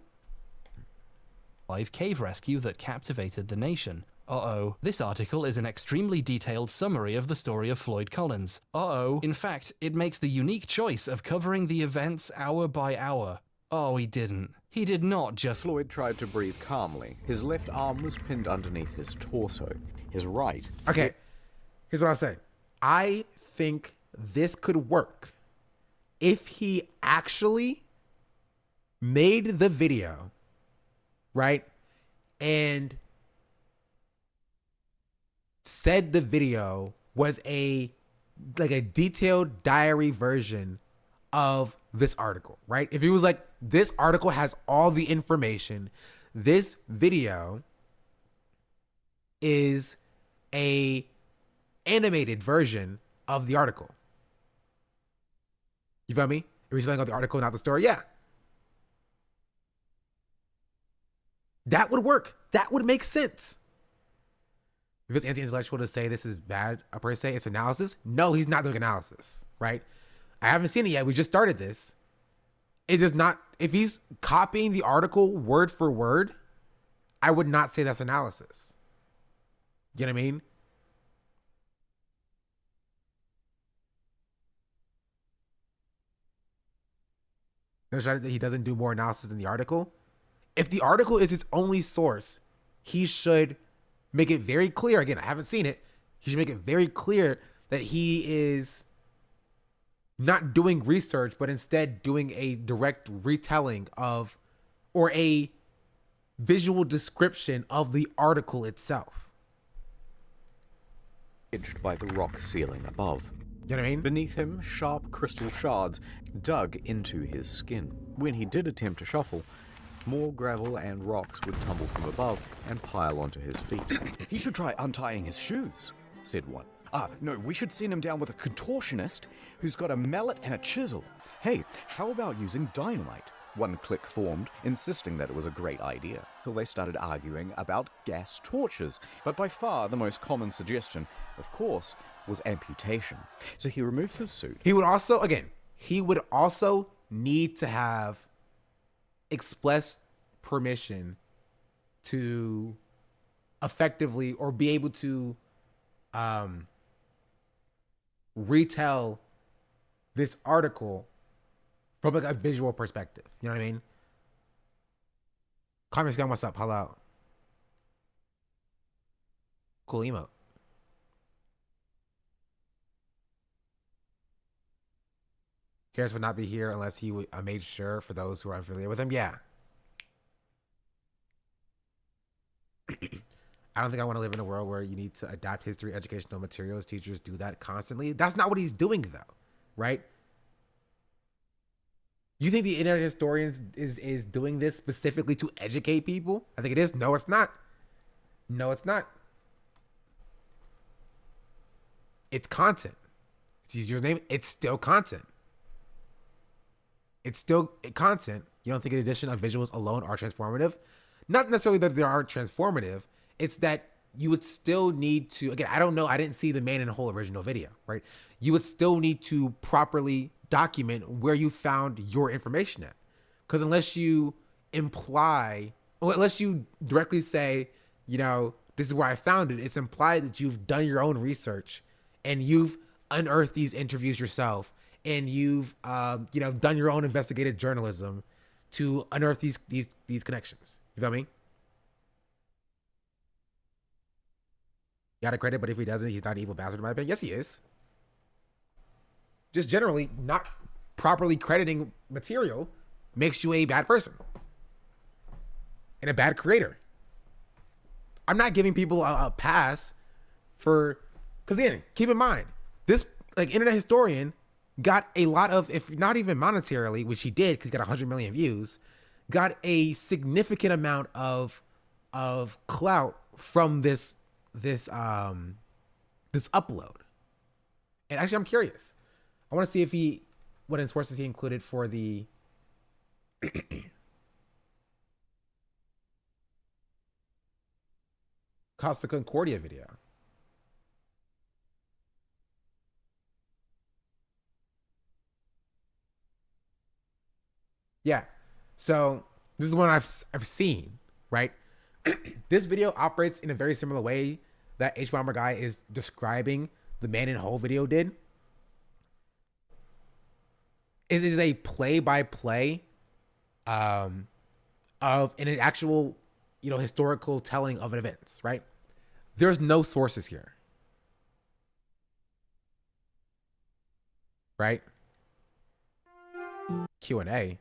Live cave rescue that captivated the nation. Uh-oh. This article is an extremely detailed summary of the story of Floyd Collins. Uh-oh. In fact, it makes the unique choice of covering the events hour by hour. Oh, he didn't. He did not just... Floyd tried to breathe calmly. His left arm was pinned underneath his torso. His right... Okay, here's what I'll say. I think this could work if he actually made the video, right, and said the video was a detailed diary version of this article, right? If he was like, this article has all the information, this video is a animated version of the article. You feel me? If he's telling out the article, not the story, yeah. That would work. That would make sense. If it's anti-intellectual to say this is bad, per se, it's analysis. No, he's not doing analysis, right? I haven't seen it yet. We just started this. It does not, if he's copying the article word for word, I would not say that's analysis. You know what I mean? There's that he doesn't do more analysis than the article. If the article is his only source, he should make it very clear. Again, I haven't seen it. He should make it very clear that he is not doing research, but instead doing a direct retelling of, or a visual description of the article itself. Edged by the rock ceiling above. You know what I mean? Beneath him, sharp crystal shards dug into his skin. When he did attempt to shuffle, more gravel and rocks would tumble from above and pile onto his feet. He should try untying his shoes, said one. No, we should send him down with a contortionist who's got a mallet and a chisel. Hey, how about using dynamite? One clique formed, insisting that it was a great idea, till they started arguing about gas torches. But by far the most common suggestion, of course, was amputation. So he removes his suit. He would also need to have express permission to effectively, or be able to retell this article from like a visual perspective. You know what I mean? Comments gun, what's up? Hello. Cool emote. Harris would not be here unless he made sure, for those who are unfamiliar with him. Yeah. I don't think I want to live in a world where you need to adapt history, educational materials. Teachers do that constantly. That's not what he's doing, though, right? You think the internet historian is doing this specifically to educate people? I think it is. No, it's not. No, it's not. It's content. It's his name. It's still content. It's still content. You don't think the addition of visuals alone are transformative? Not necessarily that they aren't transformative. It's that you would still need to, again, I don't know. I didn't see the man in the whole original video, right? You would still need to properly document where you found your information at. Because unless you imply, or unless you directly say, you know, this is where I found it, it's implied that you've done your own research and you've unearthed these interviews yourself, and you've done your own investigative journalism to unearth these connections. You feel me? Got to credit, but if he doesn't, he's not an evil bastard in my opinion. Yes, he is. Just generally not properly crediting material makes you a bad person and a bad creator. I'm not giving people a pass for, because again, keep in mind, this internet historian got a lot of, if not even monetarily, which he did because he got 100 million views, got a significant amount of clout from this upload. And actually, I'm curious. I want to see what sources he included for the Costa Concordia video. Yeah. So this is one I've seen, right? This video operates in a very similar way that Hbomber guy is describing the Man in Hole video did. It is a play-by-play of an actual, historical telling of an events, right? There's no sources here. Right? Q&A.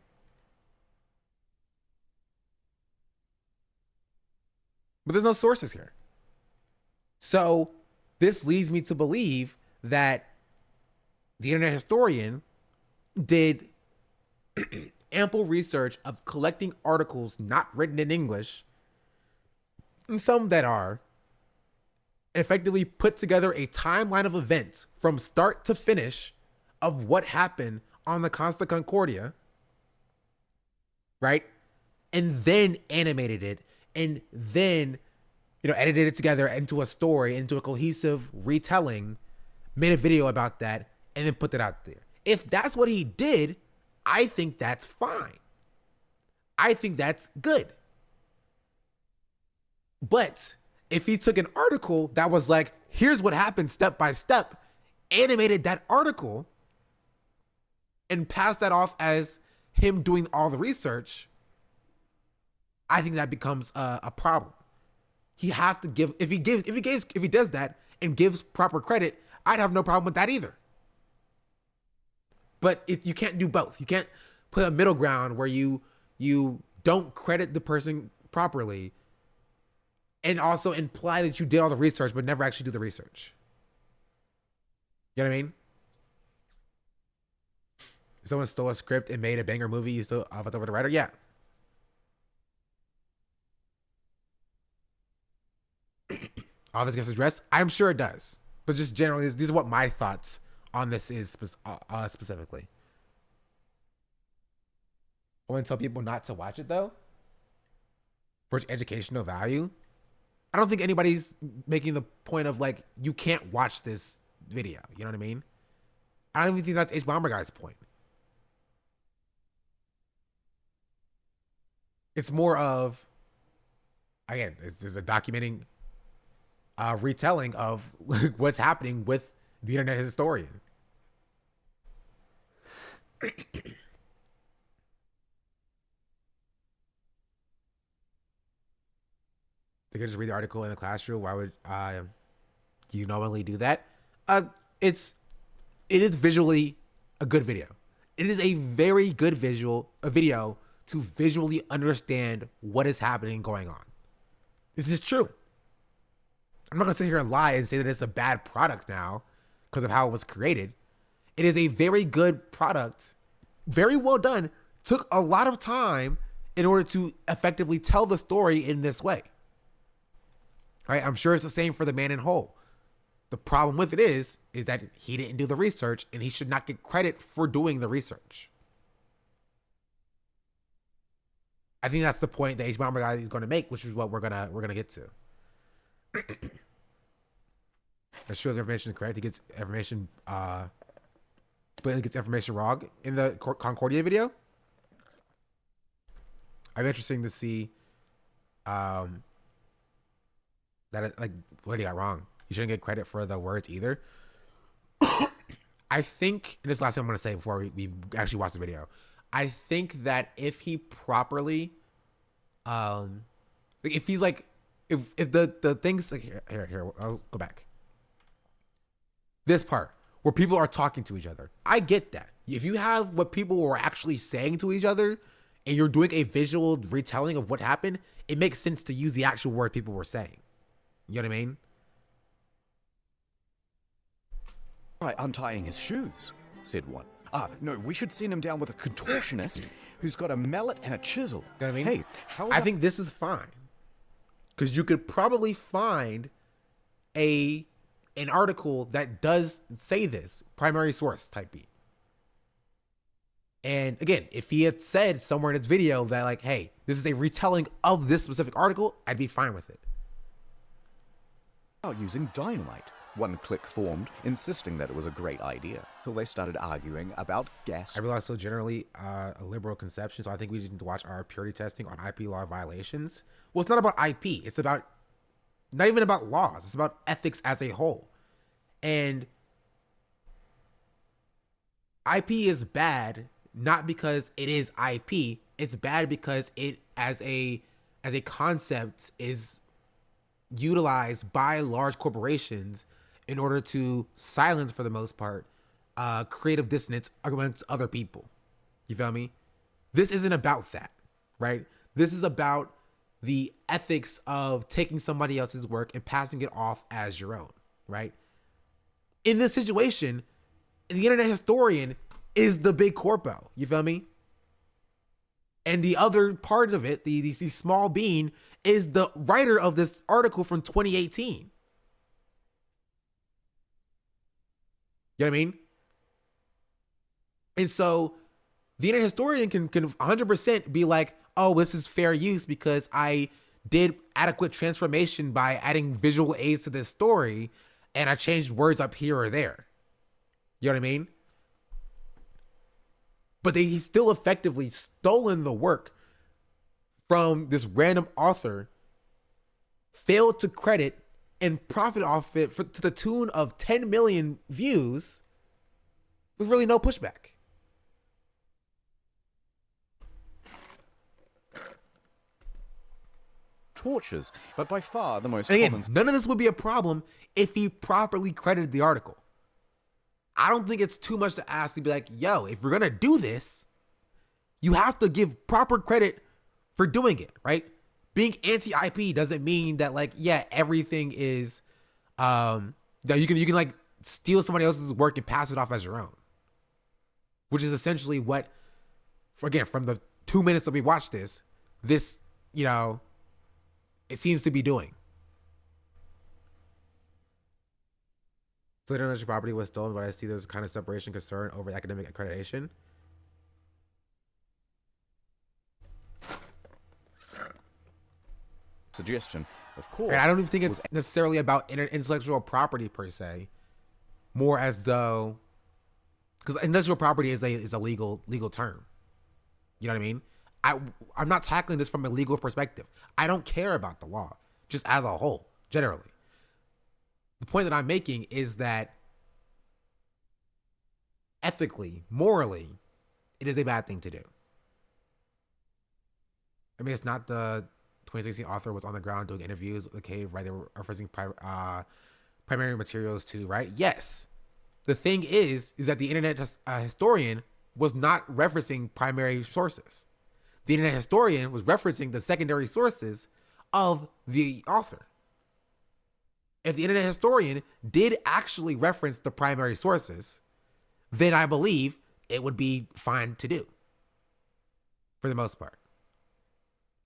But there's no sources here. So this leads me to believe that the internet historian did ample research of collecting articles not written in English, and some that are, effectively put together a timeline of events from start to finish of what happened on the Costa Concordia, right? And then animated it, and then, edited it together into a story, into a cohesive retelling, made a video about that, and then put it out there. If that's what he did, I think that's fine. I think that's good. But if he took an article that was like, here's what happened step by step, animated that article, and passed that off as him doing all the research, I think that becomes a problem. He has to give, if he does that and gives proper credit, I'd have no problem with that either. But if you can't do both, you can't put a middle ground where you don't credit the person properly and also imply that you did all the research but never actually do the research. You know what I mean? If someone stole a script and made a banger movie, you still have it over the writer? Yeah. All this gets addressed? I'm sure it does. But just generally, these are what my thoughts on this is specifically. I want to tell people not to watch it though, for its educational value. I don't think anybody's making the point of like, you can't watch this video. You know what I mean? I don't even think that's Hbomber guy's point. It's more of, again, this is a documenting, retelling of what's happening with the internet historian. They could just read the article in the classroom. Why would you normally do that? It is visually a good video. It is a very good video to visually understand what is happening going on. This is true. I'm not gonna sit here and lie and say that it's a bad product now because of how it was created. It is a very good product, very well done. Took a lot of time in order to effectively tell the story in this way. Right? I'm sure it's the same for the Man in Hole. The problem with it is that he didn't do the research, and he should not get credit for doing the research. I think that's the point that Hbomber guy is going to make, which is what we're gonna get to. That's true. Information is correct. He gets information, but he gets information wrong in the Concordia video. I'm interested to see, that it, like, what he got wrong. You shouldn't get credit for the words either. I think, and this is the last thing I'm going to say before we actually watch the video. I think that if he properly, if he's like, if the things, like, here, I'll go back. This part where people are talking to each other. I get that. If you have what people were actually saying to each other and you're doing a visual retelling of what happened, it makes sense to use the actual word people were saying. You know what I mean? By untying his shoes, said one. No, we should send him down with a contortionist who's got a mallet and a chisel. You know what I mean? Hey, I think this is fine. Because you could probably find an article that does say this, primary source type beat. And again, if he had said somewhere in his video that like, hey, this is a retelling of this specific article, I'd be fine with it. Using dynamite. One clique formed, insisting that it was a great idea, till they started arguing about gas. I realize so generally a liberal conception, so I think we just need to watch our purity testing on IP law violations. Well, it's not about IP. It's about, not even about laws. It's about ethics as a whole. And IP is bad, not because it is IP. It's bad because it, as a concept, is utilized by large corporations in order to silence, for the most part, creative dissonance amongst other people. You feel me? This isn't about that, right? This is about the ethics of taking somebody else's work and passing it off as your own, right? In this situation, the internet historian is the big corpo. You feel me? And the other part of it, the small bean, is the writer of this article from 2018. You know what I mean? And so the internet historian can 100% be like, oh, this is fair use because I did adequate transformation by adding visual aids to this story and I changed words up here or there. You know what I mean? But he's still effectively stolen the work from this random author, failed to credit and profit off it to the tune of 10 million views with really no pushback. Tortures, but by far the most And again, common. none of this would be a problem if he properly credited the article. I don't think it's too much to ask to be like, yo, if you're going to do this, you have to give proper credit for doing it, right? Being anti-IP doesn't mean that, like, yeah, everything is, that you can like steal somebody else's work and pass it off as your own, which is essentially what, again, from the 2 minutes that we watched this, you know, it seems to be doing. So intellectual property was stolen, but I see there's kind of separation concern over academic accreditation. Suggestion, of course. And I don't even think it's necessarily about intellectual property per se, more as though, because intellectual property is a legal term. You know what I mean? I'm not tackling this from a legal perspective. I don't care about the law, just as a whole, generally. The point that I'm making is that ethically, morally, it is a bad thing to do. I mean, it's not the 2016 author was on the ground doing interviews with the cave, right? They were referencing primary materials too, right? Yes. The thing is that the internet historian was not referencing primary sources. The internet historian was referencing the secondary sources of the author. If the internet historian did actually reference the primary sources, then I believe it would be fine to do, for the most part.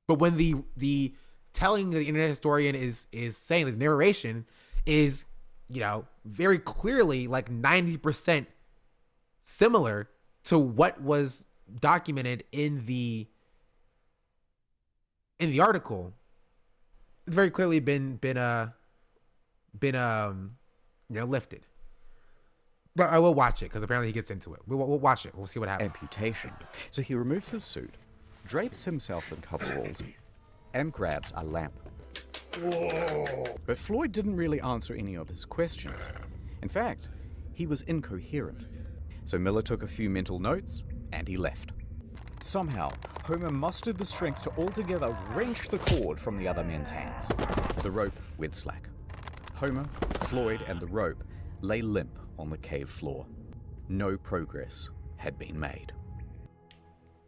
But when the telling the internet historian is saying, the narration is, you know, very clearly like 90% similar to what was documented in the article, it's very clearly been lifted. But I will watch it because apparently he gets into it. We'll watch it. We'll see what happens. Amputation. So he removes his suit, drapes himself in coveralls, and grabs a lamp. Whoa. But Floyd didn't really answer any of his questions. In fact, he was incoherent. So Miller took a few mental notes, and he left. Somehow, Homer mustered the strength to altogether wrench the cord from the other men's hands. The rope went slack. Homer, Floyd, and the rope lay limp on the cave floor. No progress had been made.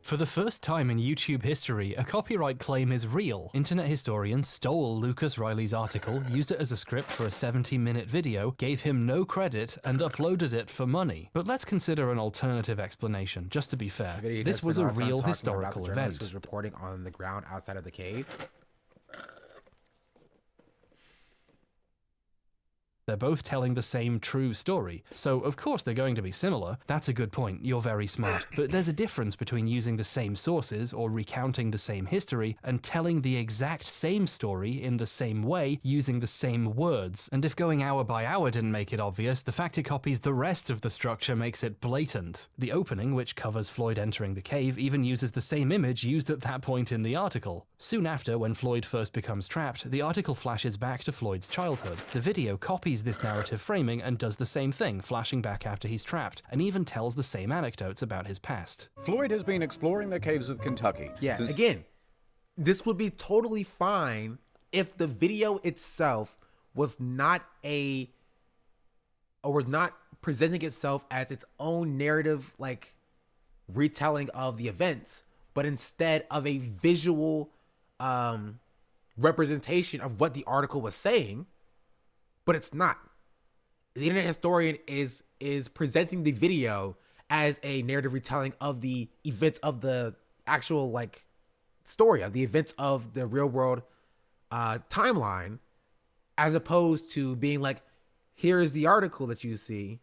For the first time in YouTube history, a copyright claim is real. Internet historians stole Lucas Riley's article, used it as a script for a 70-minute video, gave him no credit, and uploaded it for money. But let's consider an alternative explanation, just to be fair. This was a real historical event. Was reporting on the ground outside of the cave. They're both telling the same true story, so of course they're going to be similar. That's a good point, you're very smart. But there's a difference between using the same sources or recounting the same history and telling the exact same story in the same way using the same words. And if going hour by hour didn't make it obvious, the fact it copies the rest of the structure makes it blatant. The opening, which covers Floyd entering the cave, even uses the same image used at that point in the article. Soon after, when Floyd first becomes trapped, the article flashes back to Floyd's childhood. The video copies this narrative framing and does the same thing, flashing back after he's trapped, and even tells the same anecdotes about his past. Floyd has been exploring the caves of Kentucky. Yeah, again, this would be totally fine if the video itself was not presenting itself as its own narrative, like retelling of the events, but instead of a visual representation of what the article was saying. But it's not. The internet historian is presenting the video as a narrative retelling of the events of the actual like story of the events of the real world timeline, as opposed to being like, here is the article that you see,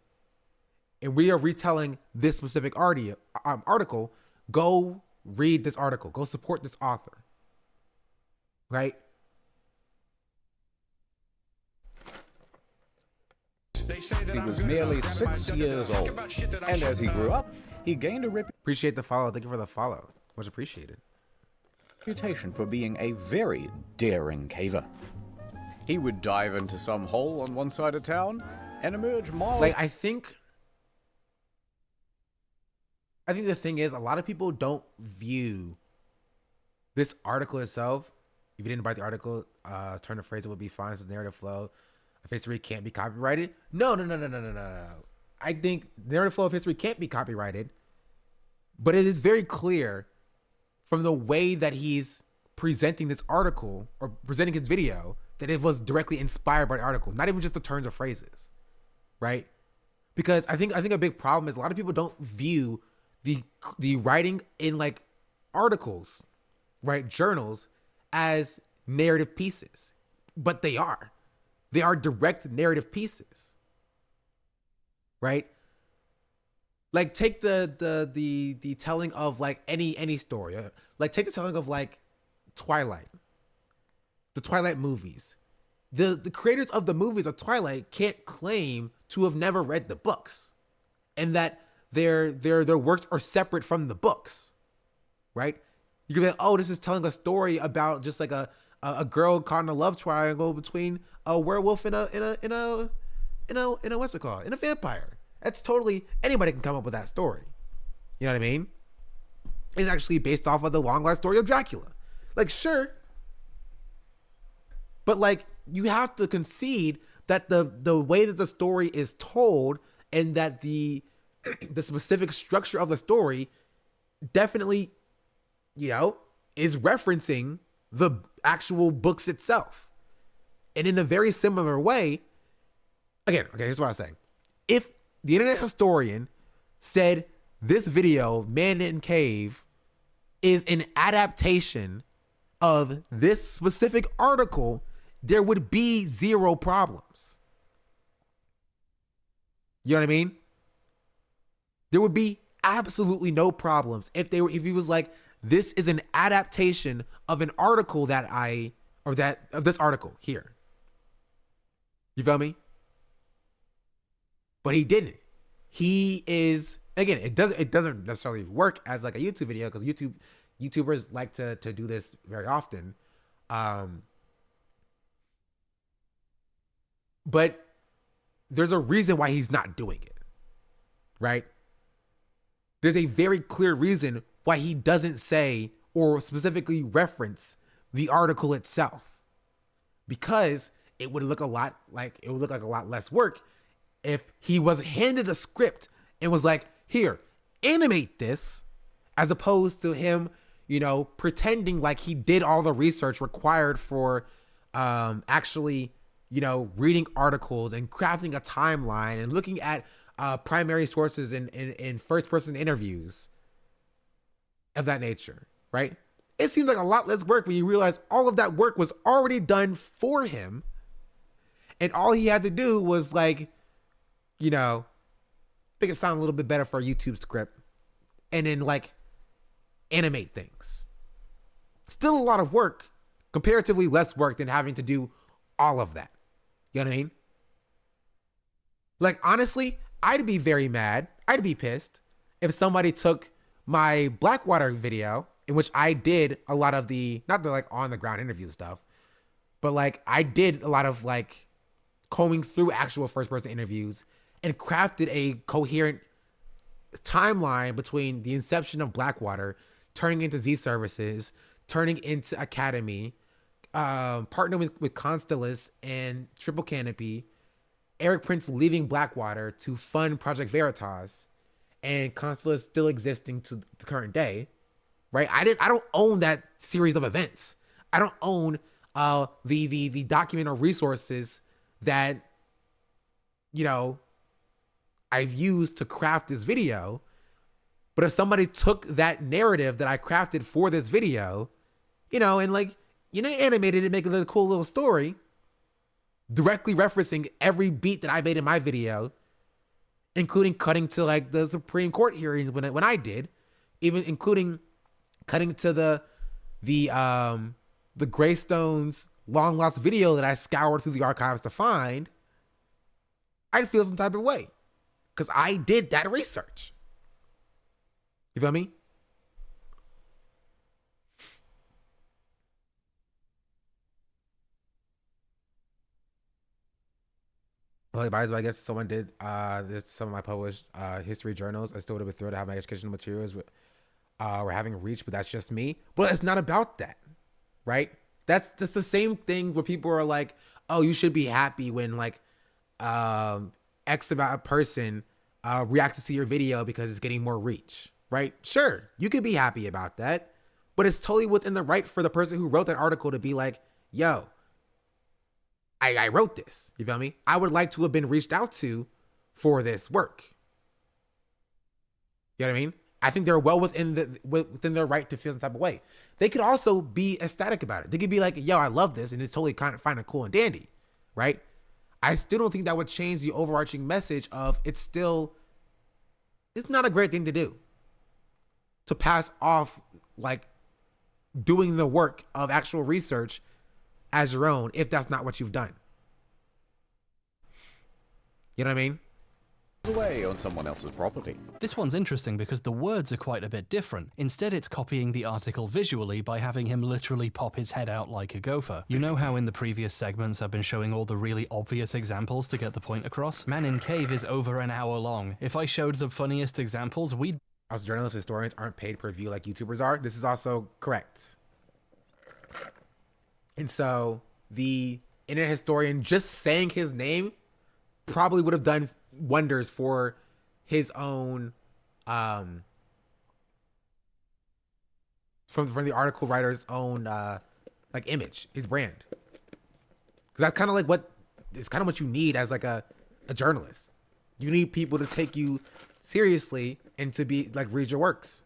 and we are retelling this specific article. Go read this article. Go support this author. Right? He was merely 6 years old, and as he grew up, he gained a Appreciate the follow. Thank you for the follow. Much appreciated. reputation for being a very daring caver. He would dive into some hole on one side of town and emerge miles. Like, I think the thing is, a lot of people don't view this article itself. If you didn't write the article, turn the phrase, it would be fine since narrative flow of history can't be copyrighted. No. I think narrative flow of history can't be copyrighted, but it is very clear from the way that he's presenting this article or presenting his video that it was directly inspired by the article, not even just the turns of phrases, right? Because I think a big problem is a lot of people don't view the writing in like articles, right, journals, as narrative pieces, but they are. They are direct narrative pieces, right? Like take the telling of like any story, like take the telling of like Twilight, the Twilight movies. The creators of the movies of Twilight can't claim to have never read the books, and that their works are separate from the books, right? You can be like, oh, this is telling a story about just like a girl caught in a love triangle between a werewolf and a what's it called? And a vampire. That's totally, anybody can come up with that story. You know what I mean? It's actually based off of the long life story of Dracula. Like, sure. But like, you have to concede that the way that the story is told and that the specific structure of the story definitely, you know, is referencing the actual books itself. And in a very similar way, again, okay, here's what I'm saying. If the internet historian said this video, Man in Cave, is an adaptation of this specific article, there would be zero problems. You know what I mean? There would be absolutely no problems if he was like, this is an adaptation of an article of this article here. You feel me? But he didn't. He is, again, it doesn't necessarily work as like a YouTube video because YouTubers like to do this very often. But there's a reason why he's not doing it, right? There's a very clear reason why he doesn't say or specifically reference the article itself, because it would look like a lot less work if he was handed a script and was like, here, animate this, as opposed to him, you know, pretending like he did all the research required for actually, you know, reading articles and crafting a timeline and looking at primary sources in first-person interviews of that nature, right? It seems like a lot less work when you realize all of that work was already done for him, And all he had to do was like, you know, make it sound a little bit better for a YouTube script and then like animate things. Still a lot of work, comparatively less work than having to do all of that. You know what I mean? Like, honestly, I'd be very mad. I'd be pissed if somebody took my Blackwater video, in which I did a lot of the, not the like on the ground interview stuff, but like I did a lot of like combing through actual first person interviews and crafted a coherent timeline between the inception of Blackwater, turning into Z Services, turning into Academy, partnering with Constellus and Triple Canopy, Eric Prince leaving Blackwater to fund Project Veritas, and Constellus still existing to the current day, right? I don't own that series of events. I don't own the document or resources that, you know, I've used to craft this video. But if somebody took that narrative that I crafted for this video, you know, and like, you know, animated it, make it a cool little story, directly referencing every beat that I made in my video, including cutting to like the Supreme Court hearings when I did, even including cutting to the Greystones long lost video that I scoured through the archives to find, I'd feel some type of way because I did that research. You feel me? Well, by the way, I guess someone did this. Some of my published history journals. I still would have been thrilled to have my educational materials were having reach, but that's just me. But it's not about that, right? That's the same thing where people are like, "Oh, you should be happy when like X about a person reacts to your video because it's getting more reach." Right? Sure, you could be happy about that, but it's totally within the right for the person who wrote that article to be like, yo, I wrote this. You feel me? I would like to have been reached out to for this work. You know what I mean? I think they're well within their right to feel some type of way. They could also be ecstatic about it. They could be like, yo, I love this, and it's totally kind of cool and dandy, right? I still don't think that would change the overarching message of it's not a great thing to do. To pass off like doing the work of actual research as your own if that's not what you've done. You know what I mean? Away on someone else's property. This one's interesting because the words are quite a bit different. Instead, it's copying the article visually by having him literally pop his head out like a gopher. You know how in the previous segments I've been showing all the really obvious examples to get the point across? Man in Cave is over an hour long. If I showed the funniest examples, we'd... Us journalists, historians aren't paid per view like YouTubers are. This is also correct. And so the internet historian just saying his name probably would have done wonders for his own from the article writer's own like image, his brand. Because that's kind of like what you need as like a journalist. You need people to take you seriously and to be like read your works.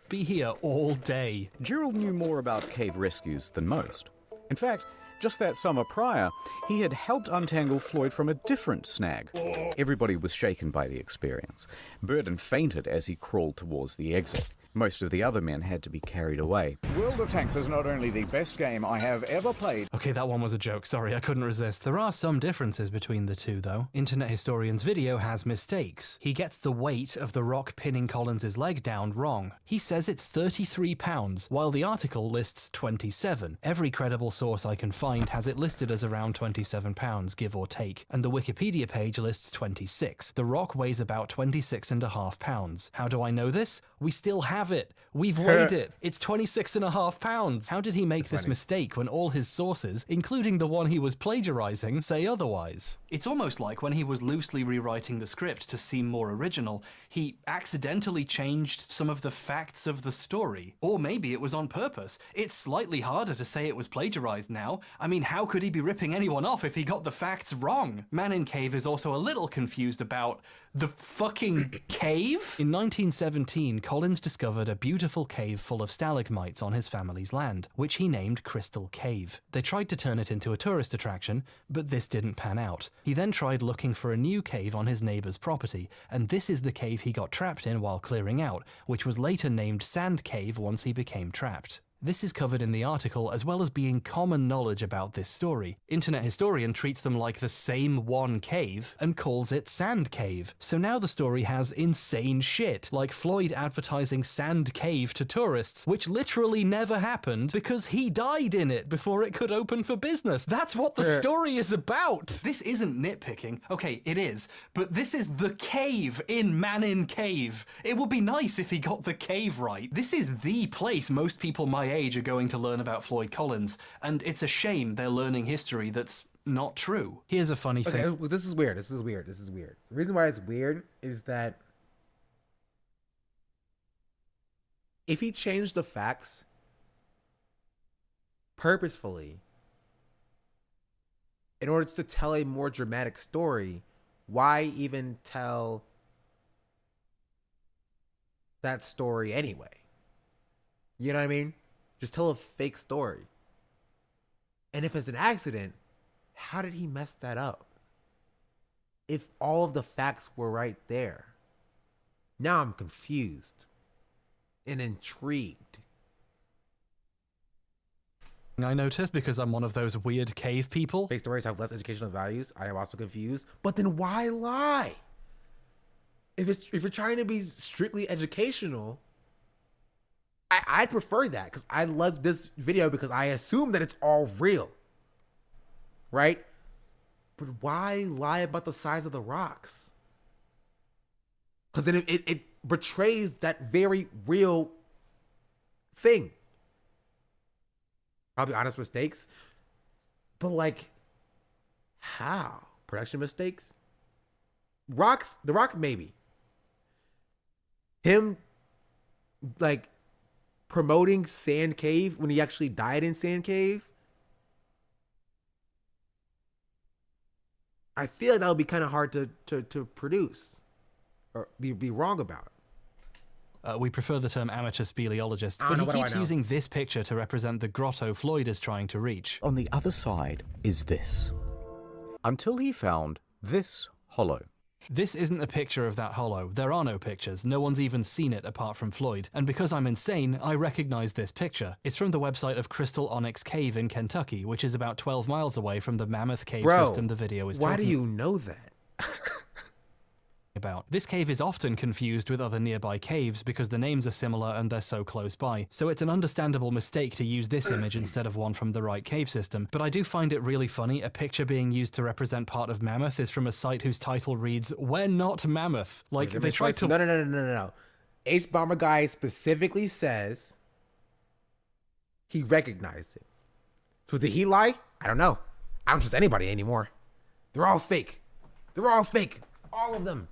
Be here all day. Gerald knew more about cave rescues than most. In fact, just that summer prior, he had helped untangle Floyd from a different snag. Everybody was shaken by the experience. Burden fainted as he crawled towards the exit. Most of the other men had to be carried away. World of Tanks is not only the best game I have ever played. Okay, that one was a joke. Sorry, I couldn't resist. There are some differences between the two, though. Internet Historian's video has mistakes. He gets the weight of the rock pinning Collins' leg down wrong. He says it's 33 pounds, while the article lists 27. Every credible source I can find has it listed as around 27 pounds, give or take, and the Wikipedia page lists 26. The rock weighs about 26.5 pounds. How do I know this? We still have it. We've weighed it. It's 26.5 pounds. How did he make this mistake when all his sources, including the one he was plagiarizing, say otherwise? It's almost like when he was loosely rewriting the script to seem more original, he accidentally changed some of the facts of the story. Or maybe it was on purpose. It's slightly harder to say it was plagiarized now. I mean, how could he be ripping anyone off if he got the facts wrong? Man in Cave is also a little confused about the fucking cave? In 1917, Collins discovered discovered a beautiful cave full of stalagmites on his family's land, which he named Crystal Cave. They tried to turn it into a tourist attraction, but this didn't pan out. He then tried looking for a new cave on his neighbor's property, and this is the cave he got trapped in while clearing out, which was later named Sand Cave once he became trapped. This is covered in the article, as well as being common knowledge about this story. Internet Historian treats them like the same one cave and calls it Sand Cave. So now the story has insane shit, like Floyd advertising Sand Cave to tourists, which literally never happened because he died in it before it could open for business. That's what the story is about! This isn't nitpicking. Okay, it is. But this is the cave in Manin Cave. It would be nice if he got the cave right. This is the place most people my age are going to learn about Floyd Collins, and it's a shame they're learning history that's not true. Here's a funny thing. Okay, well, this is weird. The reason why it's weird is that if he changed the facts purposefully in order to tell a more dramatic story, why even tell that story anyway? You know what I mean? Just tell a fake story. And if it's an accident, how did he mess that up? If all of the facts were right there. Now I'm confused and intrigued. I noticed, because I'm one of those weird cave people. Fake stories have less educational values. I am also confused. But then why lie? If you're trying to be strictly educational, I'd prefer that, because I love this video because I assume that it's all real, right? But why lie about the size of the rocks? Because then it betrays that very real thing. Probably honest mistakes, but like, how? Production mistakes? The rock, maybe. Him, like, promoting Sand Cave when he actually died in Sand Cave, I feel like that would be kind of hard to produce or be wrong about. We prefer the term amateur speleologist, but he keeps using this picture to represent the grotto Floyd is trying to reach. On the other side is this. Until he found this hollow. This isn't a picture of that hollow. There are no pictures. No one's even seen it apart from Floyd. And because I'm insane, I recognize this picture. It's from the website of Crystal Onyx Cave in Kentucky, which is about 12 miles away from the Mammoth Cave system the video is talking about. Why do you know that? This cave is often confused with other nearby caves because the names are similar and they're so close by, so it's an understandable mistake to use this image instead of one from the right cave system. But I do find it really funny a picture being used to represent part of Mammoth is from a site whose title reads, "We're not Mammoth." Like, they tried to... No. Hbomber guy specifically says he recognized it. So did he lie? I don't know. I don't trust anybody anymore. They're all fake. All of them.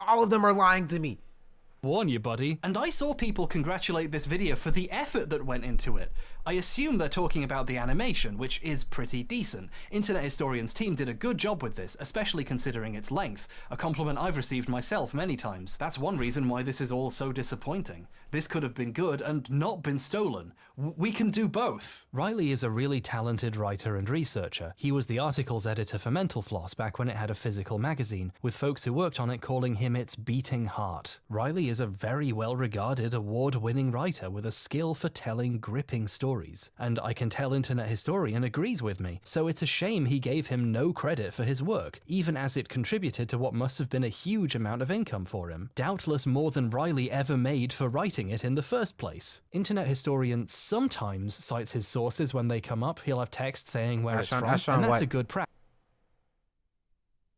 All of them are lying to me. Warn you, buddy. And I saw people congratulate this video for the effort that went into it. I assume they're talking about the animation, which is pretty decent. Internet Historian's team did a good job with this, especially considering its length, a compliment I've received myself many times. That's one reason why this is all so disappointing. This could have been good and not been stolen. We can do both. Riley is a really talented writer and researcher. He was the articles editor for Mental Floss back when it had a physical magazine, with folks who worked on it calling him its beating heart. Riley is a very well-regarded, award-winning writer with a skill for telling gripping stories, and I can tell Internet Historian agrees with me, so it's a shame he gave him no credit for his work, even as it contributed to what must have been a huge amount of income for him, doubtless more than Riley ever made for writing it in the first place. Internet Historian sometimes cites his sources when they come up. He'll have text saying where it's from, and that's a good practice.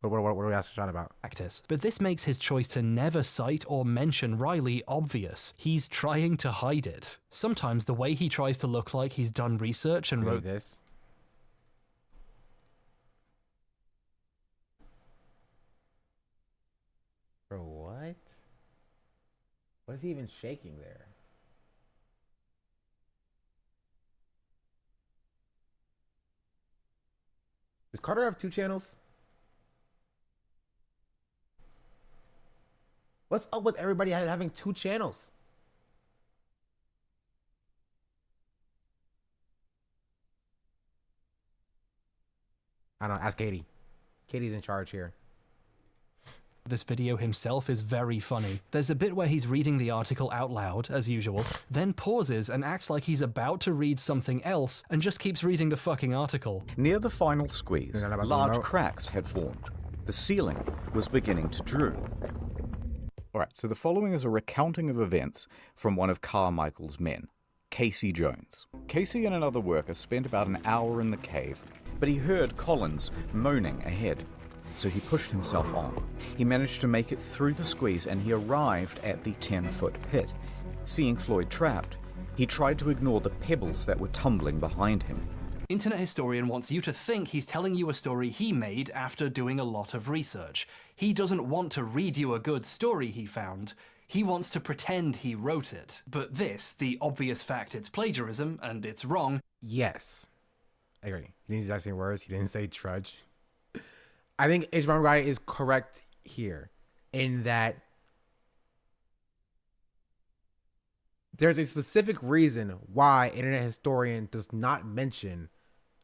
What are we asking Sean about? Practice. But this makes his choice to never cite or mention Riley obvious. He's trying to hide it. Sometimes the way he tries to look like he's done research and wrote this. Bro, what? What is he even shaking there? Does Carter have 2 channels? What's up with everybody having 2 channels? I don't know. Ask Katie. Katie's in charge here. This video himself is very funny. There's a bit where he's reading the article out loud, as usual, then pauses and acts like he's about to read something else and just keeps reading the fucking article. Near the final squeeze, large cracks had formed. The ceiling was beginning to droop. Alright, so the following is a recounting of events from one of Carmichael's men, Casey Jones. Casey and another worker spent about an hour in the cave, but he heard Collins moaning ahead. So he pushed himself on. He managed to make it through the squeeze and he arrived at the 10-foot pit. Seeing Floyd trapped, he tried to ignore the pebbles that were tumbling behind him. Internet historian wants you to think he's telling you a story he made after doing a lot of research. He doesn't want to read you a good story he found. He wants to pretend he wrote it. But this, the obvious fact it's plagiarism and it's wrong. Yes. I agree. He didn't use the exact same words. He didn't say trudge. I think Hbomb Guy is correct here in that there's a specific reason why Internet Historian does not mention,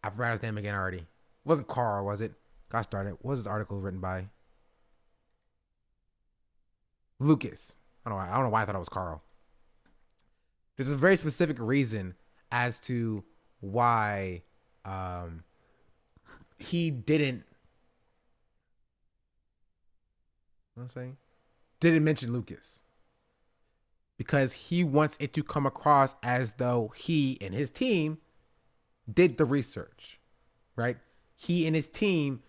I forgot his name again already. It wasn't Carl, was it? Got started. What was this article written by? Lucas. I don't know why I thought it was Carl. There's a very specific reason as to why he didn't. What I'm saying? Didn't mention Lucas. Because he wants it to come across as though he and his team did the research, right? He and his team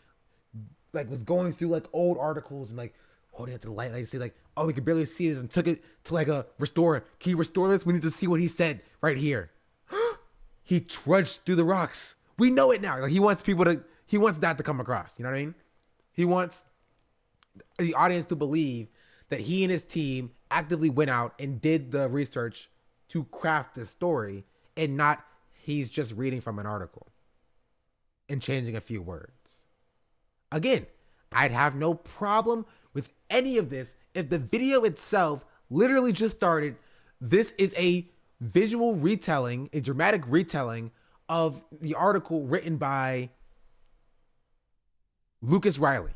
like was going through like old articles and like holding up to the light, like say like, oh, we can barely see this, and took it to like a restore. Can you restore this? We need to see what he said right here. He trudged through the rocks. We know it now. Like he wants that to come across. You know what I mean? He wants the audience to believe that he and his team actively went out and did the research to craft this story, and not he's just reading from an article and changing a few words. Again, I'd have no problem with any of this if the video itself literally just started. This is a visual retelling, a dramatic retelling of the article written by Lucas Riley.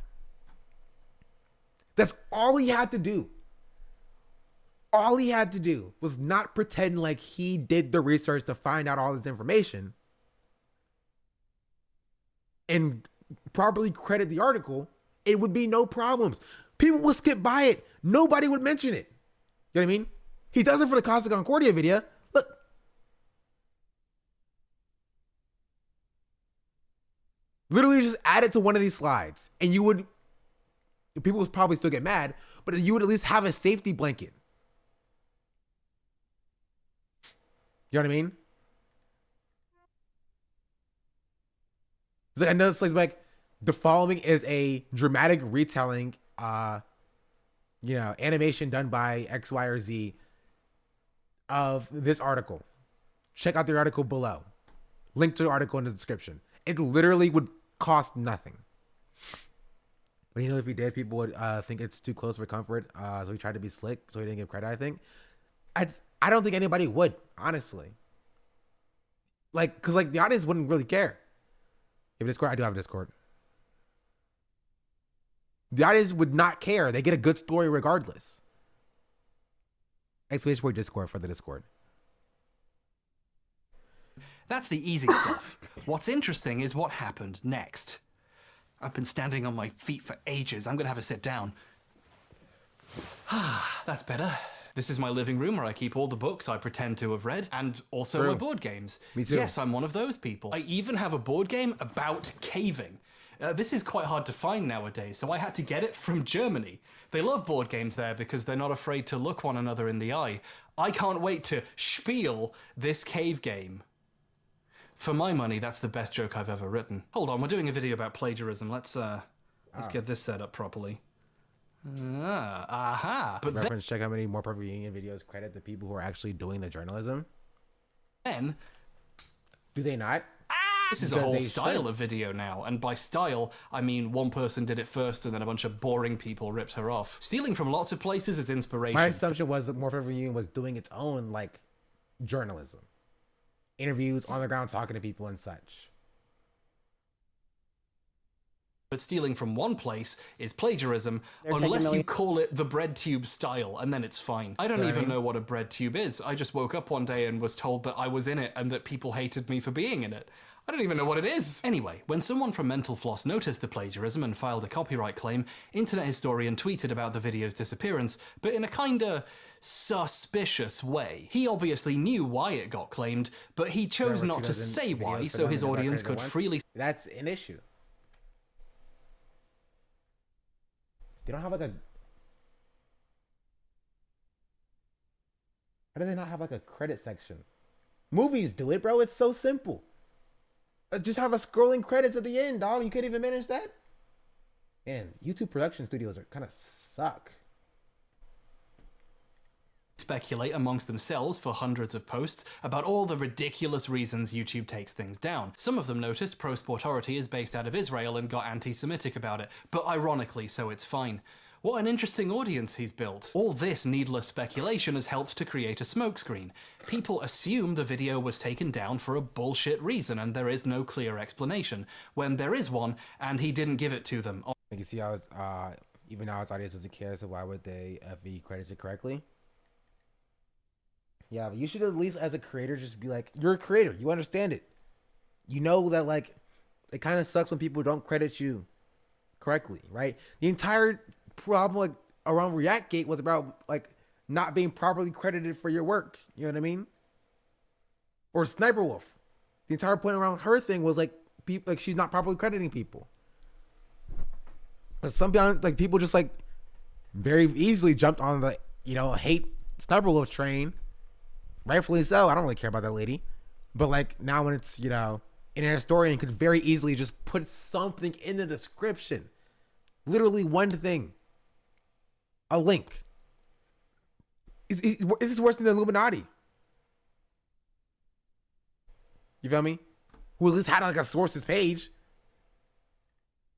That's all he had to do. All he had to do was not pretend like he did the research to find out all this information and properly credit the article. It would be no problems. People will skip by it. Nobody would mention it. You know what I mean? He does it for the Costa Concordia video. Look. Literally just add it to one of these slides and people would probably still get mad, but you would at least have a safety blanket. You know what I mean? So I know it's like the following is a dramatic retelling, animation done by X, Y, or Z of this article. Check out the article below. Link to the article in the description. It literally would cost nothing. But if he did, people would think it's too close for comfort. So he tried to be slick, so he didn't give credit, I think. I don't think anybody would, honestly. Because the audience wouldn't really care. You have a Discord? I do have a Discord. The audience would not care. They get a good story regardless. Exclamation point Discord for the Discord. That's the easy stuff. What's interesting is what happened next. I've been standing on my feet for ages. I'm gonna have a sit down. That's better. This is my living room where I keep all the books I pretend to have read, and also my board games. Me too. Yes, I'm one of those people. I even have a board game about caving. This is quite hard to find nowadays, so I had to get it from Germany. They love board games there because they're not afraid to look one another in the eye. I can't wait to spiel this cave game. For my money, that's the best joke I've ever written. Hold on, we're doing a video about plagiarism. Let's get this set up properly. But reference, check how many more Perfect Union videos credit the people who are actually doing the journalism. Then, do they not? This is a whole style of video now, and by style, I mean one person did it first and then a bunch of boring people ripped her off. Stealing from lots of places is inspiration. My assumption was that More Forever Union was doing its own, like, journalism. Interviews, on the ground, talking to people and such. But stealing from one place is plagiarism, They're unless taking you call it the bread tube style, and then it's fine. I don't even Right. know what a bread tube is. I just woke up one day and was told that I was in it and that people hated me for being in it. I don't even know what it is. Anyway, when someone from Mental Floss noticed the plagiarism and filed a copyright claim, Internet Historian tweeted about the video's disappearance, but in a kinda suspicious way. He obviously knew why it got claimed, but he chose not to say why, so his audience could freely... That's an issue. They don't have like a... How do they not have like a credit section? Movies do it, bro. It's so simple. Just have a scrolling credits at the end, dog. You can't even manage that? Man, YouTube production studios are kind of suck. Speculate amongst themselves for hundreds of posts about all the ridiculous reasons YouTube takes things down. Some of them noticed Pro Sportority is based out of Israel and got anti-Semitic about it, but ironically so it's fine. What an interesting audience he's built. All this needless speculation has helped to create a smokescreen. People assume the video was taken down for a bullshit reason and there is no clear explanation, when there is one and he didn't give it to them. You can see how it's, even now its audience doesn't care, so why would they FE credits it correctly? Yeah, but you should at least, as a creator, just be like, you're a creator. You understand it. You know that, like, it kind of sucks when people don't credit you correctly, right? The entire problem, like, around ReactGate was about, like, not being properly credited for your work. You know what I mean? Or Sniper Wolf. The entire point around her thing was, like, people, like, she's not properly crediting people. But some, like, people just, like, very easily jumped on the, you know, hate Sniper Wolf train. Rightfully so. I don't really care about that lady. But like now when it's, you know, an historian could very easily just put something in the description. Literally one thing. A link. Is this worse than the Illuminati? You feel me? Who at least had like a sources page.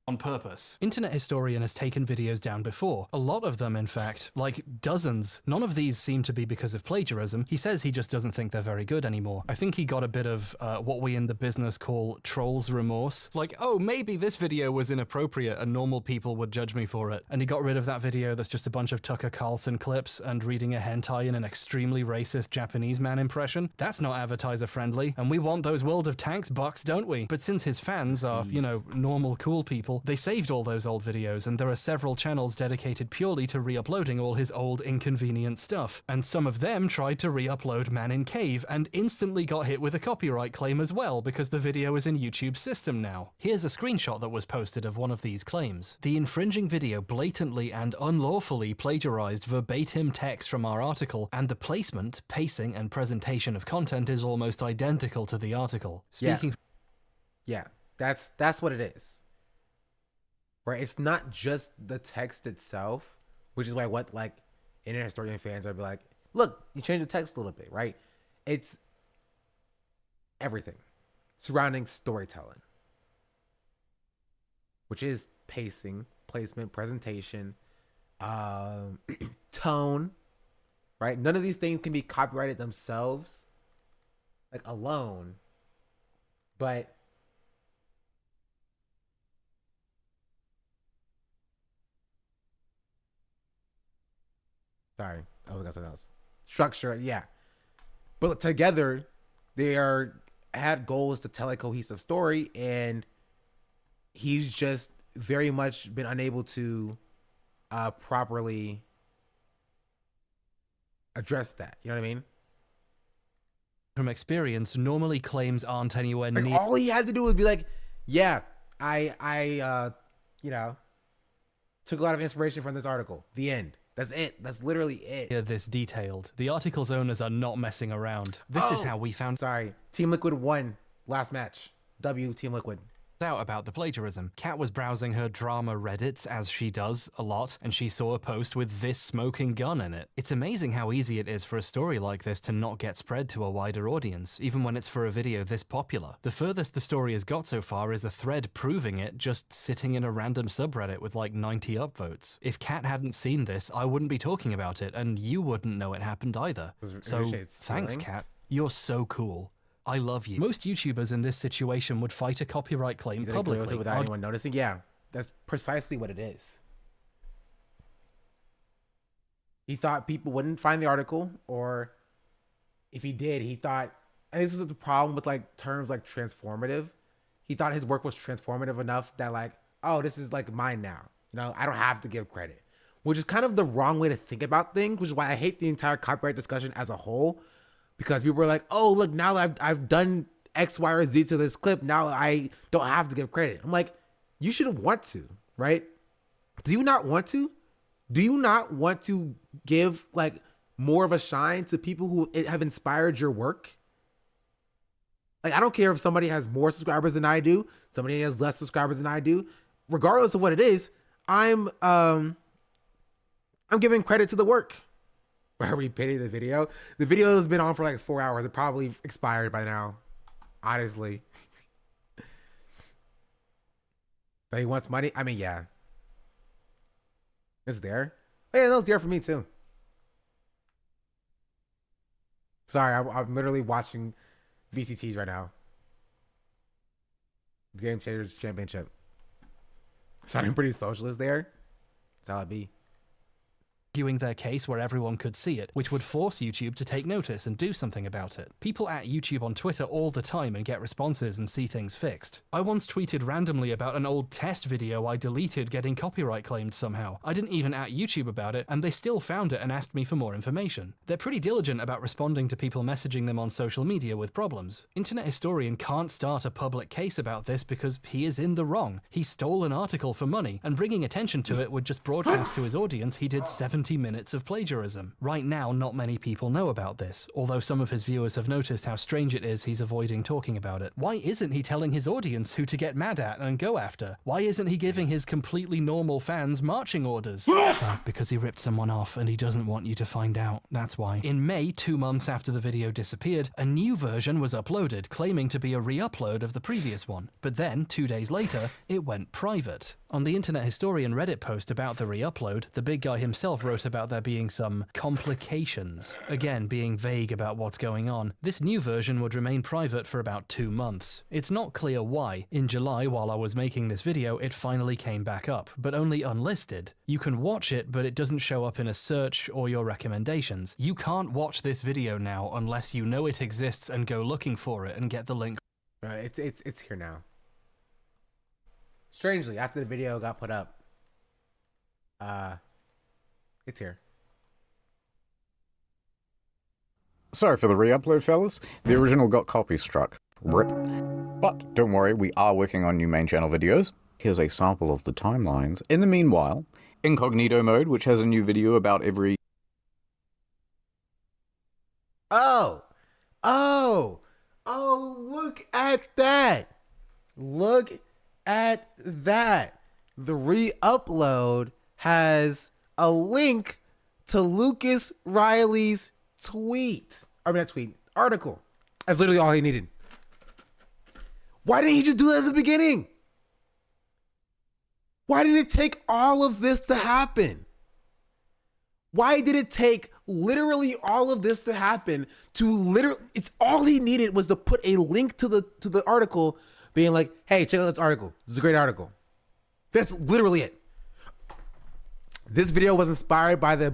On purpose. Internet Historian has taken videos down before. A lot of them, in fact. Like, dozens. None of these seem to be because of plagiarism. He says he just doesn't think they're very good anymore. I think he got a bit of what we in the business call troll's remorse. Like, oh, maybe this video was inappropriate and normal people would judge me for it. And he got rid of that video that's just a bunch of Tucker Carlson clips and reading a hentai in an extremely racist Japanese man impression. That's not advertiser friendly. And we want those World of Tanks bucks, don't we? But since his fans are, you know, normal, cool people, they saved all those old videos, and there are several channels dedicated purely to re-uploading all his old inconvenient stuff. And some of them tried to re-upload Man in Cave, and instantly got hit with a copyright claim as well, because the video is in YouTube's system now. Here's a screenshot that was posted of one of these claims. The infringing video blatantly and unlawfully plagiarized verbatim text from our article, and the placement, pacing, and presentation of content is almost identical to the article. Speaking... Yeah, that's what it is. Right, it's not just the text itself, which is why what like internet historian fans are be like, look, you changed the text a little bit, right? It's everything surrounding storytelling, which is pacing, placement, presentation, tone, right? None of these things can be copyrighted themselves, like alone, but sorry, I was gonna say something else. Structure, yeah. But together, they had goals to tell a cohesive story, and he's just very much been unable to properly address that. You know what I mean? From experience, normally claims aren't anywhere Like, near... all he had to do was be like, yeah, I you know, took a lot of inspiration from this article. The end. That's it. That's literally it. This detailed. The article's owners are not messing around. This is how we found... Sorry. Team Liquid won last match. W Team Liquid. out about the plagiarism. Kat was browsing her drama Reddits, as she does a lot, and she saw a post with this smoking gun in it. It's amazing how easy it is for a story like this to not get spread to a wider audience, even when it's for a video this popular. The furthest the story has got so far is a thread proving it, just sitting in a random subreddit with like 90 upvotes. If Kat hadn't seen this, I wouldn't be talking about it, and you wouldn't know it happened either. So, thanks, Kat. You're so cool. I love you. Most YouTubers in this situation would fight a copyright claim publicly without anyone noticing. Yeah, that's precisely what it is. He thought people wouldn't find the article, or if he did, he thought, and this is the problem with like terms like transformative. He thought his work was transformative enough that like, oh, this is like mine now. You know, I don't have to give credit, which is kind of the wrong way to think about things, which is why I hate the entire copyright discussion as a whole. Because people are like, oh, look, now that I've done X, Y, or Z to this clip, now I don't have to give credit. I'm like, you should want to, right? Do you not want to? Do you not want to give like more of a shine to people who have inspired your work? Like, I don't care if somebody has more subscribers than I do, somebody has less subscribers than I do. Regardless of what it is, I'm giving credit to the work. Why are we pitting the video? The video has been on for like 4 hours. It probably expired by now, honestly. But he wants money? I mean, yeah. It's there. Oh, yeah, that was there for me too. Sorry, I'm literally watching VCTs right now. Game Changers Championship. Sounding pretty socialist there. That's how it be. Arguing their case where everyone could see it, which would force YouTube to take notice and do something about it. People at YouTube on Twitter all the time and get responses and see things fixed. I once tweeted randomly about an old test video I deleted getting copyright claimed somehow. I didn't even at YouTube about it, and they still found it and asked me for more information. They're pretty diligent about responding to people messaging them on social media with problems. Internet historian can't start a public case about this because he is in the wrong. He stole an article for money, and bringing attention to it would just broadcast to his audience he did 70 minutes of plagiarism. Right now, not many people know about this, although some of his viewers have noticed how strange it is he's avoiding talking about it. Why isn't he telling his audience who to get mad at and go after? Why isn't he giving his completely normal fans marching orders? Because he ripped someone off and he doesn't want you to find out. That's why. In May, 2 months after the video disappeared, a new version was uploaded, claiming to be a re-upload of the previous one. But then, 2 days later, it went private. On the Internet Historian Reddit post about the re-upload, the big guy himself wrote about there being some complications. Again, being vague about what's going on. This new version would remain private for about 2 months. It's not clear why. In July, while I was making this video, it finally came back up, but only unlisted. You can watch it, but it doesn't show up in a search or your recommendations. You can't watch this video now unless you know it exists and go looking for it and get the link. It's here now. Strangely, after the video got put up, it's here. Sorry for the re-upload, fellas. The original got copy struck. RIP. But don't worry, we are working on new main channel videos. Here's a sample of the timelines. In the meanwhile, incognito mode, which has a new video about every... Oh, look at that. Look at that. The re-upload has a link to Lucas Riley's article. That's literally all he needed. Why didn't he just do that at the beginning? Why did it take all of this to happen? Why did it take literally all of this to happen it's all he needed was to put a link to the article being like, hey, check out this article. This is a great article. That's literally it. This video was inspired by the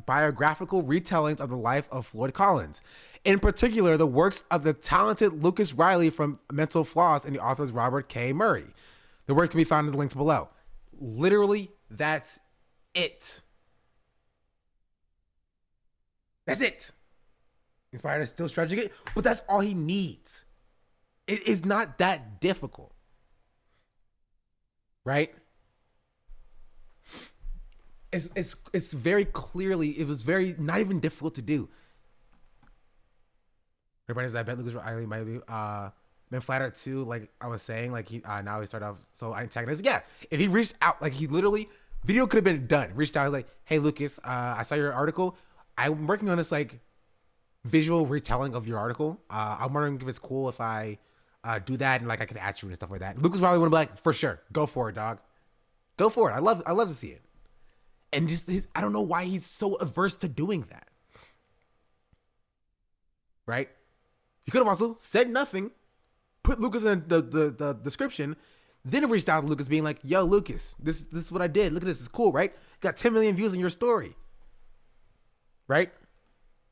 biographical retellings of the life of Floyd Collins. In particular, the works of the talented Lucas Riley from Mental Floss and the authors Robert K. Murray. The work can be found in the links below. Literally, that's it. That's it. Inspired is still stretching it, but that's all he needs. It is not that difficult. Right? It's very clearly, it was very not even difficult to do. Everybody says I bet Lucas Riley might be been flattered too. Like I was saying, like he now he started off so antagonist. Yeah, if he reached out, like he literally video could have been done. Reached out like, hey Lucas, I saw your article. I'm working on this like visual retelling of your article. I'm wondering if it's cool if I do that and like I can add you and stuff like that. Lucas probably would have been like, for sure, go for it, dog. Go for it. I love to see it. And just I don't know why he's so averse to doing that. Right? He could have also said nothing, put Lucas in the description, then reached out to Lucas being like, yo, Lucas, this is what I did. Look at this. It's cool, right? Got 10 million views on your story. Right?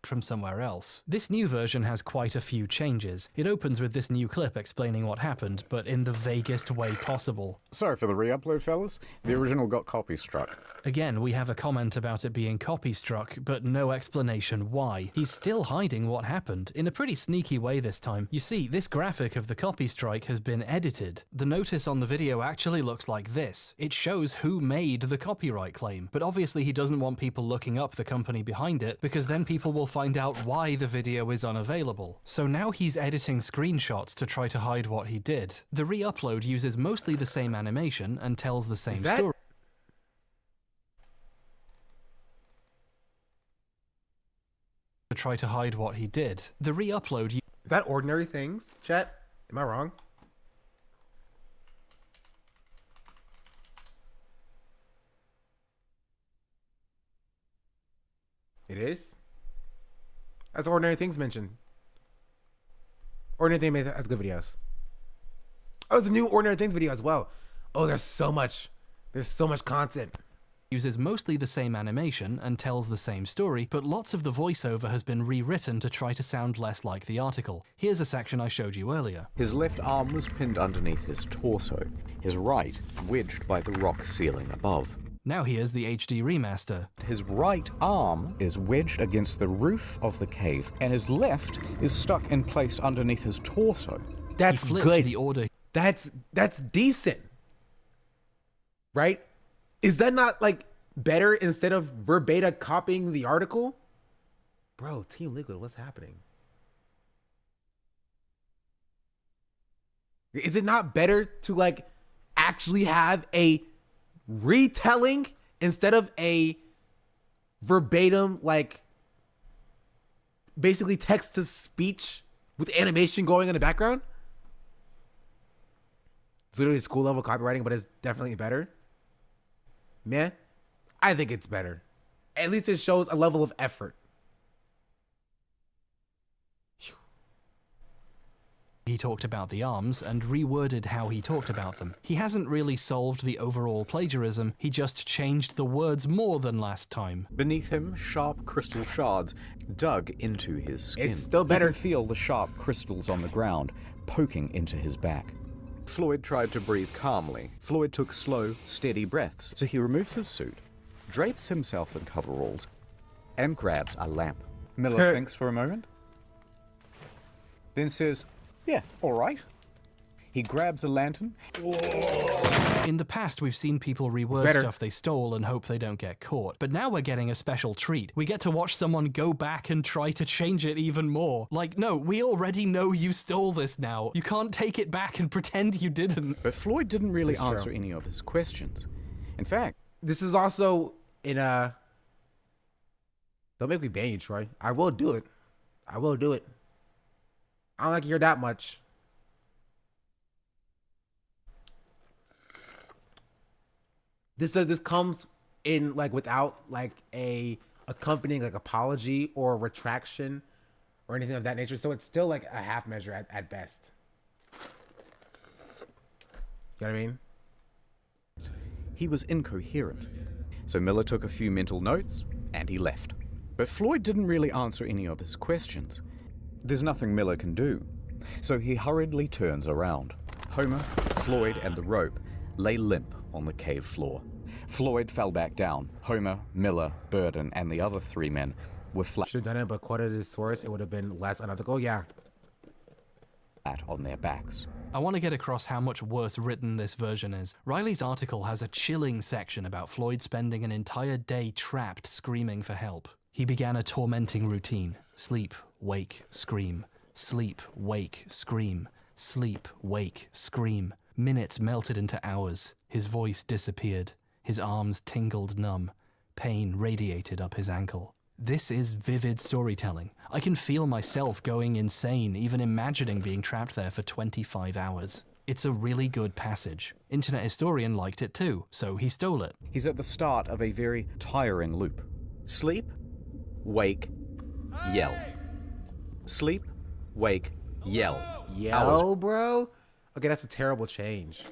From somewhere else. This new version has quite a few changes. It opens with this new clip explaining what happened, but in the vaguest way possible. Sorry for the re-upload, fellas. The original got copy struck. Again, we have a comment about it being copy struck, but no explanation why. He's still hiding what happened, in a pretty sneaky way this time. You see, this graphic of the copy strike has been edited. The notice on the video actually looks like this. It shows who made the copyright claim, but obviously he doesn't want people looking up the company behind it, because then people will find out why the video is unavailable. So now he's editing screenshots to try to hide what he did. The re-upload uses mostly the same animation and tells the same story. To try to hide what he did. The re-upload... Is that Ordinary Things, chat? Am I wrong? It is? That's Ordinary Things mentioned. Ordinary Things has good videos. Oh, it's a new Ordinary Things video as well. Oh, there's so much content. Uses mostly the same animation and tells the same story, but lots of the voiceover has been rewritten to try to sound less like the article. Here's a section I showed you earlier. His left arm was pinned underneath his torso, his right wedged by the rock ceiling above. Now here's the HD remaster. His right arm is wedged against the roof of the cave, and his left is stuck in place underneath his torso. That's good. The order. That's decent. Right? Is that not like better instead of verbatim copying the article? Bro, Team Liquid, what's happening? Is it not better to like actually have a retelling instead of a verbatim, like basically text to speech with animation going in the background? It's literally school level copywriting, but it's definitely better. Man, I think it's better. At least it shows a level of effort. He talked about the arms and reworded how he talked about them. He hasn't really solved the overall plagiarism, he just changed the words more than last time. Beneath him, sharp crystal shards dug into his skin. It's still better. You can feel the sharp crystals on the ground poking into his back. Floyd tried to breathe calmly. Floyd took slow, steady breaths, so he removes his suit, drapes himself in coveralls, and grabs a lamp. Miller thinks for a moment, then says, yeah, all right. He grabs a lantern. In the past, we've seen people reword stuff they stole and hope they don't get caught. But now we're getting a special treat. We get to watch someone go back and try to change it even more. Like, no, we already know you stole this now. You can't take it back and pretend you didn't. But Floyd didn't really answer any of his questions. In fact, this is also in a... Don't make me ban you, Troy. I will do it. I will do it. I don't like you here that much. This comes in like without like a accompanying like apology or retraction or anything of that nature. So it's still like a half measure at best. You know what I mean? He was incoherent. So Miller took a few mental notes and he left. But Floyd didn't really answer any of his questions. There's nothing Miller can do. So he hurriedly turns around. Homer, Floyd, and the rope lay limp on the cave floor. Floyd fell back down. Homer, Miller, Burden, and the other three men were flat. Should have done it, but quoted his source, it would have been less unethical. Yeah. Flat on their backs. I want to get across how much worse written this version is. Riley's article has a chilling section about Floyd spending an entire day trapped screaming for help. He began a tormenting routine. Sleep, wake, scream. Sleep, wake, scream. Sleep, wake, scream. Minutes melted into hours. His voice disappeared. His arms tingled numb. Pain radiated up his ankle. This is vivid storytelling. I can feel myself going insane, even imagining being trapped there for 25 hours. It's a really good passage. Internet historian liked it too, so he stole it. He's at the start of a very tiring loop. Sleep, wake, yell. Sleep, wake, yell. Yell, bro? Okay, that's a terrible change.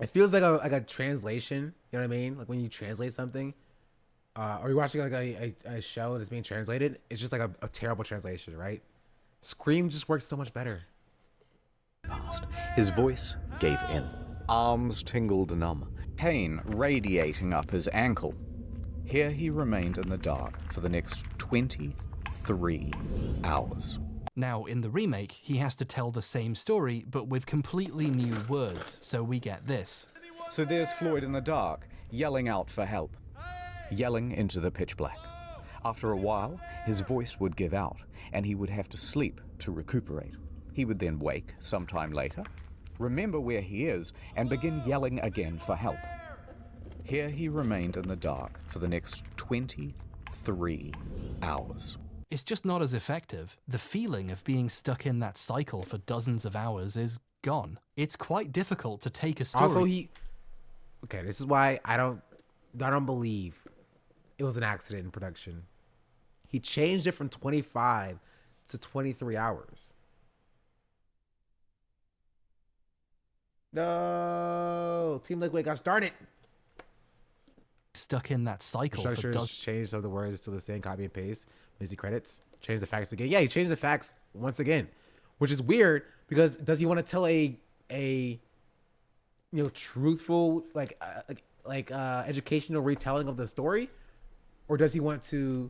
It feels like a translation, you know what I mean? Like when you translate something, or you're watching like a show that's being translated, it's just like a terrible translation, right? Scream just works so much better. His voice gave in. Arms tingled numb. Pain radiating up his ankle. Here he remained in the dark for the next 23 hours. Now, in the remake, he has to tell the same story, but with completely new words, so we get this. So there's Floyd in the dark, yelling out for help. Yelling into the pitch black. After a while, his voice would give out, and he would have to sleep to recuperate. He would then wake sometime later, remember where he is, and begin yelling again for help. Here he remained in the dark for the next 23 hours. It's just not as effective. The feeling of being stuck in that cycle for dozens of hours is gone. It's quite difficult to take a story. Also, okay, this is why I don't believe it was an accident in production. He changed it from 25 to 23 hours. No, Team Liquid, gosh darn it. Stuck in that cycle for Structures changed some of the words to the same, copy and paste. Easy credits. Change the facts again. Yeah, he changed the facts once again, which is weird because does he want to tell a truthful educational retelling of the story, or does he want to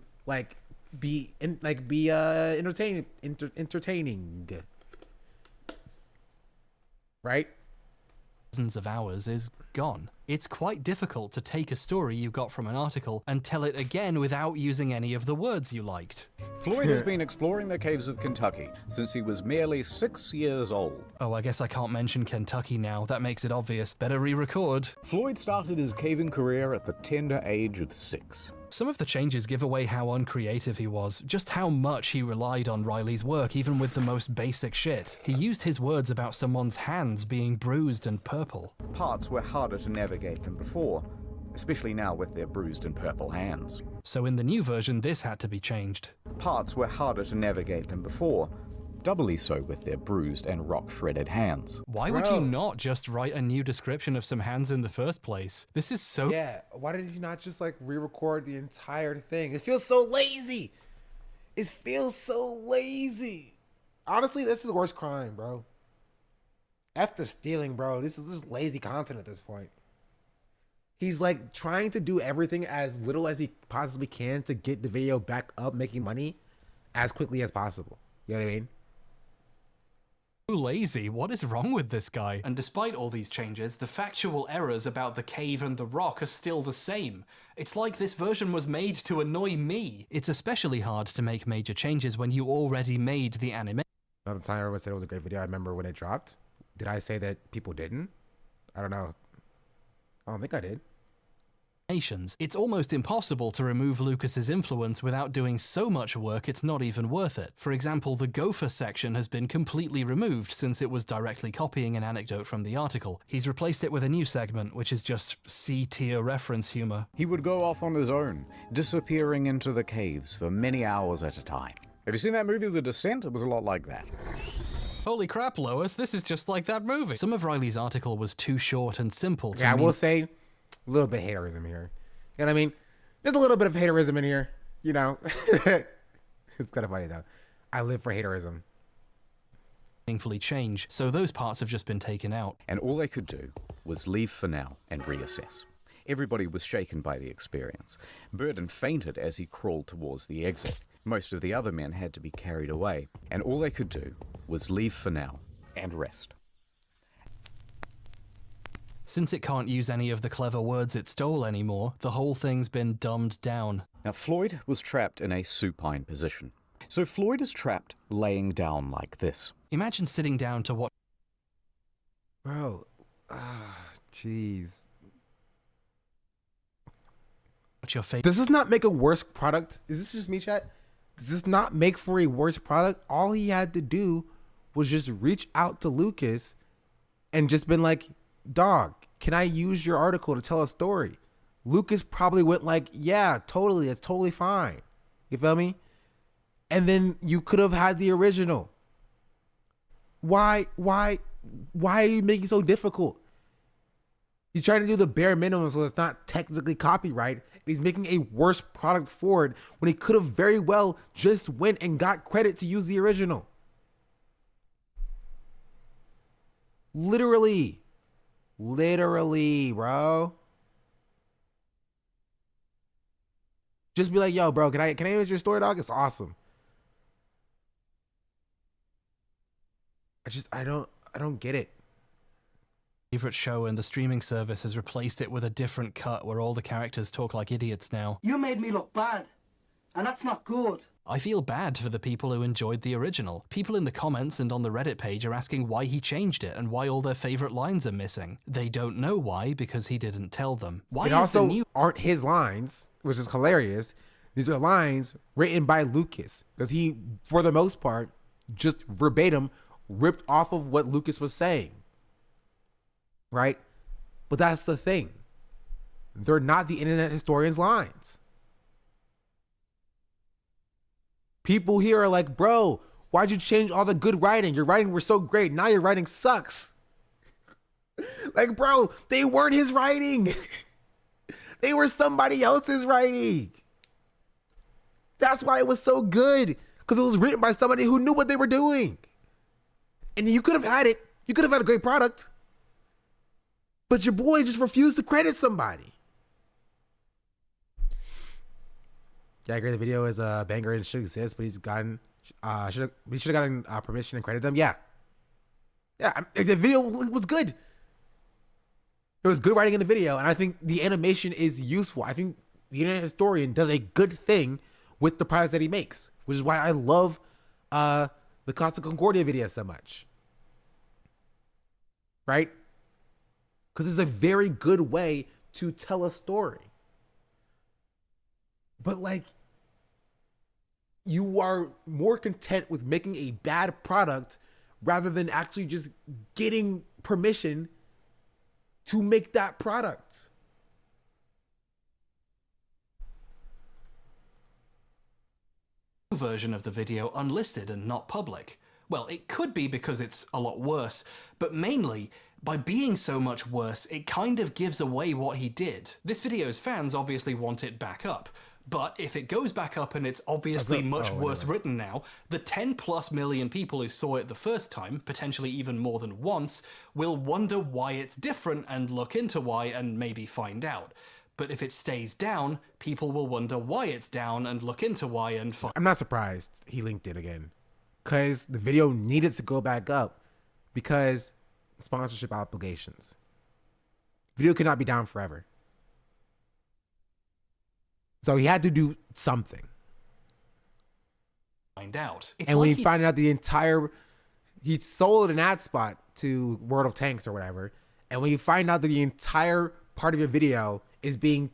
be entertaining, right? Dozens of hours is gone. It's quite difficult to take a story you got from an article and tell it again without using any of the words you liked. Floyd has been exploring the caves of Kentucky since he was merely 6 years old. Oh, I guess I can't mention Kentucky now. That makes it obvious. Better re-record. Floyd started his caving career at the tender age of 6. Some of the changes give away how uncreative he was, just how much he relied on Riley's work even with the most basic shit. He used his words about someone's hands being bruised and purple. Parts were harder to navigate than before, especially now with their bruised and purple hands. So in the new version, this had to be changed. Parts were harder to navigate than before, doubly so with their bruised and rock-shredded hands. Why would you not just write a new description of some hands in the first place? This is so... Yeah, why did you not just re-record the entire thing? It feels so lazy. It feels so lazy. Honestly, this is the worst crime, bro. F the stealing, bro. This is just lazy content at this point. He's trying to do everything as little as he possibly can to get the video back up, making money as quickly as possible. You know what I mean? Lazy. What is wrong with this guy? And despite all these changes, the factual errors about the cave and the rock are still the same. It's like this version was made to annoy me. It's especially hard to make major changes when you already made the anime. Another time everyone said it was a great video. I remember when it dropped. Did I say that people didn't? I don't know. I don't think I did. It's almost impossible to remove Lucas's influence without doing so much work it's not even worth it. For example, the gopher section has been completely removed since it was directly copying an anecdote from the article. He's replaced it with a new segment, which is just C-tier reference humor. He would go off on his own, disappearing into the caves for many hours at a time. Have you seen that movie, The Descent? It was a lot like that. Holy crap, Lois, this is just like that movie. Some of Riley's article was too short and simple to I will say a little bit of haterism here. You know what I mean? There's a little bit of haterism in here, you know. It's kind of funny though. I live for haterism. Meaningfully change, so those parts have just been taken out. And all they could do was leave for now and reassess. Everybody was shaken by the experience. Burden fainted as he crawled towards the exit. Most of the other men had to be carried away, and all they could do was leave for now and rest. Since it can't use any of the clever words it stole anymore, the whole thing's been dumbed down. Now, Floyd was trapped in a supine position. So Floyd is trapped laying down like this. Imagine sitting down to watch. Bro, jeez. What's your favorite? Does this not make a worse product? Is this just me, chat? Does this not make for a worse product? All he had to do was just reach out to Lucas and just been like, dog, can I use your article to tell a story? Lucas probably went like, yeah, totally. It's totally fine. You feel me? And then you could have had the original. Why are you making it so difficult? He's trying to do the bare minimum so it's not technically copyright. And he's making a worse product for it when he could have very well just went and got credit to use the original. Literally, bro. Just be like, yo, bro, can I use your story, dog? It's awesome. I don't get it. Favorite show, and the streaming service has replaced it with a different cut where all the characters talk like idiots now. You made me look bad, and that's not good. I feel bad for the people who enjoyed the original. People in the comments and on the Reddit page are asking why he changed it and why all their favorite lines are missing. They don't know why because he didn't tell them. Why They also aren't his lines, which is hilarious. These are lines written by Lucas because he, for the most part, just verbatim ripped off of what Lucas was saying. Right? But that's the thing. They're not the internet historian's lines. People here are like, bro, why'd you change all the good writing? Your writing was so great. Now your writing sucks. Like, bro, they weren't his writing. They were somebody else's writing. That's why it was so good. Because it was written by somebody who knew what they were doing. And you could have had it. You could have had a great product. But your boy just refused to credit somebody. Yeah, I agree. The video is a banger and should exist, but he should have gotten permission and credit them. Yeah, the video was good. There was good writing in the video, and I think the animation is useful. I think the internet historian does a good thing with the products that he makes, which is why I love the Costa Concordia video so much. Right? Because it's a very good way to tell a story. But like, you are more content with making a bad product rather than actually just getting permission to make that product. Version of the video unlisted and not public. Well, it could be because it's a lot worse, but mainly, by being so much worse, it kind of gives away what he did. This video's fans obviously want it back up, but if it goes back up and it's obviously much worse written now, the 10+ million people who saw it the first time, potentially even more than once, will wonder why it's different and look into why and maybe find out. But if it stays down, people will wonder why it's down and look into why and find. I'm not surprised he linked it again, because the video needed to go back up because sponsorship obligations. Video cannot be down forever. So he had to do something. Find out. And when he found out he sold an ad spot to World of Tanks or whatever. And when you find out that the entire part of your video is being,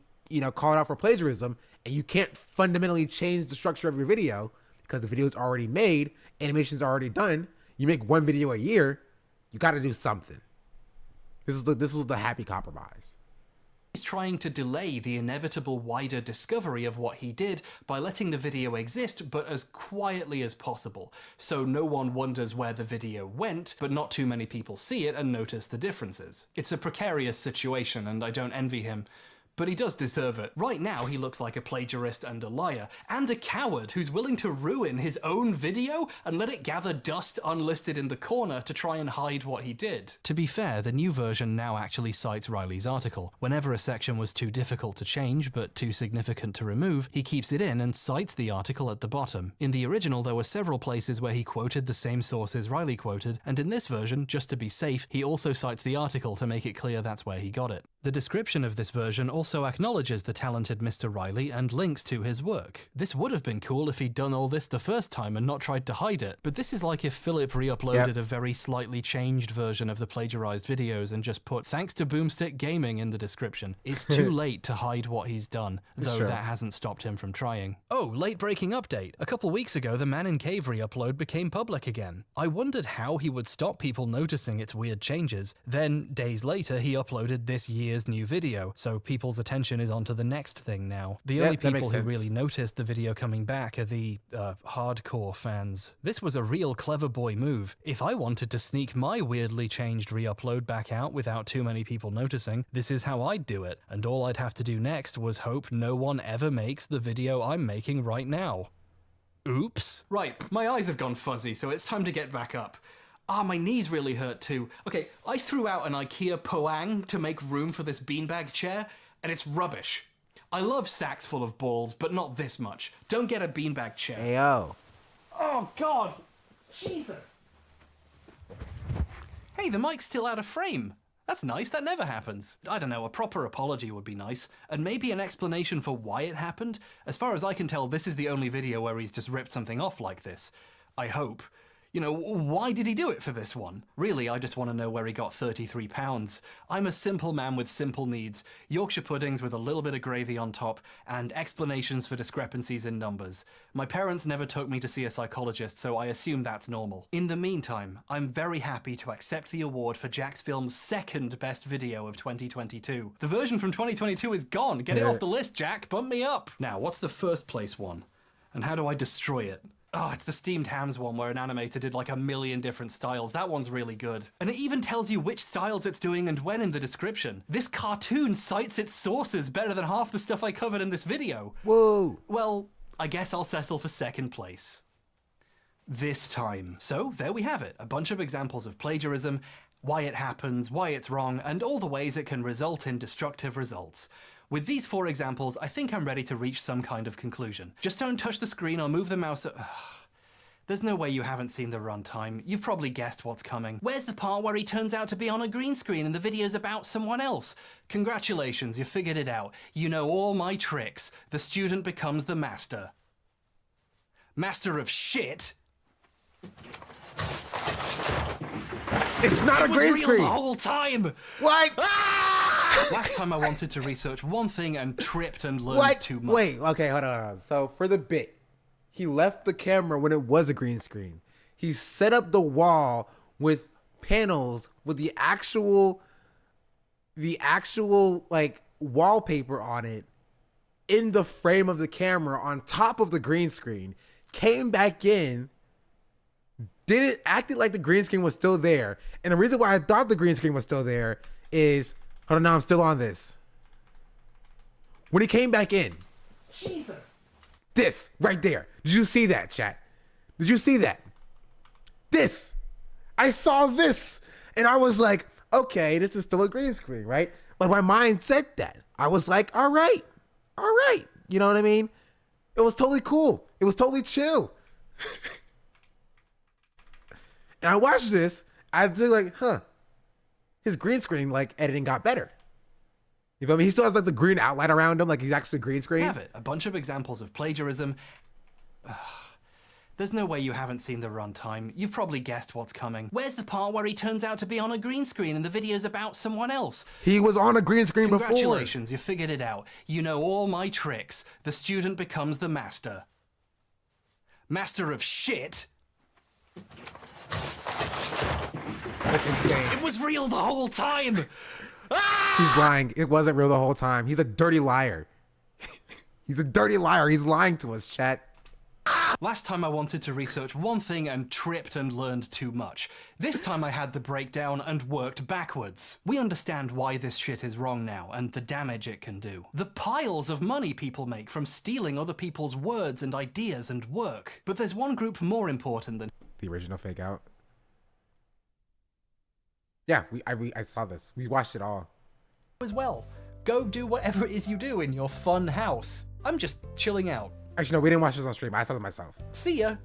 called out for plagiarism, and you can't fundamentally change the structure of your video because the video is already made, animation's already done, you make one video a year, you got to do something. This was the happy compromise. He's trying to delay the inevitable wider discovery of what he did by letting the video exist, but as quietly as possible, so no one wonders where the video went, but not too many people see it and notice the differences. It's a precarious situation, and I don't envy him. But he does deserve it. Right now, he looks like a plagiarist and a liar, and a coward who's willing to ruin his own video and let it gather dust unlisted in the corner to try and hide what he did. To be fair, the new version now actually cites Riley's article. Whenever a section was too difficult to change, but too significant to remove, he keeps it in and cites the article at the bottom. In the original, there were several places where he quoted the same sources Riley quoted, and in this version, just to be safe, he also cites the article to make it clear that's where he got it. The description of this version also acknowledges the talented Mr. Riley and links to his work. This would have been cool if he'd done all this the first time and not tried to hide it, but this is like if Philip re-uploaded a very slightly changed version of the plagiarized videos and just put "thanks to Boomstick Gaming" in the description. It's too late to hide what he's done, though that hasn't stopped him from trying. Oh, late breaking update. A couple weeks ago, the Man in Cave re-upload became public again. I wondered how he would stop people noticing its weird changes. Then, days later, he uploaded this year's new video, so people's attention is onto the next thing now. The only people who really noticed the video coming back are the hardcore fans. This was a real clever boy move. If I wanted to sneak my weirdly changed re-upload back out without too many people noticing, this is how I'd do it, and all I'd have to do next was hope no one ever makes the video I'm making right now. Oops. Right, my eyes have gone fuzzy, so it's time to get back up. Ah, my knees really hurt too. Okay, I threw out an IKEA poang to make room for this beanbag chair, and it's rubbish. I love sacks full of balls, but not this much. Don't get a beanbag chair. Ayo. Oh, God. Jesus. Hey, the mic's still out of frame. That's nice, that never happens. I don't know, a proper apology would be nice, and maybe an explanation for why it happened. As far as I can tell, this is the only video where he's just ripped something off like this. I hope. You know, why did he do it for this one? Really, I just want to know where he got £33. I'm a simple man with simple needs. Yorkshire puddings with a little bit of gravy on top, and explanations for discrepancies in numbers. My parents never took me to see a psychologist, so I assume that's normal. In the meantime, I'm very happy to accept the award for Jack's Film's second best video of 2022. The version from 2022 is gone. Get it off the list, Jack. Bump me up. Now, what's the first place one? And how do I destroy it? Oh, it's the steamed hams one where an animator did like a million different styles. That one's really good. And it even tells you which styles it's doing and when in the description. This cartoon cites its sources better than half the stuff I covered in this video. Whoa. Well, I guess I'll settle for second place. This time. So, there we have it. A bunch of examples of plagiarism, why it happens, why it's wrong, and all the ways it can result in destructive results. With these 4 examples, I think I'm ready to reach some kind of conclusion. Just don't touch the screen or move the mouse. There's no way you haven't seen the runtime. You've probably guessed what's coming. Where's the part where he turns out to be on a green screen and the video's about someone else? Congratulations, you figured it out. You know all my tricks. The student becomes the master. Master of shit? It's not a green screen! It was real the whole time! What? Last time I wanted to research one thing and tripped and learned too much. Wait, okay, hold on. So for the bit, he left the camera when it was a green screen. He set up the wall with panels with the actual like wallpaper on it in the frame of the camera on top of the green screen. Came back in, acted like the green screen was still there. And the reason why I thought the green screen was still there is, hold on, now I'm still on this. When he came back in, Jesus. This right there. Did you see that, chat? Did you see that? This. I saw this. And I was like, okay, this is still a green screen, right? But my mind said that. I was like, all right. You know what I mean? It was totally cool. It was totally chill. And I watched this. I was like, his green screen like editing got better. You feel me? He still has like the green outline around him, like he's actually green screen. Have it. A bunch of examples of plagiarism. There's no way you haven't seen the runtime. You've probably guessed what's coming. Where's the part where he turns out to be on a green screen and the video's about someone else? He was on a green screen before. Congratulations, you figured it out. You know all my tricks. The student becomes the master. Master of shit? That's insane. It was real the whole time! He's lying. It wasn't real the whole time. He's a dirty liar. He's a dirty liar. He's lying to us, chat. Last time I wanted to research one thing and tripped and learned too much. This time I had the breakdown and worked backwards. We understand why this shit is wrong now and the damage it can do. The piles of money people make from stealing other people's words and ideas and work. But there's one group more important than the original fake out. Yeah, I saw this. We watched it all. As well. Go do whatever it is you do in your fun house. I'm just chilling out. Actually, no, we didn't watch this on stream. I saw it myself. See ya.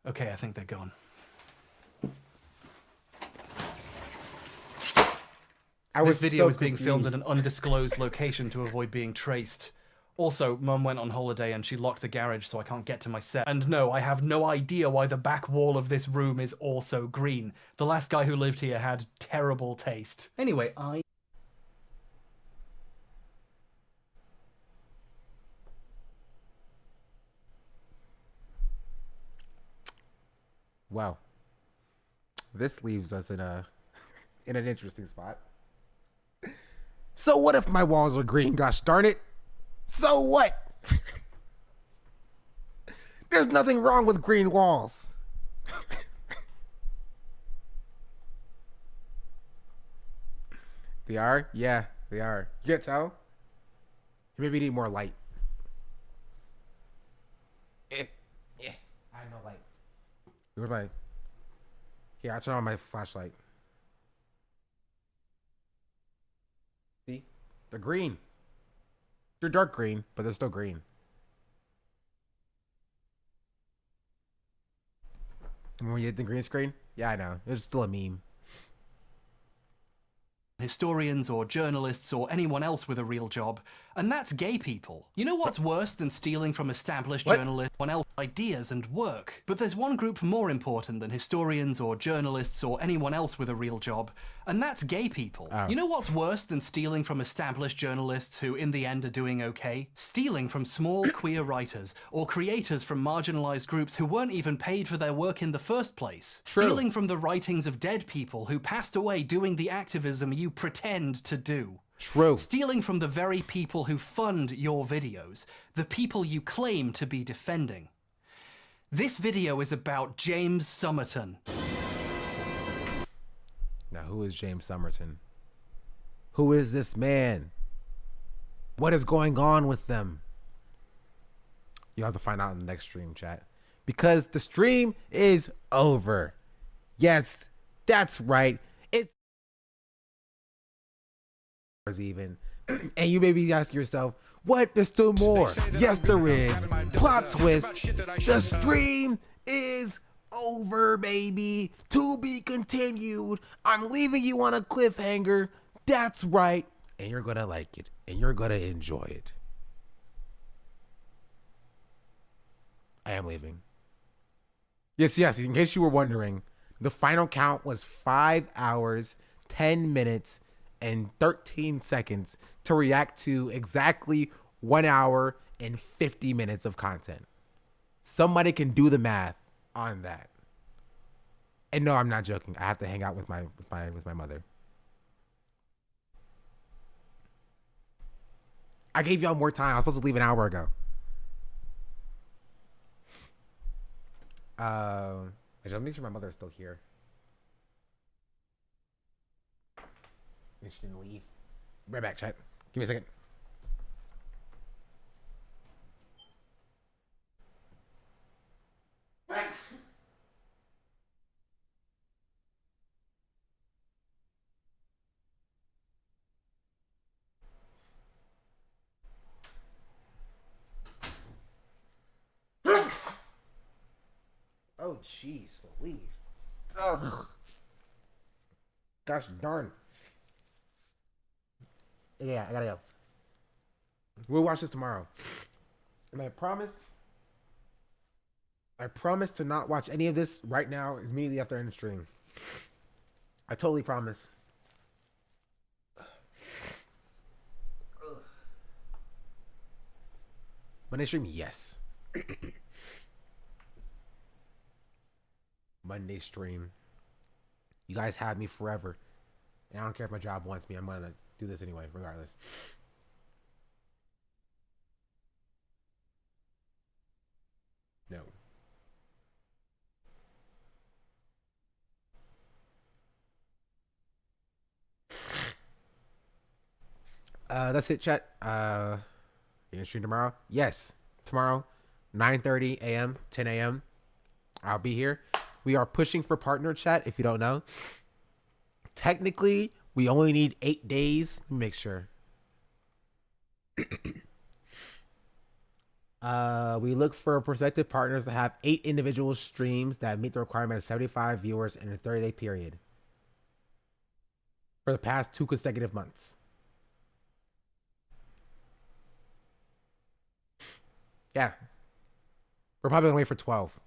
Okay, I think they're gone. This video so is being filmed at confused. an undisclosed location to avoid being traced. Also, Mum went on holiday and she locked the garage so I can't get to my set. And no, I have no idea why the back wall of this room is also green. The last guy who lived here had terrible taste. Anyway, Wow. This leaves us in a in an interesting spot. So what if my walls are green, gosh darn it? So what? There's nothing wrong with green walls. They are? Yeah, they are. You can't tell? You maybe need more light. I have no light. Where's my... Here, I'll turn on my flashlight. See? They're green. They're dark green, but they're still green. Remember when you hit the green screen? Yeah, I know. It's still a meme. Historians or journalists or anyone else with a real job, and that's gay people. You know what's worse than stealing from established journalists, anyone else's ideas and work? But there's one group more important than historians or journalists or anyone else with a real job, and that's gay people. You know what's worse than stealing from established journalists who in the end are doing okay? Stealing from small queer writers or creators from marginalized groups who weren't even paid for their work in the first place. Stealing from the writings of dead people who passed away doing the activism you pretend to do. True. Stealing from the very people who fund your videos, the people you claim to be defending. This video is about James Somerton. Now, who is James Somerton? Who is this man? What is going on with them? You'll have to find out in the next stream, chat. Because the stream is over. Yes, that's right. It's even. And you may be asking yourself, what? There's still more. Yes, there is. Plot twist. The stream is over, baby. To be continued. I'm leaving you on a cliffhanger. That's right. And you're gonna like it. And you're gonna enjoy it. I am leaving. Yes, in case you were wondering, the final count was 5 hours, 10 minutes, and 13 seconds to react to exactly 1 hour and 50 minutes of content. Somebody can do the math on that. And no, I'm not joking. I have to hang out with my mother. I gave y'all more time. I was supposed to leave an hour ago. Actually, let me make sure my mother is still here. She didn't leave. Right back, chat. Give me a second. Oh, jeez, Louise. Ugh. Gosh darn. Yeah, I gotta go. We'll watch this tomorrow. And I promise to not watch any of this right now immediately after I end the stream. I totally promise. Monday stream, yes. Monday stream. You guys have me forever. And I don't care if my job wants me. I'm gonna do this anyway, regardless. No. That's it, chat. You gonna stream tomorrow? Yes. Tomorrow, 9:30 a.m., 10 a.m. I'll be here. We are pushing for partner, chat, if you don't know. Technically, we only need 8 days. Let me make sure. We look for prospective partners to have 8 individual streams that meet the requirement of 75 viewers in a 30-day period. for the past 2 consecutive months. Yeah. We're probably gonna wait for 12.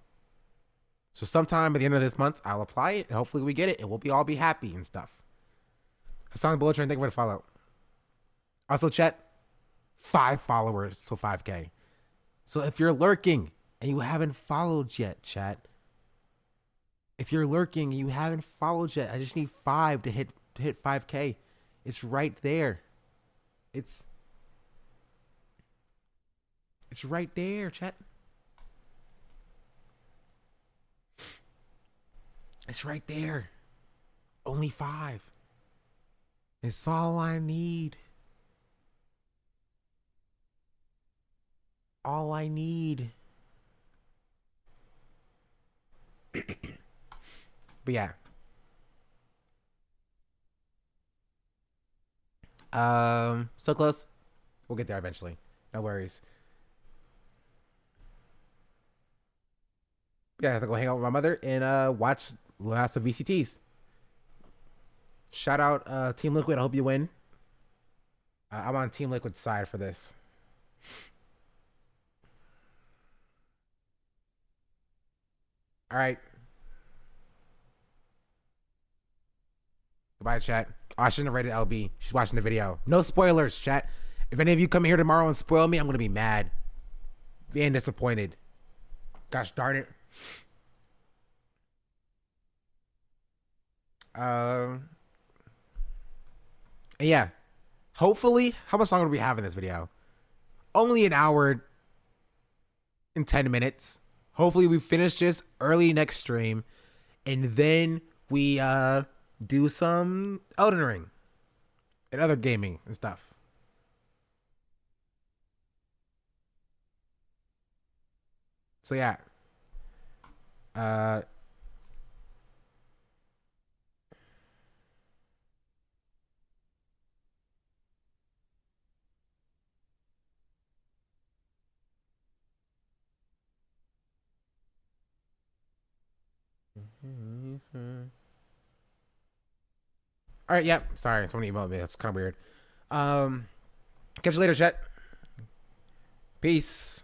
So sometime at the end of this month, I'll apply it, and hopefully we get it, and we'll all be happy and stuff. Hassan Bullet Train, thank you for the follow. Also, chat, 5 followers to 5K. So if you're lurking and you haven't followed yet, chat. If you're lurking and you haven't followed yet, I just need 5 to hit 5K. It's right there. It's right there, chat. It's right there. Only 5. It's all I need. All I need. But yeah. So close. We'll get there eventually. No worries. Yeah, I have to go hang out with my mother and watch lots of VCTs. Shout out Team Liquid. I hope you win. I'm on Team Liquid's side for this. All right. Goodbye, chat. Oh, I shouldn't have rated LB. She's watching the video. No spoilers, chat. If any of you come here tomorrow and spoil me, I'm going to be mad and disappointed. Gosh darn it. And yeah. Hopefully, how much longer do we have in this video? Only an hour and 10 minutes. Hopefully we finish this early next stream. And then we do some Elden Ring and other gaming and stuff. So yeah. All right, yep. Sorry, someone emailed me. That's kind of weird. Catch you later, chat. Peace.